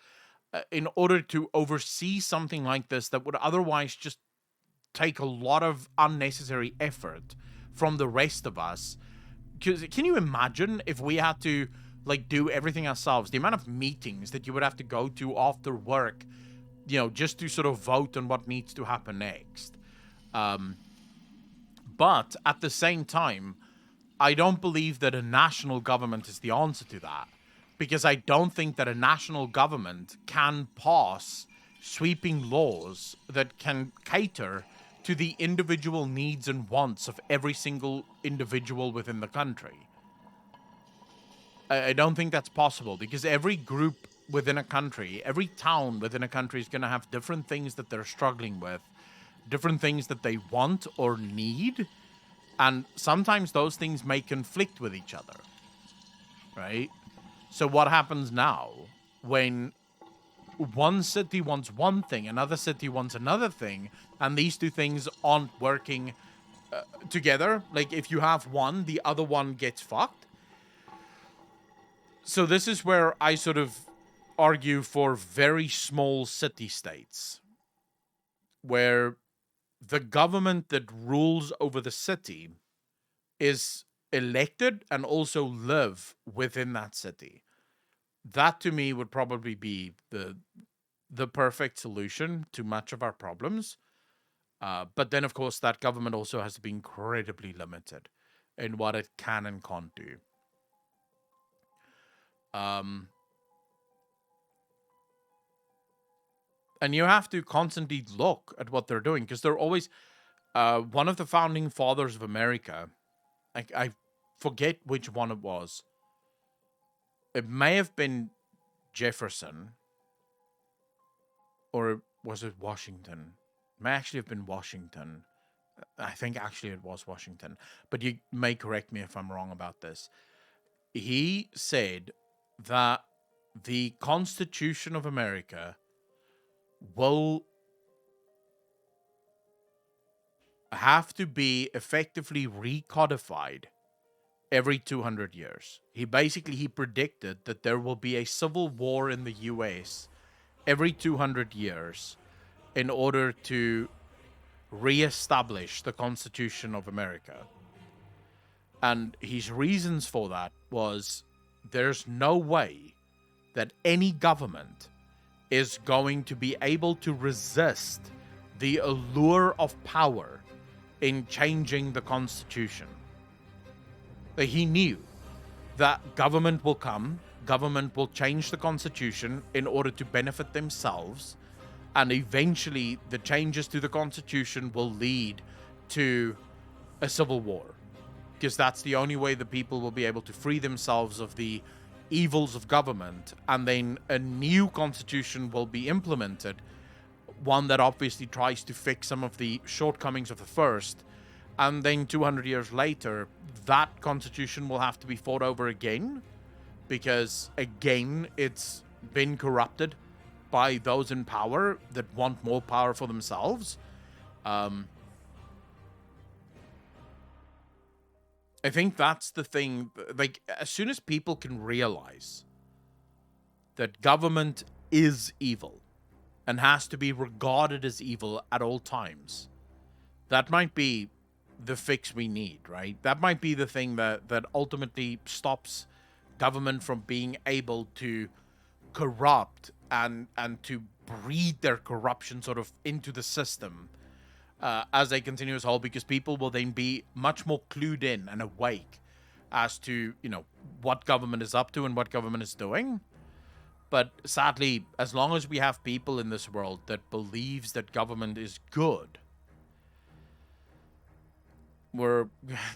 in order to oversee something like this that would otherwise just take a lot of unnecessary effort from the rest of us. Because can you imagine if we had to, like, do everything ourselves? The amount of meetings that you would have to go to after work, you know, just to sort of vote on what needs to happen next. But at the same time, I don't believe that a national government is the answer to that, because I don't think that a national government can pass sweeping laws that can cater to the individual needs and wants of every single individual within the country. I don't think that's possible, because every group within a country, every town within a country is going to have different things that they're struggling with, different things that they want or need. And sometimes those things may conflict with each other, right? So what happens now when one city wants one thing, another city wants another thing, and these two things aren't working together? Like, if you have one, the other one gets fucked. So this is where I sort of argue for very small city-states, where the government that rules over the city is elected and also live within that city. That, to me, would probably be the perfect solution to much of our problems. But then, of course, that government also has to be incredibly limited in what it can and can't do. And you have to constantly look at what they're doing, because they're always one of the founding fathers of America. I forget which one it was. it may have been Jefferson, or was it Washington? It may actually have been Washington. I think actually it was Washington, but you may correct me if I'm wrong about this. He said that the Constitution of America will have to be effectively recodified every 200 years. He predicted that there will be a civil war in the US every 200 years in order to re-establish the Constitution of America. And his reasons for that was there's no way that any government is going to be able to resist the allure of power in changing the Constitution. He knew that government will come, government will change the Constitution in order to benefit themselves, and eventually the changes to the Constitution will lead to a civil war. Because that's the only way the people will be able to free themselves of the evils of government, and then a new constitution will be implemented, one that obviously tries to fix some of the shortcomings of the first, and then 200 years later, that constitution will have to be fought over again, because again, it's been corrupted by those in power that want more power for themselves. I think that's the thing. Like, as soon as people can realize that government is evil and has to be regarded as evil at all times, that might be the fix we need, right? That might be the thing that ultimately stops government from being able to corrupt and to breed their corruption sort of into the system as a continuous whole, because people will then be much more clued in and awake as to, you know, what government is up to and what government is doing. But sadly, as long as we have people in this world that believes that government is good, we're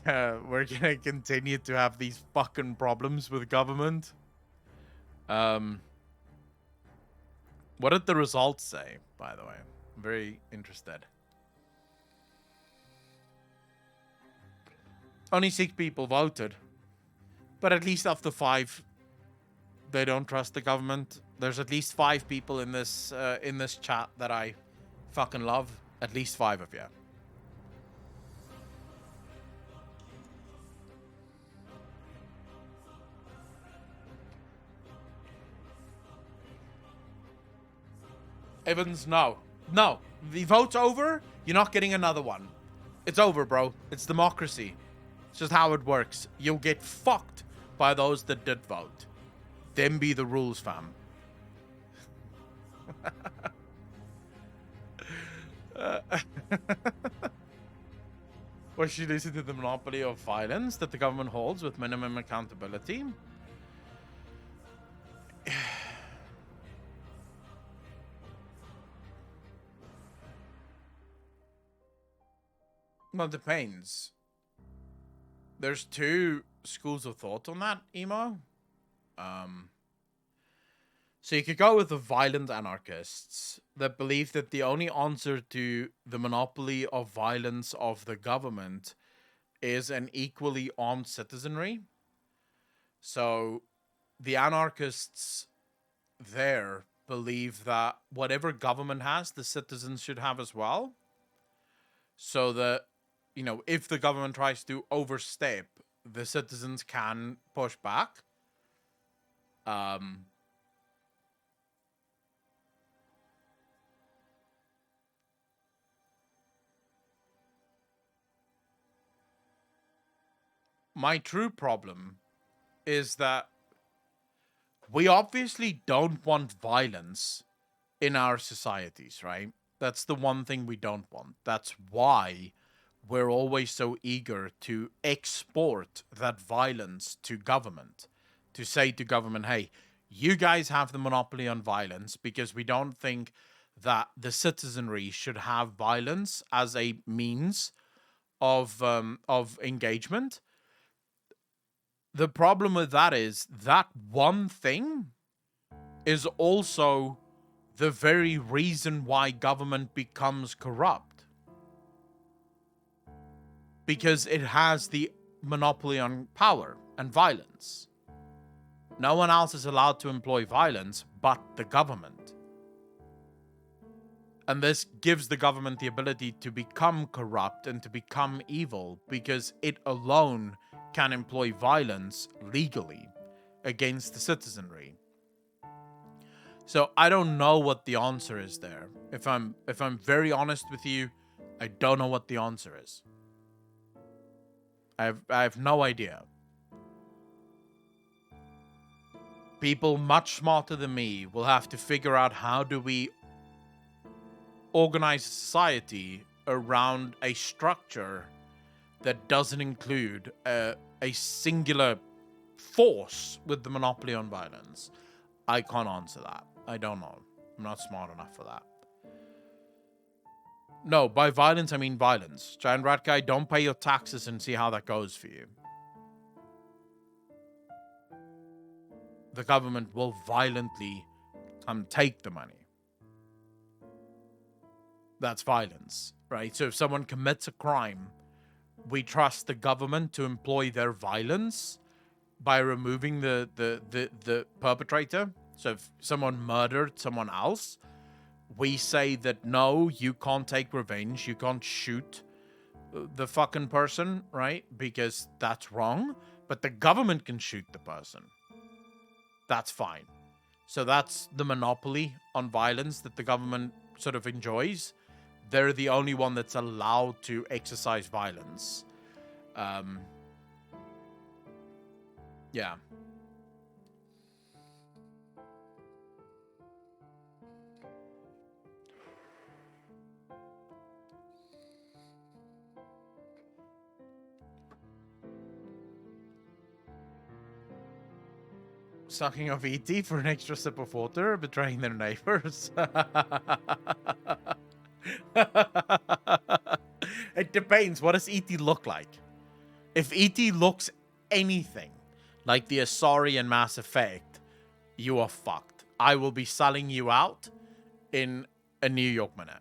gonna continue to have these fucking problems with government. What did the results say, by the way? I'm very interested. Only 6 people voted, but at least of the 5, they don't trust the government. There's at least 5 people in this chat that I fucking love. At least 5 of you. Evans, no. No. The vote's over. You're not getting another one. It's over, bro. It's democracy. It's just how it works. You'll get fucked by those that did vote. Them be the rules, fam. Was she losing to the monopoly of violence that the government holds with minimum accountability? Well, it depends. There's 2 schools of thought on that, Emo. So you could go with the violent anarchists that believe that the only answer to the monopoly of violence of the government is an equally armed citizenry. So the anarchists there believe that whatever government has, the citizens should have as well. So that, you know, if the government tries to overstep, the citizens can push back. My true problem is that we obviously don't want violence in our societies, right? That's the one thing we don't want. That's why we're always so eager to export that violence to government. To say to government, hey, you guys have the monopoly on violence because we don't think that the citizenry should have violence as a means of engagement. The problem with that is that one thing is also the very reason why government becomes corrupt. Because it has the monopoly on power and violence. No one else is allowed to employ violence but the government. And this gives the government the ability to become corrupt and to become evil because it alone can employ violence legally against the citizenry. So I don't know what the answer is there. If I'm very honest with you, I don't know what the answer is. I have no idea. People much smarter than me will have to figure out how do we organize society around a structure that doesn't include a singular force with the monopoly on violence. I can't answer that. I don't know. I'm not smart enough for that. No, by violence, I mean violence. Giant Rat Guy, don't pay your taxes and see how that goes for you. The government will violently take the money. That's violence, right? So if someone commits a crime, we trust the government to employ their violence by removing the perpetrator. So if someone murdered someone else, we say that no, you can't take revenge. You can't shoot the fucking person, right? Because that's wrong. But the government can shoot the person. That's fine. So that's the monopoly on violence that the government sort of enjoys. They're the only one that's allowed to exercise violence. Yeah. Sucking off ET for an extra sip of water, betraying their neighbors. It depends. What does ET look like? If ET looks anything like the Asari in Mass Effect, you are fucked. I will be selling you out in a New York minute.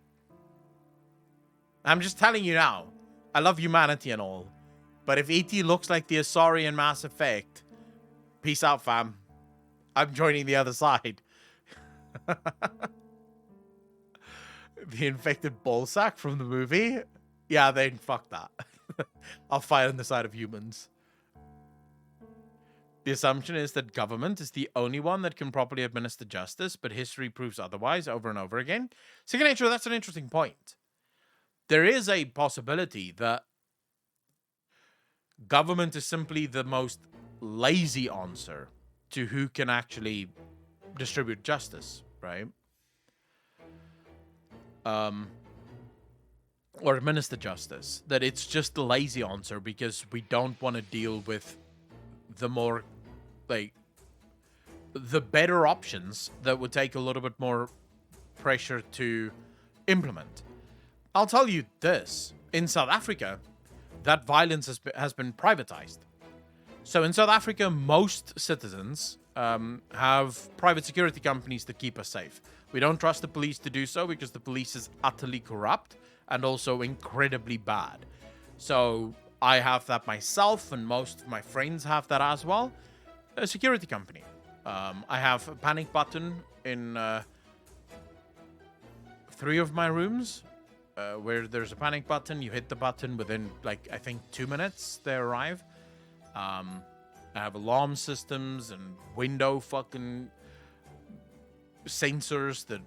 I'm just telling you now. I love humanity and all. But if ET looks like the Asari in Mass Effect, peace out, fam. I'm joining the other side. The infected ballsack from the movie? Yeah, then fuck that. I'll fight on the side of humans. The assumption is that government is the only one that can properly administer justice, but history proves otherwise over and over again. Second Nature, that's an interesting point. There is a possibility that government is simply the most lazy answer to who can actually distribute justice, right? Or administer justice. That it's just the lazy answer because we don't want to deal with the more, like, the better options that would take a little bit more pressure to implement. I'll tell you this. In South Africa, that violence has been privatized. So in South Africa, most citizens have private security companies that keep us safe. We don't trust the police to do so because the police is utterly corrupt and also incredibly bad. So I have that myself, and most of my friends have that as well. A security company. I have a panic button in 3 of my rooms where there's a panic button. You hit the button within, like, I think 2 minutes they arrive. I have alarm systems and window fucking sensors that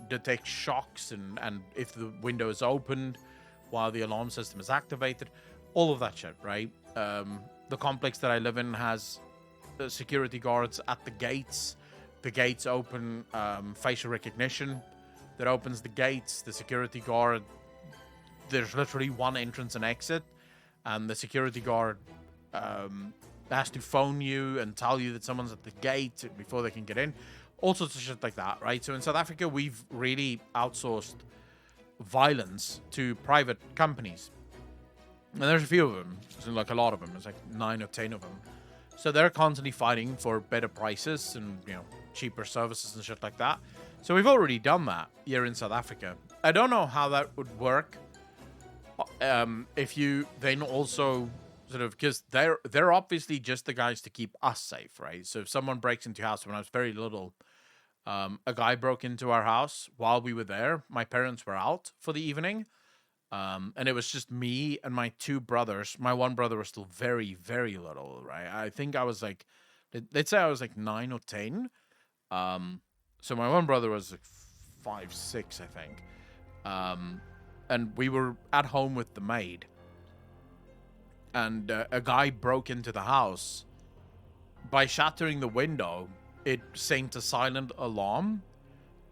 detect shocks and if the window is opened while the alarm system is activated. All of that shit, right? The complex that I live in has security guards at the gates. The gates open facial recognition that opens the gates. The security guard, there's literally one entrance and exit, and the security guard has to phone you and tell you that someone's at the gate before they can get in. All sorts of shit like that, right? So in South Africa, we've really outsourced violence to private companies. And there's a few of them. There's like a lot of them. There's like 9 or 10 of them. So they're constantly fighting for better prices and, you know, cheaper services and shit like that. So we've already done that here in South Africa. I don't know how that would work. If you then also sort of, because they're obviously just the guys to keep us safe, right? So if someone breaks into your house, when I was very little, a guy broke into our house while we were there. My parents were out for the evening. And it was just me and my 2 brothers. My one brother was still very, very little, right? I think I was like, let's say I was like 9 or 10. So my one brother was like 5, 6, I think. And we were at home with the maid. And a guy broke into the house. By shattering the window, it sent a silent alarm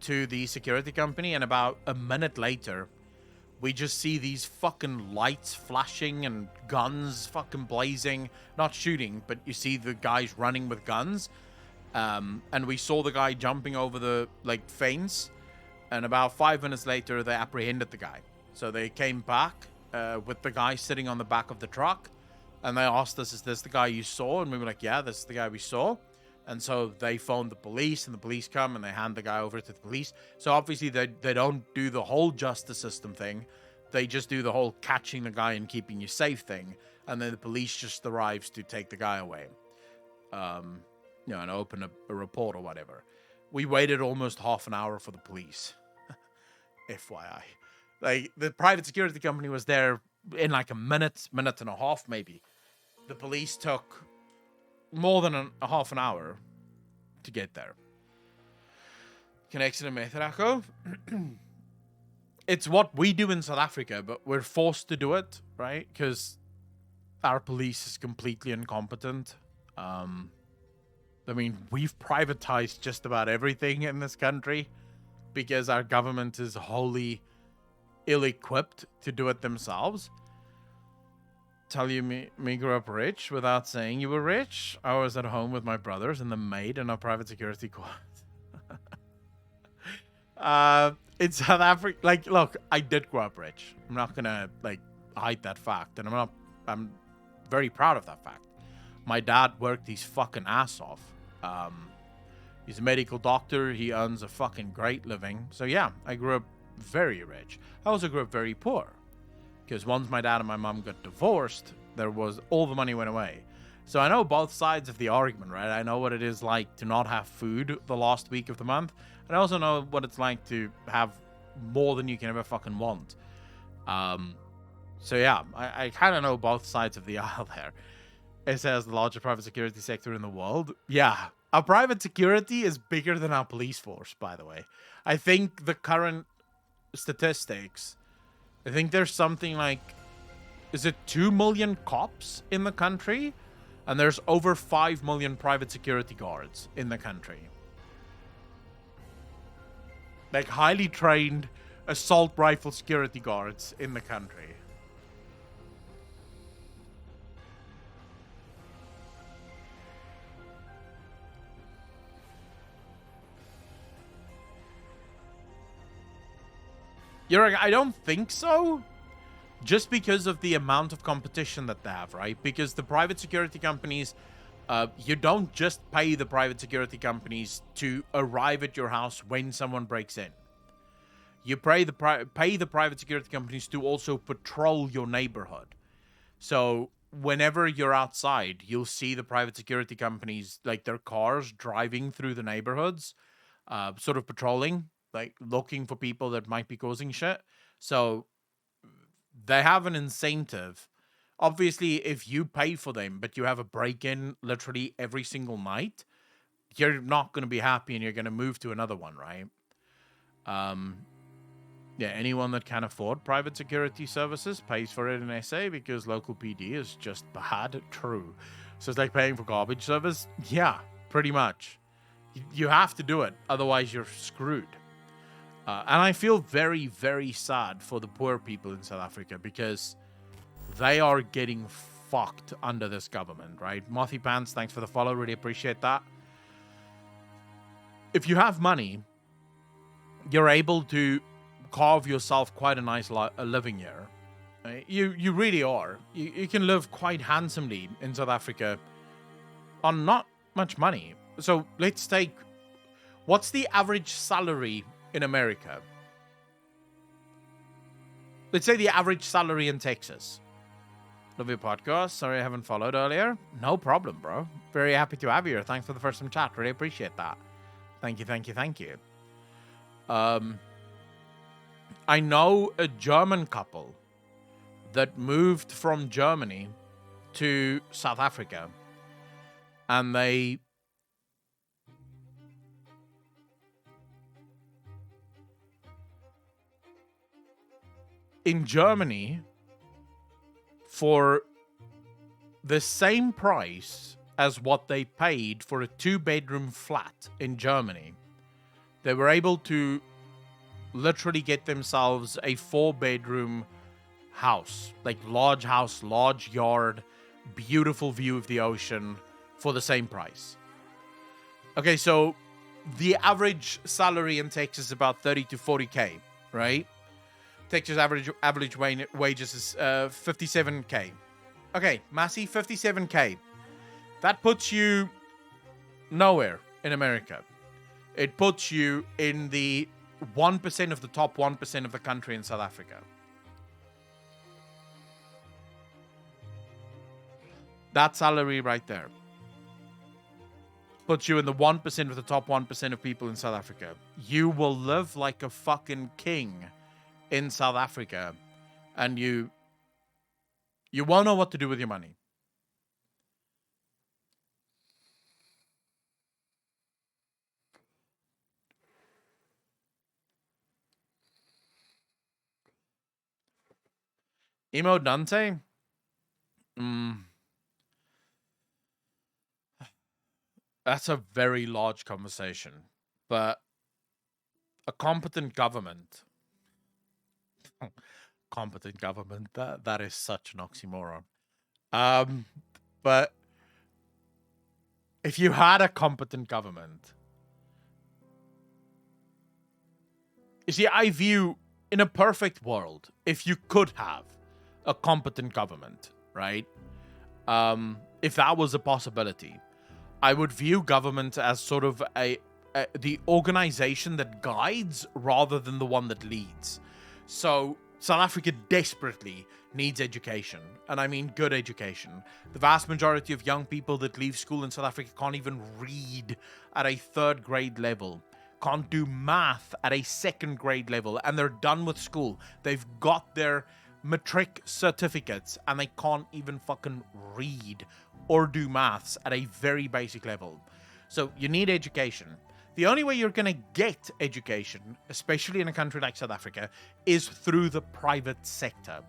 to the security company. And about a minute later, we just see these fucking lights flashing and guns fucking blazing. Not shooting, but you see the guys running with guns. And we saw the guy jumping over the, like, fence. And about 5 minutes later, they apprehended the guy. So they came back with the guy sitting on the back of the truck. And they asked us, is this the guy you saw? And we were like, yeah, this is the guy we saw. And so they phoned the police, and the police come, and they hand the guy over to the police. So obviously they don't do the whole justice system thing. They just do the whole catching the guy and keeping you safe thing. And then the police just arrives to take the guy away. You know, and open a report or whatever. We waited almost half an hour for the police. FYI. Like, the private security company was there in like a minute and a half maybe. The police took more than a half an hour to get there. Connection and method echo. It's what we do in South Africa, but we're forced to do it, right? Because our police is completely incompetent. I mean, we've privatized just about everything in this country because our government is wholly ill-equipped to do it themselves. Tell you me grew up rich without saying you were rich. I was at home with my brothers and the maid in a private security quarters. In South Africa, like, look, I did grow up rich. I'm not gonna, like, hide that fact, and I'm very proud of that fact. My dad worked his fucking ass off. He's a medical doctor. He earns a fucking great living. So yeah, I grew up very rich. I also grew up very poor. Because once my dad and my mom got divorced, all the money went away. So I know both sides of the argument, right? I know what it is like to not have food the last week of the month. And I also know what it's like to have more than you can ever fucking want. So yeah, I kind of know both sides of the aisle there. It says the largest private security sector in the world. Yeah, our private security is bigger than our police force, by the way. I think the current statistics, I think there's something like, is it 2 million cops in the country? And there's over 5 million private security guards in the country. Like, highly trained assault rifle security guards in the country. You're like, I don't think so. Just because of the amount of competition that they have, right? Because the private security companies, you don't just pay the private security companies to arrive at your house when someone breaks in. You pay the private security companies to also patrol your neighborhood. So whenever you're outside, you'll see the private security companies, like their cars driving through the neighborhoods, sort of patrolling, like looking for people that might be causing shit. So they have an incentive. Obviously, if you pay for them, but you have a break-in literally every single night, you're not going to be happy and you're going to move to another one, right? Yeah, anyone that can afford private security services pays for it in SA because local PD is just bad. True. So it's like paying for garbage service. Yeah, pretty much. You have to do it. Otherwise, you're screwed. And I feel very, very sad for the poor people in South Africa because they are getting fucked under this government, right? Mothy Pants, thanks for the follow. Really appreciate that. If you have money, you're able to carve yourself quite a nice living here. You really are. You can live quite handsomely in South Africa on not much money. So let's take, what's the average salary in America? Let's say the average salary in Texas. Love your podcast. Sorry I haven't followed earlier. No problem, bro. Very happy to have you here. Thanks for the first time chat. Really appreciate that. Thank you, thank you, thank you. I know a German couple that moved from Germany to South Africa, and they in Germany, for the same price as what they paid for a 2-bedroom flat in Germany, they were able to literally get themselves a 4-bedroom house, like large house, large yard, beautiful view of the ocean for the same price. Okay, so the average salary in Texas is about 30 to 40k, right? Texas average wages is 57k. Okay, Massey, 57k. That puts you nowhere in America. It puts you in the 1% of the top 1% of the country in South Africa. That salary right there puts you in the 1% of the top 1% of people in South Africa. You will live like a fucking king in South Africa, and you won't know what to do with your money. Emo Dante? That's a very large conversation, but a competent government... competent government, that is such an oxymoron. But if you had a competent government... You see, I view, in a perfect world, if you could have a competent government, right? If that was a possibility, I would view government as sort of the organization that guides rather than the one that leads. So South Africa desperately needs education, and I mean good education. The vast majority of young people that leave school in South Africa can't even read at a 3rd grade level, can't do math at a 2nd grade level, and they're done with school. They've got their matric certificates, and they can't even fucking read or do maths at a very basic level. So you need education. The only way you're going to get education, especially in a country like South Africa, is through the private sector.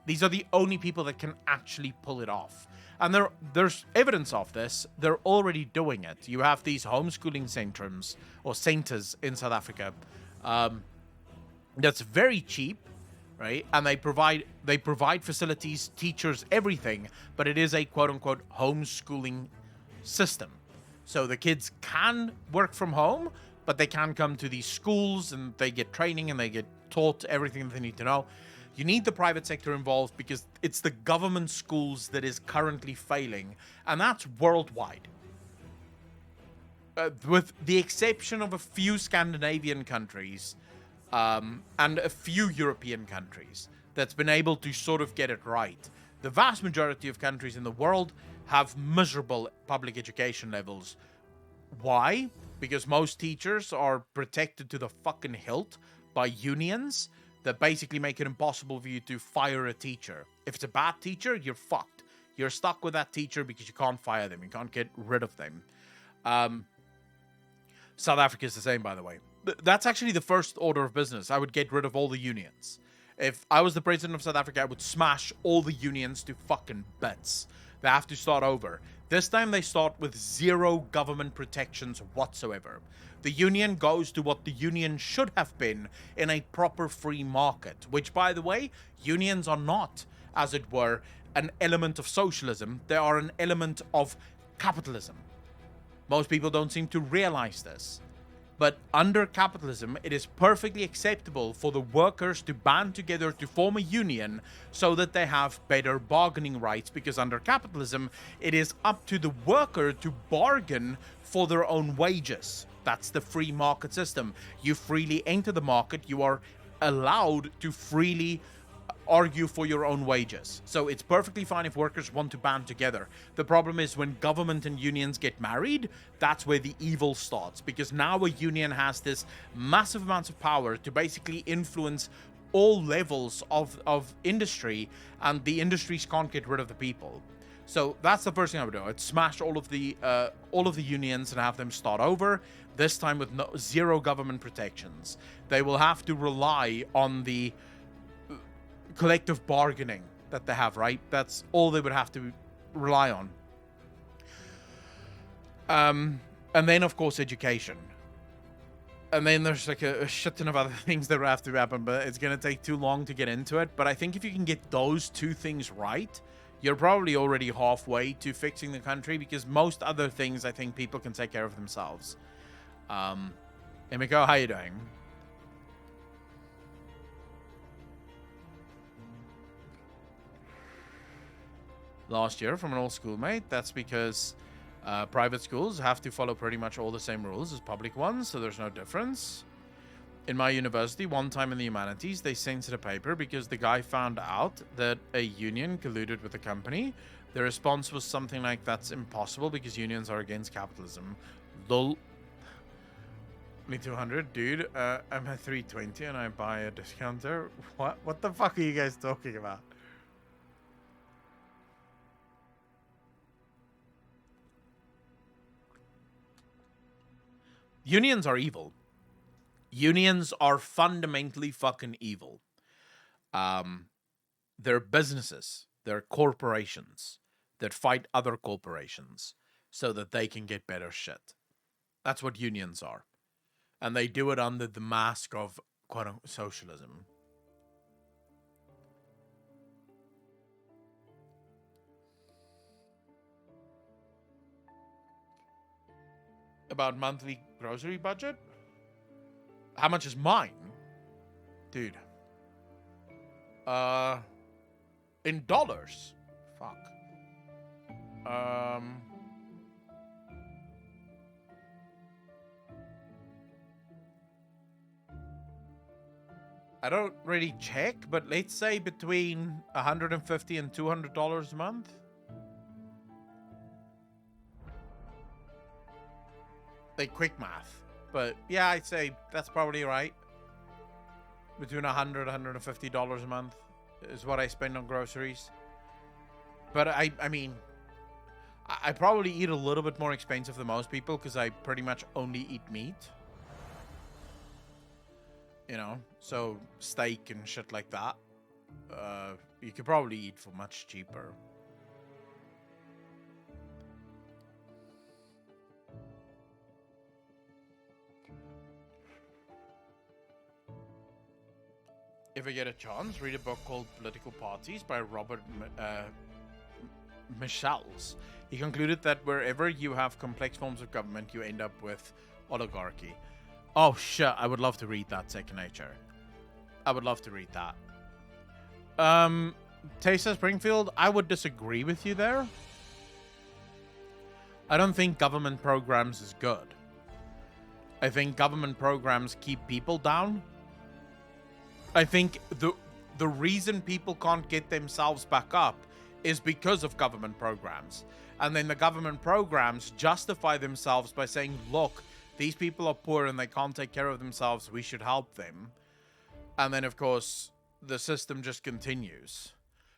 These are the only people that can actually pull it off. And there's evidence of this. They're already doing it. You have these homeschooling centers in South Africa that's very cheap, right? And they provide facilities, teachers, everything, but it is a quote-unquote homeschooling system. So the kids can work from home, but they can come to these schools and they get training and they get taught everything that they need to know. You need the private sector involved because it's the government schools that is currently failing, and that's worldwide. With the exception of a few Scandinavian countries and a few European countries that's been able to sort of get it right. The vast majority of countries in the world have miserable public education levels. Why? Because most teachers are protected to the fucking hilt by unions that basically make it impossible for you to fire a teacher. If it's a bad teacher, you're fucked. You're stuck with that teacher because you can't fire them. You can't get rid of them. South Africa is the same, by the way. That's actually the first order of business. I would get rid of all the unions. If I was the president of South Africa, I would smash all the unions to fucking bits. They have to start over. This time they start with 0 government protections whatsoever. The union goes to what the union should have been in a proper free market, which, by the way, unions are not, as it were, an element of socialism. They are an element of capitalism. Most people don't seem to realize this. But under capitalism, it is perfectly acceptable for the workers to band together to form a union so that they have better bargaining rights, because under capitalism, it is up to the worker to bargain for their own wages. That's the free market system. You freely enter the market, you are allowed to freely argue for your own wages. So it's perfectly fine if workers want to band together. The problem is when government and unions get married, that's where the evil starts, because now a union has this massive amounts of power to basically influence all levels of industry, and the industries can't get rid of the people. So that's the first thing I would do. I'd smash all of the unions and have them start over, this time with zero government protections. They will have to rely on the collective bargaining that they have, right? That's all they would have to rely on. And then, of course, education. And then there's like a shit ton of other things that would have to happen, but it's going to take too long to get into it. But I think if you can get those two things right, you're probably already halfway to fixing the country, because most other things I think people can take care of themselves. Emiko, how you doing? Last year from an old schoolmate. That's because private schools have to follow pretty much all the same rules as public ones, so there's no difference. In my university, one time in the humanities, they censored a paper because the guy found out that a union colluded with a company. The response was something like, that's impossible because unions are against capitalism. Lol. Me 200, dude. I'm at 320 and I buy a discounter. What the fuck are you guys talking about? Unions are evil. Unions are fundamentally fucking evil. They're businesses. They're corporations that fight other corporations so that they can get better shit. That's what unions are. And they do it under the mask of, quote-unquote, socialism. About monthly grocery budget? How much is mine? Dude. In dollars. Fuck. I don't really check, but let's say between $150 and $200 a month. Like quick math. But yeah, I'd say that's probably right. Between $100 and $150 a month is what I spend on groceries. But I mean, I probably eat a little bit more expensive than most people because I pretty much only eat meat. You know, so steak and shit like that. You could probably eat for much cheaper. If I get a chance, read a book called Political Parties by Robert Michels. He concluded that wherever you have complex forms of government, you end up with oligarchy. Oh shit, I would love to read that, Second Nature. I would love to read that. Tessa Springfield, I would disagree with you there. I don't think government programs is good. I think government programs keep people down. I think the reason people can't get themselves back up is because of government programs. And then the government programs justify themselves by saying, look, these people are poor and they can't take care of themselves. We should help them. And then, of course, the system just continues.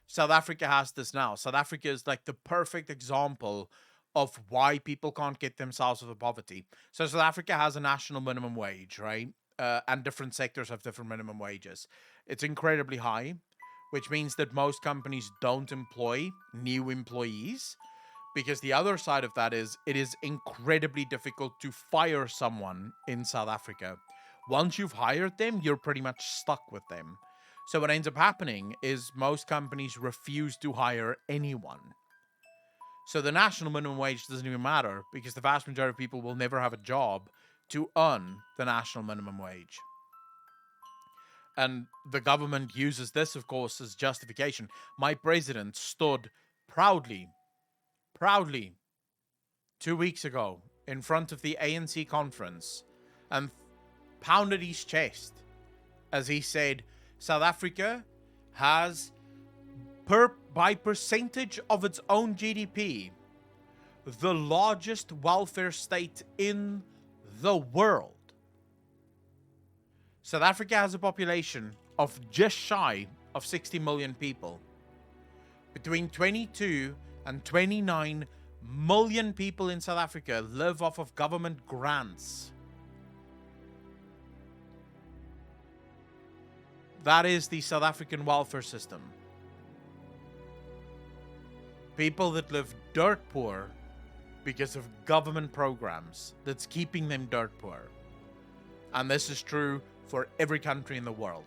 South Africa has this now. South Africa is like the perfect example of why people can't get themselves out of poverty. So South Africa has a national minimum wage, right? And different sectors have different minimum wages. It's incredibly high, which means that most companies don't employ new employees, because the other side of that is it is incredibly difficult to fire someone in South Africa. Once you've hired them, you're pretty much stuck with them. So what ends up happening is most companies refuse to hire anyone. So the national minimum wage doesn't even matter because the vast majority of people will never have a job. to earn the national minimum wage. And the government uses this, of course, as justification. My president stood proudly, 2 weeks ago in front of the ANC conference and pounded his chest as he said, South Africa has, by percentage of its own GDP, the largest welfare state in the world. South Africa has a population of just shy of 60 million people. Between 22 and 29 million people in South Africa live off of government grants. That is the South African welfare system. People that live dirt poor because of government programs that's keeping them dirt poor. And this is true for every country in the world.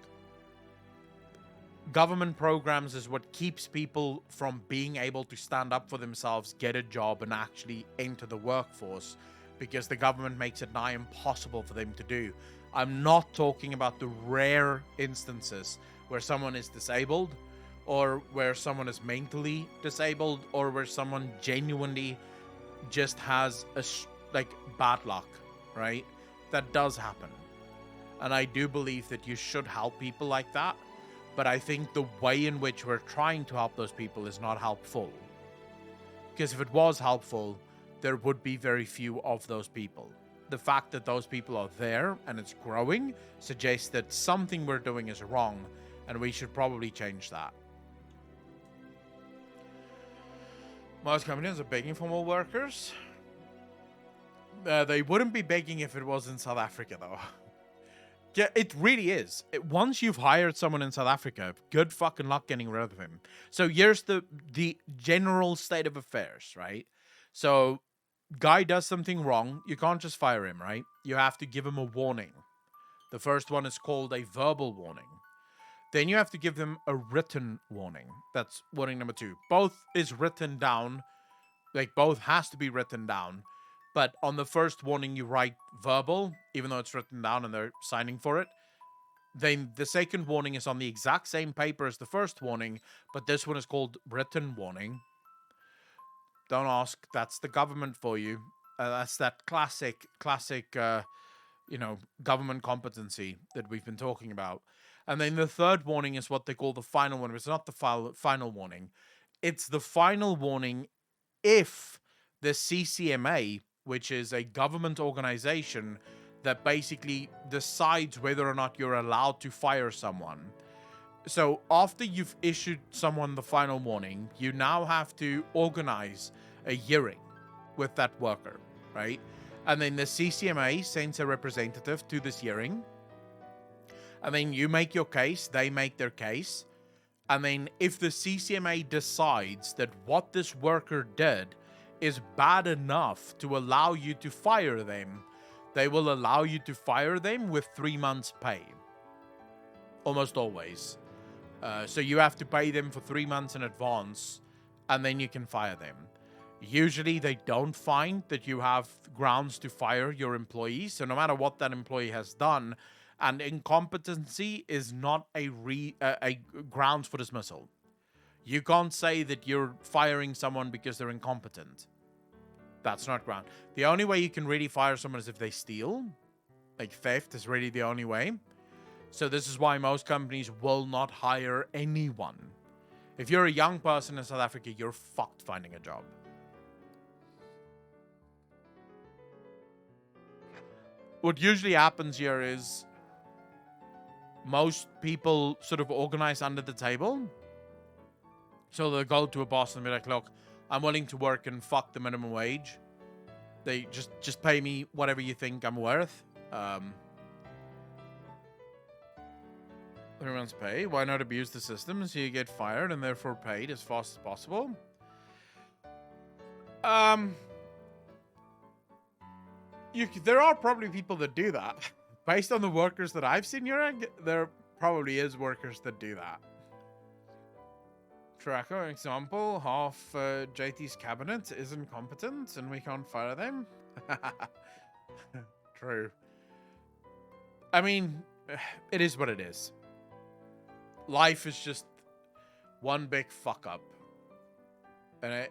Government programs is what keeps people from being able to stand up for themselves, get a job, and actually enter the workforce, because the government makes it nigh impossible for them to do. I'm not talking about the rare instances where someone is disabled, or where someone is mentally disabled, or where someone genuinely just has bad luck, right? That does happen. And I do believe that you should help people like that. But I think the way in which we're trying to help those people is not helpful. Because if it was helpful, there would be very few of those people. The fact that those people are there and it's growing suggests that something we're doing is wrong, and we should probably change that. Most companies are begging for more workers. They wouldn't be begging if it was in South Africa, though. Yeah, it really is. Once you've hired someone in South Africa, good fucking luck getting rid of him. So here's the general state of affairs, right? So guy does something wrong. You can't just fire him, right? You have to give him a warning. The first one is called a verbal warning. Then you have to give them a written warning. That's warning number 2. Both is written down. Both has to be written down. But on the first warning, you write verbal, even though it's written down and they're signing for it. Then the second warning is on the exact same paper as the first warning, but this one is called written warning. Don't ask. That's the government for you. That's that classic, government competency that we've been talking about. And then the third warning is what they call the final warning. It's not the final warning. It's the final warning if the CCMA, which is a government organization that basically decides whether or not you're allowed to fire someone. So after you've issued someone the final warning, you now have to organize a hearing with that worker, right? And then the CCMA sends a representative to this hearing. And then you make your case, they make their case. And then if the CCMA decides that what this worker did is bad enough to allow you to fire them, they will allow you to fire them with 3 months' pay. Almost always. So you have to pay them for 3 months in advance, and then you can fire them. Usually they don't find that you have grounds to fire your employees, so no matter what that employee has done, and incompetency is not a grounds for dismissal. You can't say that you're firing someone because they're incompetent. That's not ground. The only way you can really fire someone is if they steal. Theft is really the only way. So this is why most companies will not hire anyone. If you're a young person in South Africa, you're fucked finding a job. What usually happens here is most people sort of organize under the table. So they'll go to a boss and be like, look, I'm willing to work and fuck the minimum wage. They just pay me whatever you think I'm worth. 3 months pay. Why not abuse the system so you get fired and therefore paid as fast as possible? There are probably people that do that. Based on the workers that I've seen here, there probably is workers that do that. Tracker example, half JT's cabinet is incompetent and we can't fire them. True. I mean, it is what it is. Life is just one big fuck up. And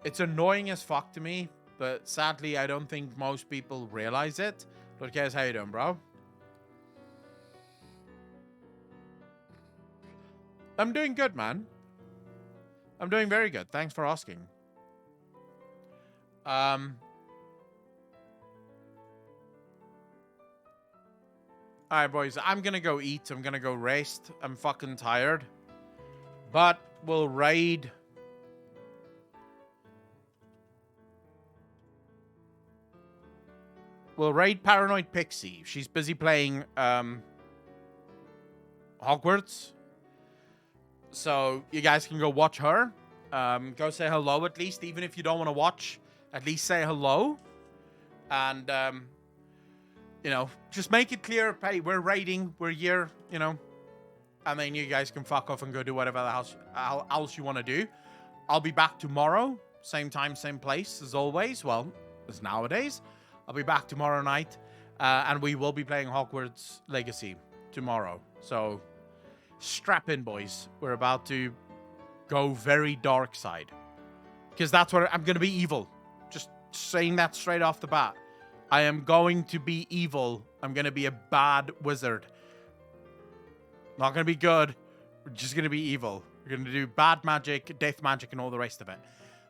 it's annoying as fuck to me, but sadly I don't think most people realize it. But guys, how you doing, bro? I'm doing good, man. I'm doing very good. Thanks for asking. Alright, boys. I'm gonna go eat. I'm gonna go rest. I'm fucking tired. But we'll raid... We'll raid Paranoid Pixie. She's busy playing Hogwarts. So you guys can go watch her. Go say hello at least. Even if you don't want to watch, at least say hello. And, you know, just make it clear, hey, we're raiding, we're here, you know. And then you guys can fuck off and go do whatever else you want to do. I'll be back tomorrow. Same time, same place as always. Well, as nowadays. I'll be back tomorrow night, and we will be playing Hogwarts Legacy tomorrow. So, strap in, boys. We're about to go very dark side. Because that's what I'm going to be evil. Just saying that straight off the bat. I am going to be evil. I'm going to be a bad wizard. Not going to be good. We're just going to be evil. We're going to do bad magic, death magic, and all the rest of it.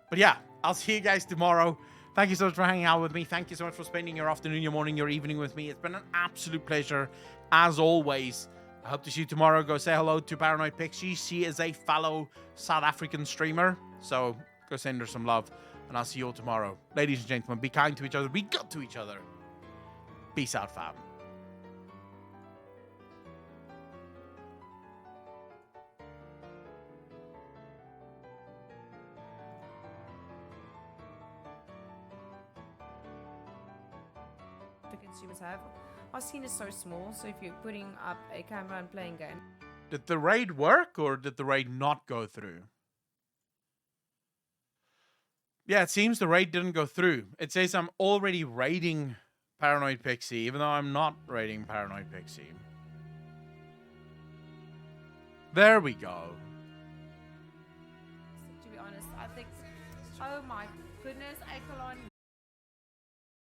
But yeah, I'll see you guys tomorrow. Thank you so much for hanging out with me. Thank you so much for spending your afternoon, your morning, your evening with me. It's been an absolute pleasure, as always. I hope to see you tomorrow. Go say hello to Paranoid Pixie. She is a fellow South African streamer. So go send her some love. And I'll see you all tomorrow. Ladies and gentlemen, be kind to each other. Be good to each other. Peace out, fam. Consumers have. Our scene is so small, so if you're putting up a camera and playing game. Did the raid work or did the raid not go through? Yeah, it seems the raid didn't go through. It says I'm already raiding Paranoid Pixie, even though I'm not raiding Paranoid Pixie. There we go. To be honest, I think, oh my goodness, Akelon.